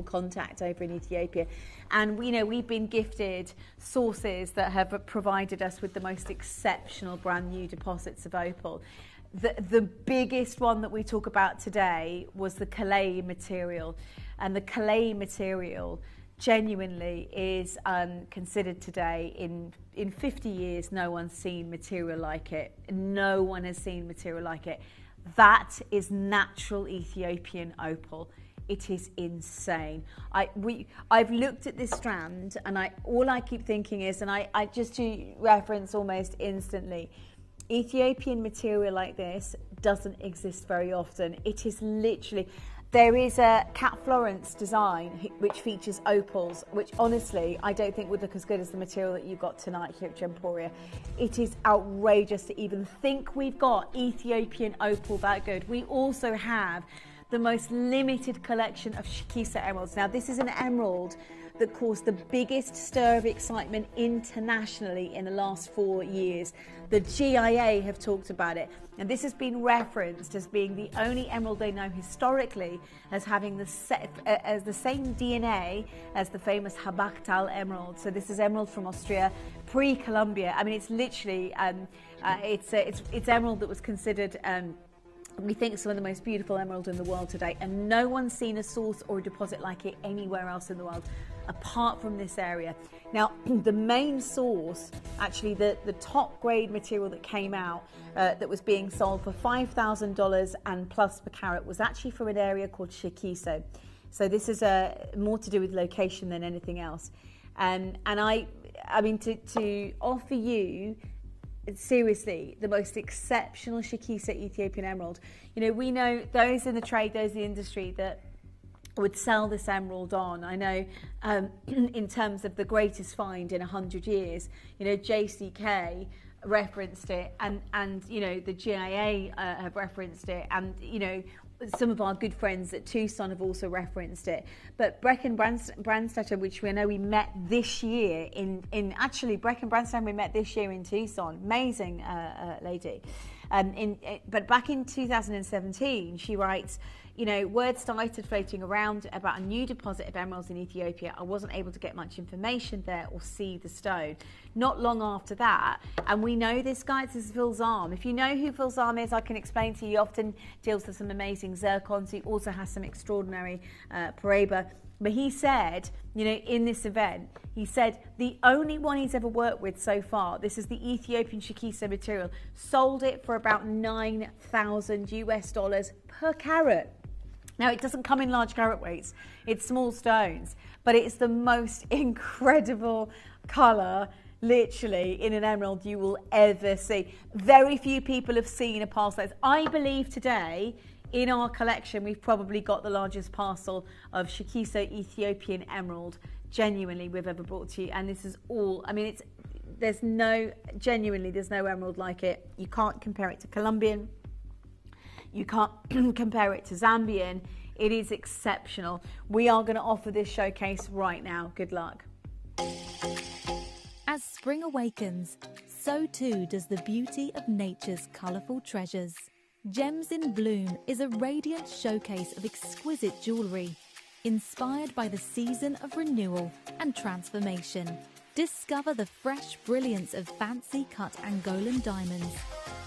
contact over in Ethiopia. And we've been gifted sources that have provided us with the most exceptional brand new deposits of opal. The biggest one that we talk about today was the clay material. And the clay material genuinely is considered today, in 50 years, no one's seen material like it. No one has seen material like it. That is natural Ethiopian opal. It is insane. I've looked at this strand, and all I keep thinking is, and I just to reference almost instantly, Ethiopian material like this doesn't exist very often. It is literally... There is a Cat Florence design which features opals, which honestly I don't think would look as good as the material that you got tonight here at Gemporia. It is outrageous to even think we've got Ethiopian opal that good. We also have the most limited collection of Shikisa emeralds. Now this is an emerald that caused the biggest stir of excitement internationally in the last 4 years. The GIA have talked about it, and this has been referenced as being the only emerald they know historically as having the same DNA as the famous Habachtal emerald. So this is emerald from Austria, pre-Columbia. I mean, it's literally, it's emerald that was considered we think some of the most beautiful emerald in the world today, and no one's seen a source or a deposit like it anywhere else in the world apart from this area. Now the main source, actually the top grade material that came out that was being sold for $5,000 and plus per carat was actually from an area called Shikiso. So this is more to do with location than anything else. And I mean to offer you seriously the most exceptional Shikisa Ethiopian emerald. We know those in the trade, those in the industry that would sell this emerald on. I know in terms of the greatest find in 100 years, JCK referenced it, and the GIA have referenced it, and some of our good friends at Tucson have also referenced it. But Brecken Brandstatter, which we know we met this year actually Brecken Brandstatter we met this year in Tucson. Amazing lady. But back in 2017, she writes, you know, word started floating around about a new deposit of emeralds in Ethiopia. I wasn't able to get much information there or see the stone. Not long after that, and we know this guy, this is Phil Zarm. If you know who Phil Zarm is, I can explain to you. He often deals with some amazing zircons. He also has some extraordinary Paraiba. But he said, you know, in this event, he said the only one he's ever worked with so far, this is the Ethiopian Shikisa material, sold it for about $9,000 per carat. Now, it doesn't come in large carat weights, it's small stones, but it's the most incredible colour, literally, in an emerald you will ever see. Very few people have seen a parcel like this. I believe today, in our collection, we've probably got the largest parcel of Shikisa Ethiopian emerald, genuinely, we've ever brought to you. And this is all, I mean, there's no emerald like it. You can't compare it to Colombian. You can't compare it to Zambian. It is exceptional. We are going to offer this showcase right now. Good luck. As spring awakens, so too does the beauty of nature's colourful treasures. Gems in Bloom is a radiant showcase of exquisite jewellery, inspired by the season of renewal and transformation. Discover the fresh brilliance of fancy cut Angolan diamonds,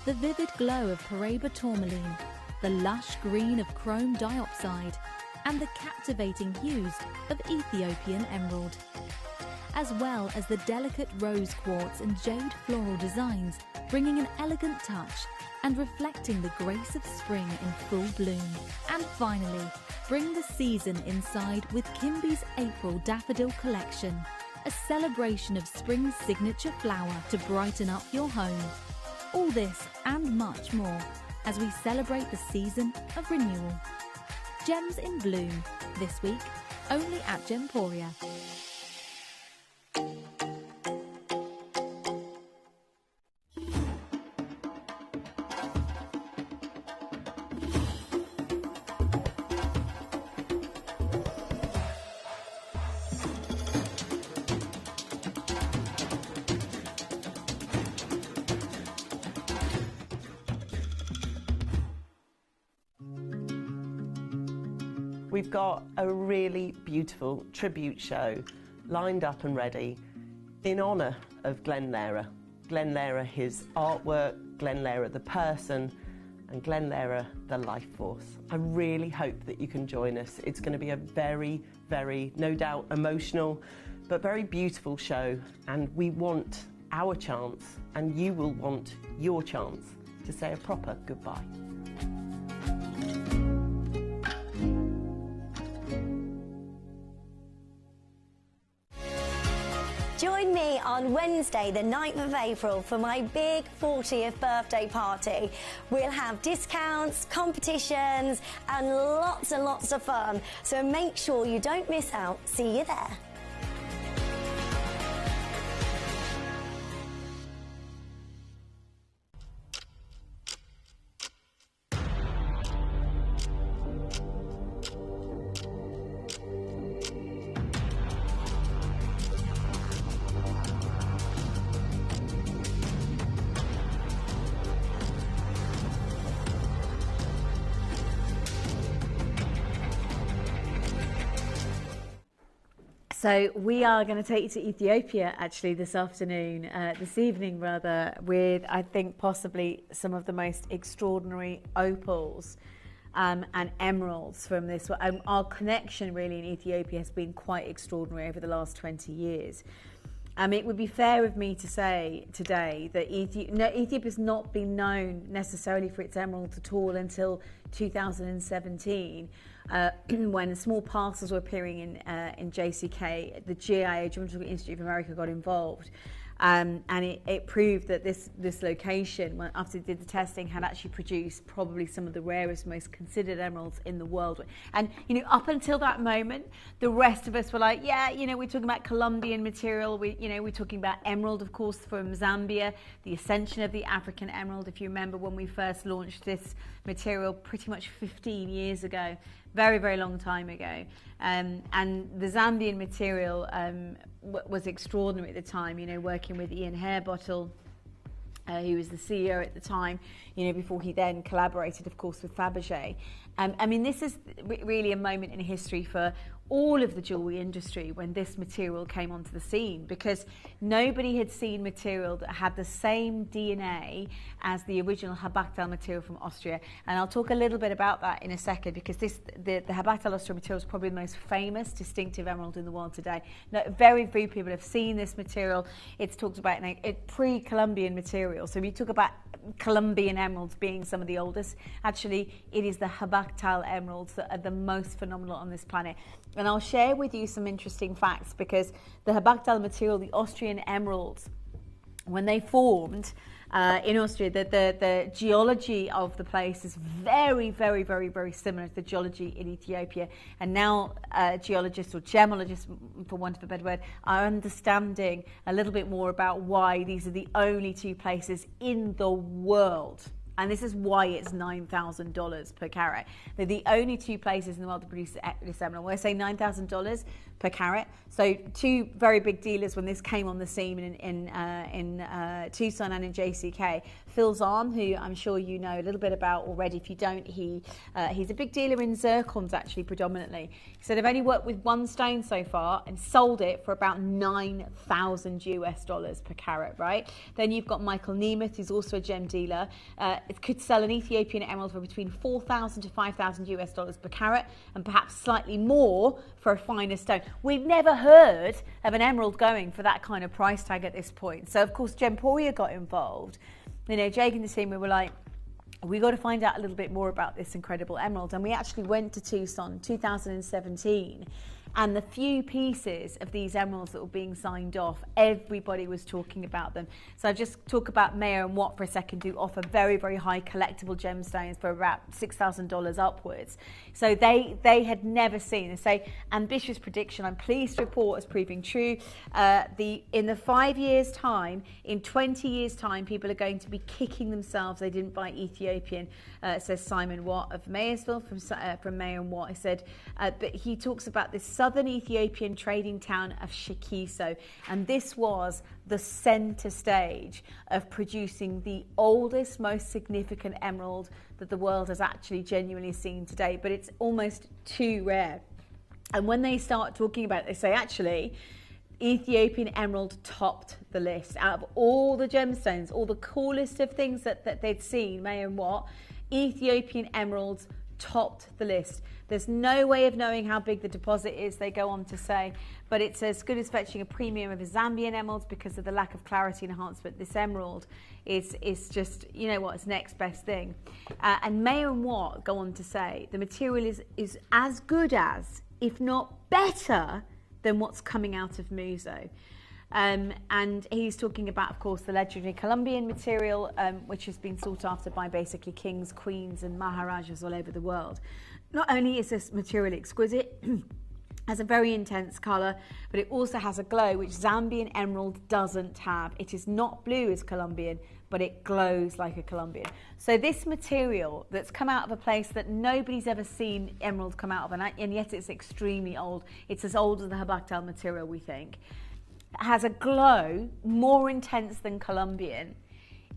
the vivid glow of Paraiba tourmaline, the lush green of chrome diopside, and the captivating hues of Ethiopian emerald, as well as the delicate rose quartz and jade floral designs, bringing an elegant touch and reflecting the grace of spring in full bloom. And finally, bring the season inside with Kimby's April Daffodil Collection, a celebration of spring's signature flower to brighten up your home. All this and much more as we celebrate the season of renewal. Gems in Bloom, this week, only at Gemporia. We've got a really beautiful tribute show lined up and ready in honour of Glenn Lehrer. Glenn Lehrer, his artwork, Glenn Lehrer, the person, and Glenn Lehrer, the life force. I really hope that you can join us. It's going to be a very, very, no doubt, emotional, but very beautiful show. And we want our chance, and you will want your chance to say a proper goodbye. Join me on Wednesday, the 9th of April, for my big 40th birthday party. We'll have discounts, competitions, and lots of fun. So make sure you don't miss out. See you there. So we are going to take you to Ethiopia actually this evening with I think possibly some of the most extraordinary opals and emeralds from this. Our connection really in Ethiopia has been quite extraordinary over the last 20 years. It would be fair of me to say today that Ethiopia has not been known necessarily for its emeralds at all until 2017. When small parcels were appearing in JCK, the GIA, Geological Institute of America, got involved. And it proved that this location, after they did the testing, had actually produced probably some of the rarest, most considered emeralds in the world. And, up until that moment, the rest of us were like, yeah, we're talking about Colombian material. We're talking about emerald, of course, from Zambia, the ascension of the African emerald. If you remember when we first launched this material pretty much 15 years ago, very, very long time ago. And the Zambian material was extraordinary at the time, you know, working with Ian Hairbottle, who was the CEO at the time, you know, before he then collaborated, of course, with Fabergé. I mean, this is really a moment in history for all of the jewellery industry when this material came onto the scene, because nobody had seen material that had the same DNA as the original Habachtal material from Austria. And I'll talk a little bit about that in a second, because the Habachtal Austria material is probably the most famous, distinctive emerald in the world today. No, very few people have seen this material. It's talked about in a pre-Columbian material. So we talk about Columbian emeralds being some of the oldest. Actually, it is the Habachtal emeralds that are the most phenomenal on this planet. And I'll share with you some interesting facts, because the Habachtal material, the Austrian emeralds, when they formed in Austria, the geology of the place is very, very, very, very similar to the geology in Ethiopia. And now geologists, or gemologists, for want of a better word, are understanding a little bit more about why these are the only two places in the world. And this is why it's $9,000 per carat. They're the only two places in the world to produce this emerald. When I say $9,000 per carat, so two very big dealers when this came on the scene in Tucson and in JCK. Phil Zahn, who I'm sure you know a little bit about already. If you don't, he's a big dealer in zircons, actually, predominantly. He said, I've only worked with one stone so far and sold it for about $9,000 per carat, right? Then you've got Michael Nemeth, who's also a gem dealer. It could sell an Ethiopian emerald for between $4,000 to $5,000 per carat, and perhaps slightly more for a finer stone. We've never heard of an emerald going for that kind of price tag at this point. So, of course, Gemporia got involved. You know, Jake and the team, we were like, we got to find out a little bit more about this incredible emerald. And we actually went to Tucson 2017. And the few pieces of these emeralds that were being signed off, everybody was talking about them. So I'll just talk about Mayer and Watt for a second, who offer very, very high collectible gemstones for about $6,000 upwards. So they had never seen, they say, ambitious prediction, I'm pleased to report, is proving true. In the 5 years' time, in 20 years' time, people are going to be kicking themselves they didn't buy Ethiopian, says Simon Watt of Mayersville from Mayer and Watt. He said, but he talks about this southern Ethiopian trading town of Shikiso, and this was the center stage of producing the oldest, most significant emerald that the world has actually genuinely seen today, but it's almost too rare. And when they start talking about it, they say, actually, Ethiopian emerald topped the list. Out of all the gemstones, all the coolest of things that they'd seen, Mayer and Watt, Ethiopian emeralds topped the list. There's no way of knowing how big the deposit is, they go on to say, but it's as good as fetching a premium of a Zambian emerald because of the lack of clarity enhancement. This emerald is just, you know what, it's next best thing. And Mayer and Watt go on to say the material is as good as, if not better, than what's coming out of Muso. And he's talking about, of course, the legendary Columbian material, which has been sought after by basically kings, queens and maharajas all over the world. Not only is this material exquisite, has a very intense colour, but it also has a glow which Zambian emerald doesn't have. It is not blue as Columbian, but it glows like a Columbian. So this material that's come out of a place that nobody's ever seen emerald come out of, and yet it's extremely old. It's as old as the Habachtal material, we think. Has a glow more intense than Columbian.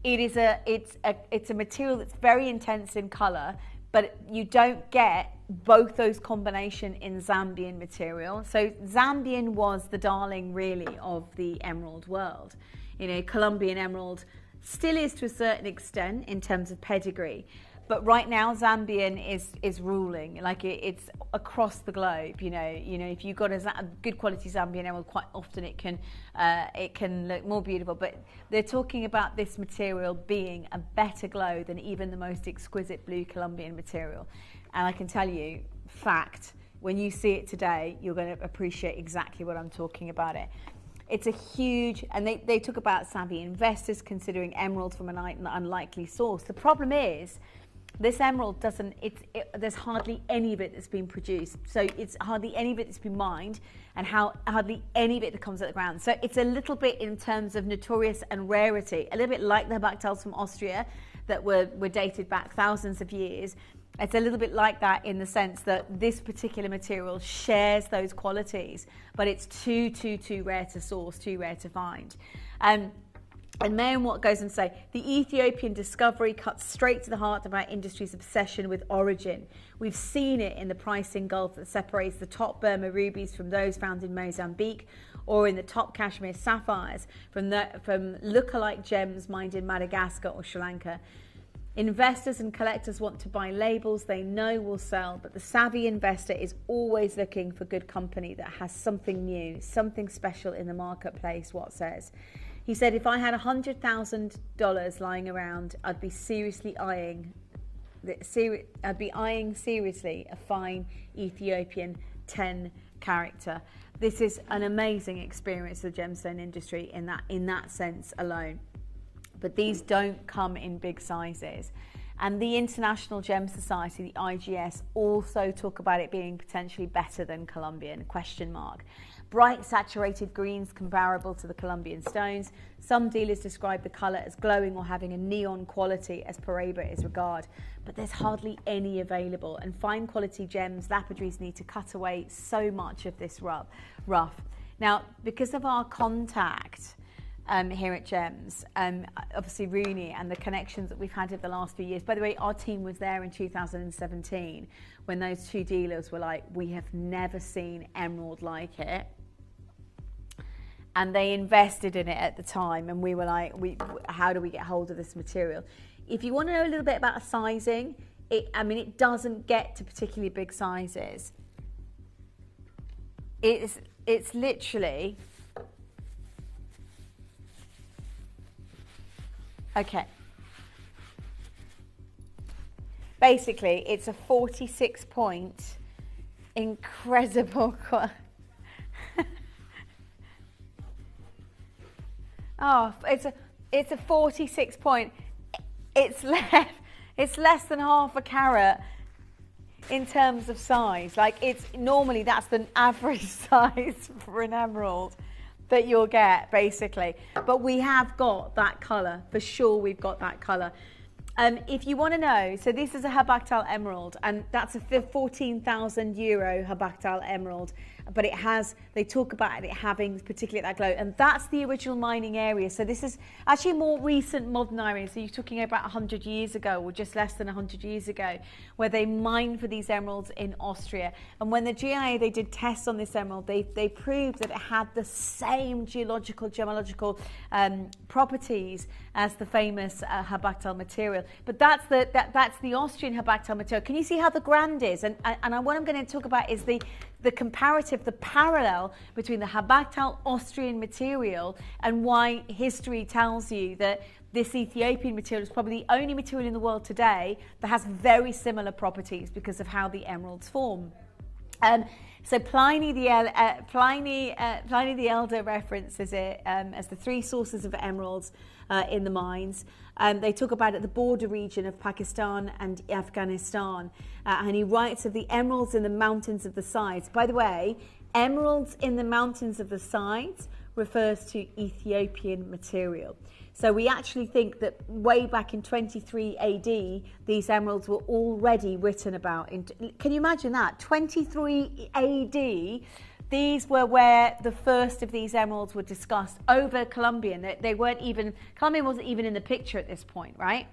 It's a material that's very intense in colour, but you don't get both those combination in Zambian material. So Zambian was the darling really of the emerald world. You know, Columbian emerald still is to a certain extent in terms of pedigree. But right now, Zambian is ruling. Like it's across the globe. You know, if you've got a good quality Zambian emerald, quite often it can look more beautiful. But they're talking about this material being a better glow than even the most exquisite blue Columbian material. And I can tell you, fact, when you see it today, you're going to appreciate exactly what I'm talking about it. It's a huge, and they talk about savvy investors considering emeralds from an unlikely source. The problem is, this emerald there's hardly any of it that's been produced. So it's hardly any of it that's been mined, and hardly any of it that comes out of the ground. So it's a little bit in terms of notorious and rarity, a little bit like the Habachtals from Austria. that were dated back thousands of years. It's a little bit like that in the sense that this particular material shares those qualities, but it's too rare to source, too rare to find. And Meyerwatt goes on to say, the Ethiopian discovery cuts straight to the heart of our industry's obsession with origin. We've seen it in the pricing gulf that separates the top Burma rubies from those found in Mozambique, or in the top Kashmir sapphires from lookalike gems mined in Madagascar or Sri Lanka. Investors and collectors want to buy labels they know will sell, but the savvy investor is always looking for good company that has something new, something special in the marketplace, Watt says. He said, if I had $100,000 lying around, I'd be eyeing seriously a fine Ethiopian 10 character. This is an amazing experience for the gemstone industry in that sense alone. But these don't come in big sizes. And the International Gem Society, the IGS, also talk about it being potentially better than Colombian, ? Bright saturated greens comparable to the Colombian stones. Some dealers describe the colour as glowing or having a neon quality as Paraiba is regarded. But there's hardly any available. And fine quality gems, lapidaries need to cut away so much of this rough. Now, because of our contact here at Gems, obviously Rooney and the connections that we've had over the last few years. By the way, our team was there in 2017 when those two dealers were like, we have never seen emerald like it. And they invested in it at the time, and we were like, how do we get hold of this material? If you want to know a little bit about sizing, it doesn't get to particularly big sizes. It's literally, okay. Basically, it's a 46-point, incredible. It's a 46-point. It's less than half a carat in terms of size. Like normally that's the average size for an emerald that you'll get, basically. But we have got that colour, for sure we've got that colour. If you want to know, so this is a Habaktal emerald, and that's a €14,000 Habaktal emerald, but they talk about it having particularly that glow, and that's the original mining area. So this is actually a more recent modern area, so you're talking about 100 years ago, or just less than 100 years ago, where they mined for these emeralds in Austria. And when the GIA, they did tests on this emerald, they proved that it had the same gemological properties as the famous Habaktal material. But that's the Austrian Habaktal material. Can you see how the grand is? And what I'm going to talk about is the comparative, the parallel between the Habaktal Austrian material and why history tells you that this Ethiopian material is probably the only material in the world today that has very similar properties because of how the emeralds form. So Pliny the Elder references it as the three sources of emeralds in the mines. They talk about it, the border region of Pakistan and Afghanistan. And he writes of the emeralds in the mountains of the sides. By the way, emeralds in the mountains of the sides refers to Ethiopian material. So we actually think that way back in 23 AD, these emeralds were already written about. Can you imagine that? 23 AD, these were where the first of these emeralds were discussed over Columbian. Columbian wasn't even in the picture at this point, right?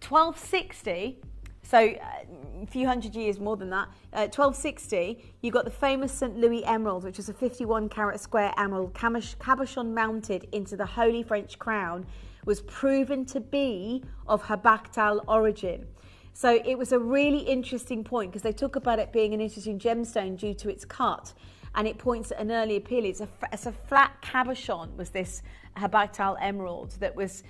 1260, so a few hundred years more than that, 1260, you got the famous St. Louis emerald, which was a 51-carat square emerald, cabochon mounted into the Holy French crown, was proven to be of Habaktal origin. So it was a really interesting point because they talk about it being an interesting gemstone due to its cut, and it points at an earlier period. It's a flat cabochon was this Habaktal emerald that was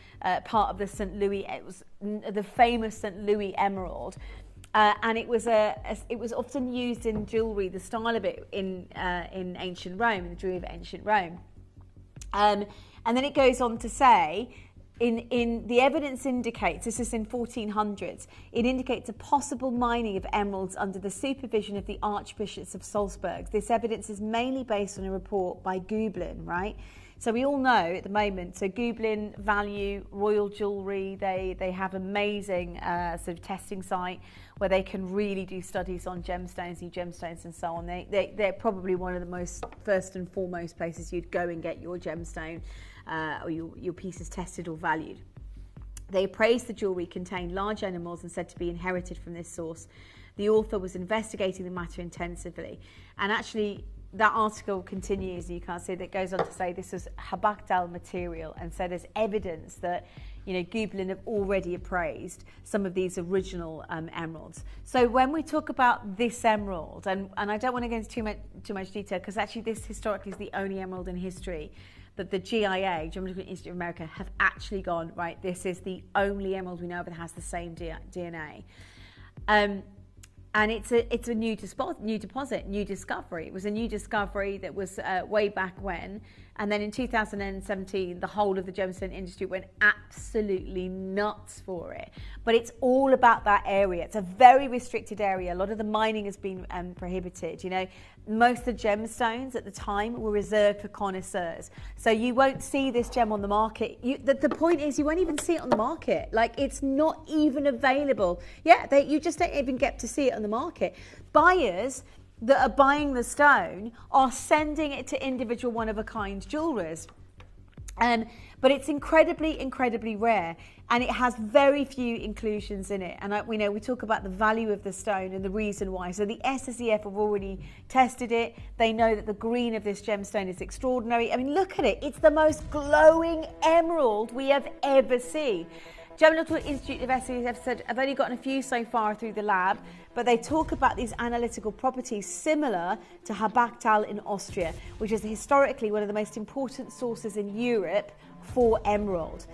part of the St. Louis. It was the famous St. Louis emerald, and it was often used in jewellery. The style of it in ancient Rome, in the jewellery of ancient Rome, and then it goes on to say. In the evidence indicates, this is in 1400s, it indicates a possible mining of emeralds under the supervision of the archbishops of Salzburg. This evidence is mainly based on a report by Gublin, right? So we all know at the moment, so Gooblin, Value, Royal Jewellery, they have amazing sort of testing site where they can really do studies on gemstones, new gemstones and so on. They're probably one of the most first and foremost places you'd go and get your gemstone or your pieces tested or valued. They appraised the jewellery contained large animals and said to be inherited from this source. The author was investigating the matter intensively, and actually that article continues, you can't see, that goes on to say this was Habaktal material, and so there's evidence that, you know, Gooblin have already appraised some of these original emeralds. So when we talk about this emerald, and I don't want to go into too much detail, because actually this historically is the only emerald in history that the GIA, Geological Institute of America, have actually gone, right, this is the only emerald we know of that has the same DNA. And it's a new deposit, new discovery. It was a new discovery that was way back when. And then in 2017, the whole of the gemstone industry went absolutely nuts for it. But it's all about that area. It's a very restricted area. A lot of the mining has been prohibited. You know, most of the gemstones at the time were reserved for connoisseurs. So you won't see this gem on the market. The point is, you won't even see it on the market. Like, it's not even available. Yeah, you just don't even get to see it on the market. Buyers that are buying the stone are sending it to individual one-of-a-kind jewelers. But it's incredibly, incredibly rare, and it has very few inclusions in it. And we talk about the value of the stone and the reason why. So the SSEF have already tested it. They know that the green of this gemstone is extraordinary. I mean, look at it. It's the most glowing emerald we have ever seen. Geological Institute of SSEF said, I've only gotten a few so far through the lab, but they talk about these analytical properties similar to Habaktal in Austria, which is historically one of the most important sources in Europe for emerald,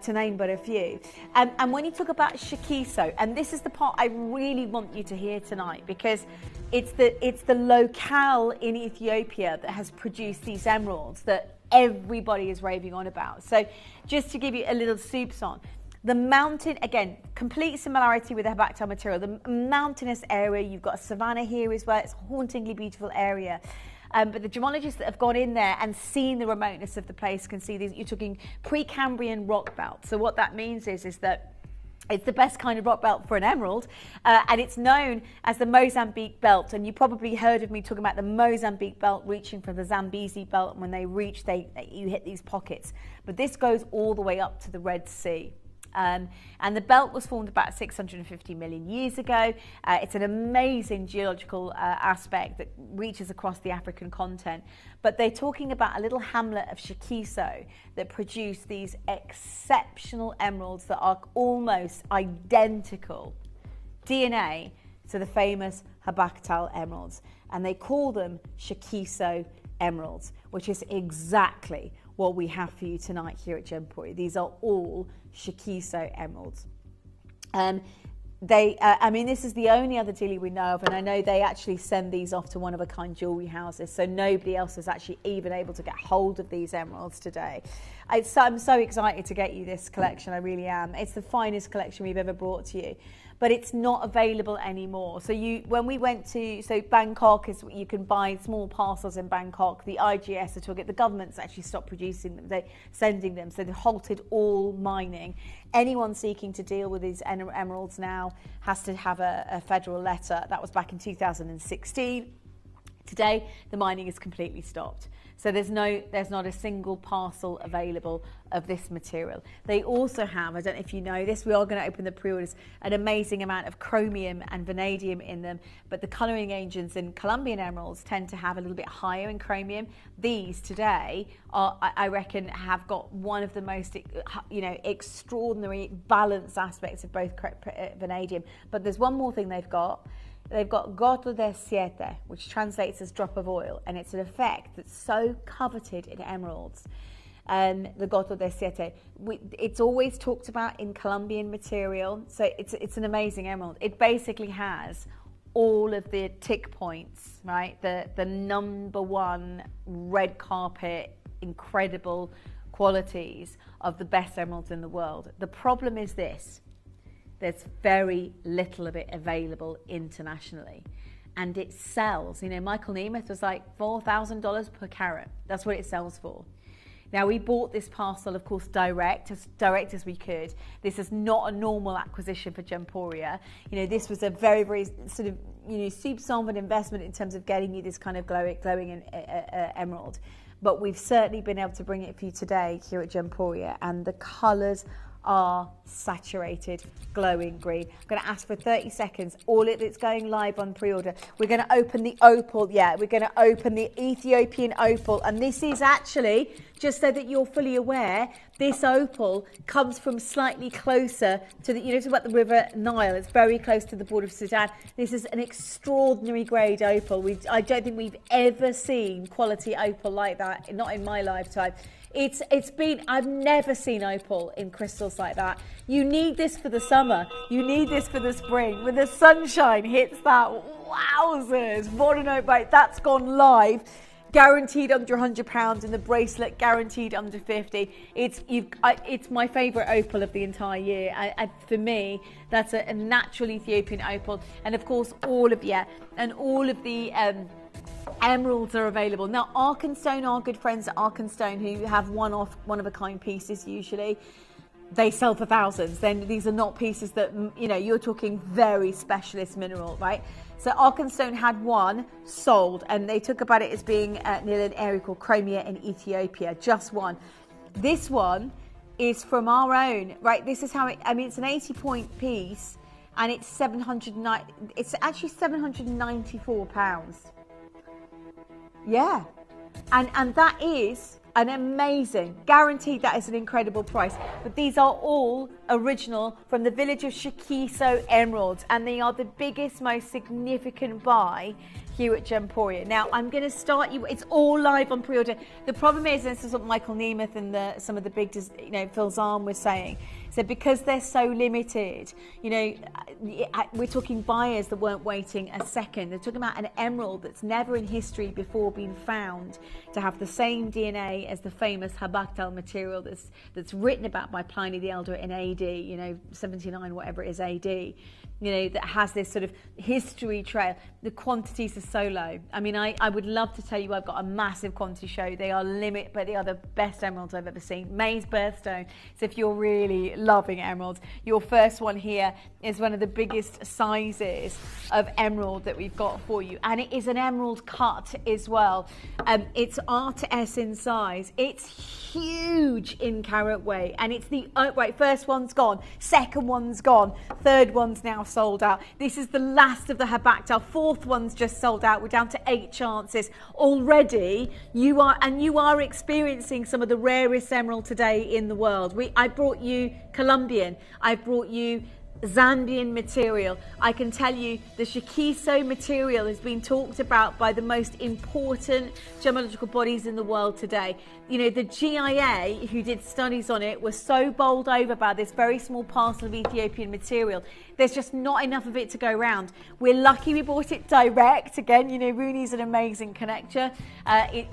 to name but a few. And when you talk about Shakiso, and this is the part I really want you to hear tonight, because it's the locale in Ethiopia that has produced these emeralds that everybody is raving on about. So just to give you a little soups on, the mountain, again, complete similarity with the Habaktal material. The mountainous area, you've got a savanna here as well. It's a hauntingly beautiful area. But the gemologists that have gone in there and seen the remoteness of the place can see these. You're talking Precambrian rock belt. So what that means is that it's the best kind of rock belt for an emerald, and it's known as the Mozambique belt. And you probably heard of me talking about the Mozambique belt reaching from the Zambezi belt. And when they reach, you hit these pockets. But this goes all the way up to the Red Sea. And the belt was formed about 650 million years ago. It's an amazing geological aspect that reaches across the African continent. But they're talking about a little hamlet of Shakiso that produced these exceptional emeralds that are almost identical DNA to the famous Habaktal emeralds. And they call them Shakiso emeralds, which is exactly what we have for you tonight here at Gemporia. These are all Shakiso emeralds. This is the only other dealer we know of, and I know they actually send these off to one-of-a-kind jewellery houses, so nobody else is actually even able to get hold of these emeralds today. I'm so excited to get you this collection, I really am. It's the finest collection we've ever brought to you, but it's not available anymore. So when we went to, Bangkok, you can buy small parcels in Bangkok. The IGS are talking, the government's actually stopped producing them, they're sending them, so they halted all mining. Anyone seeking to deal with these emeralds now has to have a federal letter. That was back in 2016. Today, the mining is completely stopped. So there's not a single parcel available of this material. They also have, I don't know if you know this, we are going to open the pre-orders, an amazing amount of chromium and vanadium in them, but the colouring agents in Colombian emeralds tend to have a little bit higher in chromium. These today are, I reckon, have got one of the most, extraordinary balanced aspects of both vanadium. But there's one more thing they've got. They've got Goto de Siete, which translates as drop of oil, and it's an effect that's so coveted in emeralds. The Goto de Siete, it's always talked about in Colombian material, so it's an amazing emerald. It basically has all of the tick points, right? The number one red carpet, incredible qualities of the best emeralds in the world. The problem is this. There's very little of it available internationally, and it sells. Michael Nemeth was like $4,000 per carat. That's what it sells for. Now, we bought this parcel, of course, direct as we could. This is not a normal acquisition for Gemporia. You know, this was a very, very sort of, you know, super solvent investment in terms of getting you this kind of glowing emerald. But we've certainly been able to bring it for you today here at Gemporia, and the colours are saturated, glowing green. I'm going to ask for 30 seconds. It's going live on pre-order. We're going to open the opal. Yeah, we're going to open the Ethiopian opal. And this is actually, just so that you're fully aware, this opal comes from slightly closer to the, you know, it's about the River Nile. It's very close to the border of Sudan. This is an extraordinary grade opal. I don't think we've ever seen quality opal like that, not in my lifetime. I've never seen opal in crystals like that. You need this for the summer. You need this for the spring. When the sunshine hits that, wowzers, what an opal. That's gone live. Guaranteed under £100, and the bracelet guaranteed under 50. It's my favourite opal of the entire year. For me, that's a natural Ethiopian opal. And of course, all of the emeralds are available. Now, Arkenstone, our good friends at Arkenstone, who have one-of-a-kind pieces usually, they sell for thousands. Then these are not pieces that, you know, you're talking very specialist mineral, right? So Arkenstone had one sold, and they talk about it as being near an area called Crimea in Ethiopia, just one. This one is from our own, right? This is how it's an 80-point piece, and it's actually £794. Yeah, and that is an amazing, guaranteed that is an incredible price. But these are all original from the village of Shakiso emeralds, and they are the biggest, most significant buy here at Gemporia. Now, I'm going to start you, it's all live on pre-order. The problem is, and this is what Michael Nemeth and some of the big, you know, Phil Zahn was saying, so because they're so limited, you know, we're talking buyers that weren't waiting a second. They're talking about an emerald that's never in history before been found to have the same DNA as the famous Habaktal material that's written about by Pliny the Elder in AD, you know, 79, whatever it is AD, you know, that has this sort of history trail. The quantities are so low. I mean, I would love to tell you I've got a massive quantity show. They are but they are the best emeralds I've ever seen. May's birthstone. So if you're really loving emeralds, your first one here is one of the biggest sizes of emerald that we've got for you, and it is an emerald cut as well. It's R/S in size. It's huge in carat weight, and it's the first one's gone, second one's gone, third one's now sold out. This is the last of the Habaktal. Fourth one's just sold out. We're down to 8 chances already. You are experiencing some of the rarest emerald today in the world. I brought you Colombian. I brought you Zambian material. I can tell you the Shakiso material has been talked about by the most important gemological bodies in the world today. You know, the GIA, who did studies on it, was so bowled over by this very small parcel of Ethiopian material. There's just not enough of it to go around. We're lucky we bought it direct. Again, you know, Rooney's an amazing connector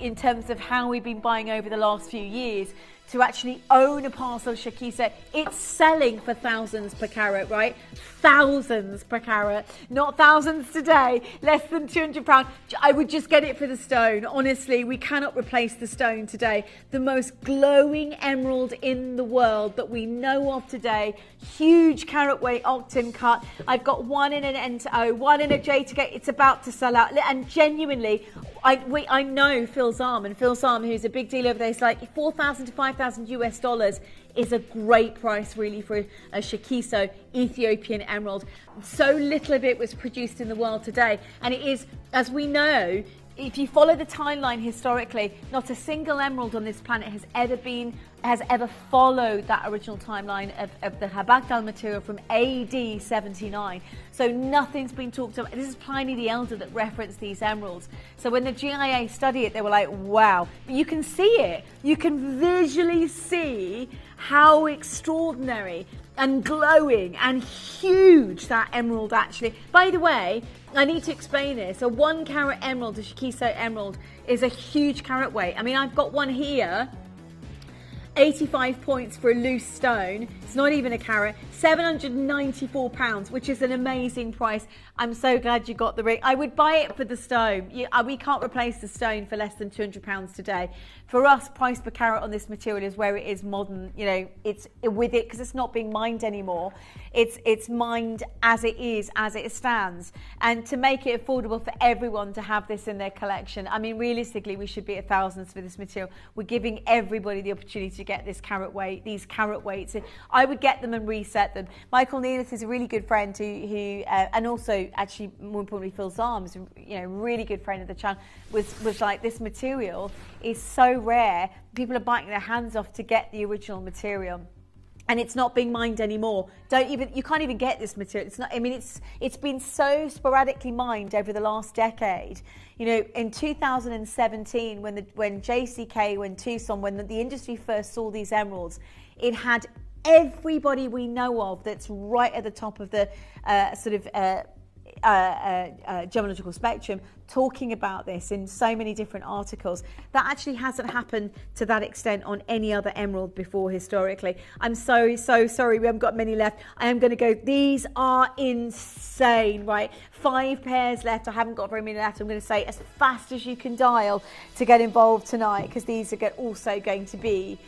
in terms of how we've been buying over the last few years. To actually own a parcel of Shakiso, it's selling for thousands per carat, right? Thousands per carat, not thousands today, less than £200. I would just get it for the stone. Honestly, we cannot replace the stone today. The most glowing emerald in the world that we know of today. Huge carat weight octane cut. I've got one in an N-O, one in a J2K. It's about to sell out. And genuinely, I know Phil Zahn, and Phil Zahn, who's a big deal over there, is like $4,000 to $5,000 is a great price really for a Shakiso Ethiopian emerald. So little of it was produced in the world today, and it is, as we know, if you follow the timeline historically, not a single emerald on this planet has ever followed that original timeline of the Habaktal material from AD 79. So nothing's been talked about. This is Pliny the Elder that referenced these emeralds. So when the GIA study it, they were like, wow. But you can see it. You can visually see how extraordinary and glowing and huge that emerald actually. By the way, I need to explain this. A 1 carat emerald, a Shakiso emerald, is a huge carat weight. I mean, I've got one here. 85 points for a loose stone. It's not even a carat. £794, which is an amazing price. I'm so glad you got the ring. I would buy it for the stone. We can't replace the stone for less than £200 today. For us, price per carat on this material is where it is modern. You know, it's with it because it's not being mined anymore. It's mined as it is, as it stands. And to make it affordable for everyone to have this in their collection, I mean, realistically, we should be at thousands for this material. We're giving everybody the opportunity to get this carat weight, these carat weights. I would get them and reset them. Michael Nealis is a really good friend who and also actually more importantly Phil Zarms, you know, really good friend of the channel, was like, this material is so rare, people are biting their hands off to get the original material. And it's not being mined anymore. You can't even get this material. It's not. I mean, it's been so sporadically mined over the last decade. You know, in 2017, when JCK, when Tucson, when the industry first saw these emeralds, it had everybody we know of that's right at the top of the gemological spectrum talking about this in so many different articles. That actually hasn't happened to that extent on any other emerald before historically. I'm so sorry we haven't got many left. I am going to go, these are insane, right? 5 pairs left. I haven't got very many left. I'm going to say as fast as you can dial to get involved tonight, because these are also going to be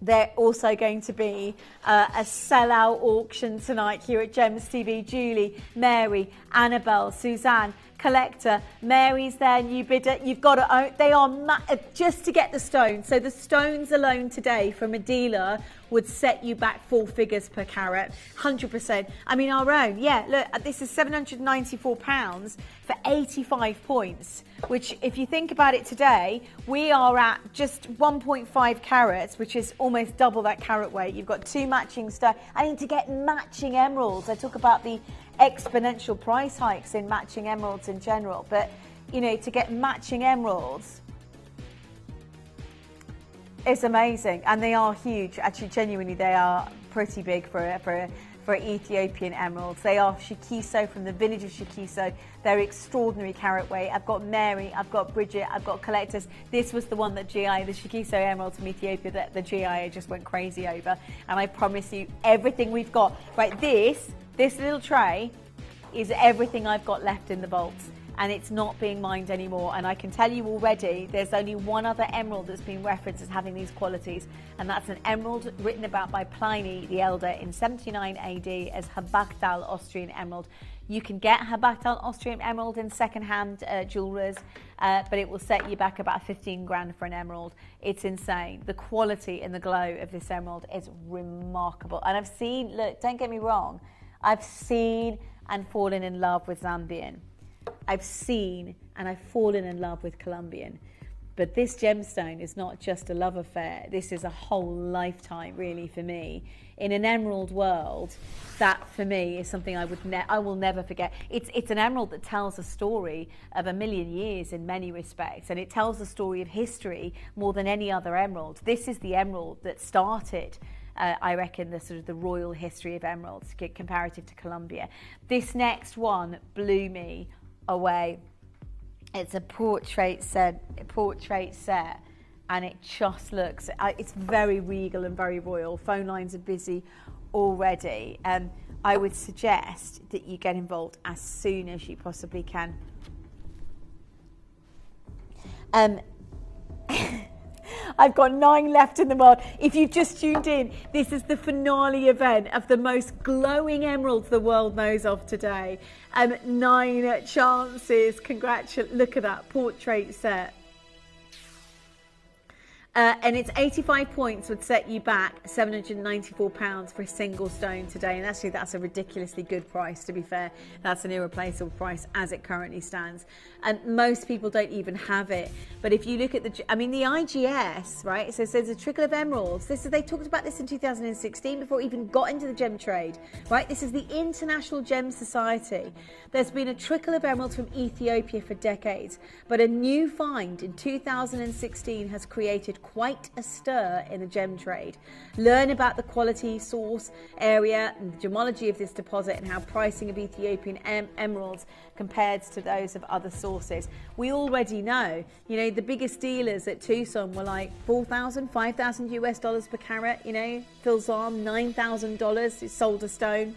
they're also going to be a sellout auction tonight here at Gems TV. Julie, Mary, Annabelle, Suzanne, Collector, Mary's there, new bidder. You've got to own, they are just to get the stones. So the stones alone today from a dealer would set you back 4 figures per carat, 100%. I mean, our own, yeah, look, this is £794 for 85 points, which if you think about it today, we are at just 1.5 carats, which is almost double that carat weight. You've got 2 matching stones. I mean, to get matching emeralds, I talk about the exponential price hikes in matching emeralds in general, but, you know, to get matching emeralds, it's amazing, and they are huge. Actually, genuinely, they are pretty big for Ethiopian emeralds. They are Shikiso, from the village of Shikiso. They're extraordinary carat weight. I've got Mary, I've got Bridget, I've got Collectors. This was the one that GI, the Shikiso emeralds from Ethiopia, that the GIA just went crazy over. And I promise you, everything we've got, right, this little tray is everything I've got left in the vaults. And it's not being mined anymore. And I can tell you already, there's only one other emerald that's been referenced as having these qualities, and that's an emerald written about by Pliny the Elder in 79 AD as Habaktal Austrian emerald. You can get Habaktal Austrian emerald in second-hand jewelers, but it will set you back about 15 grand for an emerald. It's insane. The quality and the glow of this emerald is remarkable. And I've seen, look, don't get me wrong, I've seen and fallen in love with Zambian. I've seen and I've fallen in love with Colombian. But this gemstone is not just a love affair. This is a whole lifetime, really, for me. In an emerald world, that for me is something I will never forget. It's an emerald that tells a story of 1,000,000 years in many respects, and it tells the story of history more than any other emerald. This is the emerald that started, I reckon, the sort of the royal history of emeralds, comparative to Colombia. This next one blew me away. It's a portrait set, and it just looks, it's very regal and very royal. Phone lines are busy already. I would suggest that you get involved as soon as you possibly can. I've got 9 left in the world. If you've just tuned in, this is the finale event of the most glowing emeralds the world knows of today. 9 chances. Look at that portrait set. And it's 85 points would set you back £794 for a single stone today. And actually, that's a ridiculously good price, to be fair. That's an irreplaceable price as it currently stands. And most people don't even have it. But if you look at the IGS, right? So there's a trickle of emeralds. They talked about this in 2016 before it even got into the gem trade, right? This is the International Gem Society. There's been a trickle of emeralds from Ethiopia for decades. But a new find in 2016 has created quite a stir in the gem trade. Learn about the quality, source, area and the gemology of this deposit and how pricing of Ethiopian emeralds compared to those of other sources. We already know, you know, the biggest dealers at Tucson were like $4,000, $5,000 US per carat, you know, Phil's Arm, $9,000, it sold a stone.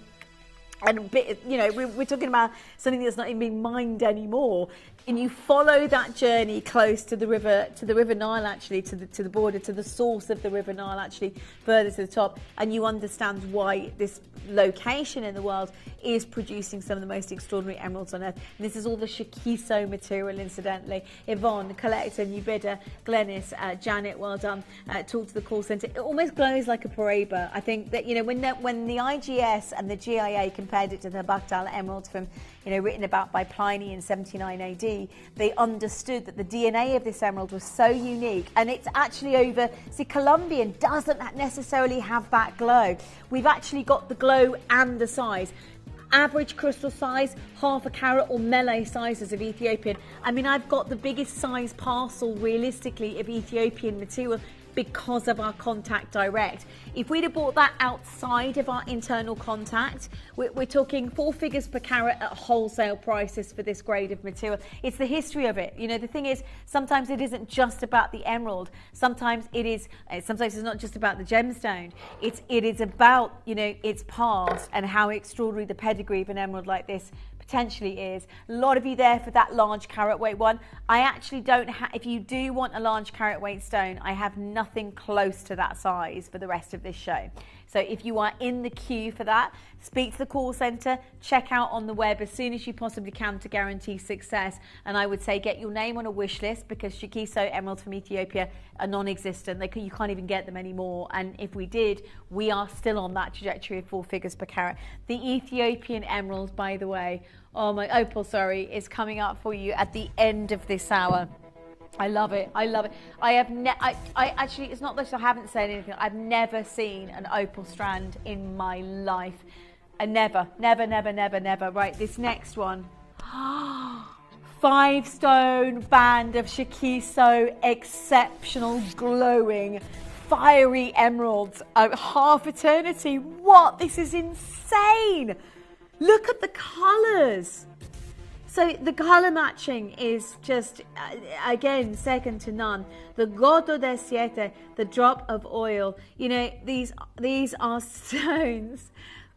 And, you know, we're talking about something that's not even being mined anymore. And you follow that journey close to the river Nile, actually, to the border, to the source of the River Nile, actually, further to the top, and you understand why this location in the world is producing some of the most extraordinary emeralds on earth. And this is all the Shakiso material, incidentally. Yvonne, collector, new bidder, Glenys, Janet, well done. Talk to the call centre. It almost glows like a Paraiba. I think that, you know, when the IGS and the GIA compared it to the Habaktal emerald from, you know, written about by Pliny in 79 AD, they understood that the DNA of this emerald was so unique, and it's actually over. See, Colombian doesn't necessarily have that glow. We've actually got the glow and the size. Average crystal size, half a carat or melee sizes of Ethiopian. I mean, I've got the biggest size parcel realistically of Ethiopian material because of our contact direct. If we'd have bought that outside of our internal contact, we're talking 4 figures per carat at wholesale prices for this grade of material. It's the history of it. You know, the thing is, sometimes it isn't just about the emerald. Sometimes it's not just about the gemstone. It is about, you know, its past and how extraordinary the pedigree of an emerald like this potentially is. A lot of you there for that large carat weight one. I actually don't have, if you do want a large carat weight stone, I have nothing close to that size for the rest of this show. So if you are in the queue for that, speak to the call centre, check out on the web as soon as you possibly can to guarantee success. And I would say get your name on a wish list, because Shakiso emeralds from Ethiopia are non-existent. You can't even get them anymore. And if we did, we are still on that trajectory of 4 figures per carat. The Ethiopian emerald, by the way, opal, sorry, is coming up for you at the end of this hour. I love it. I love it. I actually, it's not that I haven't said anything. I've never seen an opal strand in my life. Never. Right, this next one. 5-stone band of Shakiso, exceptional, glowing, fiery emeralds. Half eternity. What? This is insane. Look at the colours. So the colour matching is just, again, second to none. The Goto de Siete, the drop of oil. You know, these are stones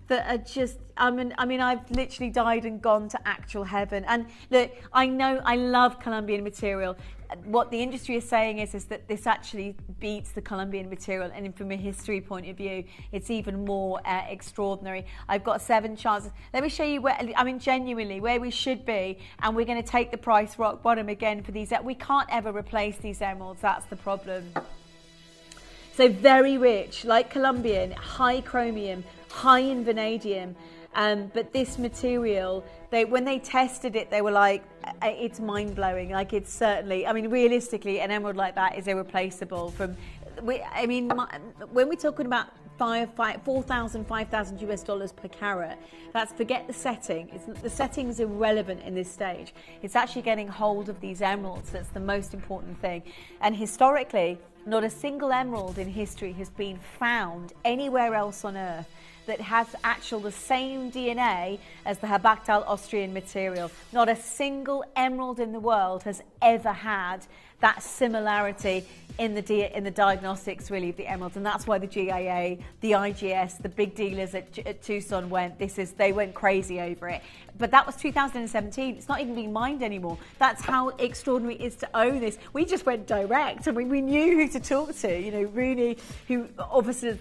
that are just, I mean, I've literally died and gone to actual heaven. And look, I know I love Colombian material. What the industry is saying is that this actually beats the Colombian material, and from a history point of view, it's even more extraordinary. I've got 7 chances. Let me show you where, I mean, genuinely, where we should be, and we're going to take the price rock bottom again for these. We can't ever replace these emeralds, that's the problem. So very rich, like Colombian, high chromium, high in vanadium. But this material, when they tested it, they were like, it's mind-blowing. Like, it's certainly, I mean, realistically, an emerald like that is irreplaceable. When we're talking about $4,000, $5,000 US per carat, that's, forget the setting. The setting is irrelevant in this stage. It's actually getting hold of these emeralds that's the most important thing. And historically, not a single emerald in history has been found anywhere else on Earth that has the same DNA as the Habaktal Austrian material. Not a single emerald in the world has ever had that similarity in the diagnostics, really, of the emeralds. And that's why the GIA, the IGS, the big dealers at Tucson they went crazy over it. But that was 2017. It's not even being mined anymore. That's how extraordinary it is to own this. We just went direct. I mean, we knew who to talk to. You know, Rooney, who offers us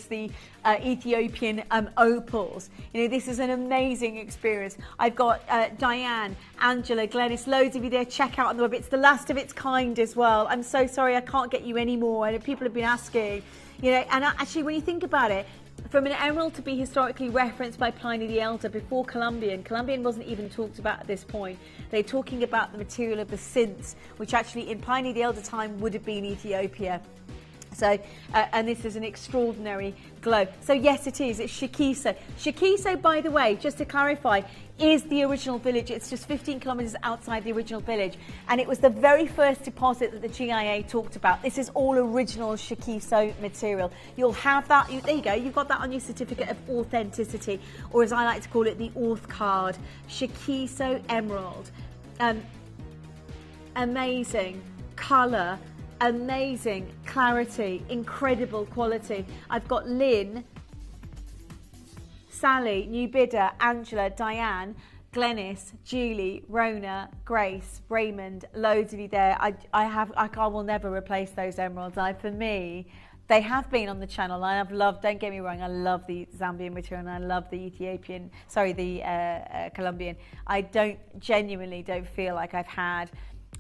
the Ethiopian opals. You know, this is an amazing experience. I've got Diane, Angela, Glenys, loads of you there. Check out on the web. It's the last of its kind as well. I'm so sorry I can't get you any more. And people have been asking. You know, and actually, when you think about it, from an emerald to be historically referenced by Pliny the Elder before Colombian wasn't even talked about at this point. They're talking about the material of the Sinths, which actually in Pliny the Elder time would have been Ethiopia. So, and this is an extraordinary glow. So yes, it is. It's Shikiso. Shikiso, by the way, just to clarify, is the original village. It's just 15 kilometres outside the original village. And it was the very first deposit that the GIA talked about. This is all original Shikiso material. You'll have that. There you go. You've got that on your certificate of authenticity, or as I like to call it, the Auth card. Shikiso emerald. Amazing colour. Amazing clarity, incredible quality. I've got Lynn, Sally, New Bidder, Angela, Diane, Glenys, Julie, Rona, Grace, Raymond, loads of you there. I will never replace those emeralds. For me, they have been on the channel. I've loved, don't get me wrong, I love the Zambian material and I love the Colombian. I genuinely don't feel like I've had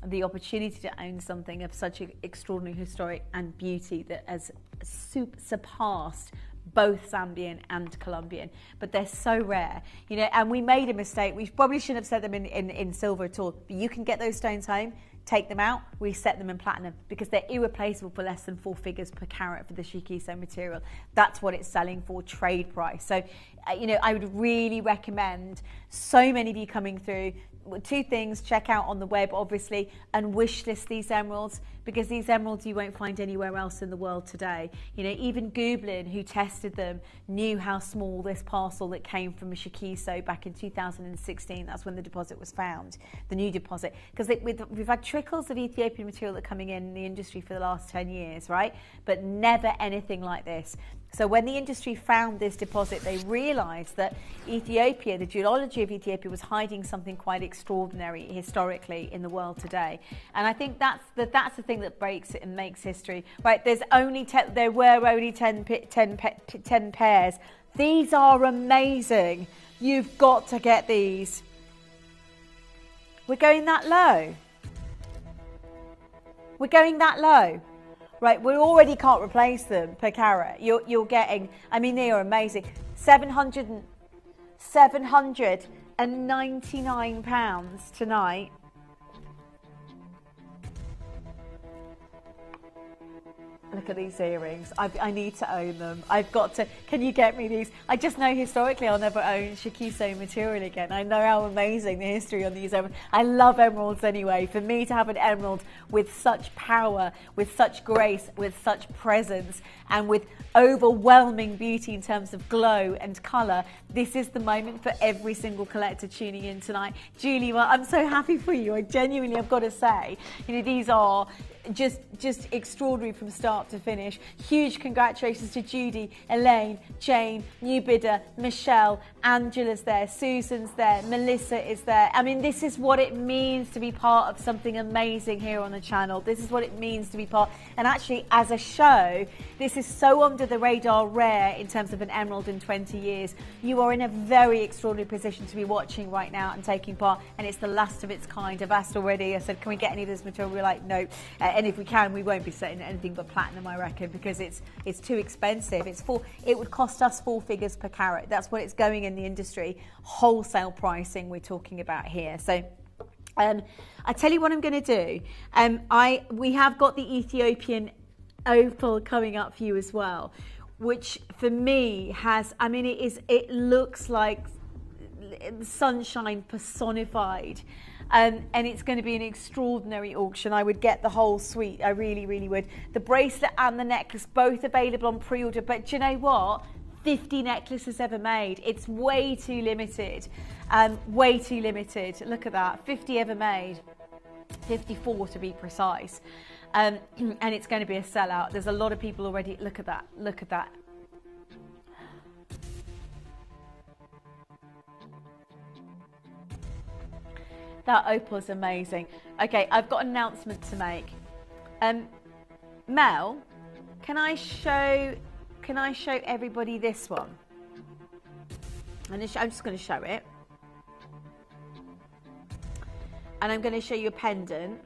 the opportunity to own something of such extraordinary historic and beauty that has surpassed both Zambian and Colombian, but they're so rare, you know. And we made a mistake. We probably shouldn't have set them in silver at all. But you can get those stones home, take them out, reset them in platinum, because they're irreplaceable for less than 4 figures per carat for the Shikiso material. That's what it's selling for, trade price. So, you know, I would really recommend so many of you coming through. 2 things: check out on the web, obviously, and wish list these emeralds, because these emeralds you won't find anywhere else in the world today. You know, even Gublin, who tested them, knew how small this parcel that came from a Shikiso back in 2016, that's when the deposit was found, the new deposit. Because we've had trickles of Ethiopian material that are coming in the industry for the last 10 years, right? But never anything like this. So when the industry found this deposit, they realised that Ethiopia, the geology of Ethiopia, was hiding something quite extraordinary historically in the world today. And I think that's the thing that breaks it and makes history. Right? There were only 10 pairs. These are amazing. You've got to get these. We're going that low. We're going that low. Right, we already can't replace them per carat. You're getting, I mean, they are amazing. £799 tonight. Look at these earrings. I need to own them. I've got to. Can you get me these? I just know historically I'll never own Shikiso material again. I know how amazing the history on these emeralds. I love emeralds anyway. For me to have an emerald with such power, with such grace, with such presence, and with overwhelming beauty in terms of glow and colour, this is the moment for every single collector tuning in tonight. Julie, well, I'm so happy for you. I genuinely, I've got to say, you know, these are just extraordinary from start to finish. Huge congratulations to Judy, Elaine, Jane, New Bidder, Michelle, Angela's there, Susan's there, Melissa is there. I mean, this is what it means to be part of something amazing here on the channel. This is what it means to be part. And actually, as a show, this is so under the radar rare in terms of an emerald in 20 years. You are in a very extraordinary position to be watching right now and taking part, and it's the last of its kind. I've asked already. I said, can we get any of this material? We're like, no. And if we can, we won't be setting anything but platinum, I reckon, because it's too expensive. It would cost us 4 figures per carat. That's what it's going in the industry. Wholesale pricing we're talking about here. So I tell you what I'm going to do. We have got the Ethiopian opal coming up for you as well, which for me has, I mean, it looks like sunshine personified. And it's going to be an extraordinary auction. I would get the whole suite. I really, really would. The bracelet and the necklace, both available on pre-order. But do you know what? 50 necklaces ever made. It's way too limited. Way too limited. Look at that. 50 ever made. 54 to be precise. And it's going to be a sellout. There's a lot of people already. Look at that. Look at that. That opal is amazing. Okay, I've got an announcement to make. Mel, can I show everybody this one? I'm just going to show it. And I'm going to show you a pendant.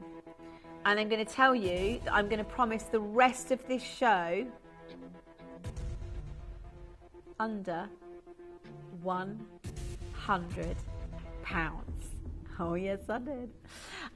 And I'm going to tell you that I'm going to promise the rest of this show under £100. Oh, yes, I did.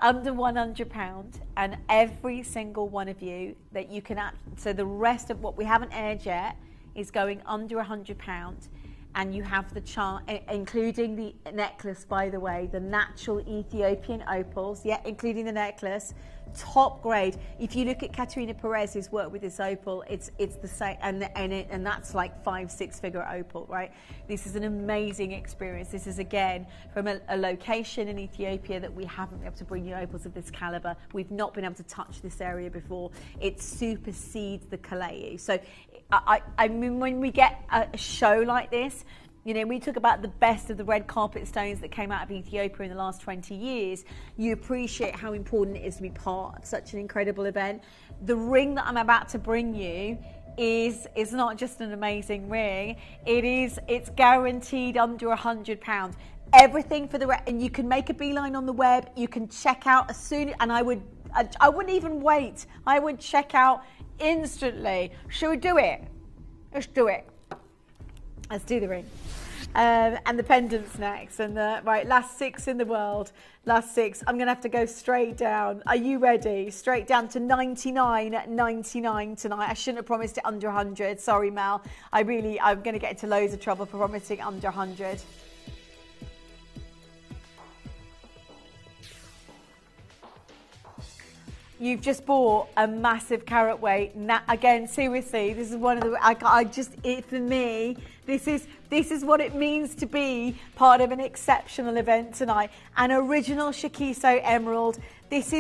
Under £100, and every single one of you that you can so the rest of what we haven't aired yet is going under £100, and you have the chart, including the necklace, by the way, the natural Ethiopian opals, yeah, including the necklace, top grade. If you look at Katerina Perez's work with this opal, it's the same, and that's like 5-6 figure opal, right? This is an amazing experience. This is again from a location in Ethiopia that we haven't been able to bring you opals of this caliber. We've not been able to touch this area before. It supersedes the Kalei. So I mean, when we get a show like this, you know, we talk about the best of the red carpet stones that came out of Ethiopia in the last 20 years. You appreciate how important it is to be part of such an incredible event. The ring that I'm about to bring you is not just an amazing ring. It's guaranteed under £100. Everything for and you can make a beeline on the web. You can check out as soon, and I wouldn't even wait. I would check out instantly. Should we do it? Let's do it. Let's do the ring. And the pendants next. And right, last 6 in the world. Last 6. I'm going to have to go straight down. Are you ready? Straight down to 99.99 tonight. I shouldn't have promised it under 100. Sorry, Mel. I'm going to get into loads of trouble for promising under 100. You've just bought a massive carat weight. Again, seriously, this is one of the. For me, this is what it means to be part of an exceptional event tonight. An original Shikiso emerald. It's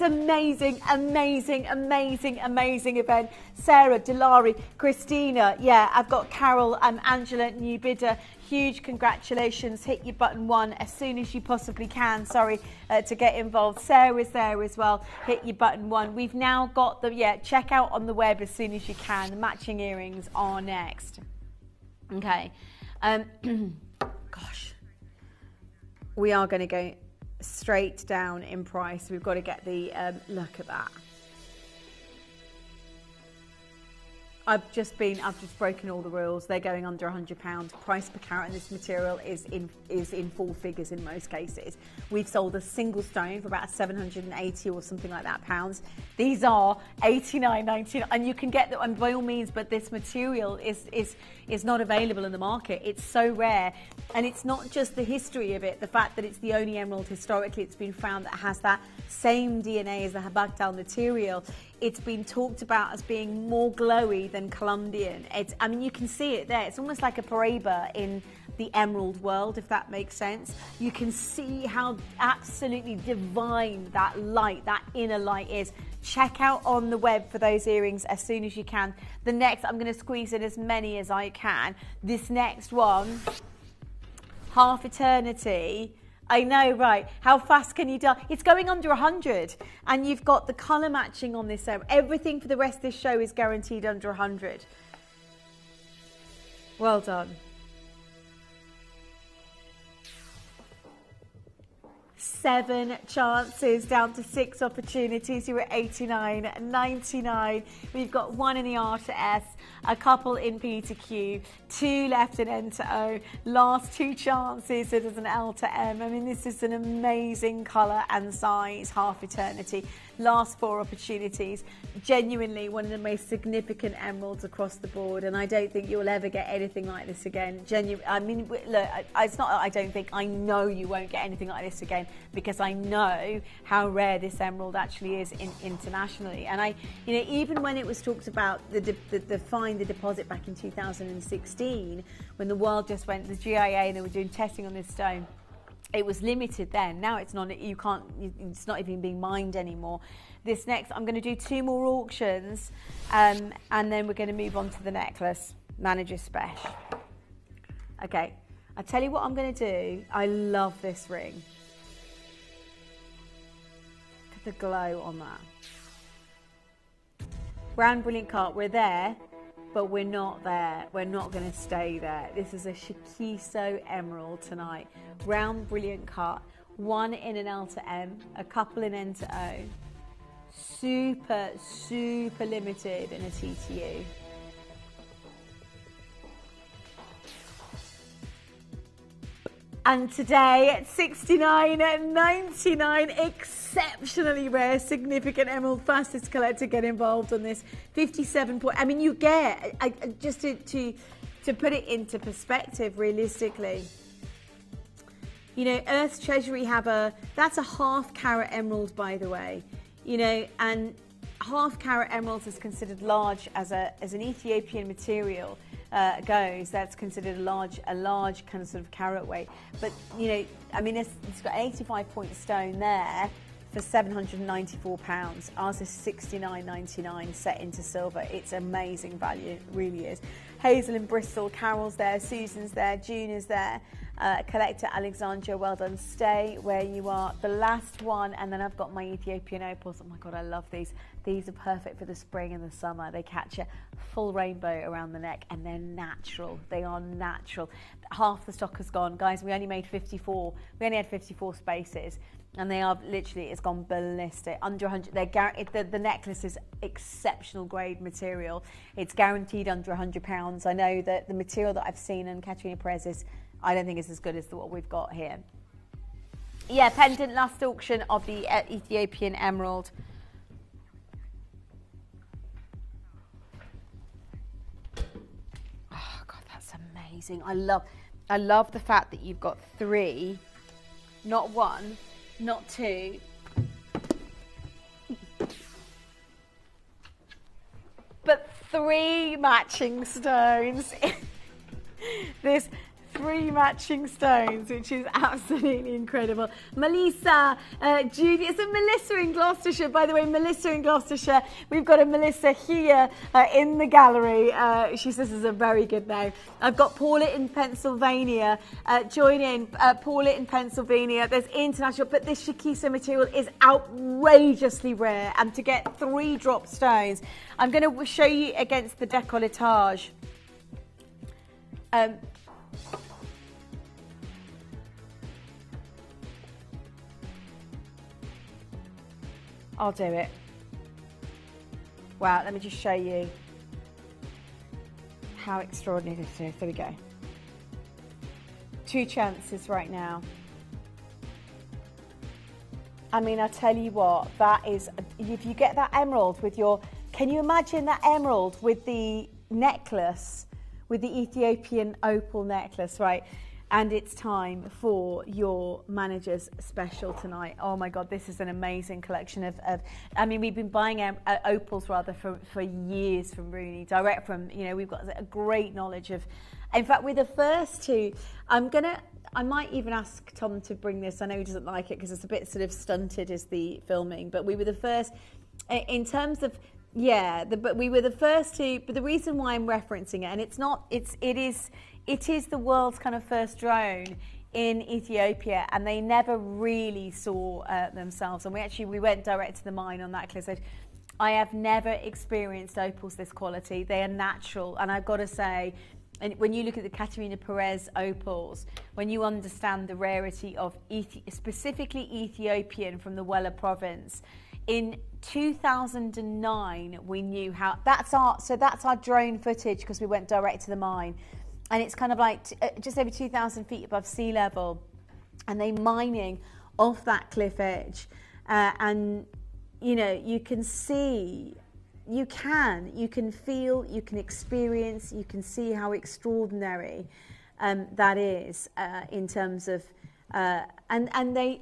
amazing, amazing, amazing, amazing event. Sarah, Dilari, Christina, yeah, I've got Carol and Angela, new bidder. Huge congratulations. Hit your button 1 as soon as you possibly can. Sorry to get involved. Sarah's there as well. Hit your button 1. We've now got check out on the web as soon as you can. The matching earrings are next. Okay. Gosh. We are going to go straight down in price. We've got to get the look at that. I've just broken all the rules. They're going under £100. Price per carat in this material is in 4 figures in most cases. We've sold a single stone for about 780 or something like that pounds. These are 89.99, and you can get them, and by all means, but this material is not available in the market. It's so rare, and it's not just the history of it, the fact that it's the only emerald historically it's been found that has that same DNA as the Habagdal material. It's been talked about as being more glowy than Colombian. I mean, you can see it there. It's almost like a Paraiba in the emerald world, if that makes sense. You can see how absolutely divine that light, that inner light is. Check out on the web for those earrings as soon as you can. The next, I'm going to squeeze in as many as I can. This next one, Half Eternity. I know, right? How fast can you do? It's going under 100, and you've got the colour matching on this. Everything for the rest of this show is guaranteed under 100. Well done. 7 chances, down to 6 opportunities. You were 89.99. We've got 1 in the R to S, a couple in P to Q, 2 left in N to O. Last 2 chances, it is an L to M. I mean, this is an amazing colour and size, Half Eternity. Last 4 opportunities. Genuinely one of the most significant emeralds across the board, and I don't think you'll ever get anything like this again. I mean, look, it's not. I don't think. I know you won't get anything like this again, because I know how rare this emerald actually is internationally. And even when it was talked about the deposit back in 2016, when the world just went the GIA and they were doing testing on this stone. It was limited then. Now it's not. You can't. It's not even being mined anymore. This next, I'm going to do 2 more auctions, and then we're going to move on to the necklace. Manager Special. Okay, I tell you what I'm going to do. I love this ring. Look at the glow on that. Round Brilliant Cut. We're there, but we're not there. We're not going to stay there. This is a Shikiso emerald tonight. Round Brilliant Cut. 1 in an L to M, a couple in N to O. Super, super limited in a TTU. And today at $69.99, exceptionally rare, significant emerald, fastest collector. Get involved on this. 57 point. I mean, you get just to put it into perspective, realistically. You know, Earth's Treasury that's a half carat emerald, by the way. You know, and half carat emeralds is considered large as an Ethiopian material. Goes, that's considered a large kind of sort of carat weight. But you know, I mean, it's got 85 point stone there for £794. Ours is $69.99 set into silver. It's amazing value, it really is. Hazel in Bristol, Carol's there, Susan's there, June is there. Collector Alexandra, well done. Stay where you are. The last one, and then I've got my Ethiopian opals. Oh my God, I love these. These are perfect for the spring and the summer. They catch a full rainbow around the neck, and they're natural. They are natural. Half the stock has gone. Guys, we only made 54. We only had 54 spaces, and they are literally, it's gone ballistic. Under 100. The necklace is exceptional grade material. It's guaranteed under £100. I know that the material that I've seen in Katerina Perez is, I don't think it's as good as what we've got here. Yeah, pendant, last auction of the Ethiopian emerald. Oh God, that's amazing. I love the fact that you've got 3, not 1, not 2. But 3 matching stones. There's 3 matching stones, which is absolutely incredible. Melissa, Judy, it's a Melissa in Gloucestershire. By the way, Melissa in Gloucestershire, we've got a Melissa here in the gallery. She says it's a very good name. I've got Paula in Pennsylvania. Join in, Paula in Pennsylvania. There's international, but this Shikisa material is outrageously rare. And to get 3 drop stones, I'm going to show you against the décolletage. I'll do it. Wow, let me just show you how extraordinary this is. There we go. 2 chances right now. I mean, I tell you what, that is, if you get that emerald with your, can you imagine that emerald with the necklace, with the Ethiopian opal necklace, right? And it's time for your manager's special tonight. Oh my God, this is an amazing collection of I mean, we've been buying opals rather for years from Rooney, direct from, you know, we've got a great knowledge of, in fact, we're the first to, I might even ask Tom to bring this. I know he doesn't like it because it's a bit sort of stunted as the filming, but we were the first in terms of, but we were the first to, but the reason why I'm referencing it, and it is the world's kind of first drone in Ethiopia, and they never really saw themselves. And we went direct to the mine on that cliff. I have never experienced opals this quality. They are natural, and I've got to say, and when you look at the Katerina Perez opals, when you understand the rarity of specifically Ethiopian from the Wella province, in 2009 we knew how. That's our drone footage because we went direct to the mine. And it's kind of like just over 2,000 feet above sea level, and they mining off that cliff edge. And, you know, you can see, you can feel, you can experience, you can see how extraordinary that is in terms of, and they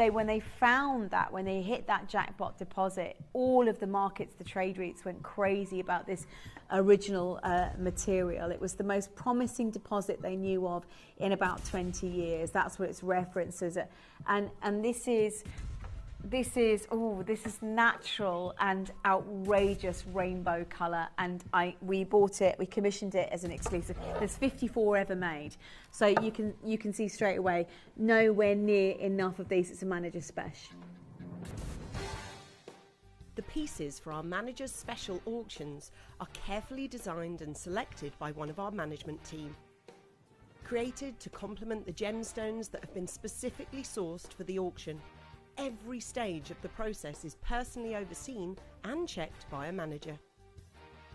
when they found that, when they hit that jackpot deposit, all of the markets, the trade routes went crazy about this original material. It was the most promising deposit they knew of in about 20 years. That's what its references. And this is natural and outrageous rainbow colour, and we bought it, we commissioned it as an exclusive. There's 54 ever made, so you can see straight away, nowhere near enough of these. It's a manager's special. The pieces for our manager's special auctions are carefully designed and selected by one of our management team. Created to complement the gemstones that have been specifically sourced for the auction, every stage of the process is personally overseen and checked by a manager,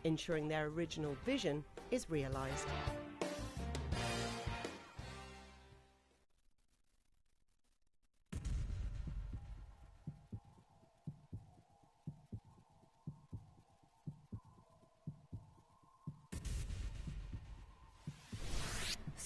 ensuring their original vision is realised.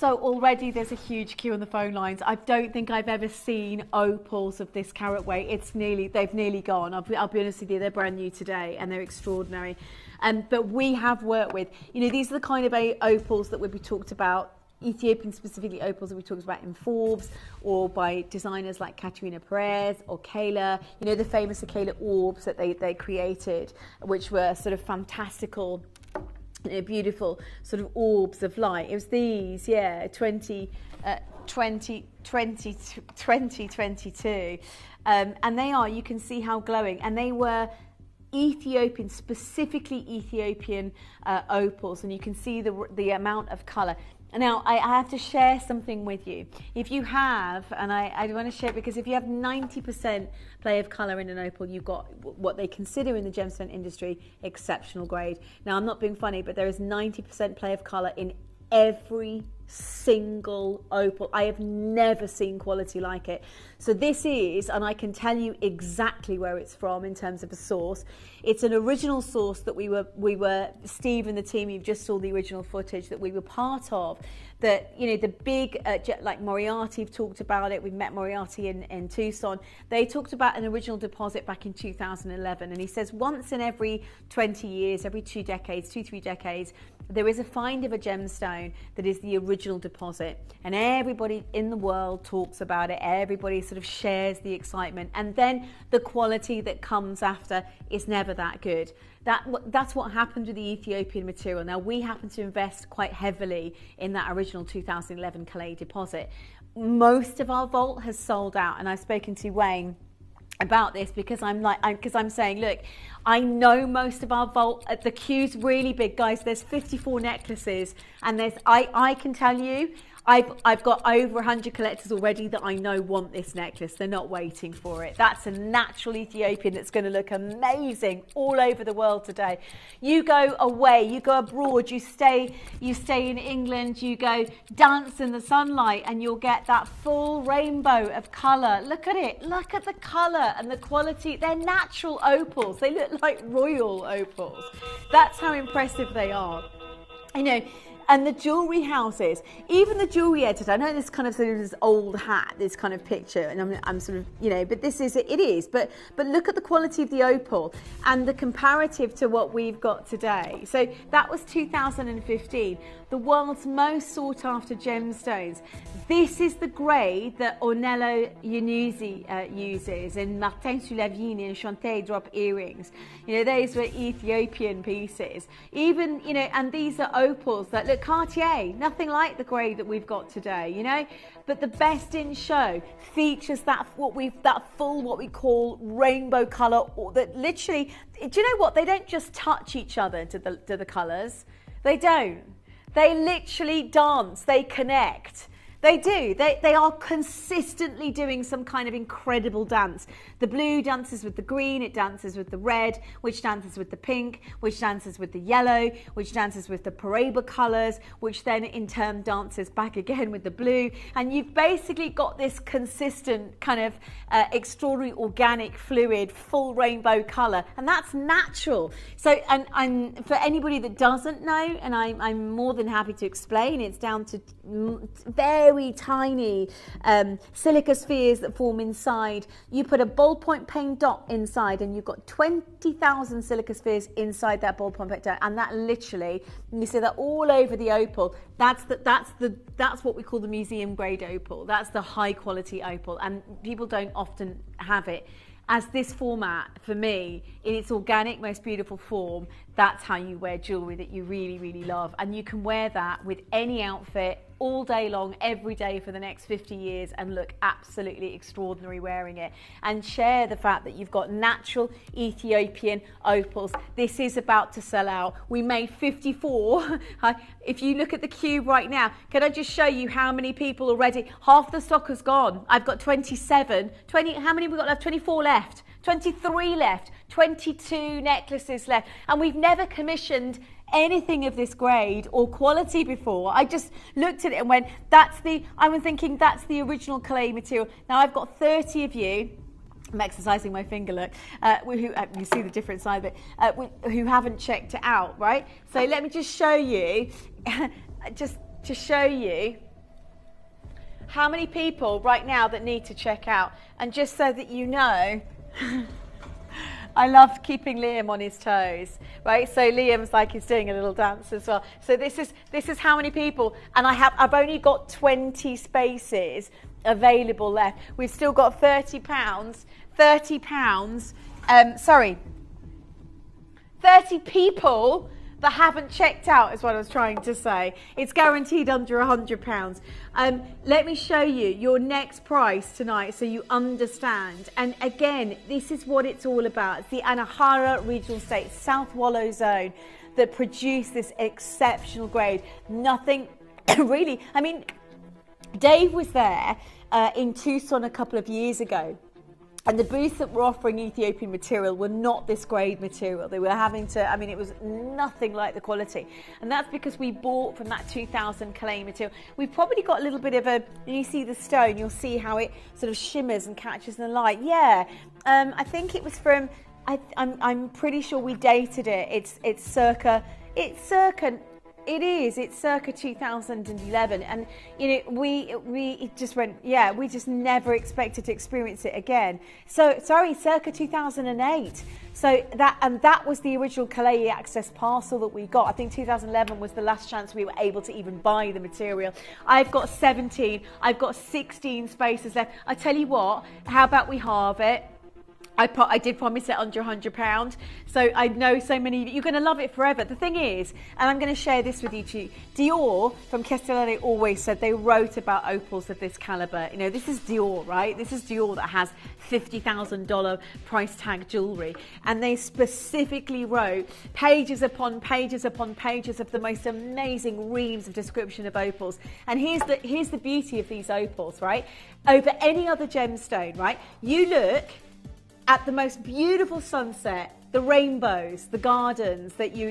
So already there's a huge queue on the phone lines. I don't think I've ever seen opals of this carat weight. They've nearly gone. I'll be honest with you, they're brand new today and they're extraordinary. But we have worked with, these are the kind of opals that would be talked about, Ethiopian specifically opals that we talked about in Forbes, or by designers like Katerina Perez or Kayla, the famous Kayla orbs that they created, which were sort of fantastical, beautiful sort of orbs of light. It was these, 2022. And they are, you can see how glowing, and they were specifically Ethiopian opals, and you can see the amount of colour. Now, I have to share something with you. If you have, and I want to share it because if you have 90% play of colour in an opal, you've got what they consider in the gemstone industry exceptional grade. Now, I'm not being funny, but there is 90% play of colour in every single opal. I have never seen quality like it. So this is, and I can tell you exactly where it's from in terms of a source. It's an original source that we were Steve and the team, you just saw the original footage that we were part of, that, the big, like Moriarty have talked about it. We've met Moriarty in Tucson. They talked about an original deposit back in 2011. And he says once in every 20 years, every 3 decades, there is a find of a gemstone that is the original deposit. And everybody in the world talks about it. Everybody sort of shares the excitement. And then the quality that comes after is never that good. That's what happened with the Ethiopian material. Now, we happen to invest quite heavily in that original 2011 clay deposit. Most of our vault has sold out, and I've spoken to Wayne about this because I'm saying, look, I know most of our vault, the queue's really big, guys. There's 54 necklaces, and I can tell you, I've got over 100 collectors already that I know want this necklace. They're not waiting for it. That's a natural Ethiopian that's going to look amazing all over the world today. You go away, you go abroad, you stay in England, you go dance in the sunlight, and you'll get that full rainbow of colour. Look at it. Look at the colour and the quality. They're natural opals. They look like royal opals. That's how impressive they are. And the jewellery houses, even the jewellery editor, I know this kind of sort of this old hat, this kind of picture, and I'm sort of, but it is. But look at the quality of the opal and the comparative to what we've got today. So that was 2015, the world's most sought after gemstones. This is the grade that Ornello Iannuzzi uses in Martin sur la Vigne and Chanté drop earrings. Those were Ethiopian pieces. Even, and these are opals that look Cartier, nothing like the grade that we've got today, But the best in show features that full, what we call rainbow colour, that literally, do you know what? They don't just touch each other to the colours. They don't. They literally dance. They connect. They do. They are consistently doing some kind of incredible dance. The blue dances with the green, it dances with the red, which dances with the pink, which dances with the yellow, which dances with the Paraiba colours, which then in turn dances back again with the blue. And you've basically got this consistent kind of extraordinary organic fluid, full rainbow colour. And that's natural. So, and for anybody that doesn't know, and I'm more than happy to explain, it's down to very tiny silica spheres that form inside. You put a ballpoint pen dot inside and you've got 20,000 silica spheres inside that ballpoint pen dot, and that literally, you see that all over the opal. That's what we call the museum grade opal. That's the high quality opal, and people don't often have it. As this format, for me, in its organic, most beautiful form, that's how you wear jewellery that you really, really love. And you can wear that with any outfit all day long, every day for the next 50 years and look absolutely extraordinary wearing it. And share the fact that you've got natural Ethiopian opals. This is about to sell out. We made 54. If you look at the cube right now, can I just show you how many people already? Half the stock has gone. I've got 27. How many have we got left? 24 left. 23 left. 22 necklaces left. And we've never commissioned anything of this grade or quality before. I just looked at it and went, I was thinking that's the original clay material. Now I've got 30 of you, I'm exercising my finger, look, you see the different side of it, who haven't checked it out, right? So let me just show you, just to show you how many people right now that need to check out. And just so that you know, I love keeping Liam on his toes, right? So Liam's like he's doing a little dance as well. So this is how many people, and I've only got 20 spaces available left. We've still got £30, 30 people that haven't checked out is what I was trying to say. It's guaranteed under £100. Let me show you your next price tonight so you understand. And again, this is what it's all about. It's the Anahara Regional Estate, South Wallow Zone, that produce this exceptional grade. Nothing really, I mean, Dave was there in Tucson a couple of years ago. And the booths that were offering Ethiopian material were not this grade material. They were having to, I mean, it was nothing like the quality. And that's because we bought from that 2000 clay material. We've probably got a little bit of a, you see the stone, you'll see how it sort of shimmers and catches in the light. Yeah, I think it was from, I'm pretty sure we dated it. It's circa 2011, and you know we just went, yeah, we just never expected to experience it again. So sorry, circa 2008. So that was the original Calais access parcel that we got. I think 2011 was the last chance we were able to even buy the material. I've got 16 spaces left. I tell you what, how about we halve it? I did promise it under £100, so I know so many of you, you're going to love it forever. The thing is, and I'm going to share this with you too, Dior from Castellane always said they wrote about opals of this caliber. You know, this is Dior, right? This is Dior that has $50,000 price tag jewellery, and they specifically wrote pages upon pages upon pages of the most amazing reams of description of opals. And here's the beauty of these opals, right? Over any other gemstone, right? You look at the most beautiful sunset, the rainbows, the gardens that you're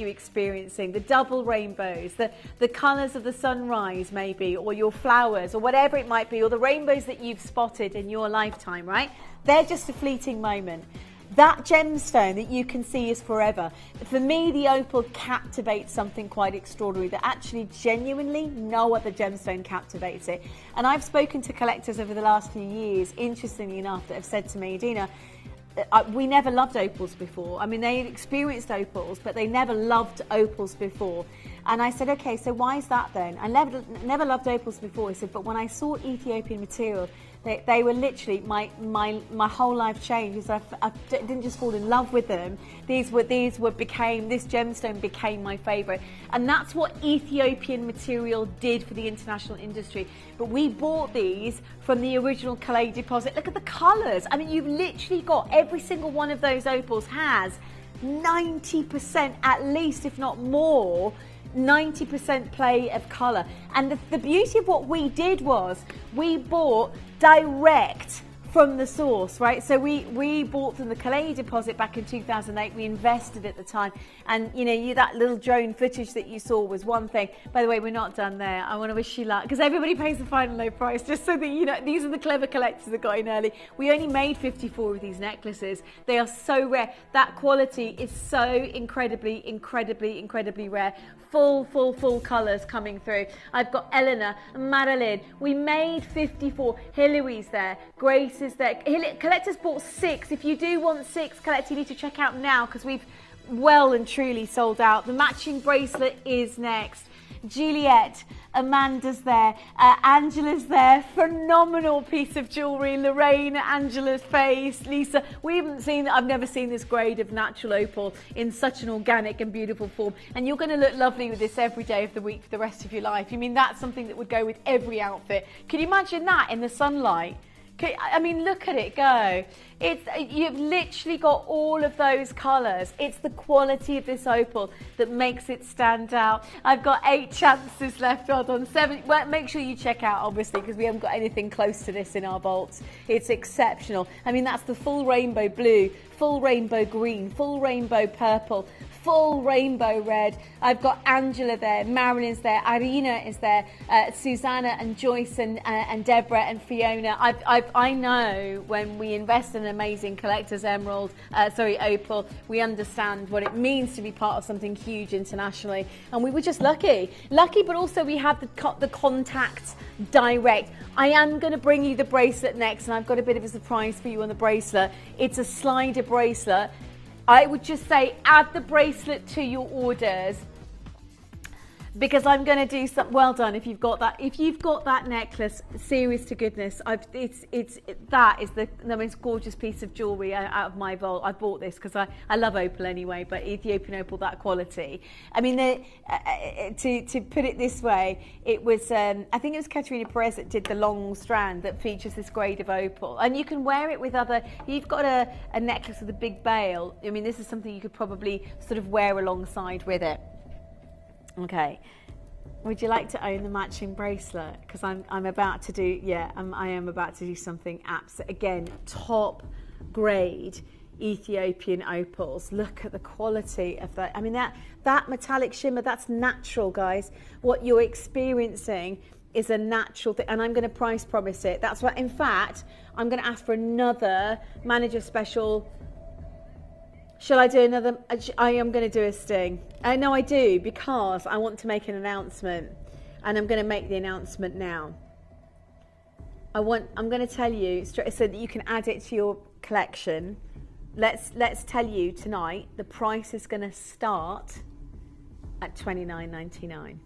experiencing, the double rainbows, the colours of the sunrise maybe, or your flowers, or whatever it might be, or the rainbows that you've spotted in your lifetime, right? They're just a fleeting moment. That gemstone that you can see is forever. For me, the opal captivates something quite extraordinary that actually genuinely no other gemstone captivates it. And I've spoken to collectors over the last few years, interestingly enough, that have said to me, Dina, we never loved opals before. I mean, they experienced opals, but they never loved opals before. And I said, okay, so why is that then? I never loved opals before. He said, but when I saw Ethiopian material, they were literally my whole life changed. I didn't just fall in love with them. This gemstone became my favourite, and that's what Ethiopian material did for the international industry. But we bought these from the original Calais deposit. Look at the colours. I mean, you've literally got every single one of those opals has 90% at least, if not more, 90% play of colour. And the beauty of what we did was we bought direct from the source, right? So we bought from the Calais deposit back in 2008. We invested at the time, and you know, that little drone footage that you saw was one thing. By the way, we're not done there. I want to wish you luck, because everybody pays the final low price, just so that you know, these are the clever collectors that got in early. We only made 54 of these necklaces. They are so rare. That quality is so incredibly rare. Full colours coming through. I've got Eleanor, Madeline. We made 54. Hillary's there. Grace is there. Collectors bought 6. If you do want 6, collector, you need to check out now, because we've well and truly sold out. The matching bracelet is next. Juliet, Amanda's there, Angela's there, phenomenal piece of jewellery, Lorraine, Angela's face, Lisa. I've never seen this grade of natural opal in such an organic and beautiful form, and you're going to look lovely with this every day of the week for the rest of your life. I mean, that's something that would go with every outfit. Can you imagine that in the sunlight? I mean, look at it go. You've literally got all of those colours. It's the quality of this opal that makes it stand out. I've got 8 chances left. Hold on, 7. Well, make sure you check out, obviously, because we haven't got anything close to this in our vaults. It's exceptional. I mean, that's the full rainbow blue full rainbow green, full rainbow purple, full rainbow red. I've got Angela there, Marilyn's there, Irina is there, Susanna and Joyce and Deborah and Fiona. I know when we invest in an amazing collector's opal, we understand what it means to be part of something huge internationally. And we were just lucky, but also we have the contact direct. I am going to bring you the bracelet next, and I've got a bit of a surprise for you on the bracelet. It's a slider bracelet. I would just say add the bracelet to your orders, because I'm going to do some. Well done if you've got that. If you've got that necklace, serious to goodness, that is the most gorgeous piece of jewellery out of my vault. I bought this because I love opal anyway, but Ethiopian opal, that quality. I mean, to put it this way, it was I think it was Katerina Perez that did the long strand that features this grade of opal, and you can wear it with other. You've got a necklace with a big bail. I mean, this is something you could probably sort of wear alongside with it. Okay, would you like to own the matching bracelet? Because I'm about to do, I am about to do something again, top grade Ethiopian opals. Look at the quality of that. I mean, that metallic shimmer, that's natural, guys. What you're experiencing is a natural thing, and I'm going to price promise it. That's what, in fact, I'm going to ask for another manager special. Shall I do another? I am going to do a sting. No, I do, because I want to make an announcement, and I'm going to make the announcement now. I'm going to tell you so that you can add it to your collection. Let's tell you tonight the price is going to start at $29.99.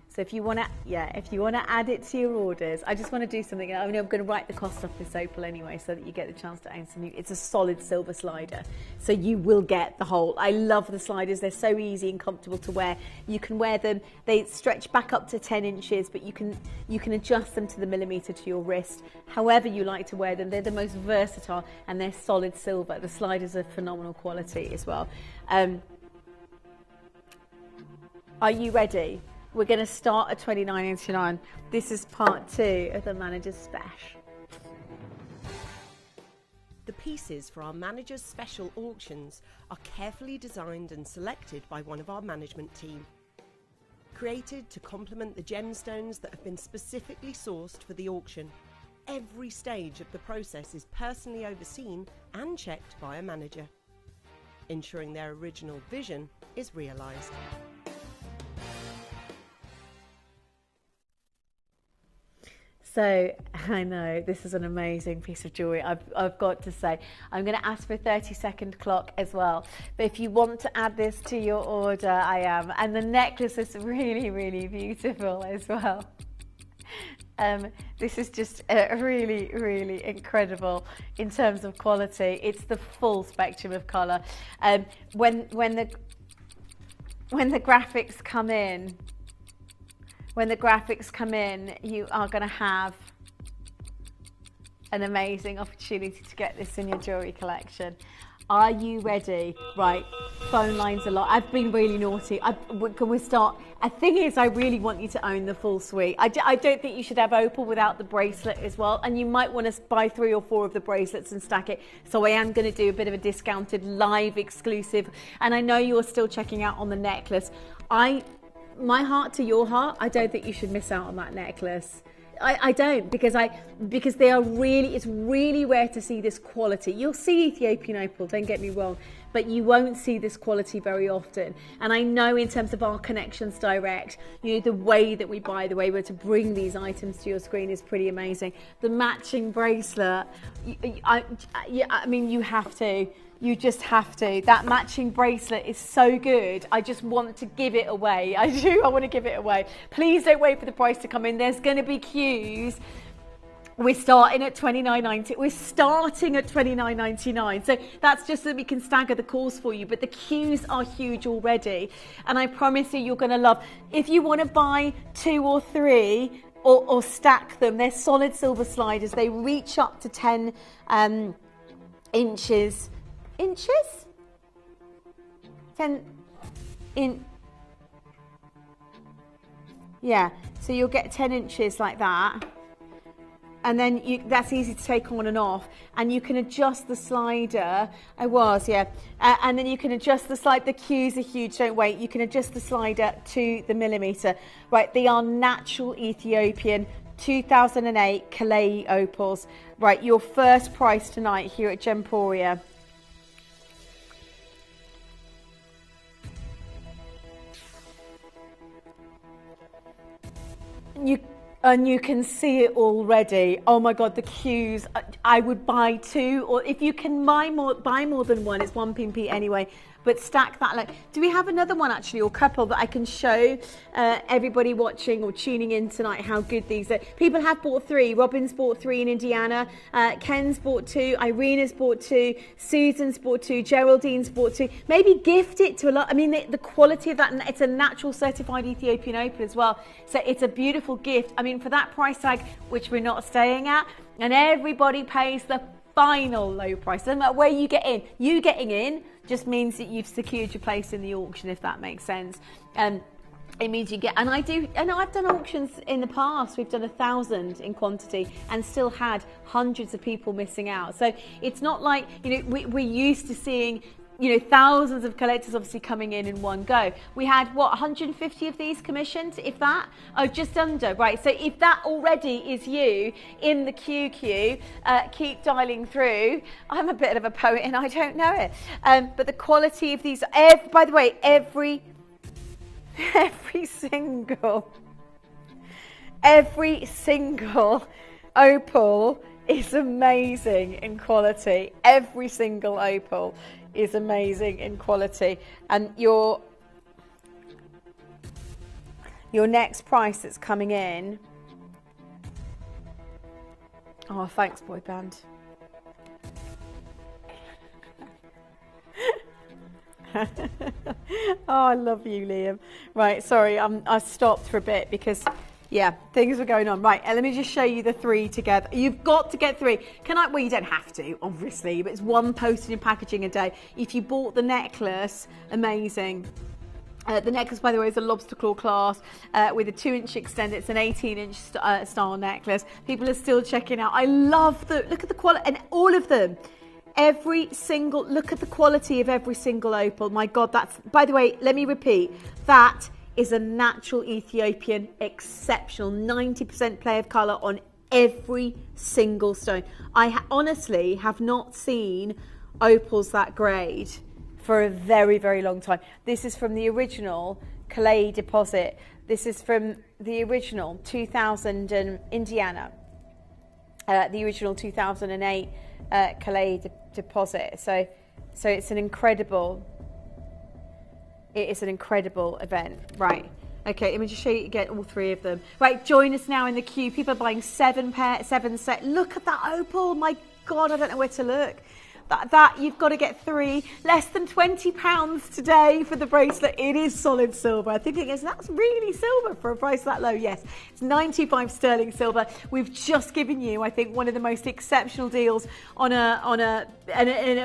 So if you want to add it to your orders, I just want to do something. I mean, I'm going to write the cost off this opal anyway, so that you get the chance to own something. It's a solid silver slider, so you will get the whole. I love the sliders. They're so easy and comfortable to wear. You can wear them. They stretch back up to 10 inches, but you can adjust them to the millimeter to your wrist, however you like to wear them. They're the most versatile, and they're solid silver. The sliders are phenomenal quality as well. Are you ready? We're going to start at $29.99. This is part 2 of the Manager's Special. The pieces for our Manager's Special auctions are carefully designed and selected by one of our management team. Created to complement the gemstones that have been specifically sourced for the auction, every stage of the process is personally overseen and checked by a manager, ensuring their original vision is realised. So, I know, this is an amazing piece of jewellery, I've got to say. I'm going to ask for a 30-second clock as well. But if you want to add this to your order, I am. And the necklace is really, really beautiful as well. This is just really, really incredible in terms of quality. It's the full spectrum of colour. When the graphics come in, you are going to have an amazing opportunity to get this in your jewellery collection. Are you ready? Right, phone lines a lot. I've been really naughty. Can we start? The thing is, I really want you to own the full suite. I don't think you should have opal without the bracelet as well. And you might want to buy 3 or 4 of the bracelets and stack it. So I am going to do a bit of a discounted live exclusive. And I know you're still checking out on the necklace. My heart to your heart, I don't think you should miss out on that necklace. I don't, because they are really, it's really rare to see this quality. You'll see Ethiopian opal, don't get me wrong, but you won't see this quality very often. And I know in terms of our connections direct, the way that we buy, the way we're to bring these items to your screen is pretty amazing. The matching bracelet, I mean, you have to. You just have to. That matching bracelet is so good. I just want to give it away. I do. I want to give it away. Please don't wait for the price to come in. There's going to be queues. We're starting at $29.90. We're starting at $29.99. So that's just so that we can stagger the calls for you. But the queues are huge already. And I promise you're going to love. If you want to buy 2 or 3 or stack them, they're solid silver sliders. They reach up to 10 inches. 10 in, yeah, so you'll get 10 inches like that. and then that's easy to take on and off, and you can adjust the slider. And then you can adjust the slide. The cues are huge, don't wait. You can adjust the slider to the millimetre. Right, they are natural Ethiopian 2008 Calais opals. Right, your first price tonight here at Gemporia. You can see it already. Oh my God, the cues. I would buy 2, or if you can buy more than one, it's 1 p.p. anyway. But stack that. Like, do we have another one actually, or couple that I can show everybody watching or tuning in tonight how good these are? People have bought 3. Robin's bought 3 in Indiana. Ken's bought 2. Irina's bought 2. Susan's bought 2. Geraldine's bought 2. Maybe gift it to a lot. I mean, the quality of that, it's a natural certified Ethiopian opal as well. So it's a beautiful gift. I mean, for that price tag, which we're not staying at, and everybody pays the final low price. Doesn't matter where you get in. You getting in just means that you've secured your place in the auction, if that makes sense. It means you get, and I've done auctions in the past. We've done 1,000 in quantity and still had hundreds of people missing out. So it's not like, we're used to seeing, thousands of collectors obviously coming in one go. We had, 150 of these commissioned, if that? Oh, just under, right. So if that already is you in the queue, keep dialing through. I'm a bit of a poet and I don't know it. But the quality of these, by the way, every single opal is amazing in quality. Every single opal is amazing in quality, and your next price that's coming in. Oh, thanks, boy band. Oh, I love you, Liam. Right, sorry, I stopped for a bit because things were going on. Right, let me just show you the 3 together. You've got to get 3. Well, you don't have to, obviously, but it's 1 postage and packaging a day. If you bought the necklace, amazing. The necklace, by the way, is a lobster claw clasp with a 2-inch extender. It's an 18-inch style necklace. People are still checking out. I love look at the quality, and all of them. Look at the quality of every single opal. My God, by the way, let me repeat, that is a natural Ethiopian, exceptional, 90% play of colour on every single stone. I honestly have not seen opals that grade for a very, very long time. This is from the original Calais deposit. This is from the original 2000 Indiana, the original 2008 Calais deposit. So it's an incredible. It is an incredible event. Right. Okay, let me just show you again all 3 of them. Right, join us now in the queue. People are buying 7 sets. Look at that opal. My God, I don't know where to look. That you've got to get 3. Less than £20 today for the bracelet. It is solid silver. I think that's really silver for a price that low. Yes, it's 95 sterling silver. We've just given you, I think, one of the most exceptional deals on a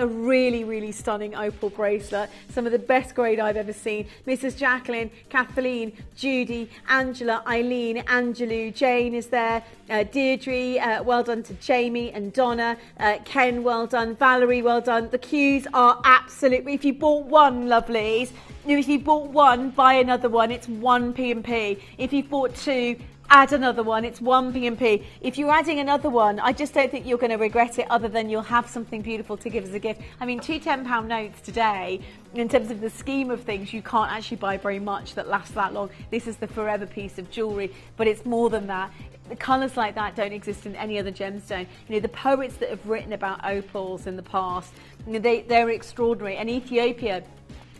really, really stunning opal bracelet. Some of the best grade I've ever seen. Mrs. Jacqueline, Kathleen, Judy, Angela, Eileen, Angelou, Jane is there. Deirdre, well done to Jamie and Donna. Ken, well done. Valerie, well done. The queues are absolutely. If you bought 1, lovelies, if you bought 1, buy another one. It's 1 p&p. If you bought 2, add another one. It's 1 p&p. If you're adding another one, I just don't think you're going to regret it, other than you'll have something beautiful to give as a gift. I mean, 2 £10 notes today, in terms of the scheme of things, you can't actually buy very much that lasts that long. This is the forever piece of jewellery, but it's more than that. The colours like that don't exist in any other gemstone. The poets that have written about opals in the past, they're extraordinary. And Ethiopia,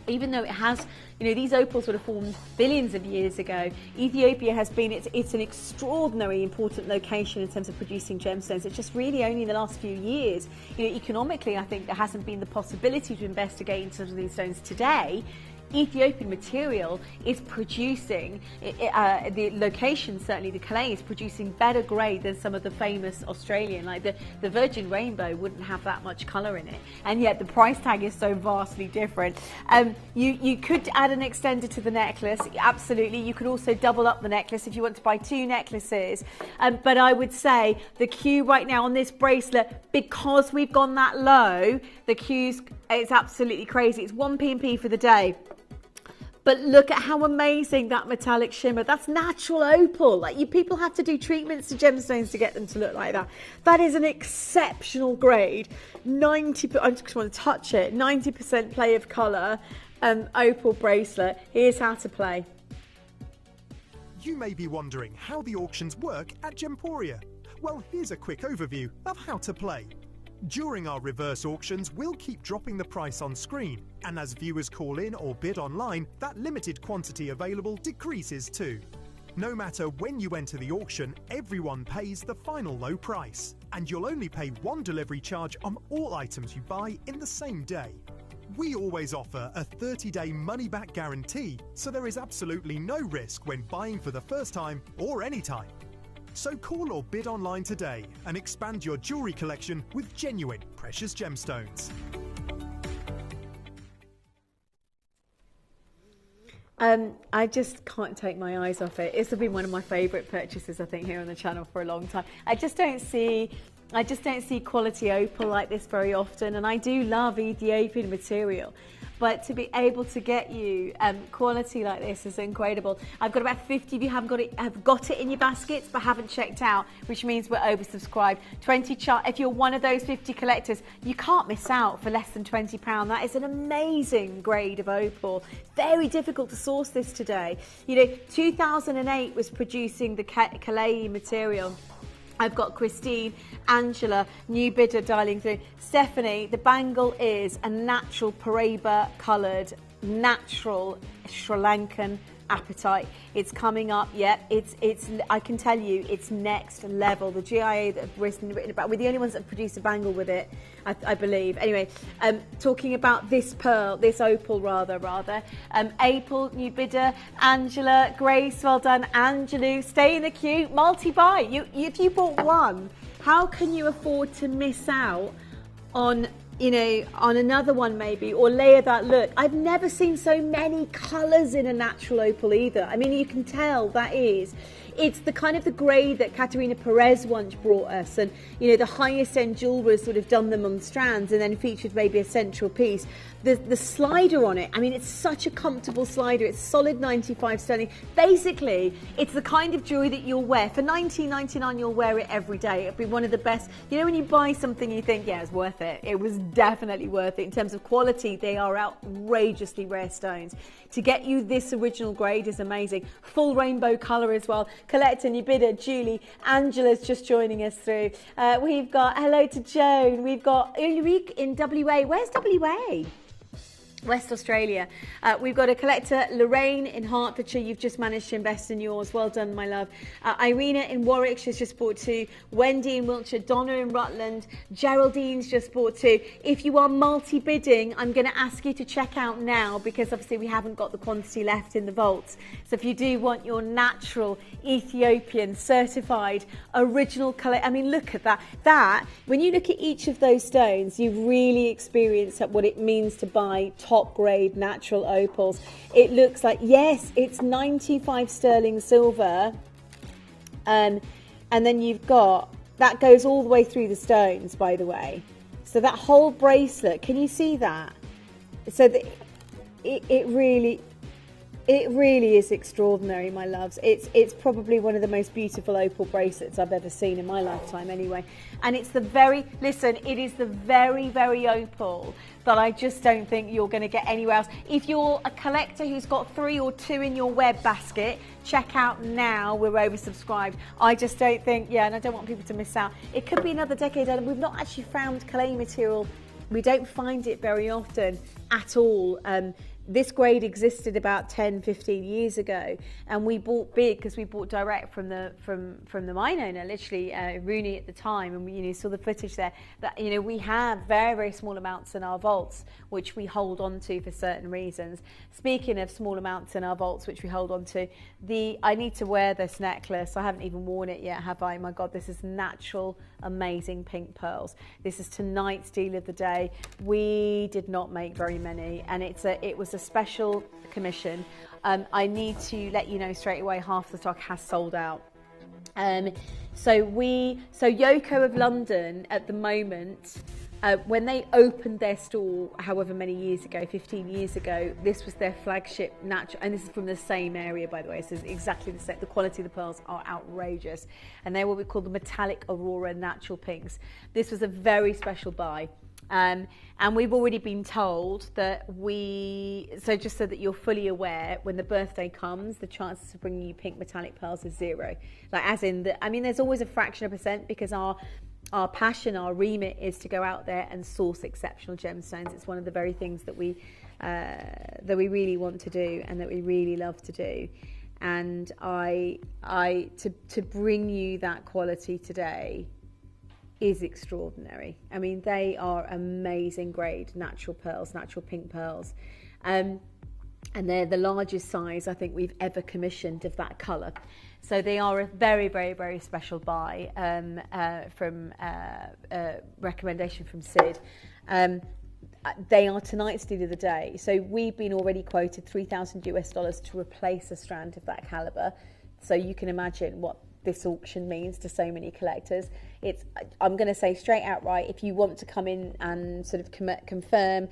even though it has, these opals would have formed billions of years ago. Ethiopia has been, it's an extraordinary important location in terms of producing gemstones. It's just really only in the last few years, economically, I think there hasn't been the possibility to investigate into some of these stones today. Ethiopian material is producing, the location, certainly the Calais, is producing better grade than some of the famous Australian, like the Virgin Rainbow wouldn't have that much colour in it, and yet the price tag is so vastly different. You could add an extender to the necklace, absolutely. You could also double up the necklace if you want to buy 2 necklaces, but I would say the Q right now on this bracelet, because we've gone that low, the Q's, it's absolutely crazy. It's 1 p&p for the day. But look at how amazing that metallic shimmer. That's natural opal. Like, people have to do treatments to gemstones to get them to look like that. That is an exceptional grade. I just want to touch it. 90% play of colour. Opal bracelet. Here's how to play. You may be wondering how the auctions work at Gemporia. Well, here's a quick overview of how to play. During our reverse auctions, we'll keep dropping the price on screen, and as viewers call in or bid online, that limited quantity available decreases too. No matter when you enter the auction, everyone pays the final low price, and you'll only pay 1 delivery charge on all items you buy in the same day. We always offer a 30-day money-back guarantee, so there is absolutely no risk when buying for the first time or any time. So call or bid online today and expand your jewellery collection with genuine precious gemstones. I just can't take my eyes off it. It's been one of my favourite purchases, I think, here on the channel for a long time. I just don't see quality opal like this very often, and I do love Ethiopian material. But to be able to get you quality like this is incredible. I've got about 50 of you have got it in your baskets but haven't checked out, which means we're oversubscribed. 20 if you're one of those 50 collectors, you can't miss out for less than £20. That is an amazing grade of opal. Very difficult to source this today. You know, 2008 was producing the Calais material. I've got Christine, Angela, new bidder dialing through. Stephanie, the bangle is a natural Paraiba coloured, natural Sri Lankan apatite. It's coming up, yeah. It's I can tell you, it's next level. The GIA that have written about, we're the only ones that have produced a bangle with it, I believe. Anyway, talking about this pearl, this opal rather. April, new bidder, Angela, Grace, well done. Angelou, stay in the queue, multi-buy. If you bought one, how can you afford to miss out on, you know, on another one maybe, or layer that look? I've never seen so many colours in a natural opal either. I mean, you can tell it's the kind of the grade that Caterina Perez once brought us, and you know, the highest end jewelers would have done them on strands and then featured maybe a central piece. The slider on it, I mean, it's such a comfortable slider. It's solid 95 sterling. Basically, it's the kind of jewelry that you'll wear for $19.99. You'll wear it every day. It'll be one of the best. You know, when you buy something, you think, yeah, it's worth it. It was definitely worth it. In terms of quality, they are outrageously rare stones. To get you this original grade is amazing. Full rainbow colour as well. Collector, new bidder, Julie, Angela's just joining us through. We've got hello to Joan. We've got Ulrike in WA. Where's WA? West Australia. We've got a collector, Lorraine in Hertfordshire. You've just managed to invest in yours. Well done, my love. Irina in Warwickshire's just bought 2. Wendy in Wiltshire. Donna in Rutland. Geraldine's just bought 2. If you are multi-bidding, I'm going to ask you to check out now, because obviously we haven't got the quantity left in the vaults. So if you do want your natural Ethiopian certified original color, I mean, look at that. When you look at each of those stones, you really experience what it means to buy top grade natural opals. It looks like, yes, it's 95 sterling silver, and then you've got that goes all the way through the stones, by the way. So that whole bracelet, can you see that? So that it really is extraordinary, my loves. It's probably one of the most beautiful opal bracelets I've ever seen in my lifetime anyway. And it's it is the very, very opal that I just don't think you're going to get anywhere else. If you're a collector who's got 3 or 2 in your web basket, check out now. We're oversubscribed. I just don't think, and I don't want people to miss out. It could be another decade, and we've not actually found Calais material. We don't find it very often at all. this grade existed about 10, 15 years ago, and we bought big because we bought direct from the mine owner, literally Rooney at the time, and we saw the footage there. That we have very, very small amounts in our vaults, which we hold on to for certain reasons. Speaking of small amounts in our vaults, which we hold on to, I need to wear this necklace. I haven't even worn it yet, have I? My God, this is natural, amazing pink pearls. This is tonight's deal of the day. We did not make very many, and it was a special commission. I need to let you know straight away, half the stock has sold out. So Yoko of London at the moment, when they opened their store however many years ago, 15 years ago, this was their flagship natural, and this is from the same area, by the way, so it's exactly the same. The quality of the pearls are outrageous, and they're what we call the metallic Aurora natural pinks. This was a very special buy. And we've already been told that so just so that you're fully aware, when the birthday comes, the chances of bringing you pink metallic pearls is 0. Like, as in, there's always a fraction of a percent, because our passion, our remit is to go out there and source exceptional gemstones. It's one of the very things that we really want to do and that we really love to do. And to bring you that quality today is extraordinary. I mean, they are amazing grade natural pearls, natural pink pearls, and they're the largest size I think we've ever commissioned of that colour. So they are a very, very, very special buy from recommendation from Sid. They are tonight's deal of the day. So we've been already quoted $3,000 to replace a strand of that calibre. So you can imagine what this auction means to so many collectors. I'm going to say straight outright, if you want to come in and sort of confirm,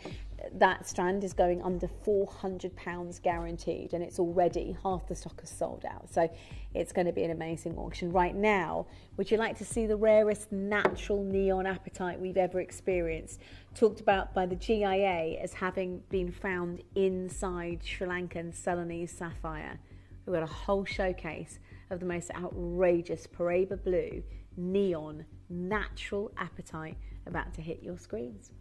that strand is going under £400 guaranteed, and it's already half the stock is sold out. So it's going to be an amazing auction. Right now, would you like to see the rarest natural neon apatite we've ever experienced, talked about by the GIA as having been found inside Sri Lankan Ceylonese sapphire? We've got a whole showcase of the most outrageous Paraiba blue neon natural apatite about to hit your screens.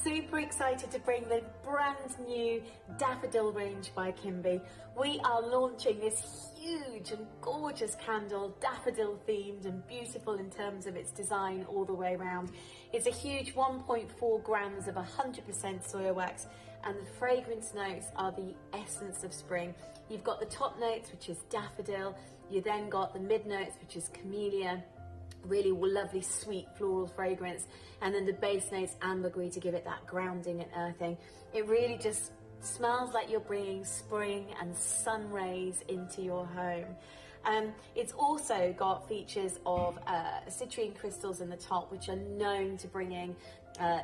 Super excited to bring the brand new Daffodil range by Kimby. We are launching this huge and gorgeous candle, daffodil themed and beautiful in terms of its design all the way around. It's a huge 1.4 grams of 100% soya wax, and the fragrance notes are the essence of spring. You've got the top notes, which is daffodil. You then got the mid notes, which is camellia, really lovely sweet floral fragrance, and then the base notes ambergris to give it that grounding and earthing. It really just smells like you're bringing spring and sun rays into your home. It's also got features of citrine crystals in the top, which are known to bringing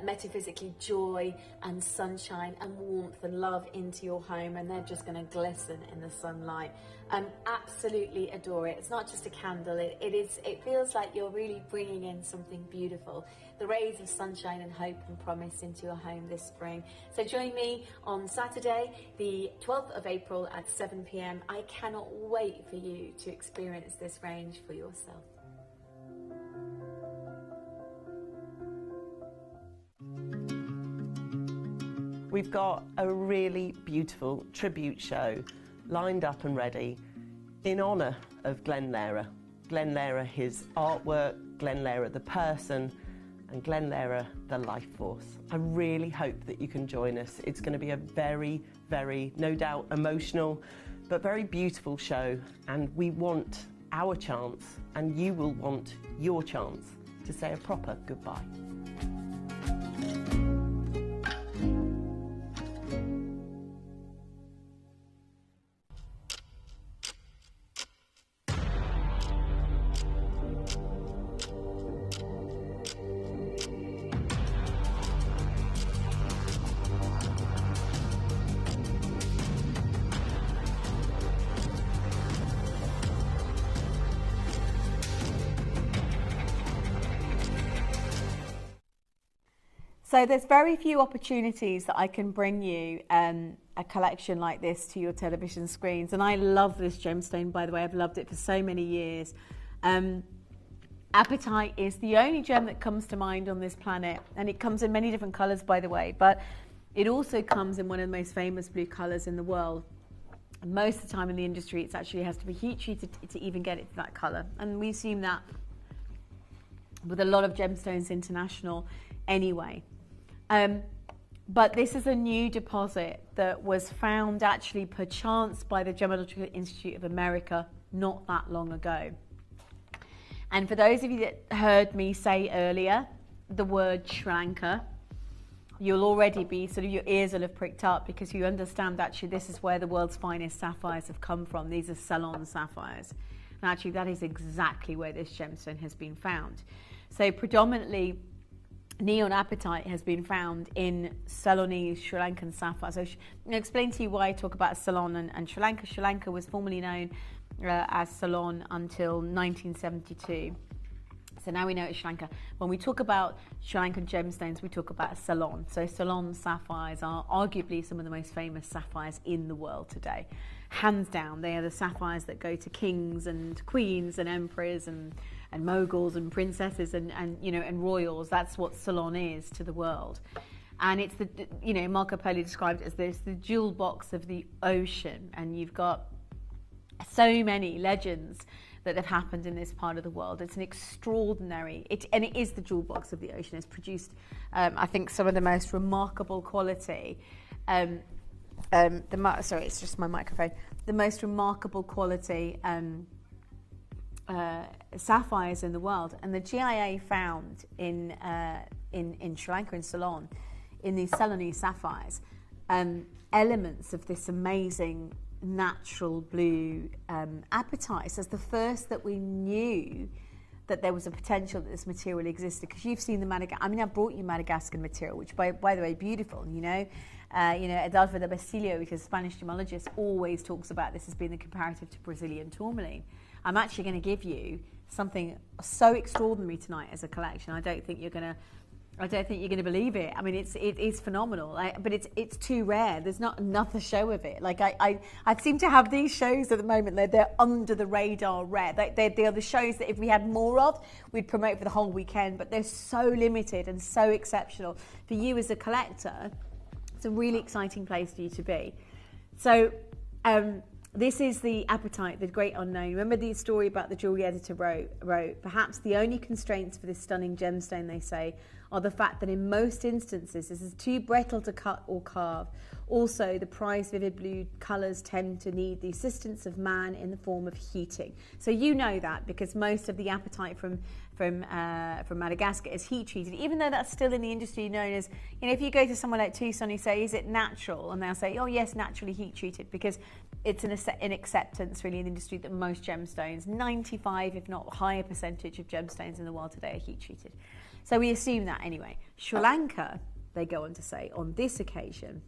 metaphysically joy and sunshine and warmth and love into your home, and they're just going to glisten in the sunlight. Absolutely adore it. It's not just a candle, it feels like you're really bringing in something beautiful, the rays of sunshine and hope and promise into your home this spring. So join me on Saturday the 12th of April at 7 p.m. I cannot wait for you to experience this range for yourself. We've got a really beautiful tribute show lined up and ready in honour of Glenn Lehrer. Glenn Lehrer, his artwork, Glenn Lehrer the person, and Glenn Lehrer the life force. I really hope that you can join us. It's going to be a very, very, no doubt, emotional, but very beautiful show, and we want our chance, and you will want your chance to say a proper goodbye. So there's very few opportunities that I can bring you a collection like this to your television screens. And I love this gemstone, by the way. I've loved it for so many years. Apatite is the only gem that comes to mind on this planet. And it comes in many different colours, by the way. But it also comes in one of the most famous blue colours in the world. And most of the time in the industry, it actually has to be heat treated to even get it to that colour. And we've seen that with a lot of Gemstones International anyway. But this is a new deposit that was found actually per chance by the Gemological Institute of America not that long ago. And for those of you that heard me say earlier the word Sri Lanka, you'll already be sort of, your ears will have pricked up, because you understand actually this is where the world's finest sapphires have come from. These are Ceylon sapphires. And actually that is exactly where this gemstone has been found. So predominantly neon apatite has been found in Ceylonese Sri Lankan sapphire. So I'll explain to you why I talk about Ceylon and Sri Lanka. Sri Lanka was formerly known as Ceylon until 1972. So now we know it's Sri Lanka. When we talk about Sri Lankan gemstones, we talk about Ceylon. So Ceylon sapphires are arguably some of the most famous sapphires in the world today. Hands down, they are the sapphires that go to kings and queens and emperors and moguls and princesses and royals. That's what Ceylon is to the world. And it's the, Marco Polo described it as the jewel box of the ocean. And you've got so many legends that have happened in this part of the world. It's an extraordinary, and it is the jewel box of the ocean. It's produced, I think, some of the most remarkable quality. Sorry, it's just my microphone. The most remarkable quality sapphires in the world, and the GIA found in Sri Lanka, in Ceylon, in these Ceylonese sapphires, elements of this amazing natural blue apatite. So it's the first that we knew that there was a potential that this material existed, because you've seen the Madagascar. I mean, I brought you Madagascan material, which by the way, beautiful. Adolfo de Basilio, which is a Spanish gemologist, always talks about this as being the comparative to Brazilian tourmaline. I'm actually going to give you something so extraordinary tonight as a collection. I don't think you're going to believe it. I mean, it is phenomenal, but it's too rare. There's not another show of it. Like I seem to have these shows at the moment. They're under the radar rare. They are the shows that if we had more of, we'd promote for the whole weekend. But they're so limited and so exceptional. For you as a collector, it's a really exciting place for you to be. So this is the apatite, the great unknown. Remember the story about the jewelry editor wrote, perhaps the only constraints for this stunning gemstone, they say, are the fact that in most instances this is too brittle to cut or carve. Also, the prized vivid blue colours tend to need the assistance of man in the form of heating. So you know that, because most of the apatite from Madagascar is heat treated, even though that's still in the industry known as, if you go to somewhere like Tucson, you say, is it natural? And they'll say, oh yes, naturally heat treated, because it's an acceptance really in the industry that most gemstones, 95 if not higher percentage of gemstones in the world today are heat treated. So we assume that anyway. Sri Lanka, they go on to say, on this occasion,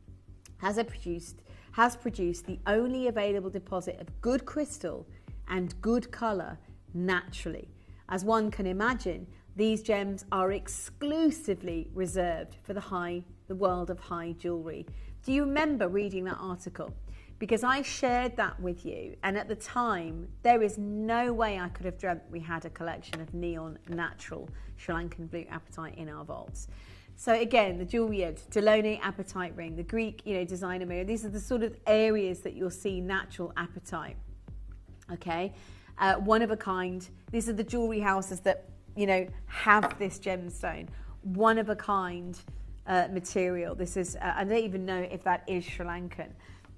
has produced the only available deposit of good crystal and good colour naturally. As one can imagine, these gems are exclusively reserved for the world of high jewellery. Do you remember reading that article? Because I shared that with you, and at the time, there is no way I could have dreamt we had a collection of neon natural Sri Lankan blue apatite in our vaults. So again, the jewellery edge, Delaunay apatite ring, the Greek, designer mirror, these are the sort of areas that you'll see natural apatite. Okay, one of a kind. These are the jewellery houses that have this gemstone, one of a kind material. This is I don't even know if that is Sri Lankan.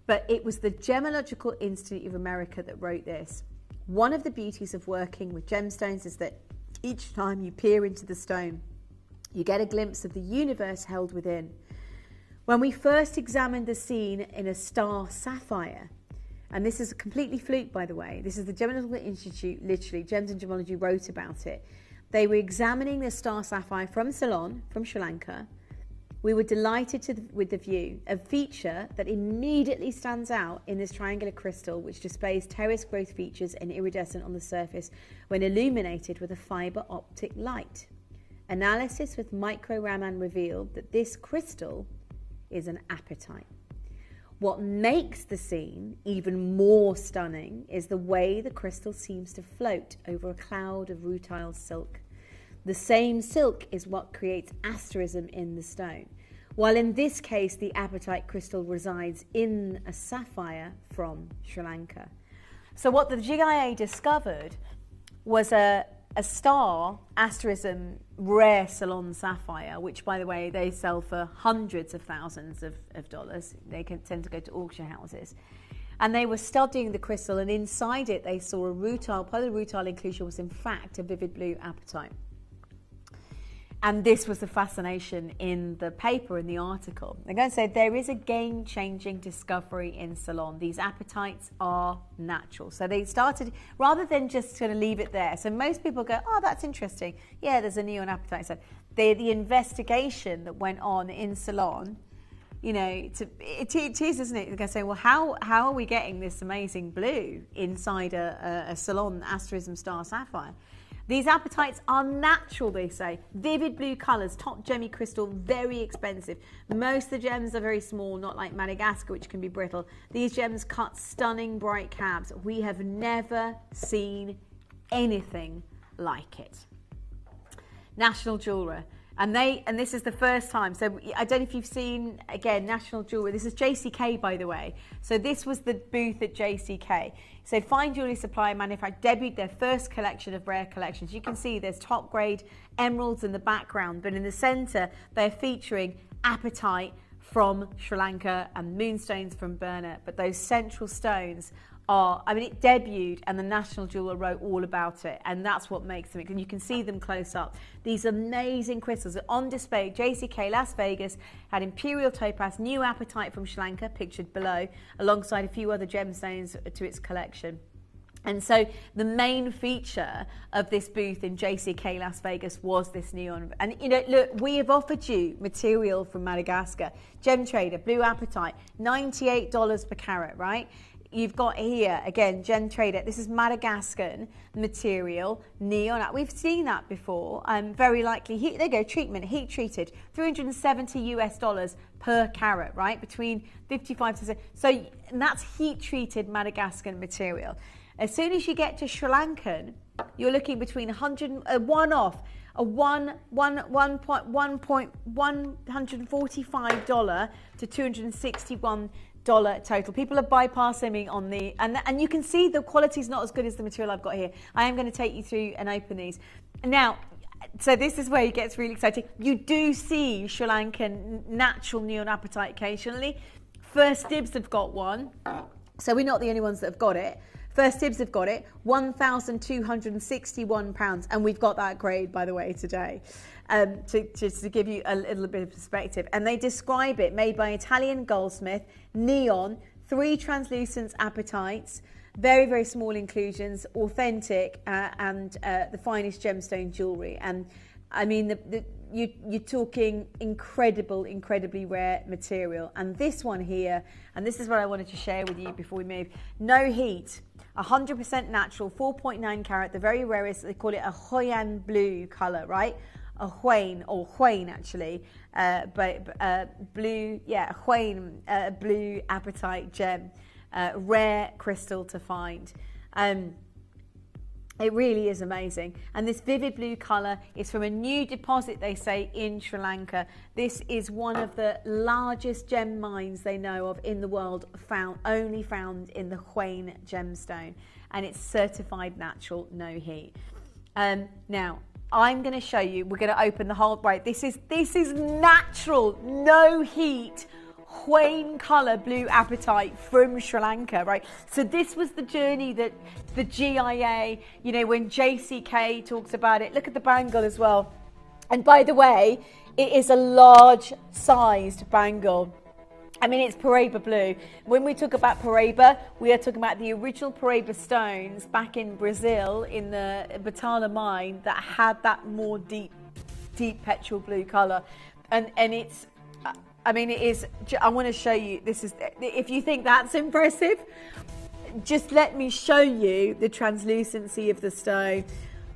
But it was the Gemological Institute of America that wrote this. One of the beauties of working with gemstones is that each time you peer into the stone, you get a glimpse of the universe held within. When we first examined the scene in a star sapphire, and this is completely fluke, by the way, this is the Gemological Institute, literally, Gems and Gemology wrote about it. They were examining the star sapphire from Ceylon, from Sri Lanka. We were delighted with the view, a feature that immediately stands out in this triangular crystal, which displays terrace growth features and iridescent on the surface when illuminated with a fibre optic light. Analysis with Micro Raman revealed that this crystal is an apatite. What makes the scene even more stunning is the way the crystal seems to float over a cloud of rutile silk. The same silk is what creates asterism in the stone, while in this case the apatite crystal resides in a sapphire from Sri Lanka. So what the GIA discovered was a star asterism rare Ceylon sapphire, which, by the way, they sell for hundreds of thousands of dollars. They can tend to go to auction houses. And they were studying the crystal, and inside it they saw a rutile. Part of the rutile inclusion was in fact a vivid blue apatite. And this was the fascination in the paper, in the article. They're going to say there is a game-changing discovery in Ceylon. These apatites are natural. So they started, rather than just going to leave it there. So most people go, oh, that's interesting. Yeah, there's a neon apatite. So the investigation that went on in Ceylon, you know, it is, isn't it? They're going to say, well, how are we getting this amazing blue inside a Ceylon asterism star sapphire? These apatites are natural, they say. Vivid blue colours, top gemmy crystal, very expensive. Most of the gems are very small, not like Madagascar, which can be brittle. These gems cut stunning bright cabs. We have never seen anything like it. National Jeweller. And this is the first time. So I don't know if you've seen, again, National Jewellery. This is JCK, by the way. So this was the booth at JCK. So Fine Jewellery Supply Manufacturer debuted their first collection of rare collections. You can see there's top grade emeralds in the background, but in the centre they're featuring apatite from Sri Lanka and moonstones from Burma. But those central stones are, I mean, it debuted and the National Jeweller wrote all about it, and that's what makes them, and you can see them close up. These amazing crystals are on display. JCK Las Vegas had imperial topaz, new apatite from Sri Lanka, pictured below, alongside a few other gemstones to its collection. And so the main feature of this booth in JCK Las Vegas was this neon. And, you know, look, we have offered you material from Madagascar. Gem Trader, blue apatite, $98 per carat, right? You've got here, again, Gem Trader. This is Madagascan material, neon. We've seen that before. Very likely, there you go, treatment, heat treated, $370 per carat, right? Between 55 to... So and that's heat treated Madagascan material. As soon as you get to Sri Lankan, you're looking between $145 to $261 total. People are bypassing me on the, and you can see the quality is not as good as the material I've got here. I am going to take you through and open these. Now, so this is where it gets really exciting. You do see Sri Lankan natural neon apatite occasionally. First Dibs have got one, so we're not the only ones that have got it. First Dibs have got it, £1,261, and we've got that grade, by the way, today, just to give you a little bit of perspective. And they describe it, made by Italian goldsmith, neon, 3 translucent apatites, very, very small inclusions, authentic, and the finest gemstone jewellery. And I mean, you're talking incredibly rare material. And this one here, and this is what I wanted to share with you before we move, no heat. 100% natural, 4.9 carat, the very rarest. They call it a Huayan blue colour, right? A Huayan, or Huayan actually, blue, yeah, Huayan blue apatite gem, rare crystal to find. It really is amazing. And this vivid blue colour is from a new deposit, they say, in Sri Lanka. This is one of the largest gem mines they know of in the world, only found in the Huayan gemstone. And it's certified natural, no heat. Now, I'm going to show you, we're going to open the whole, right, this is natural, no heat, Huayan colour blue apatite from Sri Lanka, right? So this was the journey that the GIA, you know, when JCK talks about it, look at the bangle as well. And by the way, it is a large sized bangle. I mean, it's Paraíba blue. When we talk about Paraíba, we are talking about the original Paraíba stones back in Brazil in the Batala mine that had that more deep petrol blue colour. And it's, I mean, it is, I want to show you, this is, if you think that's impressive, just let me show you the translucency of the stone.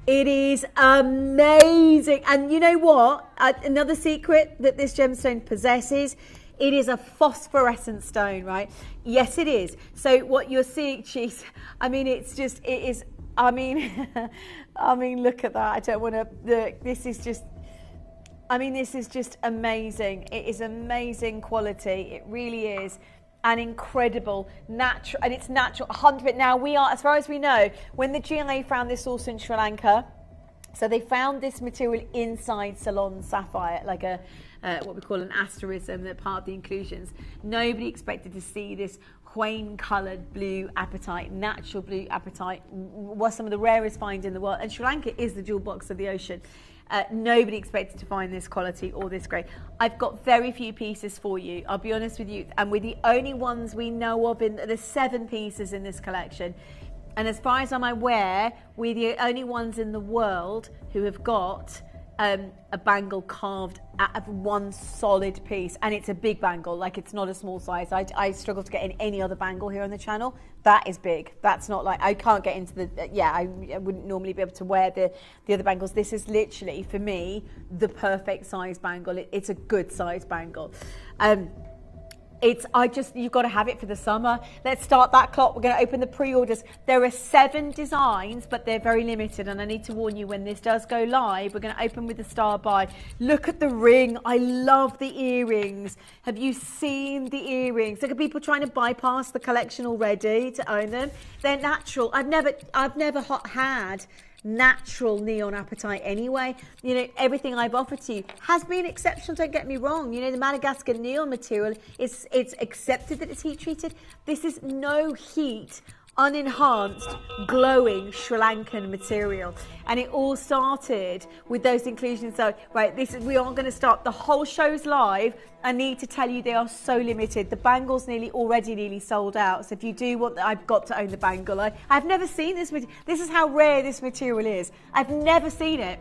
It is amazing. And you know what? Another secret that this gemstone possesses, it is a phosphorescent stone, right? Yes, it is. So what you're seeing, geez, I mean, it's just, it is, I mean, I mean, look at that. I don't want to, this is just, I mean, this is just amazing. It is amazing quality. It really is. And incredible, natural, and it's natural, 100%. Now we are, as far as we know, when the GIA found this also in Sri Lanka, so they found this material inside Ceylon sapphire, like a, what we call an asterism, that part of the inclusions. Nobody expected to see this wine-coloured blue apatite, natural blue apatite, was some of the rarest finds in the world. And Sri Lanka is the jewel box of the ocean. Nobody expected to find this quality or this grade. I've got very few pieces for you, I'll be honest with you, and we're the only ones we know of. There's 7 pieces in this collection, and as far as I'm aware, we're the only ones in the world who have got a bangle carved out of one solid piece, and it's a big bangle, like it's not a small size. I struggle to get in any other bangle here on the channel. That is big. That's not like, I can't get into the, I wouldn't normally be able to wear the other bangles. This is literally, for me, the perfect size bangle. It's a good size bangle. You've got to have it for the summer. Let's start that clock. We're going to open the pre-orders. There are 7 designs, but they're very limited. And I need to warn you, when this does go live, we're going to open with the star buy. Look at the ring. I love the earrings. Have you seen the earrings? Look at people trying to bypass the collection already to own them. They're natural. I've never had natural neon apatite anyway. You know, everything I've offered to you has been exceptional, don't get me wrong. You know, the Madagascar neon material, it's accepted that it's heat treated. This is no heat, unenhanced, glowing Sri Lankan material. And it all started with those inclusions. So, right, we are going to start. The whole show's live. I need to tell you, they are so limited. The bangle's already nearly sold out. So if you do want, I've got to own the bangle. I've never seen this material. This is how rare this material is. I've never seen it.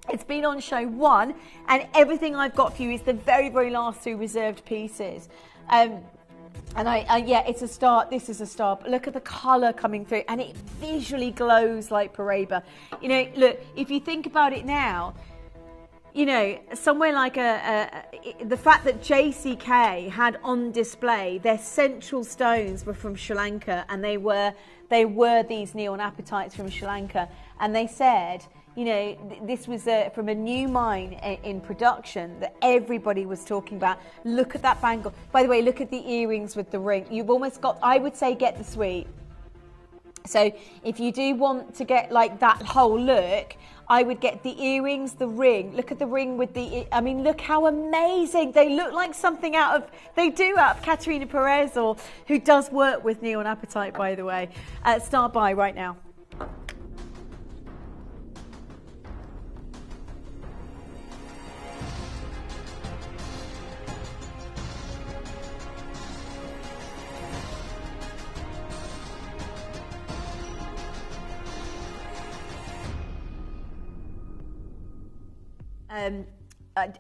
It's been on show 1, and everything I've got for you is the very, very last 2 reserved pieces. And it's a start. This is a start. Look at the colour coming through, and it visually glows like Paraiba. You know, look, if you think about it now, you know, somewhere like the fact that JCK had on display their central stones were from Sri Lanka, and they were these neon apatites from Sri Lanka, and they said, you know, this was from a new mine in production that everybody was talking about. Look at that bangle. By the way, look at the earrings with the ring. You've almost got, I would say, get the suite. So if you do want to get like that whole look, I would get the earrings, the ring. Look at the ring with the, I mean, look how amazing. They look like something out of Katerina Perez, or who does work with neon apatite, by the way. Start buy right now.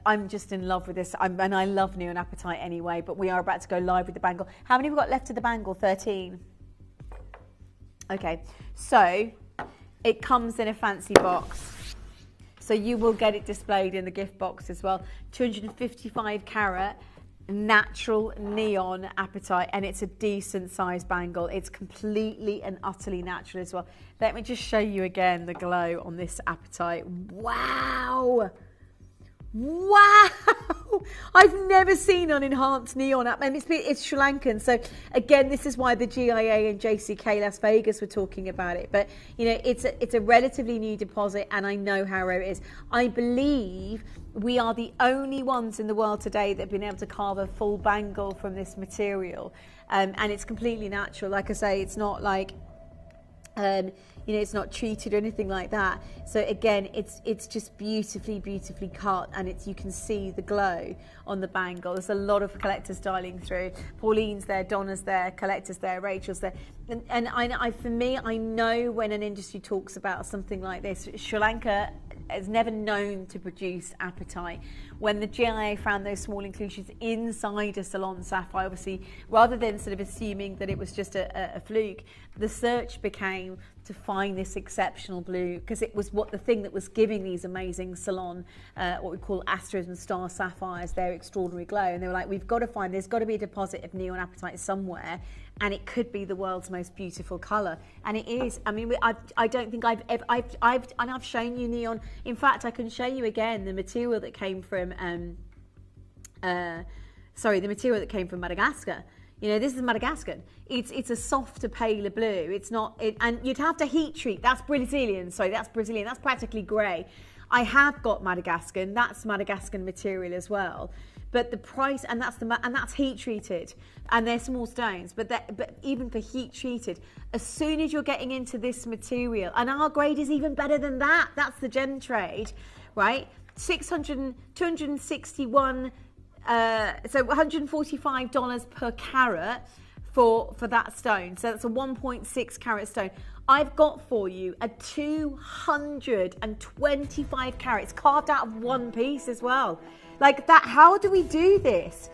I'm just in love with this, and I love neon apatite anyway, but we are about to go live with the bangle. How many have we got left of the bangle? 13. Okay, so it comes in a fancy box. So you will get it displayed in the gift box as well. 255 carat natural neon apatite, and it's a decent size bangle. It's completely and utterly natural as well. Let me just show you again the glow on this apatite. Wow! Wow! I've never seen an enhanced neon app, and it's Sri Lankan. So again, this is why the GIA and JCK Las Vegas were talking about it. But you know, it's a relatively new deposit, and I know how rare it is. I believe we are the only ones in the world today that have been able to carve a full bangle from this material, and it's completely natural. Like I say, it's not like you know, it's not treated or anything like that. So again, it's just beautifully cut, and you can see the glow on the bangle. There's a lot of collectors dialing through. Pauline's there, Donna's there, collectors there, Rachel's there, and for me, I know when an industry talks about something like this, Sri Lanka is never known to produce apatite. when the GIA found those small inclusions inside a Salon Sapphire, obviously, rather than sort of assuming that it was just a fluke, the search became to find this exceptional blue, because it was the thing that was giving these amazing Salon, what we call Astros and Star Sapphires, their extraordinary glow. And they were like, there's got to be a deposit of neon apatite somewhere, and it could be the world's most beautiful colour. And it is. I mean, I don't think I've shown you neon. In fact, I can show you again the material that came from, Madagascar. You know, this is Madagascar. It's a softer, paler blue. It's not, and you'd have to heat treat. That's Brazilian. That's practically grey. I have got Madagascar. That's Madagascar material as well. But the price, and that's heat treated, and they're small stones. But even for heat treated, as soon as you're getting into this material, and our grade is even better than that. That's the gem trade, right? 261. So $145 per carat for that stone. So that's a 1.6 carat stone. I've got for you a 225 carats carved out of one piece as well. Like that, how do we do this?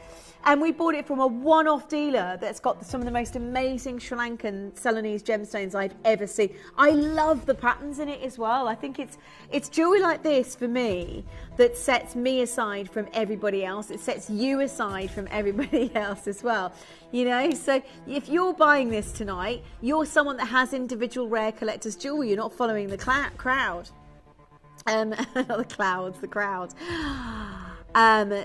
And we bought it from a one-off dealer that's got some of the most amazing Sri Lankan Ceylonese gemstones I've ever seen. I love the patterns in it as well. I think it's jewelry like this for me that sets me aside from everybody else. It sets you aside from everybody else as well. You know, so if you're buying this tonight, you're someone that has individual rare collectors jewelry. You're not following the crowd. Not the clouds, the crowd.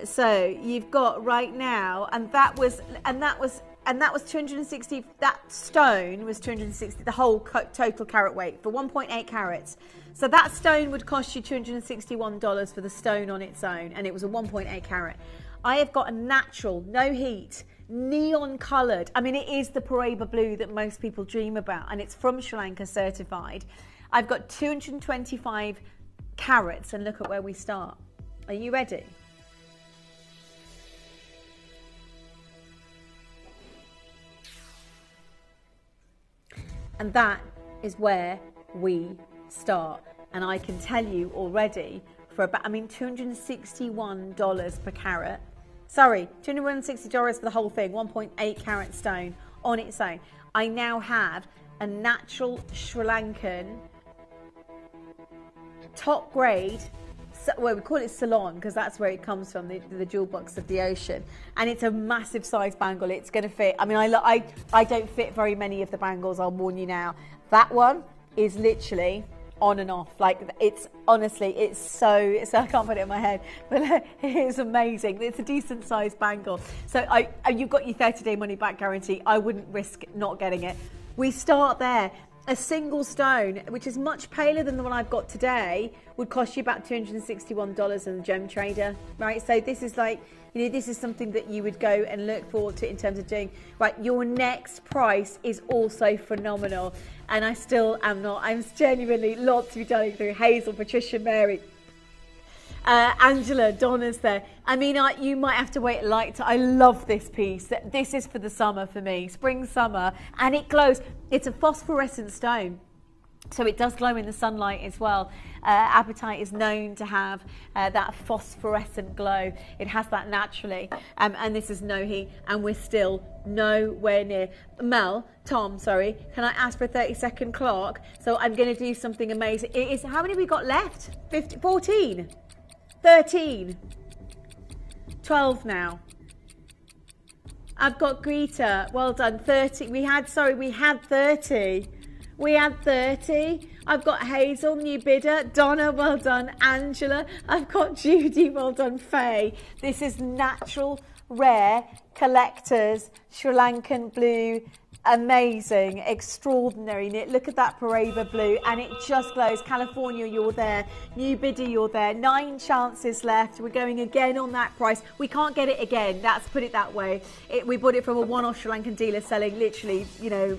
So you've got right now, and that was 260. That stone was 260. The whole total carat weight for 1.8 carats. So that stone would cost you $261 for the stone on its own, and it was a 1.8 carat. I have got a natural, no heat, neon coloured. I mean, it is the Paraiba blue that most people dream about, and it's from Sri Lanka certified. I've got 225 carats, and look at where we start. Are you ready? And that is where we start. And I can tell you already, for about, $261 per carat. Sorry, $260 for the whole thing, 1.8 carat stone on its own. I now have a natural Sri Lankan top grade, well, we call it Ceylon because that's where it comes from, the jewel box of the ocean, and it's a massive size bangle. It's going to fit. I mean, I don't fit very many of the bangles, I'll warn you now. That one is literally on and off. Like, it's honestly, it's I can't put it in my head, but it is amazing. It's a decent sized bangle. So you've got your 30-day money back guarantee. I wouldn't risk not getting it. We start there. A single stone, which is much paler than the one I've got today, would cost you about $261 in the Gem Trader, right? So this is like, you know, this is something that you would go and look forward to in terms of doing, right? Your next price is also phenomenal. And I still am not, I'm genuinely lots to be done through. Hazel, Patricia, Mary, Angela, Donna's there. I mean, you might have to wait I love this piece. This is for the summer for me, spring, summer, and it glows. It's a phosphorescent stone, so it does glow in the sunlight as well. Apatite is known to have that phosphorescent glow. It has that naturally, and this is no heat, and we're still nowhere near. Tom, can I ask for a 30-second clock? So I'm going to do something amazing. It is, how many we got left? 14. 13, 12 now. I've got Greta, well done, 30. We had 30. I've got Hazel, new bidder. Donna, well done. Angela, I've got Judy, well done. Faye. This is natural, rare, collectors, Sri Lankan blue. Amazing, extraordinary. Look at that Paraiba blue, and it just glows. California, you're there. New bidder, you're there. 9 chances left. We're going again on that price. We can't get it again. Let's put it that way. We bought it from a one-off Sri Lankan dealer selling literally, you know,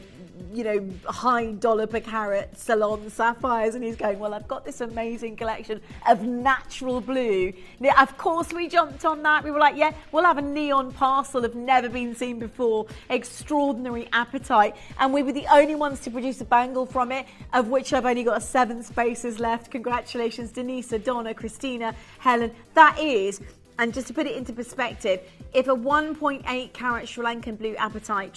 high dollar per carat Salon sapphires, and he's going, well, I've got this amazing collection of natural blue. Now, of course we jumped on that. We were like, yeah, we'll have a neon parcel of never been seen before, extraordinary apatite, and we were the only ones to produce a bangle from it, of which I've only got 7 spaces left. Congratulations, Denisa, Donna, Christina, Helen. That is And just to put it into perspective, if a 1.8 carat Sri Lankan blue apatite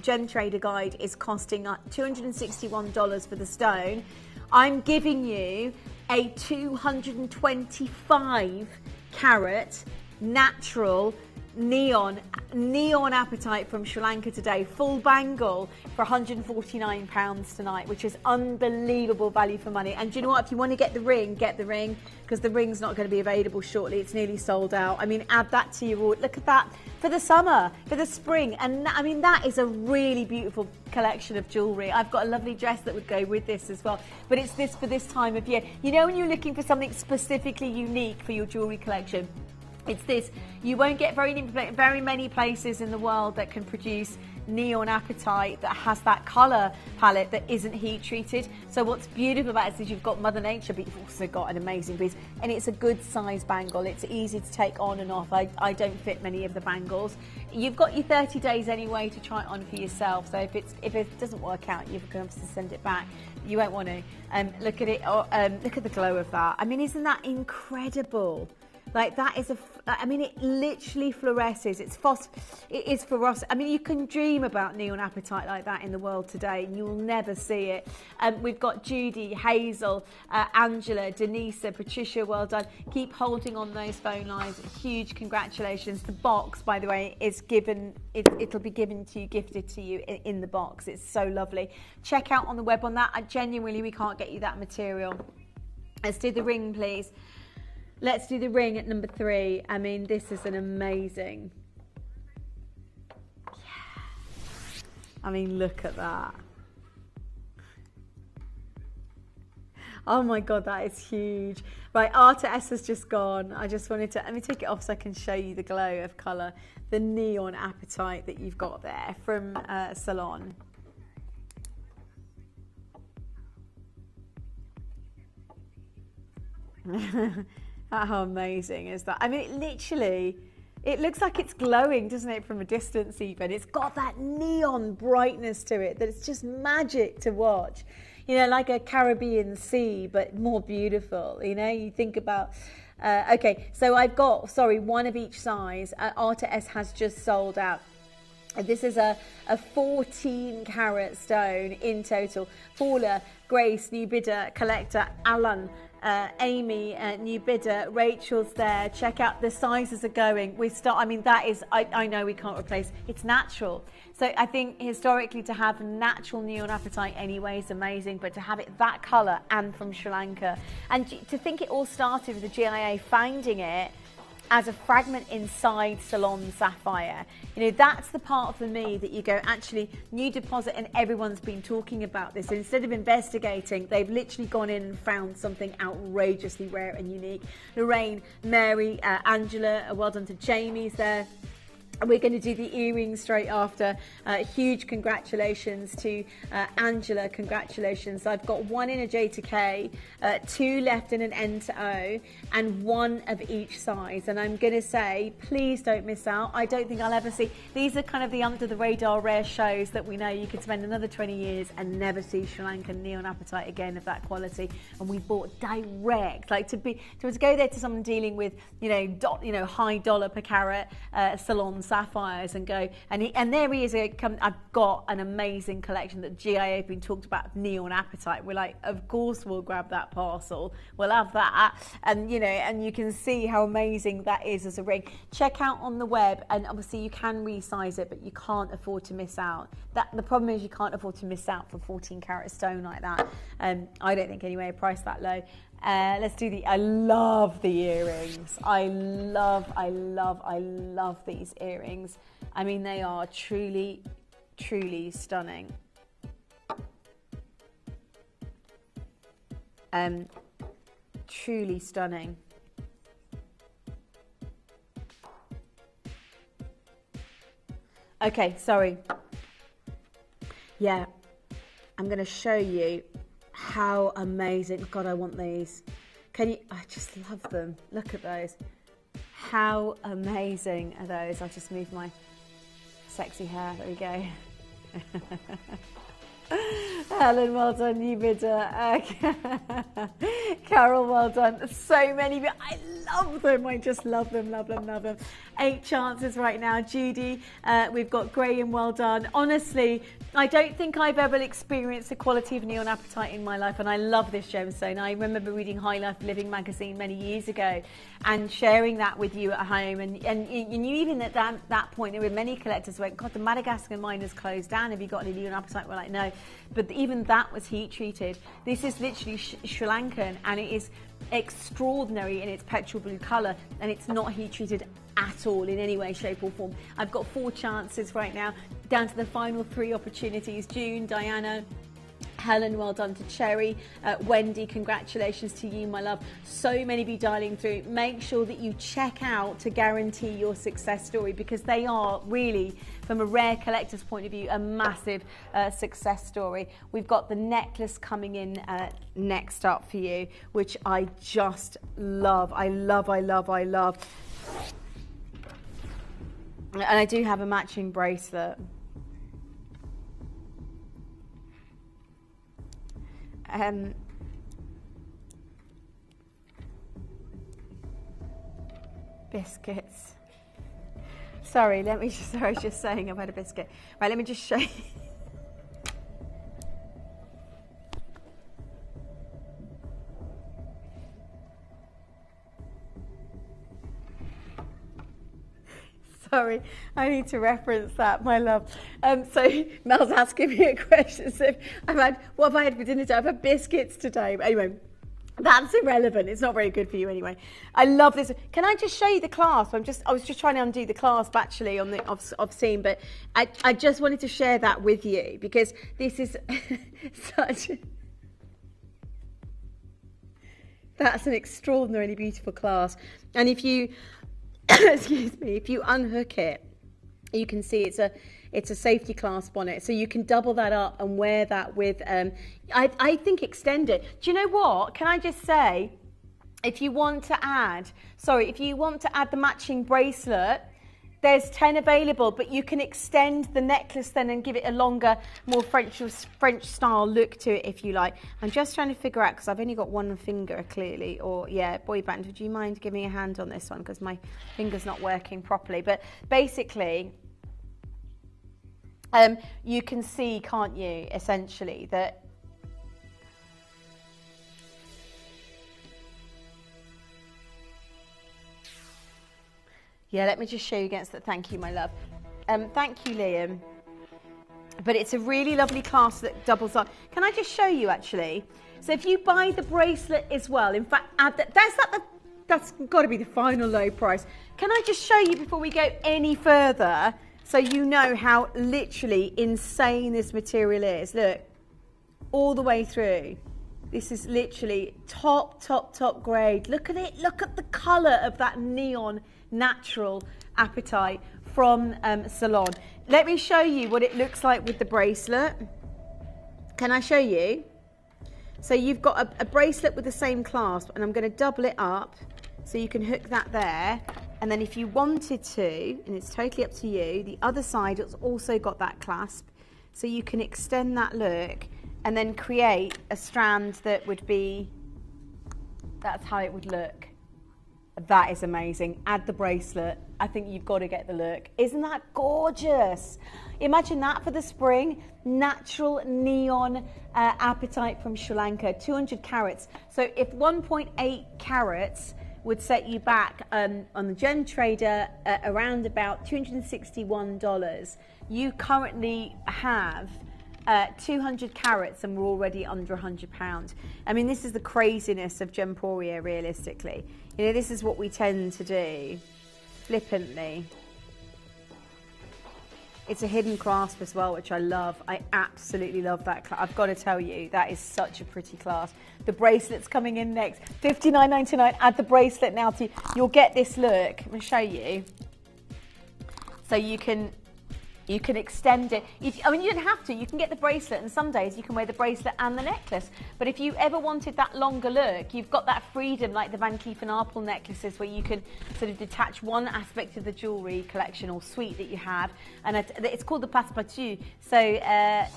gem trader guide is costing $261 for the stone, I'm giving you a 225 carat natural neon apatite from Sri Lanka today, full bangle for £149 tonight, which is unbelievable value for money. And do you know what? If you want to get the ring, because the ring's not going to be available shortly. It's nearly sold out. I mean, add that to your order. Look at that for the summer, for the spring. And I mean, that is a really beautiful collection of jewellery. I've got a lovely dress that would go with this as well. But it's this for this time of year. You know, when you're looking for something specifically unique for your jewellery collection, it's this. You won't get very many places in the world that can produce neon apatite that has that colour palette that isn't heat treated. So what's beautiful about it is you've got Mother Nature, but you've also got an amazing piece, and it's a good size bangle. It's easy to take on and off. I don't fit many of the bangles. You've got your 30 days anyway to try it on for yourself. So if it doesn't work out, you can obviously send it back. You won't want to. Look at it. Look at the glow of that. I mean, isn't that incredible? Like that is I mean, it literally fluoresces. It is fluorescent. I mean, you can dream about neon apatite like that in the world today, and you'll never see it. We've got Judy, Hazel, Angela, Denisa, Patricia. Well done. Keep holding on those phone lines. Huge congratulations. The box, by the way, is given. It'll be given to you, gifted to you in the box. It's so lovely. Check out on the web on that. Genuinely, we can't get you that material. Let's do the ring, please. Let's do the ring at number 3. I mean, this is an amazing. Yeah. I mean, look at that. Oh my God, that is huge. Right, Arta S has just gone. I just wanted to, let me take it off so I can show you the glow of colour. The neon apatite that you've got there from Salon. How amazing is that? I mean, it looks like it's glowing, doesn't it, from a distance even. It's got that neon brightness to it that it's just magic to watch. You know, like a Caribbean sea, but more beautiful. You know, you think about... okay, so I've got, one of each size. Arta S has just sold out. This is a 14 carat stone in total. Paula, Grace, new bidder, collector, Alan, Amy, new bidder, Rachel's there. Check out the sizes are going. I mean, that is, I know we can't replace, it's natural. So I think historically to have natural neon apatite anyway is amazing, but to have it that colour and from Sri Lanka. And to think it all started with the GIA finding it as a fragment inside Salon Sapphire. You know, that's the part for me that you go, actually, new deposit, and everyone's been talking about this. And instead of investigating, they've literally gone in and found something outrageously rare and unique. Lorraine, Mary, Angela, well done to Jamie's there. We're going to do the earrings straight after. Huge congratulations to Angela. Congratulations. I've got 1 in a J to K, 2 left in an N to O, and 1 of each size. And I'm going to say, please don't miss out. I don't think I'll ever see. These are kind of the under the radar rare shows that we know you could spend another 20 years and never see Sri Lankan neon apatite again of that quality. And we bought direct, like to go there to someone dealing with, high dollar per carat Salon sapphires and go, and there he is. I've got an amazing collection that GIA have been talked about, neon apatite. We're like, of course we'll grab that parcel. We'll have that, and and you can see how amazing that is as a ring. Check out on the web, and obviously you can resize it, but you can't afford to miss out. The problem is you can't afford to miss out for 14 carat stone like that. I don't think anyway, a price that low. Let's do I love the earrings. I love these earrings. I mean, they are truly, truly stunning. Truly stunning. Okay, sorry. Yeah, I'm going to show you how amazing. God, I want these. I just love them. Look at those. How amazing are those? I'll just move my sexy hair. There we go. Helen, well done, you bidder. Carol, well done. So many. I love them. I just love them, love them, love them. 8 chances right now. Judy, we've got Graham, well done. Honestly, I don't think I've ever experienced the quality of neon apatite in my life, and I love this gemstone. I remember reading High Life Living magazine many years ago and sharing that with you at home, and you knew even at that point there were many collectors who went, God, the Madagascar mine has closed down, have you got any neon apatite? We're like, no, but even that was heat treated. This is literally Sri Lankan, and it is extraordinary in its petrol blue colour, and it's not heat treated at all in any way, shape or form. I've got 4 chances right now, down to the final 3 opportunities. June, Diana, Helen, well done to Cherry. Wendy, congratulations to you, my love. So many be dialing through. Make sure that you check out to guarantee your success story, because they are really, from a rare collector's point of view, a massive success story. We've got the necklace coming in next up for you, which I just love. I love. And I do have a matching bracelet. Biscuits. Sorry, I was just saying I've had a biscuit. Right, let me just show you. Sorry, I need to reference that, my love. So Mel's asking me a question. So what have I had for dinner today? I've had biscuits today. But anyway, that's irrelevant. It's not very good for you anyway. I love this. Can I just show you the clasp? I was just trying to undo the clasp actually on the obscene, but I just wanted to share that with you because this is that's an extraordinarily beautiful clasp. And if you excuse me, if you unhook it, you can see it's a safety clasp on it, so you can double that up and wear that with I think extend it. Do you know what, can I just say, if you want to add the matching bracelet, there's 10 available, but you can extend the necklace then and give it a longer, more French style look to it if you like. I'm just trying to figure out, because I've only got one finger clearly, or yeah, boy band, would you mind giving me a hand on this one, because my finger's not working properly. But basically, you can see, can't you, essentially, that yeah, let me just show you against that. Thank you, my love. Thank you, Liam. But it's a really lovely clasp that doubles up. Can I just show you, actually? So if you buy the bracelet as well, in fact, that's got to be the final low price. Can I just show you before we go any further, so you know how literally insane this material is? Look, all the way through. This is literally top grade. Look at it. Look at the colour of that neon natural apatite from Salon. Let me show you what it looks like with the bracelet. Can I show you? So you've got a bracelet with the same clasp, and I'm going to double it up so you can hook that there. And then if you wanted to, and it's totally up to you, the other side has also got that clasp, so you can extend that look and then create a strand that would be, that's how it would look. That is amazing. Add the bracelet. I think you've got to get the look. Isn't that gorgeous? Imagine that for the spring. Natural neon apatite from Sri Lanka, 200 carats. So if 1.8 carats would set you back on the Gem Trader around about $261, you currently have 200 carats and we're already under £100. I mean, this is the craziness of Gemporia, realistically. You know, this is what we tend to do, flippantly. It's a hidden clasp as well, which I love. I absolutely love that. I've got to tell you, that is such a pretty clasp. The bracelet's coming in next. $59.99. Add the bracelet now to, you'll get this look. I'm going to show you. So you can You can extend it. I mean, you don't have to. You can get the bracelet, and some days you can wear the bracelet and the necklace. But if you ever wanted that longer look, you've got that freedom, like the Van Cleef & Arpels necklaces, where you can sort of detach one aspect of the jewellery collection or suite that you have. And it's called the passe-partout. So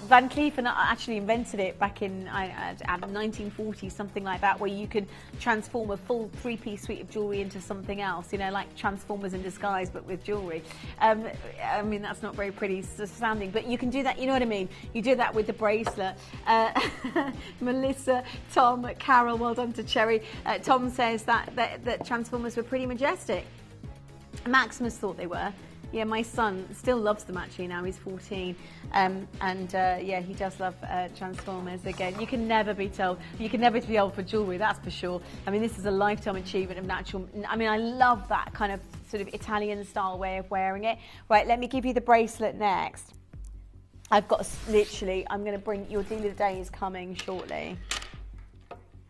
Van Cleef actually invented it back in 1940, something like that, where you can transform a full three-piece suite of jewellery into something else, you know, like Transformers in disguise, but with jewellery. I mean, that's not very pretty sounding, but you can do that, you know what I mean? You do that with the bracelet. Melissa, Tom, Carol, well done to Cherry. Tom says that Transformers were pretty majestic. Maximus thought they were. Yeah, my son still loves them actually now, he's 14. Yeah, he does love Transformers. Again, you can never be told. You can never be old for jewellery, that's for sure. I mean, this is a lifetime achievement of natural. I mean, I love that kind of sort of Italian style way of wearing it. Right, let me give you the bracelet next. I've got literally, I'm going to bring, your deal of the day is coming shortly.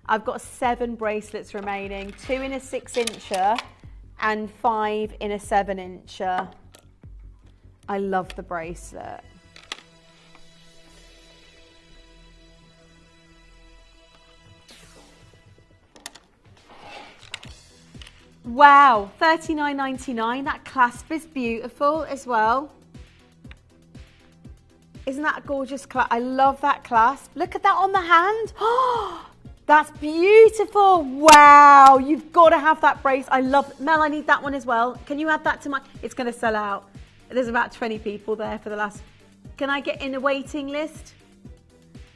I've got 7 bracelets remaining, 2 in a 6-incher and 5 in a 7-incher. I love the bracelet. Wow, $39.99. That clasp is beautiful as well. Isn't that a gorgeous clasp? I love that clasp. Look at that on the hand. Oh, that's beautiful. Wow, you've got to have that brace. I love, Mel, I need that one as well. Can you add that to my, it's going to sell out. There's about 20 people there for the last, can I get in a waiting list?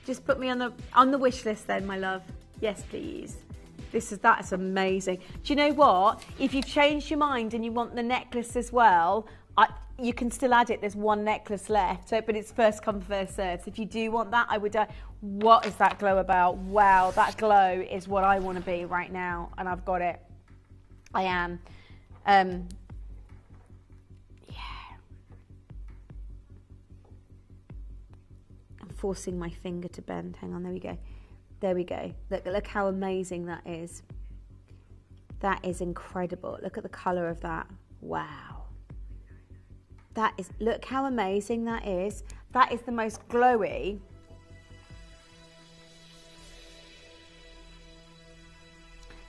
Just put me on the wish list then, my love. Yes, please. That's amazing. Do you know what? If you've changed your mind and you want the necklace as well, you can still add it. There's 1 necklace left, but it's first come, first served. So if you do want that, I would. What is that glow about? Wow, that glow is what I want to be right now, and I've got it. I am. Yeah. I'm forcing my finger to bend. Hang on, there we go. There we go. Look how amazing that is. That is incredible. Look at the colour of that. Wow. That is, look how amazing that is. That is the most glowy.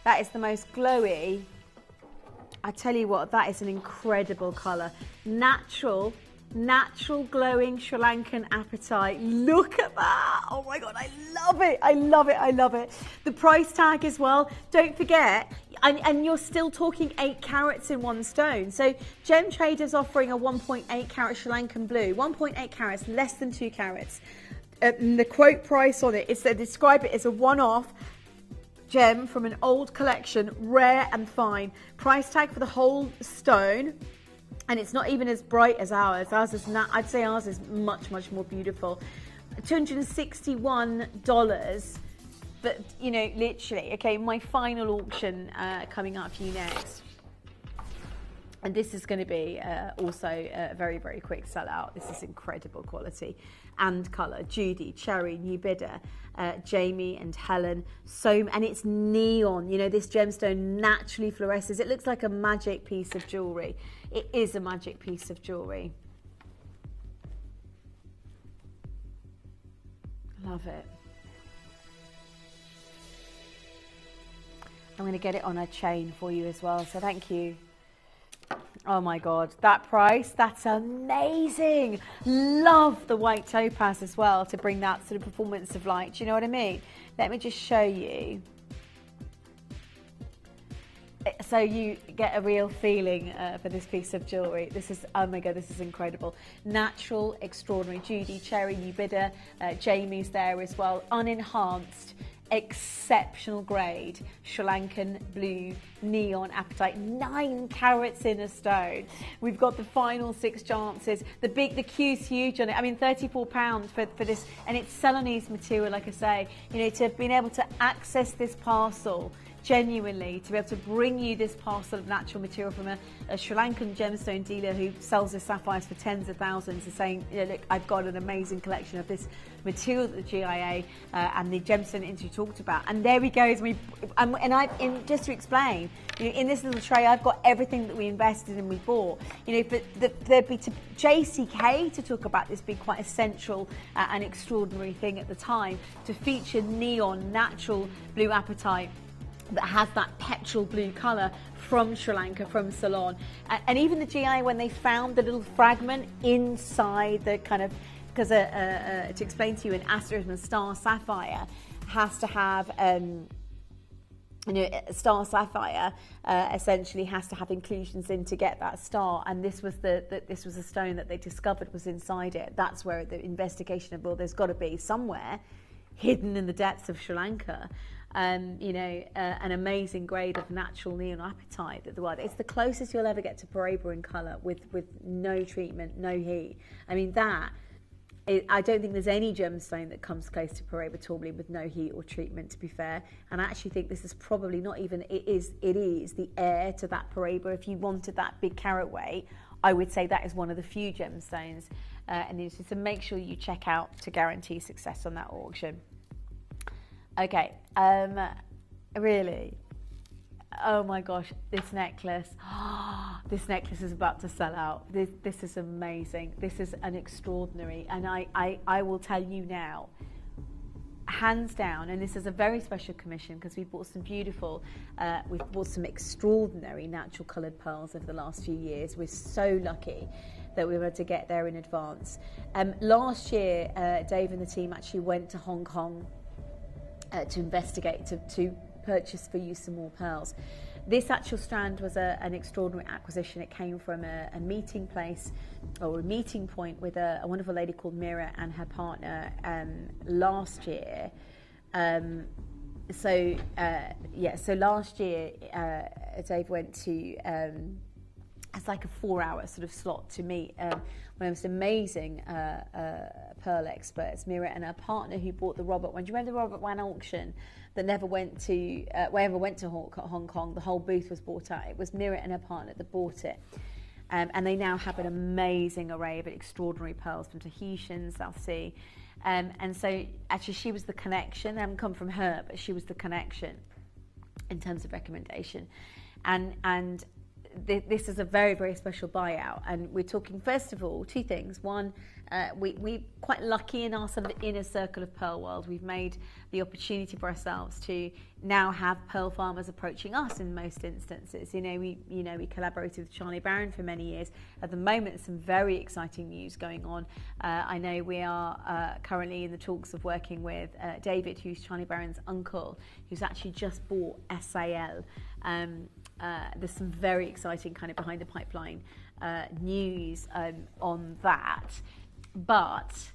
That is the most glowy. I tell you what, that is an incredible colour. Natural glowing Sri Lankan apatite. Look at that. Oh my God, I love it. I love it. I love it. The price tag as well. Don't forget, and you're still talking 8 carats in 1 stone. So Gem Trader's offering a 1.8 carat Sri Lankan blue. 1.8 carats, less than 2 carats. The quote price on it is they describe it as a one-off gem from an old collection, rare and fine. Price tag for the whole stone. And it's not even as bright as ours. Ours is I'd say ours is much, much more beautiful. $261. But, you know, literally, okay, my final auction coming up for you next. And this is going to be also a very, very quick sellout. This is incredible quality and colour. Judy, Cherry, New Bidder, Jamie and Helen. And it's neon. You know, this gemstone naturally fluoresces. It looks like a magic piece of jewellery. It is a magic piece of jewellery. Love it. I'm going to get it on a chain for you as well. So thank you. Oh my God, that price, that's amazing. Love the white topaz as well to bring that sort of performance of light. Do you know what I mean? Let me just show you. So you get a real feeling for this piece of jewellery. This is, oh my God, this is incredible. Natural, extraordinary. Judy, Cherry, New Bidder, Jamie's there as well. Unenhanced. Exceptional grade Sri Lankan blue neon apatite, 9 carats in a stone. We've got the final 6 chances. The queue's huge on it. I mean, £34 for this, and it's Celanese material, like I say. You know, to have been able to access this parcel genuinely, to be able to bring you this parcel of natural material from a Sri Lankan gemstone dealer who sells his sapphires for tens of thousands, and saying, look, I've got an amazing collection of this material that the GIA and the Gemstone Institute talked about. And there he goes. Just to explain, in this little tray, I've got everything that we invested and we bought. But there'd be to JCK to talk about this being quite essential and extraordinary thing at the time, to feature neon natural blue apatite that has that petrol blue colour from Sri Lanka, from Ceylon. And even the GIA, when they found the little fragment inside the kind of, because to explain to you, an asterism star sapphire has to have, star sapphire essentially has to have inclusions in to get that star, and this was the stone that they discovered was inside it. That's where the investigation of, well, there's got to be somewhere hidden in the depths of Sri Lanka. An amazing grade of natural neonapatite that the world. It's the closest you'll ever get to Paraiba in colour with no treatment, no heat. I mean, I don't think there's any gemstone that comes close to Paraiba tourmaline with no heat or treatment, to be fair. And I actually think this is probably not even, it is the heir to that Paraiba. If you wanted that big carat weight, I would say that is one of the few gemstones. So make sure you check out to guarantee success on that auction. Okay, really, oh my gosh, this necklace is about to sell out. This is amazing. This is an extraordinary, and I will tell you now, hands down, and this is a very special commission because we've bought some extraordinary natural coloured pearls over the last few years. We're so lucky that we were able to get there in advance. Last year, Dave and the team actually went to Hong Kong to investigate, to purchase for you some more pearls. This actual strand was an extraordinary acquisition. It came from a meeting place, or a meeting point, with a wonderful lady called Mira and her partner last year. So last year Dave went to it's like a 4-hour sort of slot to meet one of the most amazing pearl experts, Mira, and her partner who bought the Robert Wan. Do you remember the Robert Wan auction that never went to Hong Kong? The whole booth was bought out. It was Mira and her partner that bought it. And they now have an amazing array of extraordinary pearls from Tahitian, South Sea. And so actually she was the connection. They haven't come from her, but she was the connection in terms of recommendation. And this is a very, very special buyout, and we're talking, first of all, two things. One, we're quite lucky in our sort of inner circle of pearl world. We've made the opportunity for ourselves to now have pearl farmers approaching us in most instances. We collaborated with Charlie Barron for many years. At the moment, some very exciting news going on. I know we are currently in the talks of working with David, who's Charlie Barron's uncle, who's actually just bought SAL. There's some very exciting kind of behind the pipeline news on that, but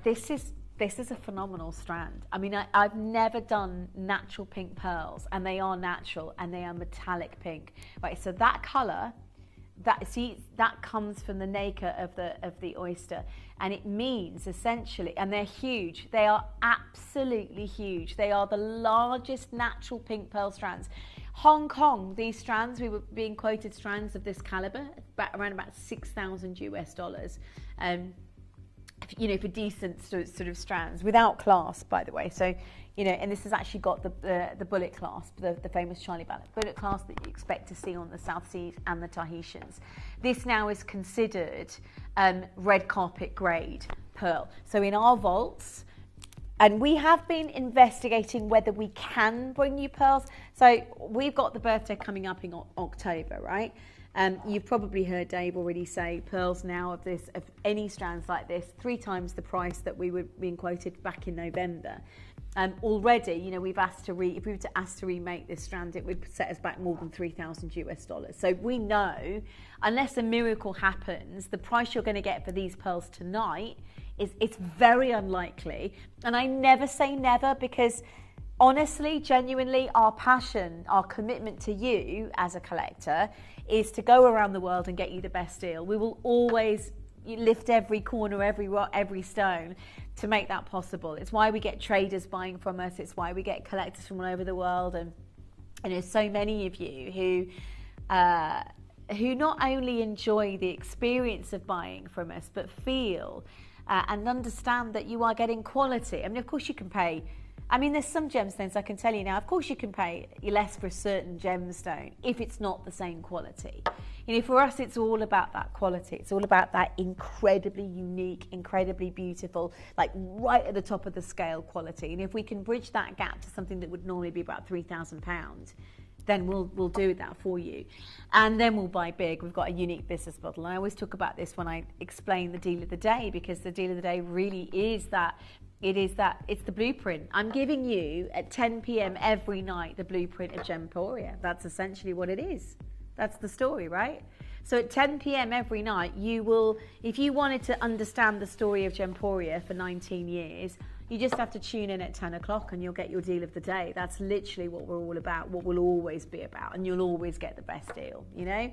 this is a phenomenal strand. I mean, I've never done natural pink pearls, and they are natural and they are metallic pink, right? So that colour, that comes from the nacre of the oyster, and it means essentially, and they're huge. They are absolutely huge. They are the largest natural pink pearl strands. Hong Kong, these strands, we were being quoted strands of this caliber, around about $6,000 for decent sort of strands, without clasp, by the way. So, and this has actually got the bullet clasp, the famous Charlie Barron bullet clasp that you expect to see on the South Seas and the Tahitians. This now is considered red carpet grade pearl. So in our vaults, and we have been investigating whether we can bring you pearls. So we've got the birthday coming up in October, right? You've probably heard Dave already say pearls now of any strands like this, 3 times the price that we were being quoted back in November. Already, we've asked if we were to ask to remake this strand, it would set us back more than $3,000. So we know, unless a miracle happens, the price you're going to get for these pearls tonight it's very unlikely. And I never say never, because honestly, genuinely, our passion, our commitment to you as a collector is to go around the world and get you the best deal. We will always you lift every corner, every rock, every stone to make that possible. It's why we get traders buying from us. It's why we get collectors from all over the world, and there's so many of you who not only enjoy the experience of buying from us, but feel and understand that you are getting quality. I mean, of course you can pay. I mean, there's some gemstones I can tell you now, of course you can pay less for a certain gemstone if it's not the same quality. You know, for us, it's all about that quality. It's all about that incredibly unique, incredibly beautiful, like right at the top of the scale quality. And if we can bridge that gap to something that would normally be about £3,000, then we'll do that for you. And then we'll buy big. We've got a unique business model. And I always talk about this when I explain the deal of the day, because the deal of the day really is that it's the blueprint. I'm giving you at 10 p.m. every night the blueprint of Gemporia. That's essentially what it is. That's the story, right? So at 10 p.m. every night, you will, if you wanted to understand the story of Gemporia for 19 years, you just have to tune in at 10 o'clock and you'll get your deal of the day. That's literally what we're all about, what we'll always be about, and you'll always get the best deal, you know?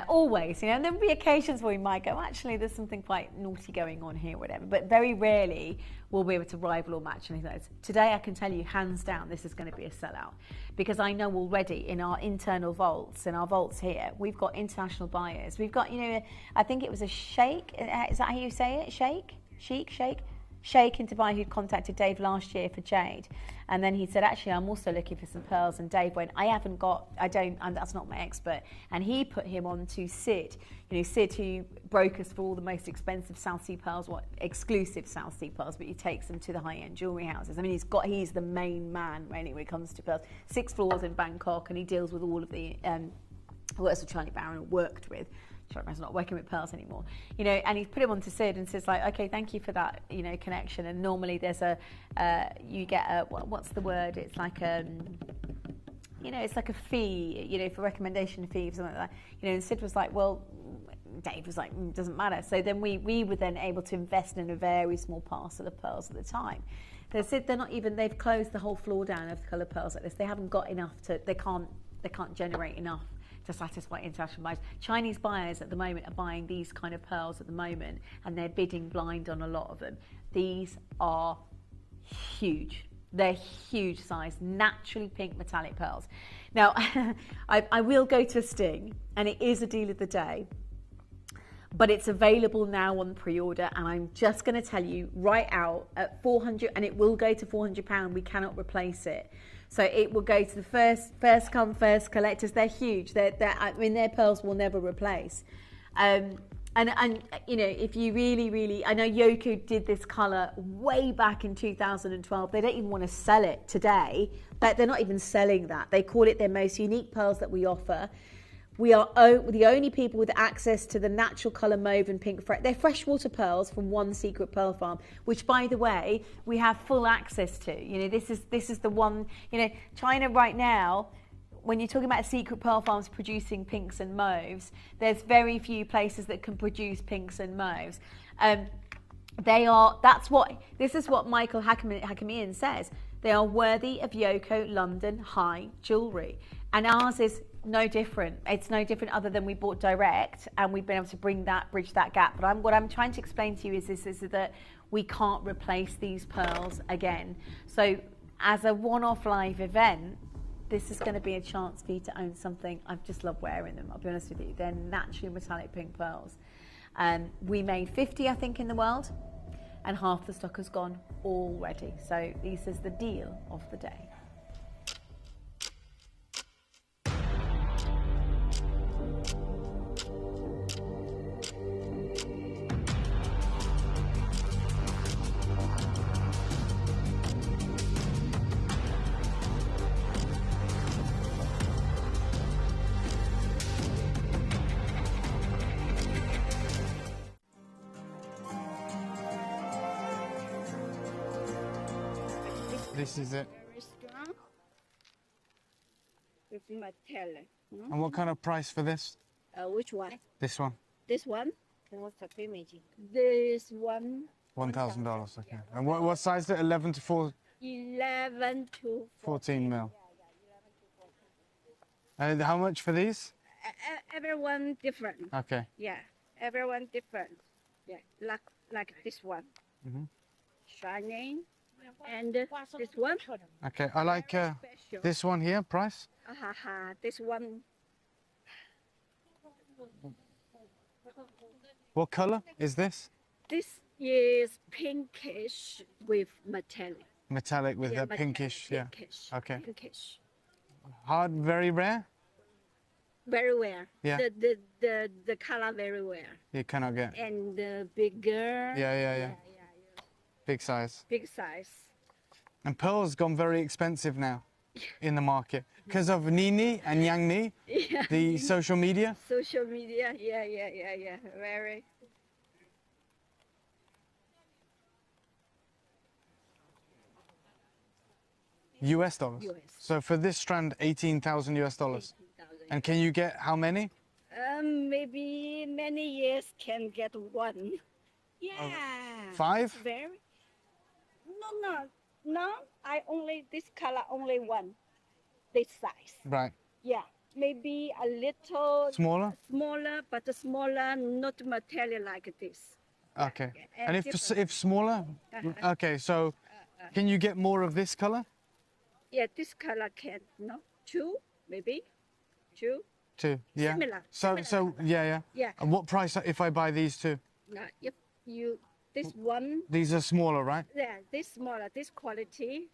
Always, you know, and there'll be occasions where we might go, actually, there's something quite naughty going on here, whatever, but very rarely we'll be able to rival or match anything like this. Today, I can tell you, hands down, this is going to be a sellout, because I know already in our internal vaults, in our vaults here, we've got international buyers. We've got, you know, I think it was a Sheikh, is that how you say it? Sheikh in Dubai, who'd contacted Dave last year for jade, and then he said, actually, I'm also looking for some pearls, and Dave went, that's not my expert, and he put him on to Sid, you know, Sid, who broke us for all the most expensive South Sea pearls, exclusive South Sea pearls, but he takes them to the high-end jewellery houses. I mean, he's the main man really when it comes to pearls. 6 floors in Bangkok, and he deals with all of the works with Charlie Barron, worked with. Charlie's not working with pearls anymore, you know, and he's put him on to Sid and says, like, okay, thank you for that, you know, connection. And normally there's you get a, what's the word? It's like you know, it's like a fee, you know, for recommendation fee or something like that. You know, and Sid was like, well, Dave was like, doesn't matter. So then we were then able to invest in a very small parcel of pearls at the time. They said they've closed the whole floor down of coloured pearls like this. They haven't got enough they can't generate enough to satisfy international buyers. Chinese buyers at the moment are buying these kind of pearls at the moment, and they're bidding blind on a lot of them. These are huge. They're huge size, naturally pink metallic pearls. Now, I will go to a sting, and it is a deal of the day, but it's available now on pre-order, and I'm just going to tell you right out at 400, and it will go to £400. We cannot replace it. So it will go to the first come, first collectors. They're huge. I mean, their pearls will never replace. And you know, if you really, I know Yoko did this colour way back in 2012. They don't even want to sell it today. They're not even selling that. They call it their most unique pearls that we offer. We are the only people with access to the natural colour mauve and pink. They're freshwater pearls from One Secret Pearl Farm, which, by the way, we have full access to. You know, this is the one. You know, China right now, when you're talking about secret pearl farms producing pinks and mauves, there's very few places that can produce pinks and mauves. This is what Michael Hakamian says. They are worthy of Yoko London high jewellery, and ours is no different. It's no different other than we bought direct, and we've been able to bridge that gap. But what I'm trying to explain to you is that we can't replace these pearls again. So as a one-off live event, this is going to be a chance for you to own something. I just love wearing them, I'll be honest with you. They're naturally metallic pink pearls. We made 50, I think, in the world, and half the stock has gone already. So this is the deal of the day. This is it. Very strong. With metal. And what kind of price for this? Which one? This one. This one? This one. $1,000. Okay. And what size is it? 11 to 4? 11 to 14 mil. And how much for these? Everyone different. Okay. Yeah, everyone different. Yeah, like this one. Mm-hmm. Shining. And this one. Okay, I like this one here, price? This one. What color is this? This is pinkish with metallic. Metallic with a pinkish, yeah. Okay. Pinkish. Hard, very rare? Very rare. Yeah. The color very rare. You cannot get. And bigger. Yeah. Big size. Big size. And pearl's gone very expensive now in the market because of Nini and Yang Ni, the social media. Social media, yeah. Very. US dollars. So for this strand, 18,000 US dollars. And can you get how many? Maybe many years can get one. Yeah. 5? Very. No. I only this color only one. This size. Right. Yeah. Maybe a little smaller, but smaller, not material like this. Okay. And if smaller, okay. So, can you get more of this color? Yeah, this color can two maybe, two. Yeah. Similar. Yeah. And what price if I buy these two? If you this one. These are smaller, right? Yeah, this smaller, this quality.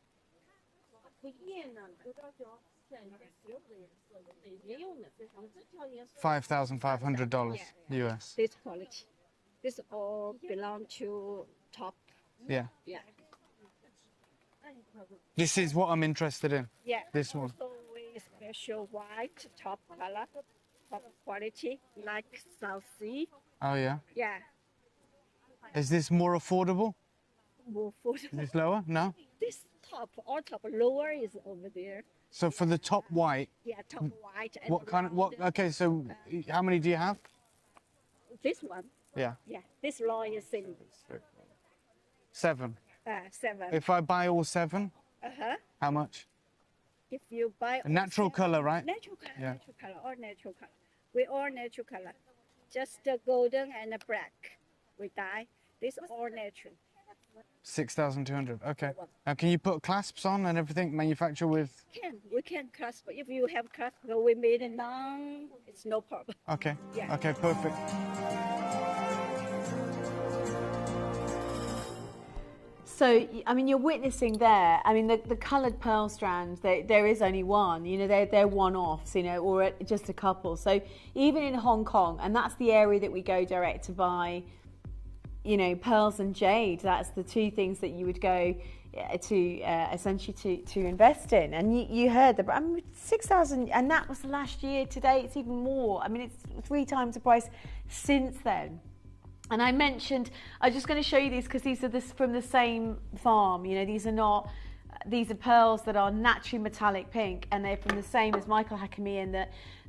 $5,500 US. This quality. This all belong to top. Yeah. Yeah. This is what I'm interested in. Yeah. This one. Also with special white top color, top quality, like South Sea. Oh yeah. Yeah. Is this more affordable? More affordable. Is this lower? No. This all top lower is over there. So for the top white. Yeah, top white. And what kind of what? Okay, so how many do you have? This one. Yeah. Yeah, this law is in 7. 7. If I buy all 7, how much? If you buy a natural color, right? Natural color, yeah. Natural color, all natural color. We all natural color. Just the golden and the black. We dye. This all natural. 6,200. Okay. Now, can you put clasps on and everything? Manufacture with? We can clasp. If you have clasp, we made it now. It's no problem. Okay. Yeah. Okay. Perfect. So, I mean, you're witnessing there, I mean, the coloured pearl strands, there is only one, you know, they're one-offs, you know, or just a couple. So even in Hong Kong, and that's the area that we go direct to buy, you know, pearls and jade, that's the two things that you would go to essentially to invest in. And you heard the, I mean, 6,000, and that was last year. Today it's even more. I mean, it's 3 times the price since then. And I mentioned, I'm just going to show you these because these are from the same farm. You know, these are pearls that are naturally metallic pink, and they're from the same as Michael Hakamian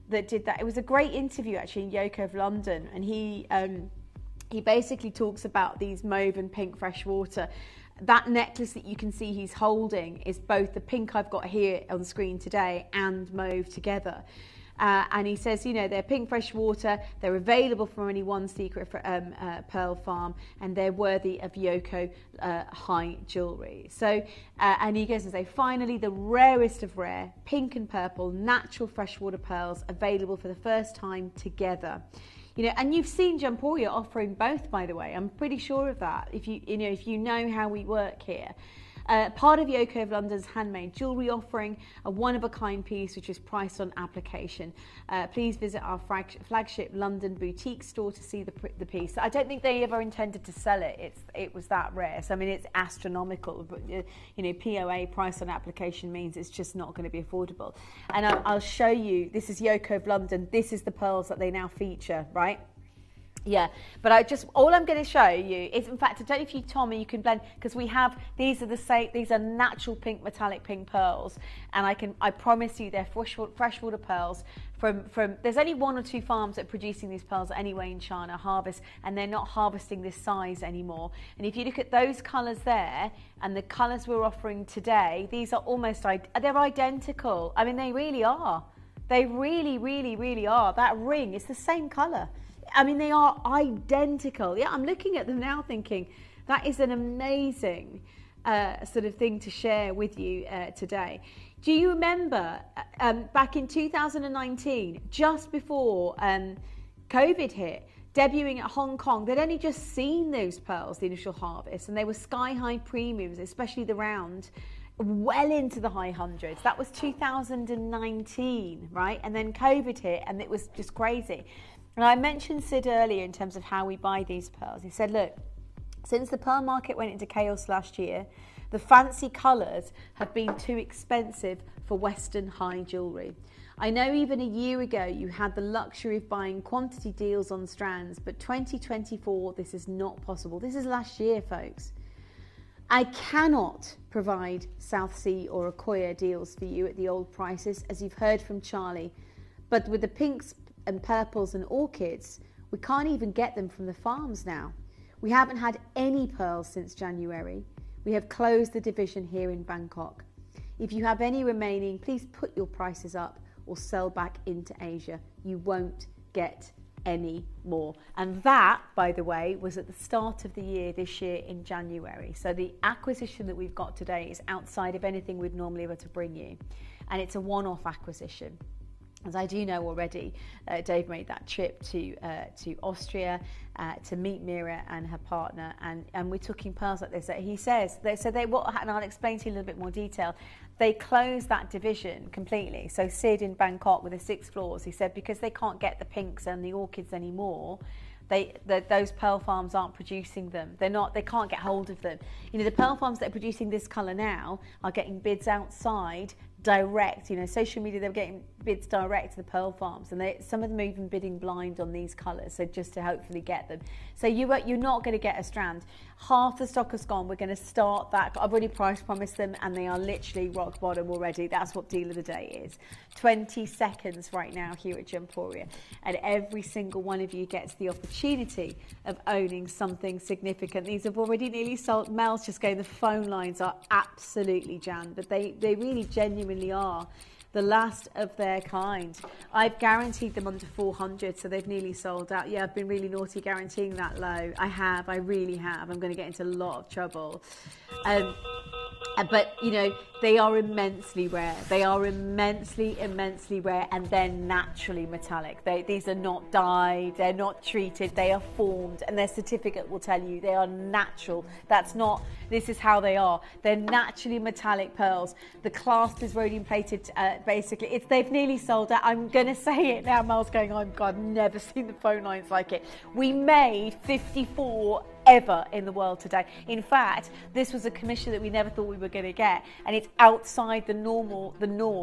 that did that. It was a great interview actually in Yoko of London, and he basically talks about these mauve and pink freshwater. That necklace that you can see he's holding is both the pink I've got here on screen today and mauve together. And he says, you know, they're pink freshwater, they're available from only one secret pearl farm, and they're worthy of Yoko high jewellery. So, and he goes and say, finally, the rarest of rare, pink and purple, natural freshwater pearls available for the first time together. You know, and you've seen Gemporia offering both, by the way. I'm pretty sure of that. If you know how we work here. Part of Yoko of London's handmade jewellery offering, a one-of-a-kind piece which is priced on application. Please visit our flagship London boutique store to see the piece. I don't think they ever intended to sell it. It was that rare. So I mean, it's astronomical. But you know, POA, price on application, means it's just not going to be affordable. And I'll show you. This is Yoko of London. This is the pearls that they now feature, right? Yeah, but all I'm going to show you is, in fact, I don't know if you, Tommy, you can blend, because we have, these are natural pink, metallic pink pearls, and I promise you they're freshwater pearls from, there's only 1 or 2 farms that are producing these pearls anyway in China, harvest, and they're not harvesting this size anymore. And if you look at those colours there, and the colours we're offering today, these are almost, they're identical. I mean, they really are. They really, really, really are. That ring is the same colour. I mean, they are identical. Yeah, I'm looking at them now thinking, that is an amazing sort of thing to share with you today. Do you remember back in 2019, just before COVID hit, debuting at Hong Kong, they'd only just seen those pearls, the initial harvest, and they were sky-high premiums, especially the round, well into the high hundreds. That was 2019, right? And then COVID hit, and it was just crazy. And I mentioned Sid earlier in terms of how we buy these pearls. He said, look, since the pearl market went into chaos last year, the fancy colours have been too expensive for Western high jewellery. I know even a year ago you had the luxury of buying quantity deals on strands, but 2024, this is not possible. This is last year, folks. I cannot provide South Sea or Accoya deals for you at the old prices, as you've heard from Charlie. But with the pinks and purples and orchids, we can't even get them from the farms now. We haven't had any pearls since January. We have closed the division here in Bangkok. If you have any remaining, please put your prices up or sell back into Asia. You won't get any more. And that, by the way, was at the start of the year this year in January. So the acquisition that we've got today is outside of anything we'd normally be able to bring you. And it's a one-off acquisition. As I do know already, Dave made that trip to Austria to meet Mira and her partner, and we're talking pearls like this. He says, and I'll explain to you a little bit more detail. They closed that division completely. So Sid in Bangkok with the 6 floors, he said, because they can't get the pinks and the orchids anymore, those pearl farms aren't producing them. They can't get hold of them. You know, the pearl farms that are producing this colour now are getting bids outside direct, social media, they're getting bids direct to the pearl farms, and some of them are even bidding blind on these colours, so just to hopefully get them. So you're not going to get a strand. Half the stock has gone. We're going to start that. I've already price promised them, and they are literally rock bottom already. That's what deal of the day is. 20 seconds right now here at Gemporia, and every single one of you gets the opportunity of owning something significant. These have already nearly sold. Mel's just going, the phone lines are absolutely jammed, but they really genuinely are the last of their kind. I've guaranteed them under 400, so they've nearly sold out. Yeah, I've been really naughty guaranteeing that low. I really have. I'm going to get into a lot of trouble. But, they are immensely rare. They are immensely rare, and they're naturally metallic. These are not dyed, they're not treated, they are formed, and their certificate will tell you they are natural. This is how they are. They're naturally metallic pearls. The clasp is rhodium plated, basically. They've nearly sold out. I'm going to say it now. Mel's going, oh God, I've never seen the phone lines like it. We made 54 ever in the world today. In fact, this was a commission that we never thought we were going to get, and it's outside the norm.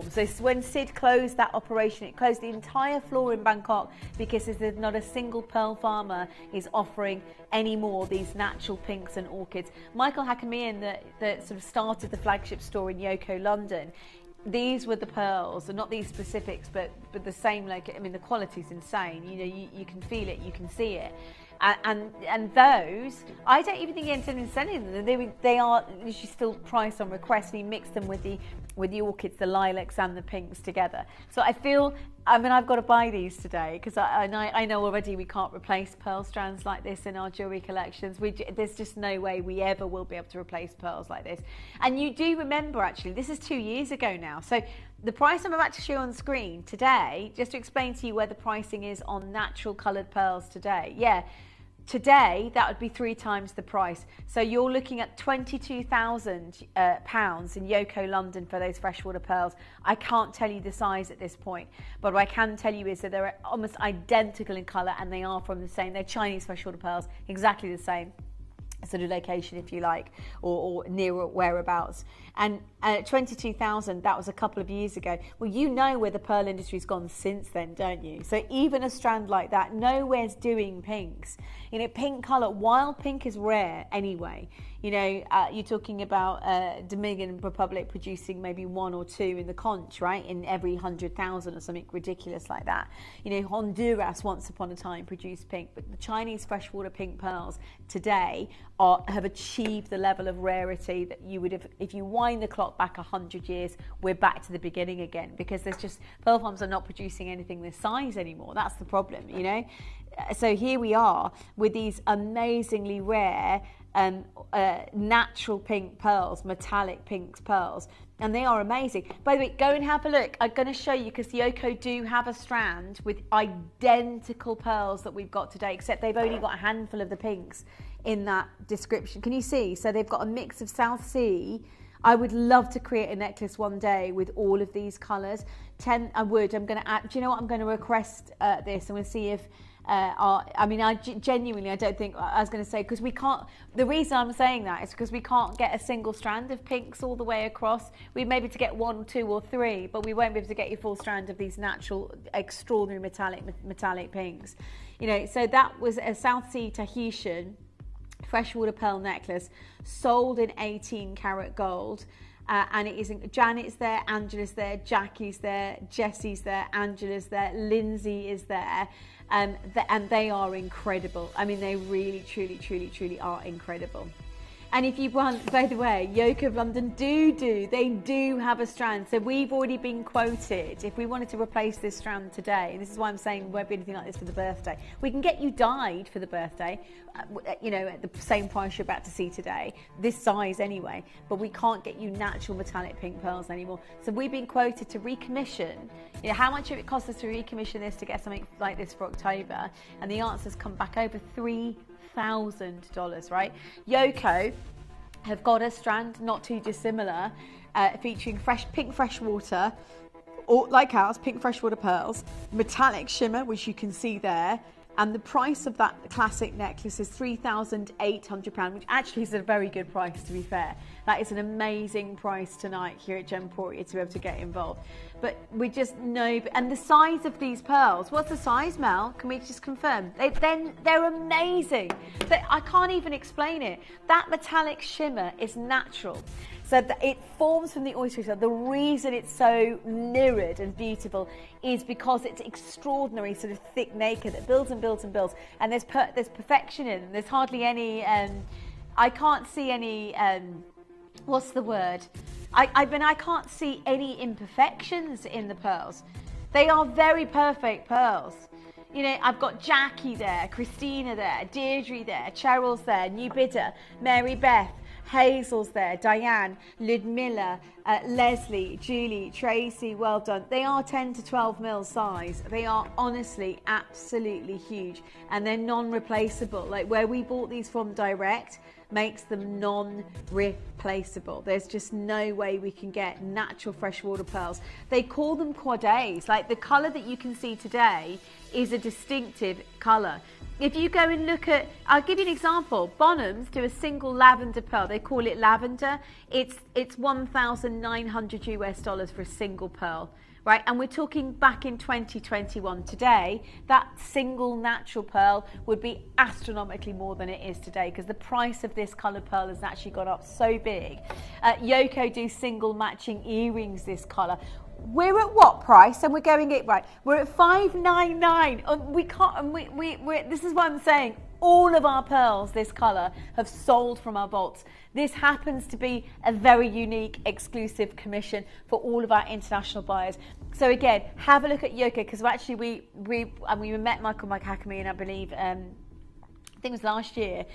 So when Sid closed that operation, it closed the entire floor in Bangkok because there's not a single pearl farmer is offering any more these natural pinks and orchids. Michael Hakamian, that sort of started the flagship store in Yoko, London, these were the pearls, and not these specifics, but the same. The quality's insane. You can feel it, you can see it. And those, I don't even think he entered in selling them. They are literally still priced on request, and he mixed them with the orchids, the lilacs and the pinks together. So I've got to buy these today, because I know already we can't replace pearl strands like this in our jewellery collections. There's just no way we ever will be able to replace pearls like this. And you do remember, actually, this is 2 years ago now. So the price I'm about to show on screen today, just to explain to you where the pricing is on natural coloured pearls today. Yeah. Today, that would be 3 times the price. So you're looking at £22,000 in Yoko, London for those freshwater pearls. I can't tell you the size at this point, but what I can tell you is that they're almost identical in colour, and they are from the same. They're Chinese freshwater pearls, exactly the same sort of location, if you like, or near whereabouts. And 22,000, that was a couple of years ago. Well, you know where the pearl industry's gone since then, don't you? So even a strand like that, nowhere's doing pinks. Pink colour, wild pink is rare anyway. You're talking about Dominican Republic producing maybe 1 or 2 in the conch, right? In every 100,000 or something ridiculous like that. Honduras once upon a time produced pink, but the Chinese freshwater pink pearls today have achieved the level of rarity that you would have if you wind the clock back 100 years. We're back to the beginning again, because there's just pearl farms are not producing anything this size anymore. That's the problem, you know. So here we are with these amazingly rare natural pink pearls, metallic pink pearls, and they are amazing. By the way, go and have a look. I'm going to show you, because Yoko do have a strand with identical pearls that we've got today, except they've only got a handful of the pinks in that description. Can you see? So they've got a mix of South Sea. I would love to create a necklace one day with all of these colours. I would. I'm going to add, do you know what? I'm going to request this. I'm going to see if genuinely, I don't think, I was going to say, because we can't, the reason I'm saying that is because we can't get a single strand of pinks all the way across. We may be able to get 1, 2 or 3, but we won't be able to get your full strand of these natural, extraordinary metallic pinks. You know, so that was a South Sea Tahitian freshwater pearl necklace sold in 18 karat gold. And it is Janet's there, Angela's there, Jackie's there, Jessie's there, Angela's there, Lindsay is there, and they are incredible. I mean, they really, truly are incredible. And if you want, by the way, Yoko of London they do have a strand. So we've already been quoted. If we wanted to replace this strand today, this is why I'm saying there won't be anything like this for the birthday. We can get you dyed for the birthday, you know, at the same price you're about to see today, this size anyway, but we can't get you natural metallic pink pearls anymore. So we've been quoted to recommission. You know, how much it costs us to recommission this to get something like this for October? And the answers come back over $3,000, right? Yoko have got a strand not too dissimilar, featuring pink freshwater, or like ours, pink freshwater pearls, metallic shimmer, which you can see there. And the price of that classic necklace is £3,800, which actually is a very good price, to be fair. That is an amazing price tonight here at Gemporia to be able to get involved. But we just know, and the size of these pearls, what's the size, Mel? Can we just confirm? They're amazing. I can't even explain it. That metallic shimmer is natural. So it forms from the oyster shell. The reason it's so mirrored and beautiful is because it's extraordinary sort of thick nacre that builds and builds and builds. And there's perfection in them. There's hardly any, I can't see any, what's the word? I mean, I can't see any imperfections in the pearls. They are very perfect pearls. You know, I've got Jackie there, Christina there, Deirdre there, Cheryl's there, New Bidder, Mary Beth, Hazel's there, Diane, Ludmilla, Leslie, Julie, Tracy, well done. They are 10 to 12 mil size. They are honestly absolutely huge, and they're non-replaceable. Like where we bought these from direct makes them non-replaceable. There's just no way we can get natural freshwater pearls. They call them quadés. Like the colour that you can see today is a distinctive colour. If you go and look at, I'll give you an example. Bonhams do a single lavender pearl. They call it lavender. It's $1,900 US for a single pearl, right? And we're talking back in 2021. Today, that single natural pearl would be astronomically more than it is today, because the price of this coloured pearl has actually gone up so big. Yoko do single matching earrings this colour. We're at what price? And we're going it right. We're at $599. And we can't. And we this is what I'm saying. All of our pearls, this colour, have sold from our vaults. This happens to be a very unique, exclusive commission for all of our international buyers. So again, have a look at Yoko, because actually we met Michael McHakamy, and I believe. I think it was last year.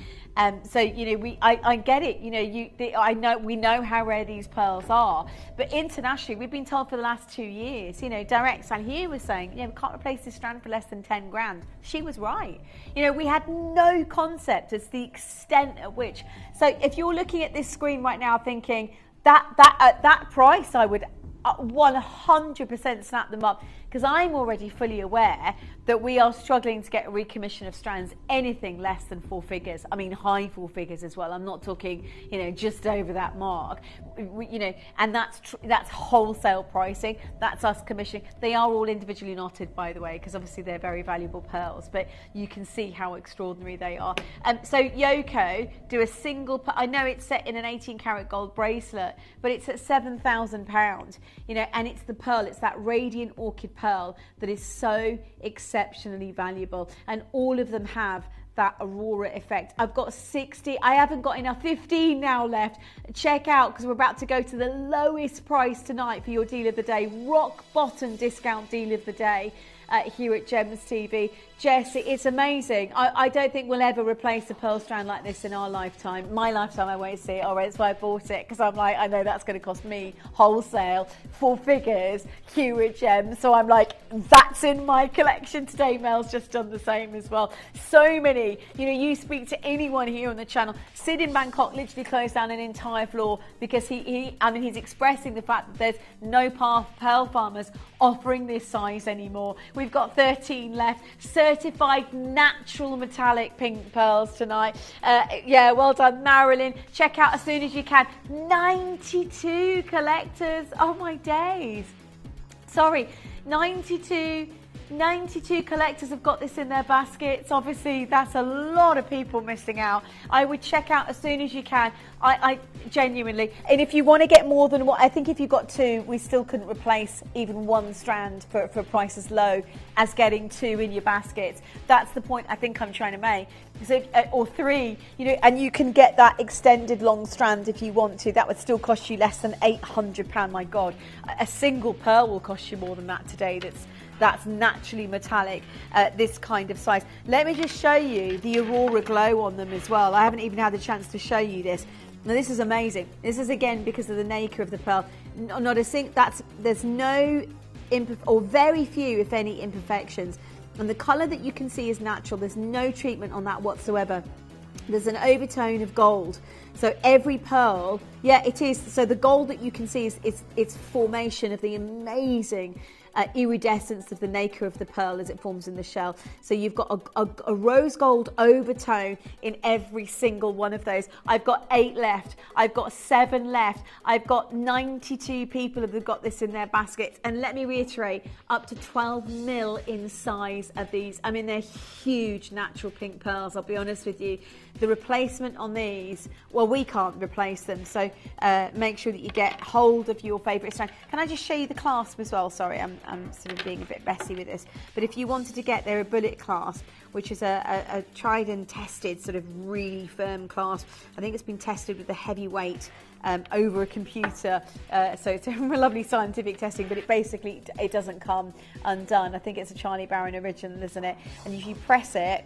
So you know, I get it. You know, we know how rare these pearls are, but internationally, we've been told for the last 2 years. You know, direct Sanhir was saying, you know, we can't replace this strand for less than 10 grand. She was right. You know, we had no concept as the extent at which. So if you're looking at this screen right now, thinking that at that price, I would 100% snap them up, because I'm already fully aware that we are struggling to get a recommission of strands anything less than 4 figures. I mean, high 4 figures as well. I'm not talking, you know, just over that mark. You know, and that's wholesale pricing. That's us commissioning. They are all individually knotted, by the way, because obviously they're very valuable pearls. But you can see how extraordinary they are. So Yoko do a single. I know it's set in an 18 karat gold bracelet, but it's at £7,000. You know, and it's the pearl. It's that radiant orchid pearl that is so exceptionally valuable, and all of them have that aurora effect. I've got 60, I haven't got enough, 15 now left. Check out, because we're about to go to the lowest price tonight for your deal of the day, rock bottom discount deal of the day. Here at Gems TV. Jess, it's amazing. I don't think we'll ever replace a pearl strand like this in our lifetime. My lifetime, I won't see it. All right, that's why I bought it, because I'm like, I know that's going to cost me wholesale 4 figures here at Gems. So I'm like, that's in my collection today. Mel's just done the same as well. So many. You know, you speak to anyone here on the channel. Sid in Bangkok literally closed down an entire floor because he's expressing the fact that there's no pearl farmers offering this size anymore. We've got 13 left. Certified natural metallic pink pearls tonight. Yeah, well done, Marilyn. Check out as soon as you can. 92 collectors. Oh my days. Sorry, 92 collectors have got this in their baskets. Obviously, that's a lot of people missing out. I would check out as soon as you can. I genuinely, and if you want to get more than what, I think if you got 2, we still couldn't replace even 1 strand for a price as low as getting 2 in your baskets. That's the point I think I'm trying to make. So, or 3, you know, and you can get that extended long strand if you want to. That would still cost you less than £800. My God, a single pearl will cost you more than that today. That's naturally metallic, this kind of size. Let me just show you the Aurora Glow on them as well. I haven't even had a chance to show you this. Now this is amazing. This is again because of the nacre of the pearl. Not a single, there's no, or very few, if any, imperfections. And the colour that you can see is natural. There's no treatment on that whatsoever. There's an overtone of gold. So every pearl, yeah, it is. So the gold that you can see is it's formation of the amazing iridescence of the nacre of the pearl as it forms in the shell. So you've got a rose gold overtone in every single one of those. I've got 8 left. I've got 7 left. I've got 92 people have got this in their baskets. And let me reiterate, up to 12 mil in size of these. I mean, they're huge natural pink pearls, I'll be honest with you. The replacement on these, well, we can't replace them. So make sure that you get hold of your favourite strand. Can I just show you the clasp as well? Sorry, I'm sort of being a bit messy with this. But if you wanted to get, they're a bullet clasp, which is a tried and tested sort of really firm clasp. I think it's been tested with a heavy weight over a computer. So it's a lovely scientific testing, but it doesn't come undone. I think it's a Charlie Barron original, isn't it? And if you press it,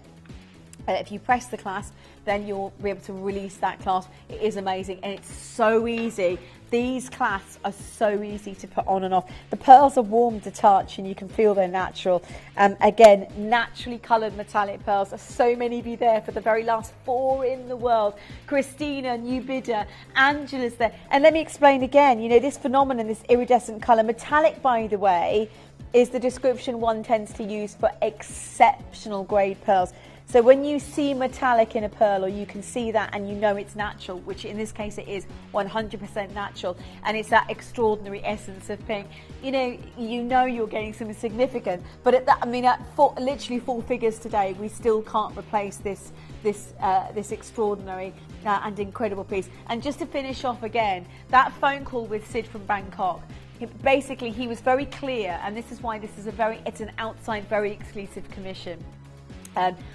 if you press the clasp, then you'll be able to release that clasp. It is amazing, and it's so easy. These clasps are so easy to put on and off. The pearls are warm to touch, and you can feel they're natural. Again, naturally coloured metallic pearls. There's so many of you there for the very last 4 in the world. Christina, new bidder, Angela's there. And let me explain again, you know, this phenomenon, this iridescent colour. Metallic, by the way, is the description one tends to use for exceptional grade pearls. So when you see metallic in a pearl, or you can see that and you know it's natural, which in this case it is 100% natural, and it's that extraordinary essence of pink, you know you're getting something significant. But at that, I mean, at literally 4 figures today, we still can't replace this extraordinary and incredible piece. And just to finish off again, that phone call with Sid from Bangkok, basically he was very clear, and this is why this is it's an outside, very exclusive commission.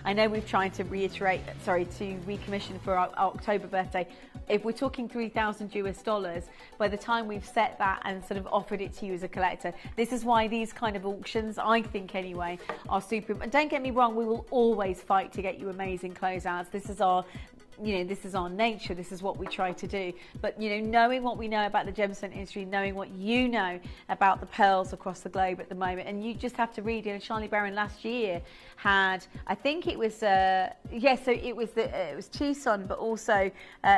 I know we've tried to recommission for our October birthday. If we're talking $3,000 US, by the time we've set that and sort of offered it to you as a collector, this is why these kind of auctions, I think anyway, are super. And don't get me wrong, we will always fight to get you amazing closeouts. This is our nature. This is what we try to do. But, you know, knowing what we know about the gemstone industry, knowing what you know about the pearls across the globe at the moment, and you just have to read, you know, Charlie Barron last year had, I think it was, so it was Tucson, but also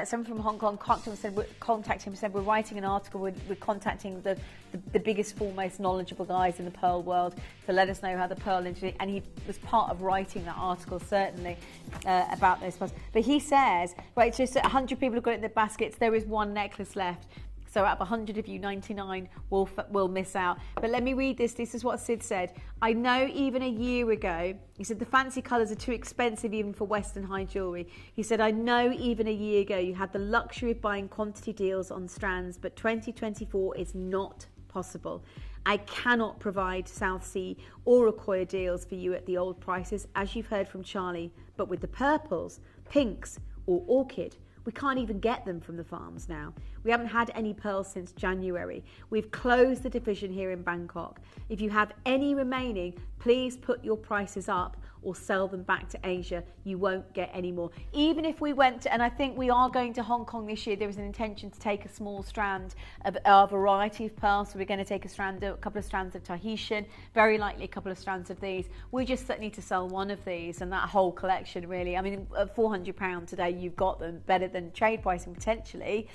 someone from Hong Kong contacted him and said, we're writing an article, we're contacting the biggest, foremost knowledgeable guys in the pearl world to let us know how the pearl industry, and he was part of writing that article, certainly, about those pearls. But he says, right, just 100 people have got it in their baskets, there is 1 necklace left. So out of 100 of you, 99 will miss out. But let me read this. This is what Sid said. I know even a year ago, he said, the fancy colours are too expensive even for Western high jewellery. He said, I know even a year ago you had the luxury of buying quantity deals on strands, but 2024 is not possible. I cannot provide South Sea or Accoya deals for you at the old prices, as you've heard from Charlie, but with the purples, pinks or orchid, we can't even get them from the farms now. We haven't had any pearls since January. We've closed the division here in Bangkok. If you have any remaining, please put your prices up or sell them back to Asia. You won't get any more. Even if we went to, and I think we are going to Hong Kong this year, there is an intention to take a small strand of a variety of pearls. So we're going to take a couple of strands of Tahitian, very likely a couple of strands of these. We just need to sell one of these and that whole collection really. I mean, at £400 today, you've got them better than trade pricing potentially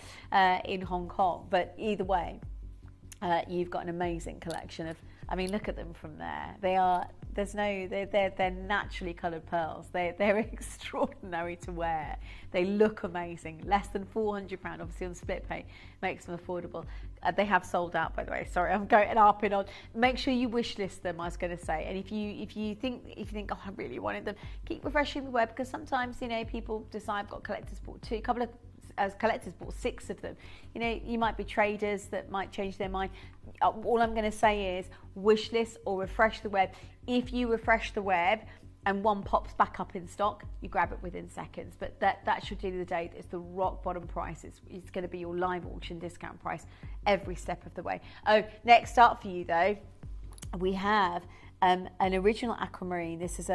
in Hong Kong. But either way, you've got an amazing collection of, I mean, look at them from there. They're naturally coloured pearls. They're extraordinary to wear. They look amazing. Less than £400, obviously on split pay, makes them affordable. They have sold out, by the way. Sorry, I'm going up and on. Make sure you wish list them, I was going to say. And if you think, oh, I really wanted them, keep refreshing the web, because sometimes, you know, people decide, I've got collectors bought two, a couple of as collectors bought 6 of them. You know, you might be traders that might change their mind. All I'm going to say is wish list or refresh the web. If you refresh the web and one pops back up in stock, you grab it within seconds. But that should do the day. It's the rock bottom price. It's going to be your live auction discount price every step of the way. Oh, next up for you though, we have an original aquamarine. This is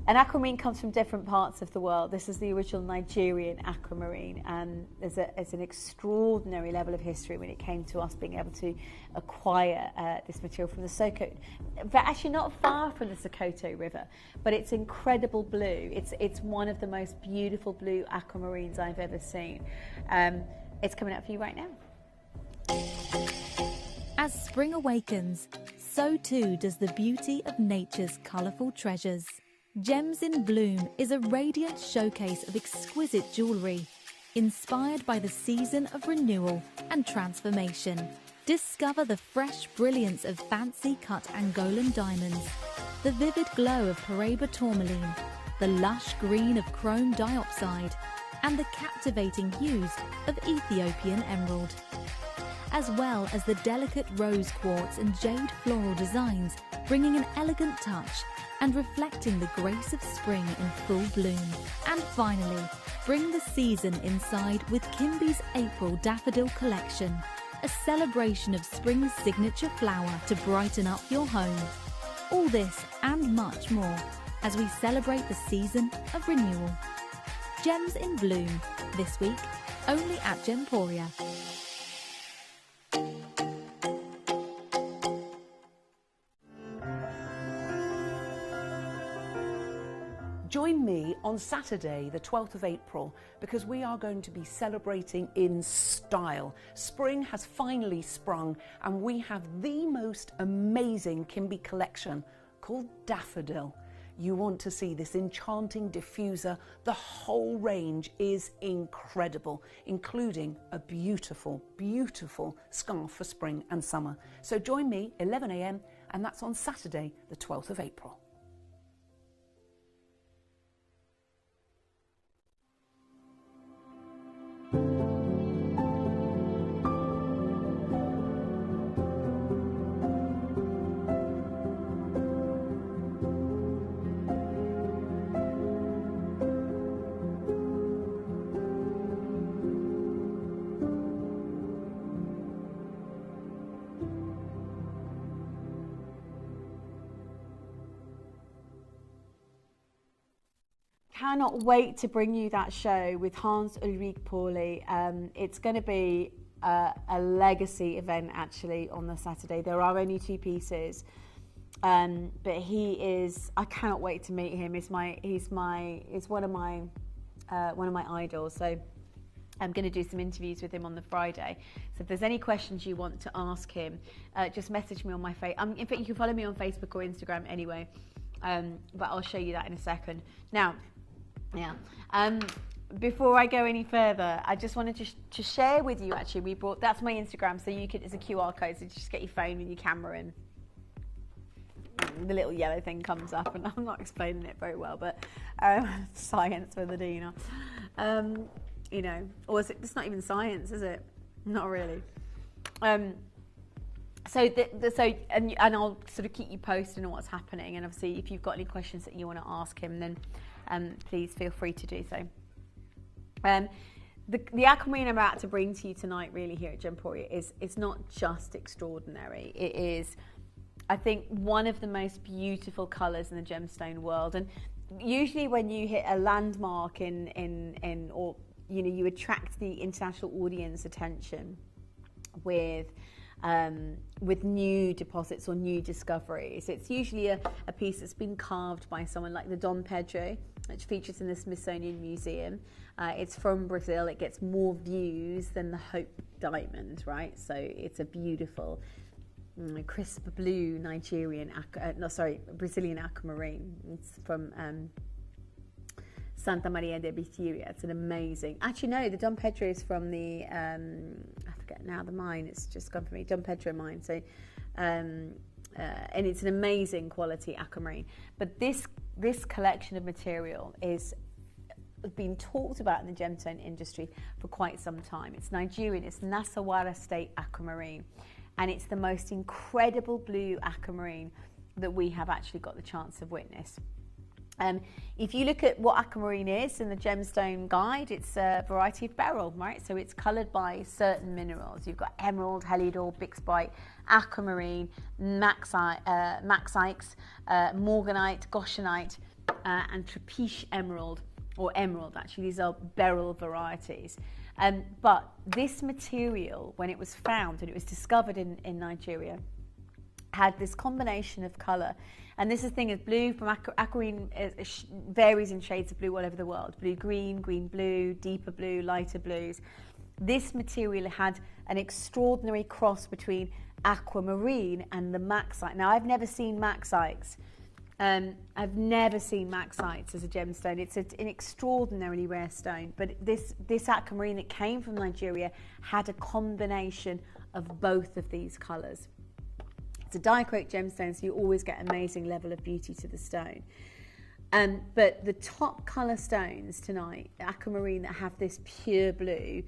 an aquamarine comes from different parts of the world. This is the original Nigerian aquamarine, and there's an extraordinary level of history when it came to us being able to acquire this material from the Sokoto, but actually not far from the Sokoto River. But it's incredible blue. It's one of the most beautiful blue aquamarines I've ever seen. It's coming up for you right now. As spring awakens, so too does the beauty of nature's colourful treasures. Gems in Bloom is a radiant showcase of exquisite jewellery, inspired by the season of renewal and transformation. Discover the fresh brilliance of fancy cut Angolan diamonds, the vivid glow of Paraiba tourmaline, the lush green of chrome diopside, and the captivating hues of Ethiopian emerald, as well as the delicate rose quartz and jade floral designs, bringing an elegant touch and reflecting the grace of spring in full bloom. And finally, bring the season inside with Kimby's April Daffodil Collection, a celebration of spring's signature flower to brighten up your home. All this and much more as we celebrate the season of renewal. Gems in Bloom, this week only at Gemporia. Join me on Saturday, the 12th of April, because we are going to be celebrating in style. Spring has finally sprung, and we have the most amazing Kimby collection called Daffodil. You want to see this enchanting diffuser. The whole range is incredible, including a beautiful, beautiful scarf for spring and summer. So join me 11 a.m. and that's on Saturday, the 12th of April. Cannot wait to bring you that show with Hans Ulrich Pauli. It's going to be a legacy event actually on the Saturday. There are only 2 pieces, but he is. I cannot wait to meet him. He's one of my idols. So I'm going to do some interviews with him on the Friday. So if there's any questions you want to ask him, just message me on my face. In fact, you can follow me on Facebook or Instagram anyway. But I'll show you that in a second. Now. Yeah. Before I go any further, I just wanted to share with you. Actually, that's my Instagram, so you could. It's a QR code, so just get your phone and your camera in. The little yellow thing comes up, and I'm not explaining it very well, but science with Adina. You know, or is it? It's not even science, is it? Not really. And I'll sort of keep you posted on what's happening. And obviously, if you've got any questions that you want to ask him, then please feel free to do so. The aquamarine I'm about to bring to you tonight, really, here at Gemporia, it's not just extraordinary. It is, I think, one of the most beautiful colours in the gemstone world. And usually, when you hit a landmark or you attract the international audience attention with new deposits or new discoveries, it's usually a piece that's been carved by someone like the Dom Pedro, which features in the Smithsonian Museum. It's from Brazil. It gets more views than the Hope Diamond, right? So it's a beautiful crisp blue Brazilian aquamarine. It's from Santa Maria de Bitiria. It's an amazing. Actually, no, the Dom Pedro is from the I forget now the mine. It's just gone for me. Dom Pedro mine. So, and it's an amazing quality aquamarine. But this collection of material is been talked about in the gemstone industry for quite some time. It's Nigerian. It's Nasarawa State aquamarine, and it's the most incredible blue aquamarine that we have actually got the chance of witness. If you look at what aquamarine is in the gemstone guide, it's a variety of beryl, right? So it's coloured by certain minerals. You've got emerald, helidor, bixbyite, aquamarine, maxikes, morganite, goshenite, and trapeche emerald, or emerald actually. These are beryl varieties. But this material, when it was found and it was discovered in Nigeria, had this combination of colour. And this is the thing, is blue from aquamarine varies in shades of blue all over the world. Blue-green, green-blue, deeper blue, lighter blues. This material had an extraordinary cross between aquamarine and the maxite. Now, I've never seen maxites. I've never seen maxites as a gemstone. It's an extraordinarily rare stone. But this aquamarine that came from Nigeria had a combination of both of these colours. It's a dichroic gemstone, so you always get amazing level of beauty to the stone. But the top colour stones tonight, aquamarine that have this pure blue,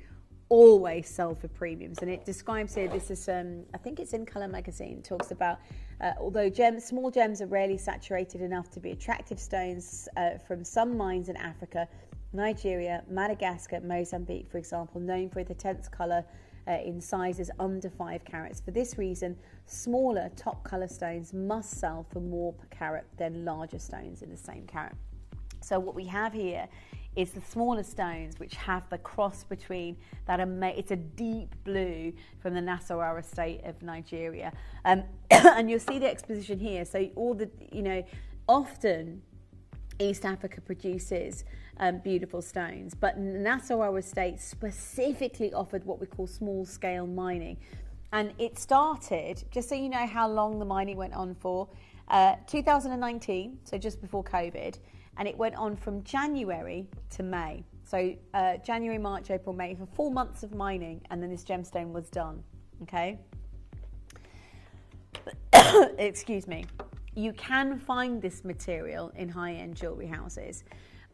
always sell for premiums. And it describes here, this is, I think it's in Colour Magazine, talks about, although small gems are rarely saturated enough to be attractive stones from some mines in Africa, Nigeria, Madagascar, Mozambique, for example, known for the intense colour in sizes under 5 carats. For this reason, smaller top colour stones must sell for more per carat than larger stones in the same carat. So what we have here is the smaller stones which have the cross between that, it's a deep blue from the Nasarawa state of Nigeria. And you'll see the exposition here. So all the, often East Africa produces beautiful stones, but Nasarawa state specifically offered what we call small-scale mining. And it started, just so you know how long the mining went on for, 2019, so just before COVID, and it went on from January to May. So January, March, April, May, for 4 months of mining, and then this gemstone was done, okay? Excuse me. You can find this material in high-end jewellery houses,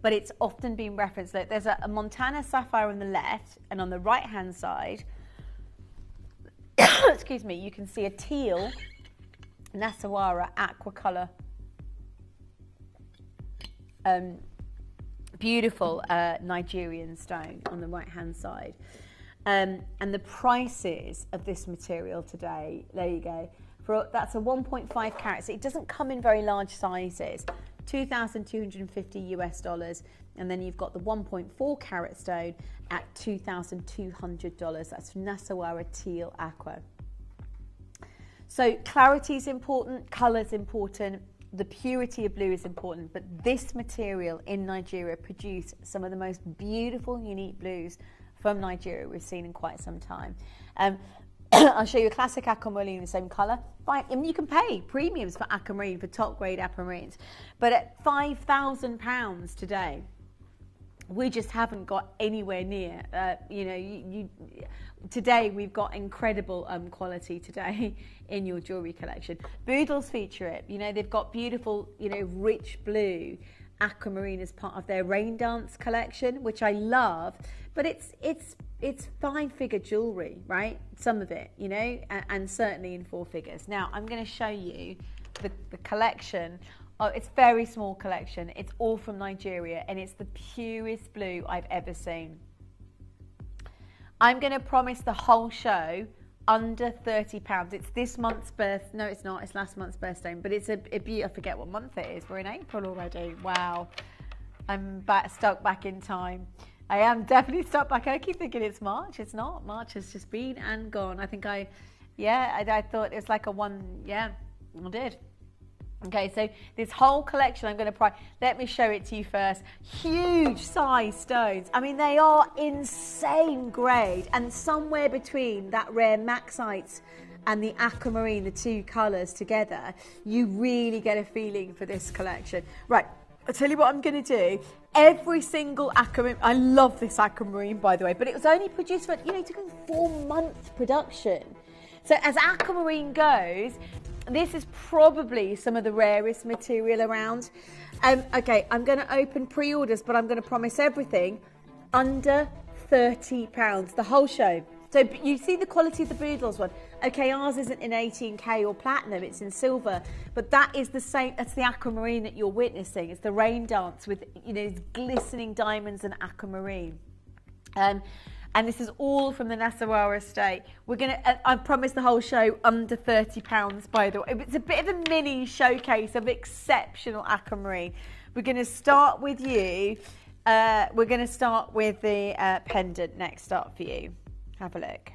but it's often been referenced. Like, there's a Montana sapphire on the left, and on the right-hand side, excuse me, you can see a teal Nasarawa aqua colour. Beautiful Nigerian stone on the right-hand side. And the prices of this material today, there you go. That's a 1.5 carats. It doesn't come in very large sizes. $2,250 US, and then you've got the 1.4 carat stone at $2,200. That's Nasarawa teal aqua. So clarity is important, colour is important, the purity of blue is important, but this material in Nigeria produced some of the most beautiful, unique blues from Nigeria we've seen in quite some time. I'll show you a classic aquamarine in the same colour. You can pay premiums for aquamarine, for top grade aquamarines, but at £5,000 today, we just haven't got anywhere near. Today we've got incredible quality today in your jewellery collection. Boodles feature it. They've got beautiful, rich blue aquamarine as part of their rain dance collection, which I love, but it's 5-figure jewelry, right? Some of it, you know, and certainly in 4 figures. Now I'm going to show you the collection. Oh, it's a very small collection. It's all from Nigeria, and it's the purest blue I've ever seen. I'm going to promise the whole show under £30. It's this month's birth. No, it's not. It's last month's birthday. But it's a beauty. I forget what month it is. We're in April already. Wow. I'm stuck back in time. I am definitely stuck back. I keep thinking it's March. It's not. March has just been and gone. I think I thought it was like a one. Yeah, I did. Okay, so this whole collection I'm going to price. Let me show it to you first. Huge size stones. I mean, they are insane grade, and somewhere between that rare Maxite and the aquamarine, the 2 colours together, you really get a feeling for this collection. Right, I'll tell you what I'm going to do. Every single aquamarine, I love this aquamarine, by the way, but it was only produced for, you know, it took 4-month production. So as aquamarine goes, this is probably some of the rarest material around. Okay, I'm going to open pre-orders, but I'm going to promise everything under £30, the whole show. So you see the quality of the Boodles one. Okay, ours isn't in 18K or platinum, it's in silver, but that is the same. That's the aquamarine that you're witnessing. It's the rain dance with, you know, glistening diamonds and aquamarine. And this is all from the Nasarawa estate. We're going to, I promise the whole show under £30, by the way. It's a bit of a mini showcase of exceptional aquamarine. We're going to start with you. We're going to start with the pendant next up for you. Have a look.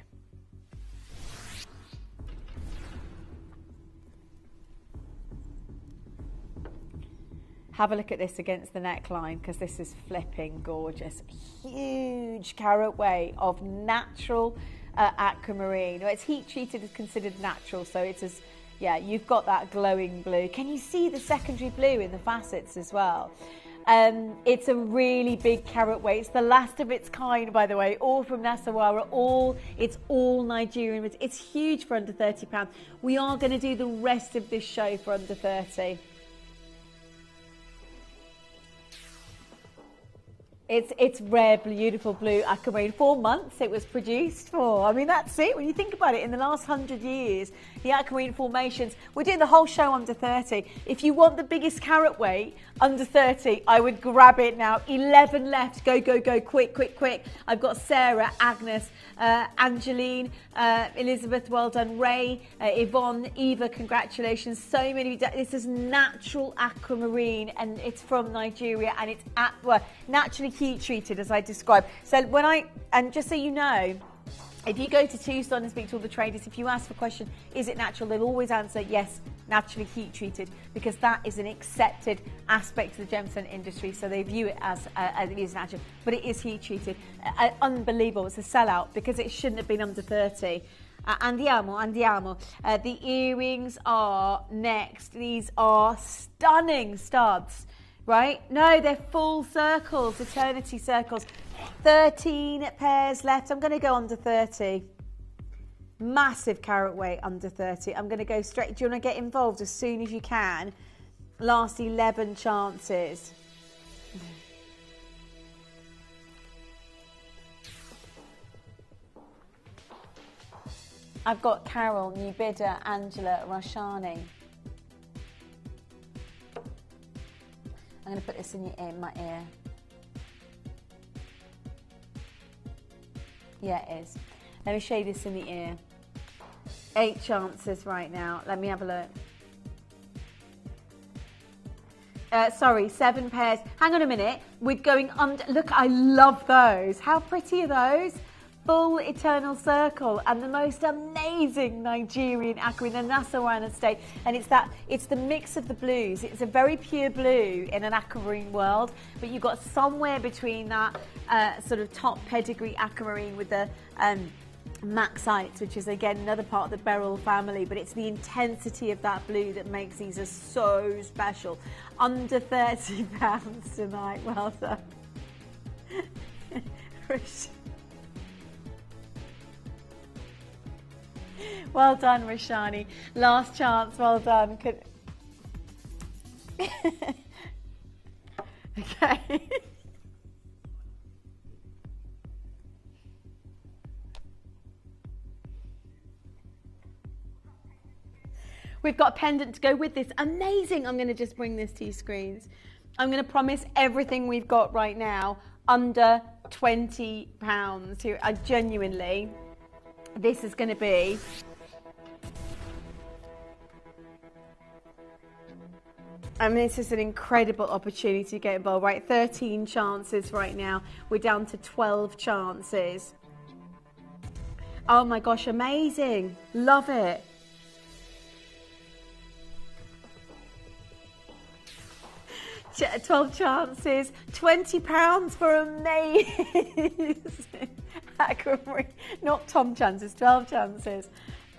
Have a look at this against the neckline, because this is flipping gorgeous. Huge carat weight of natural aquamarine. Well, it's heat treated, is considered natural, so it's as, yeah, you've got that glowing blue. Can you see the secondary blue in the facets as well? It's a really big carat weight. It's the last of its kind, by the way, all from Nasarawa. It's all Nigerian. It's huge for under £30. We are going to do the rest of this show for under 30. It's rare, beautiful blue aquamarine. 4 months it was produced for. I mean, that's it. When you think about it, in the last 100 years, the aquamarine formations, we're doing the whole show under 30. If you want the biggest carat weight under 30, I would grab it now. 11 left. Go, go, go. Quick, quick, quick. I've got Sarah, Agnes, Angeline, Elizabeth, well done. Ray, Yvonne, Eva, congratulations. So many. This is natural aquamarine, and it's from Nigeria, and it's naturally heat treated, as I described. So and just so you know, if you go to Tucson and speak to all the traders, if you ask the question, is it natural, they'll always answer yes, naturally heat treated, because that is an accepted aspect of the gemstone industry. So they view it as it is natural, but it is heat treated. Unbelievable. It's a sellout because it shouldn't have been under 30. Andiamo. The earrings are next. These are stunning studs. Right? No, they're full circles, eternity circles. 13 pairs left. I'm going to go under 30. Massive carat weight under 30. I'm going to go straight. Do you want to get involved as soon as you can? Last 11 chances. I've got Carol, new bidder, Angela, Rashani. I'm going to put this in my ear. Yeah, it is. Let me show you this in the ear. 8 chances right now. Let me have a look. Sorry, 7 pairs. Hang on a minute. We're going under. Look, I love those. How pretty are those? Full eternal circle, and the most amazing Nigerian aquamarine, the Nasarawa estate, and it's the mix of the blues. It's a very pure blue in an aquamarine world, but you've got somewhere between that sort of top pedigree aquamarine with the Maxites, which is again another part of the beryl family, but it's the intensity of that blue that makes these so special. Under £30 tonight. Well done. Well done, Rashani. Last chance, well done. We've got a pendant to go with this. Amazing. I'm going to just bring this to your screens. I'm going to promise everything we've got right now under £20. Here, I genuinely, this is going to be this is an incredible opportunity to get involved, right? 13 chances right now. We're down to 12 chances. Oh my gosh, amazing. Love it. Ch 12 chances, £20 for amazing aquamarine. Not Tom chances, 12 chances.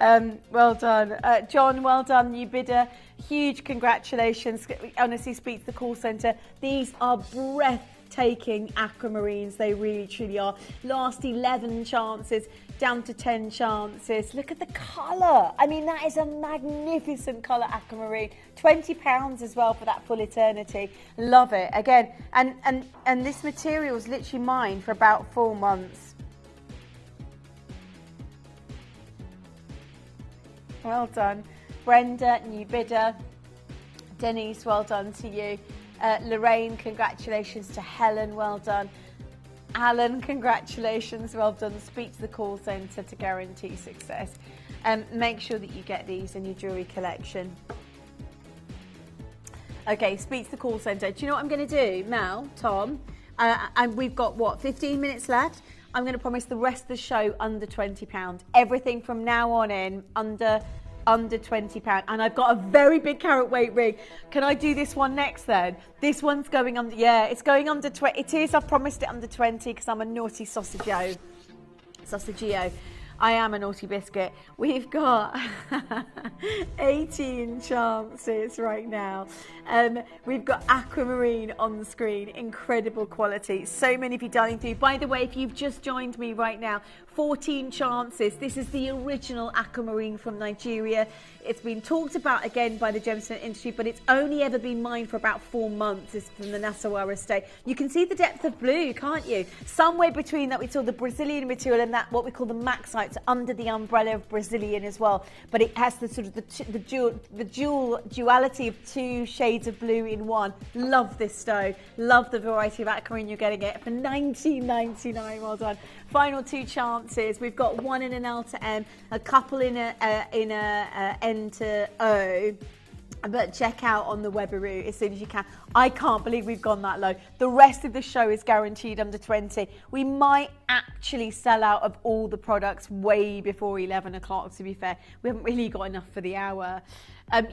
Well done. John, well done, you bidder. Huge congratulations. Honestly, speak to the call centre. These are breathtaking aquamarines. They really, truly are. Last 11 chances, down to 10 chances. Look at the colour. I mean, that is a magnificent colour aquamarine. £20 as well for that full eternity. Love it. Again, and this material is literally mine for about 4 months. Well done. Brenda, new bidder. Denise, well done to you. Lorraine, congratulations to Helen, well done. Alan, congratulations, well done. Speak to the call centre to guarantee success. Make sure that you get these in your jewellery collection. Okay, speak to the call centre. Do you know what I'm going to do, Mel, Tom? And we've got, what, 15 minutes left? I'm going to promise the rest of the show under £20. Everything from now on in under £20. And I've got a very big carat weight ring. Can I do this one next then? This one's going under, yeah, it's going under 20. It is, I've promised it under 20 because I'm a naughty sausageo. I am a naughty biscuit. We've got 18 chances right now. We've got aquamarine on the screen. Incredible quality. So many of you dialing through. By the way, if you've just joined me right now, 14 chances. This is the original aquamarine from Nigeria. It's been talked about again by the gemstone industry, but it's only ever been mined for about 4 months. It's from the Nasarawa estate. You can see the depth of blue, can't you? Somewhere between that we saw the Brazilian material and that what we call the Maxite under the umbrella of Brazilian as well. But it has the sort of the duality of 2 shades of blue in one. Love this stone. Love the variety of aquamarine you're getting it for $19.99. Well done. Final 2 chances. We've got one in an L to M, a couple in a N to O. But check out on the Weberoo as soon as you can. I can't believe we've gone that low. The rest of the show is guaranteed under 20. We might actually sell out of all the products way before 11 o'clock, to be fair. We haven't really got enough for the hour.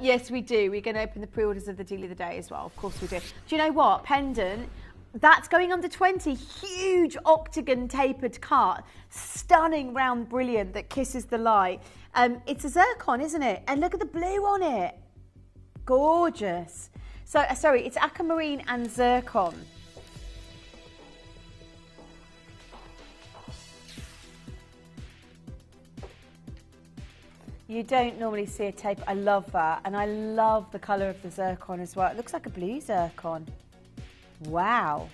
Yes, we do. We're going to open the pre-orders of the deal of the day as well. Of course we do. Do you know what? Pendant. That's going under 20. Huge octagon tapered cut. Stunning round brilliant that kisses the light. It's a zircon, isn't it? And look at the blue on it. Gorgeous. So, sorry, it's aquamarine and zircon. You don't normally see a tape. I love that. And I love the colour of the zircon as well. It looks like a blue zircon. Wow.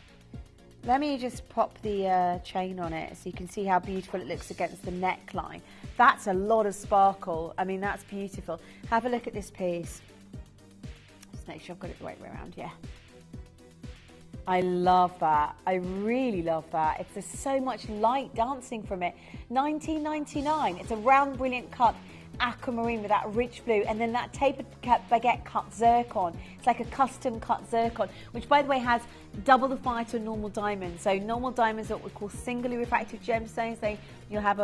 Let me just pop the chain on it so you can see how beautiful it looks against the neckline. That's a lot of sparkle. I mean, that's beautiful. Have a look at this piece. Just make sure I've got it the right way around, yeah. I love that. I really love that. There's so much light dancing from it. $19.99. It's a round, brilliant cut aquamarine with that rich blue, and then that tapered baguette cut zircon. It's like a custom cut zircon, which by the way has double the fire to a normal diamond. So normal diamonds are what we call singly refractive gemstones. You'll have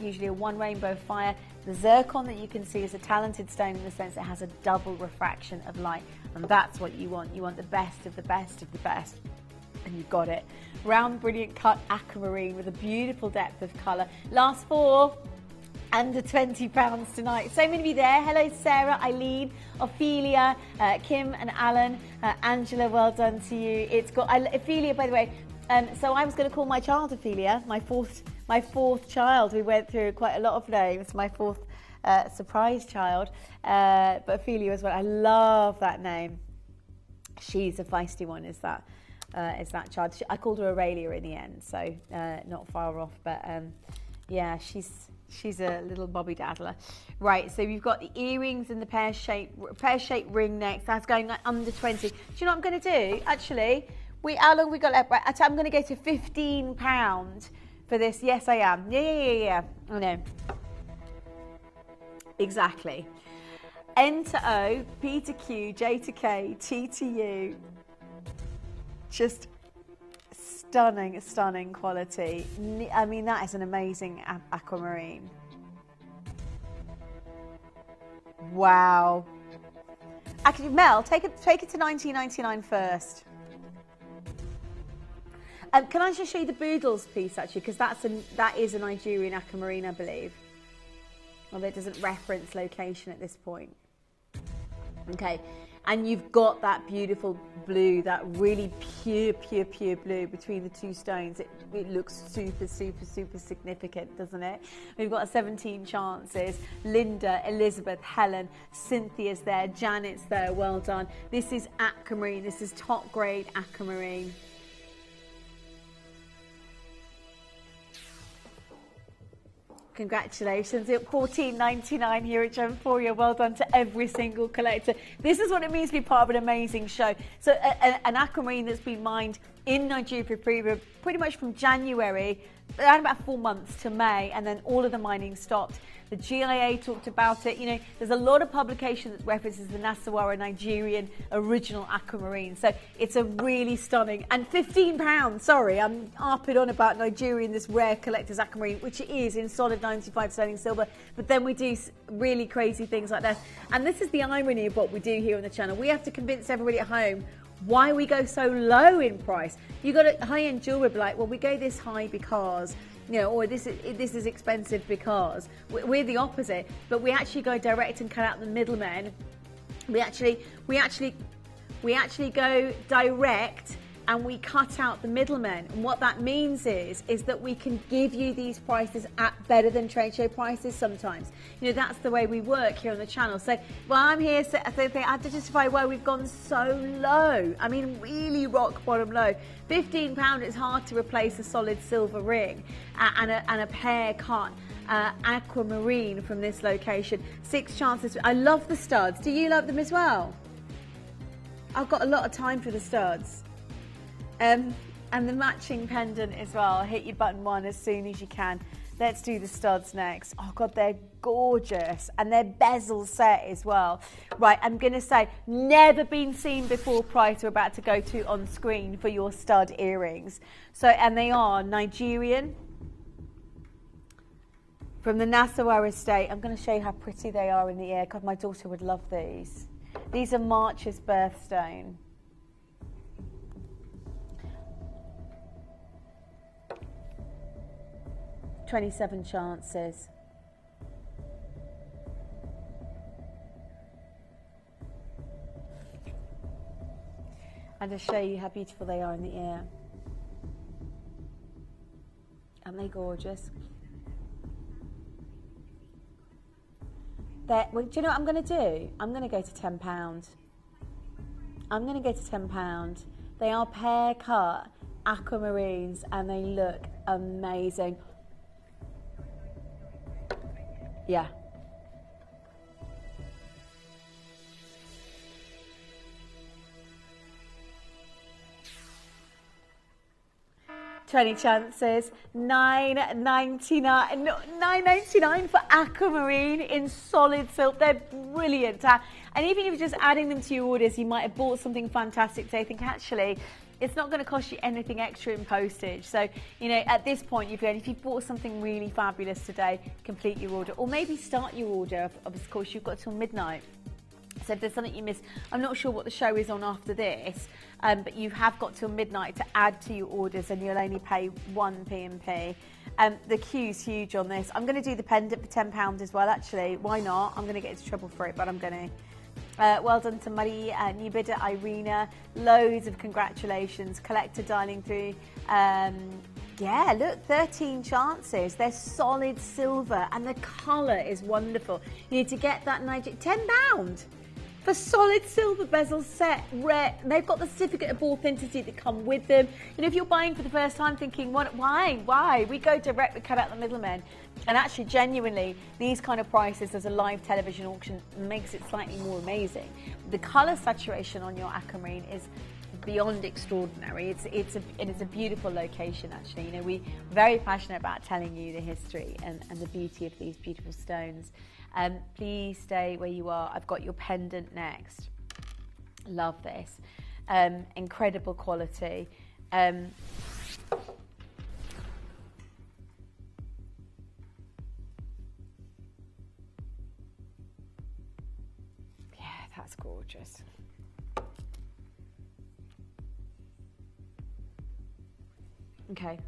usually a 1 rainbow fire. The zircon that you can see is a talented stone in the sense it has a double refraction of light, and that's what you want. You want the best of the best of the best, and you've got it. Round, brilliant cut aquamarine with a beautiful depth of colour. Last 4. Under £20 tonight. So many of you there. Hello, Sarah, Eileen, Ophelia, Kim and Alan. Angela, well done to you. It's got Ophelia, by the way. So I was going to call my child Ophelia, my fourth child. We went through quite a lot of names. My 4th surprise child, but Ophelia as well. I love that name. She's a feisty one, is that? is that child. I called her Aurelia in the end, so not far off. But yeah, she's a little Bobby Dazzler. Right, so we've got the earrings and the pear-shaped ring next. That's going like under 20. Do you know what I'm going to do? Actually, how long we got left? Right, I'm going to go to £15 for this. Yes, I am. Yeah. I know. Exactly. N to O, P to Q, J to K, T to U. Just stunning quality. I mean, that is an amazing aquamarine. Wow. Actually, Mel, take it to $19.99 first. Can I just show you the Boodles piece, actually, because that is a Nigerian aquamarine, I believe. Although it doesn't reference location at this point. Okay, and you've got that beautiful blue, that really pure blue between the two stones. It looks super significant, doesn't it? We've got 17 chances. Linda, Elizabeth, Helen, Cynthia's there, Janet's there, well done. This is aquamarine, this is top grade aquamarine. Congratulations, at $14.99 here at Gemporia. Well done to every single collector. This is what it means to be part of an amazing show. So an aquamarine that's been mined in Nigeria pretty much from January, around about 4 months to May, and then all of the mining stopped. The GIA talked about it. You know, there's a lot of publication that references the Nasawara Nigerian original aquamarine. So it's a really stunning, and £15. Sorry, I'm harping on about Nigerian, this rare collector's aquamarine, which it is in solid 95 sterling silver. But then we do really crazy things like that. And this is the irony of what we do here on the channel. We have to convince everybody at home why we go so low in price. You got a high-end jewelry, be like, well, we go this high because, you know, or this is expensive because. We're the opposite, but we actually go direct and cut out the middlemen. We actually go direct and we cut out the middlemen. And what that means is that we can give you these prices at better than trade show prices sometimes. You know, that's the way we work here on the channel. So, well, I'm here, so I have to justify why we've gone so low. I mean, really rock bottom low. £15 is hard to replace a solid silver ring and a pear cut aquamarine from this location. 6 chances. I love the studs. Do you love them as well? I've got a lot of time for the studs. And the matching pendant as well. Hit your button 1 as soon as you can. Let's do the studs next. Oh God, they're gorgeous. And they're bezel set as well. Right, I'm going to say, never been seen before price we're about to go to on screen for your stud earrings. So, and they are Nigerian. From the Nasawara estate. I'm going to show you how pretty they are in the air. God, my daughter would love these. These are March's birthstone. 27 chances. And to show you how beautiful they are in the air. Aren't they gorgeous? Well, do you know what I'm going to do? I'm going to go to £10. I'm going to go to £10. They are pear cut aquamarines and they look amazing. Yeah. $20 chances, $9.99 for aquamarine in solid silk. They're brilliant. And even if you're just adding them to your orders, you might have bought something fantastic today. Think actually, it's not going to cost you anything extra in postage. So, you know, at this point, if you've bought something really fabulous today, complete your order. Or maybe start your order. Of course, you've got till midnight. So if there's something you missed, I'm not sure what the show is on after this, but you have got till midnight to add to your orders and you'll only pay 1 P&P. The queue's huge on this. I'm going to do the pendant for £10 as well, actually. Why not? I'm going to get into trouble for it, but I'm going to. Well done to Marie, new bidder Irina. Loads of congratulations. Collector dialing through. Yeah, look, 13 chances. They're solid silver and the colour is wonderful. You need to get that £10. for solid silver bezel set, they've got the certificate of authenticity that come with them. You know, if you're buying for the first time thinking, why? We go direct, we cut out the middlemen. And actually, genuinely, these kind of prices as a live television auction makes it slightly more amazing. The colour saturation on your aquamarine is beyond extraordinary. It's a beautiful location, actually. You know, we're very passionate about telling you the history and the beauty of these beautiful stones. Please stay where you are. I've got your pendant next. Love this. Incredible quality. That's gorgeous. Okay.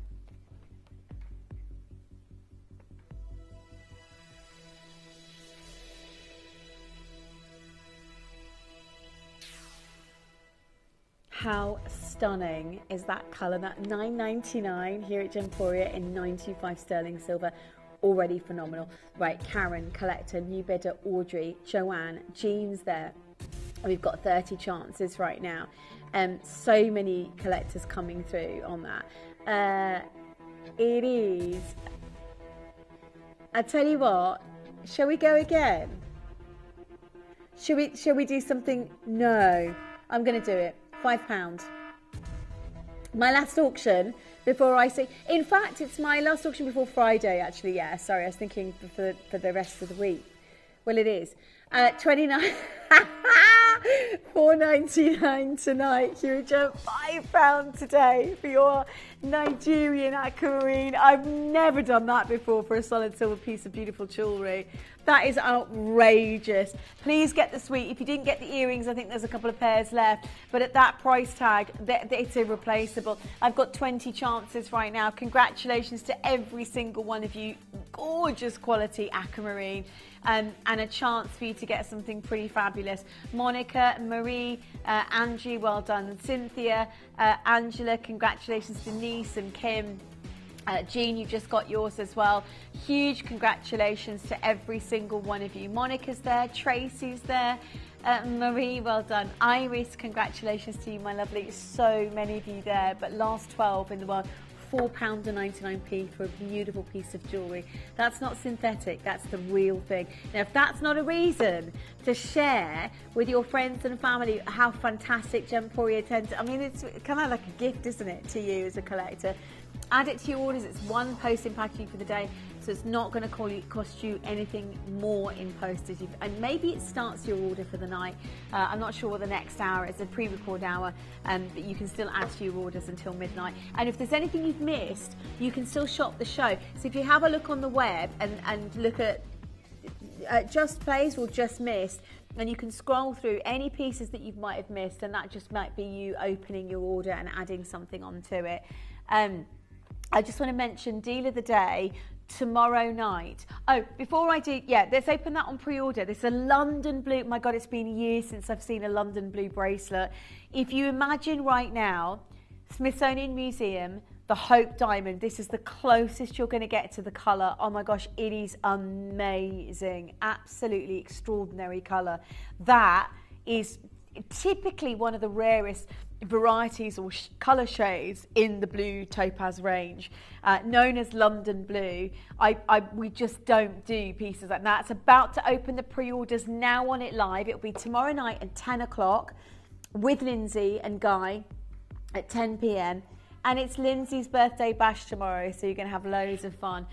How stunning is that colour? That $9.99 here at Gemporia in 925 sterling silver. Already phenomenal. Right, Karen, collector, new bidder, Audrey, Joanne, Jean's there. We've got 30 chances right now. So many collectors coming through on that. It is. I tell you what, shall we go again? Shall we do something? No, I'm going to do it. £5. My last auction before I say. In fact, it's my last auction before Friday. Actually, yeah. Sorry, I was thinking for the rest of the week. Well, it is. 29. $4.99 tonight. Hugo, £5 today for your Nigerian aquamarine. I've never done that before for a solid silver piece of beautiful jewellery. That is outrageous. Please get the suite. If you didn't get the earrings, I think there's a couple of pairs left. But at that price tag, it's irreplaceable. I've got 20 chances right now. Congratulations to every single one of you. Gorgeous quality aquamarine. And a chance for you to get something pretty fabulous. Monica, Marie, Angie, well done. Cynthia, Angela, congratulations. Denise and Kim. Jean, you've just got yours as well. Huge congratulations to every single one of you. Monica's there, Tracy's there, Marie, well done. Iris, congratulations to you, my lovely. So many of you there, but last 12 in the world. £4.99 for a beautiful piece of jewellery. That's not synthetic, that's the real thing. Now, if that's not a reason to share with your friends and family how fantastic Gemporia tends to, I mean, it's kind of like a gift, isn't it, to you as a collector. Add it to your orders. It's one posting packaging for the day, so it's not going to cost you anything more in postage. And maybe it starts your order for the night. I'm not sure what the next hour is, a pre-record hour, but you can still add to your orders until midnight. And if there's anything you've missed, you can still shop the show. So if you have a look on the web and look at Just Plays or Just Missed, and you can scroll through any pieces that you might have missed, and that just might be you opening your order and adding something onto it. I just want to mention Deal of the Day tomorrow night. Oh, before I do, yeah, let's open that on pre-order. There's a London blue. My God, it's been years since I've seen a London blue bracelet. If you imagine right now, Smithsonian Museum, the Hope Diamond, this is the closest you're going to get to the colour. Oh my gosh, it is amazing. Absolutely extraordinary colour. That is typically one of the rarest varieties or colour shades in the blue topaz range, known as London blue. We just don't do pieces like that. It's about to open the pre-orders now on it live. It'll be tomorrow night at 10 o'clock with Lindsay and Guy at 10 p.m. And it's Lindsay's birthday bash tomorrow, so you're going to have loads of fun.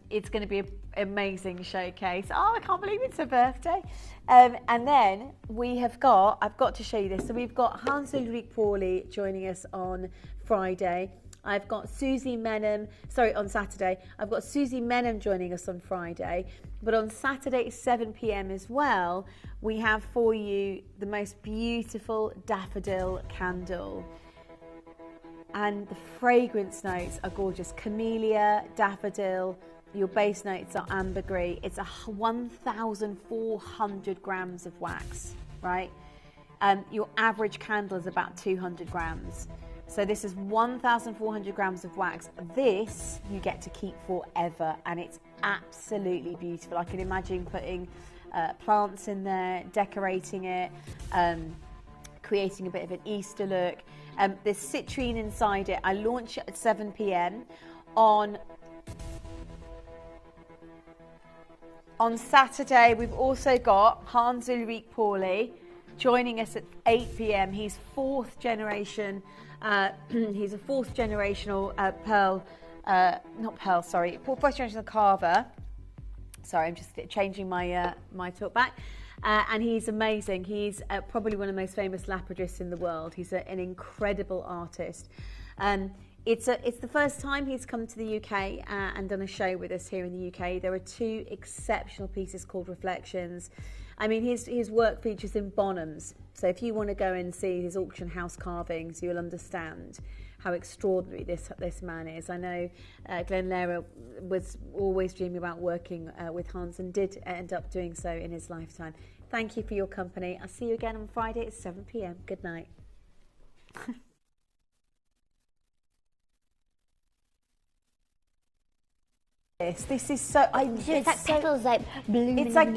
It's going to be an amazing showcase. Oh, I can't believe it's her birthday. And then I've got to show you this. So we've got Hans-Ulrich Pauli joining us on Friday. I've got Susie Menham, on Saturday. I've got Susie Menham joining us on Friday. But on Saturday at 7 p.m. as well, we have for you the most beautiful daffodil candle. And the fragrance notes are gorgeous. Camellia, daffodil. Your base notes are ambergris. It's 1,400 grams of wax, right? Your average candle is about 200 grams. So this is 1,400 grams of wax. This you get to keep forever, and it's absolutely beautiful. I can imagine putting plants in there, decorating it, creating a bit of an Easter look. There's citrine inside it. I launch it at 7 p.m. On Saturday, we've also got Hans Ulrich Pauli joining us at 8 p.m. He's fourth generation. He's a fourth generational fourth generational carver. Sorry, I'm just changing my my talk back. And he's amazing. He's probably one of the most famous lapidarists in the world. He's an incredible artist. It's the first time he's come to the UK and done a show with us here in the UK. There are 2 exceptional pieces called Reflections. I mean, his work features in Bonhams. So if you want to go and see his auction house carvings, you'll understand how extraordinary this man is. I know Glenn Lehrer was always dreaming about working with Hans and did end up doing so in his lifetime. Thank you for your company. I'll see you again on Friday at 7 p.m. Good night. This is so. It's like petals like blooming. It's like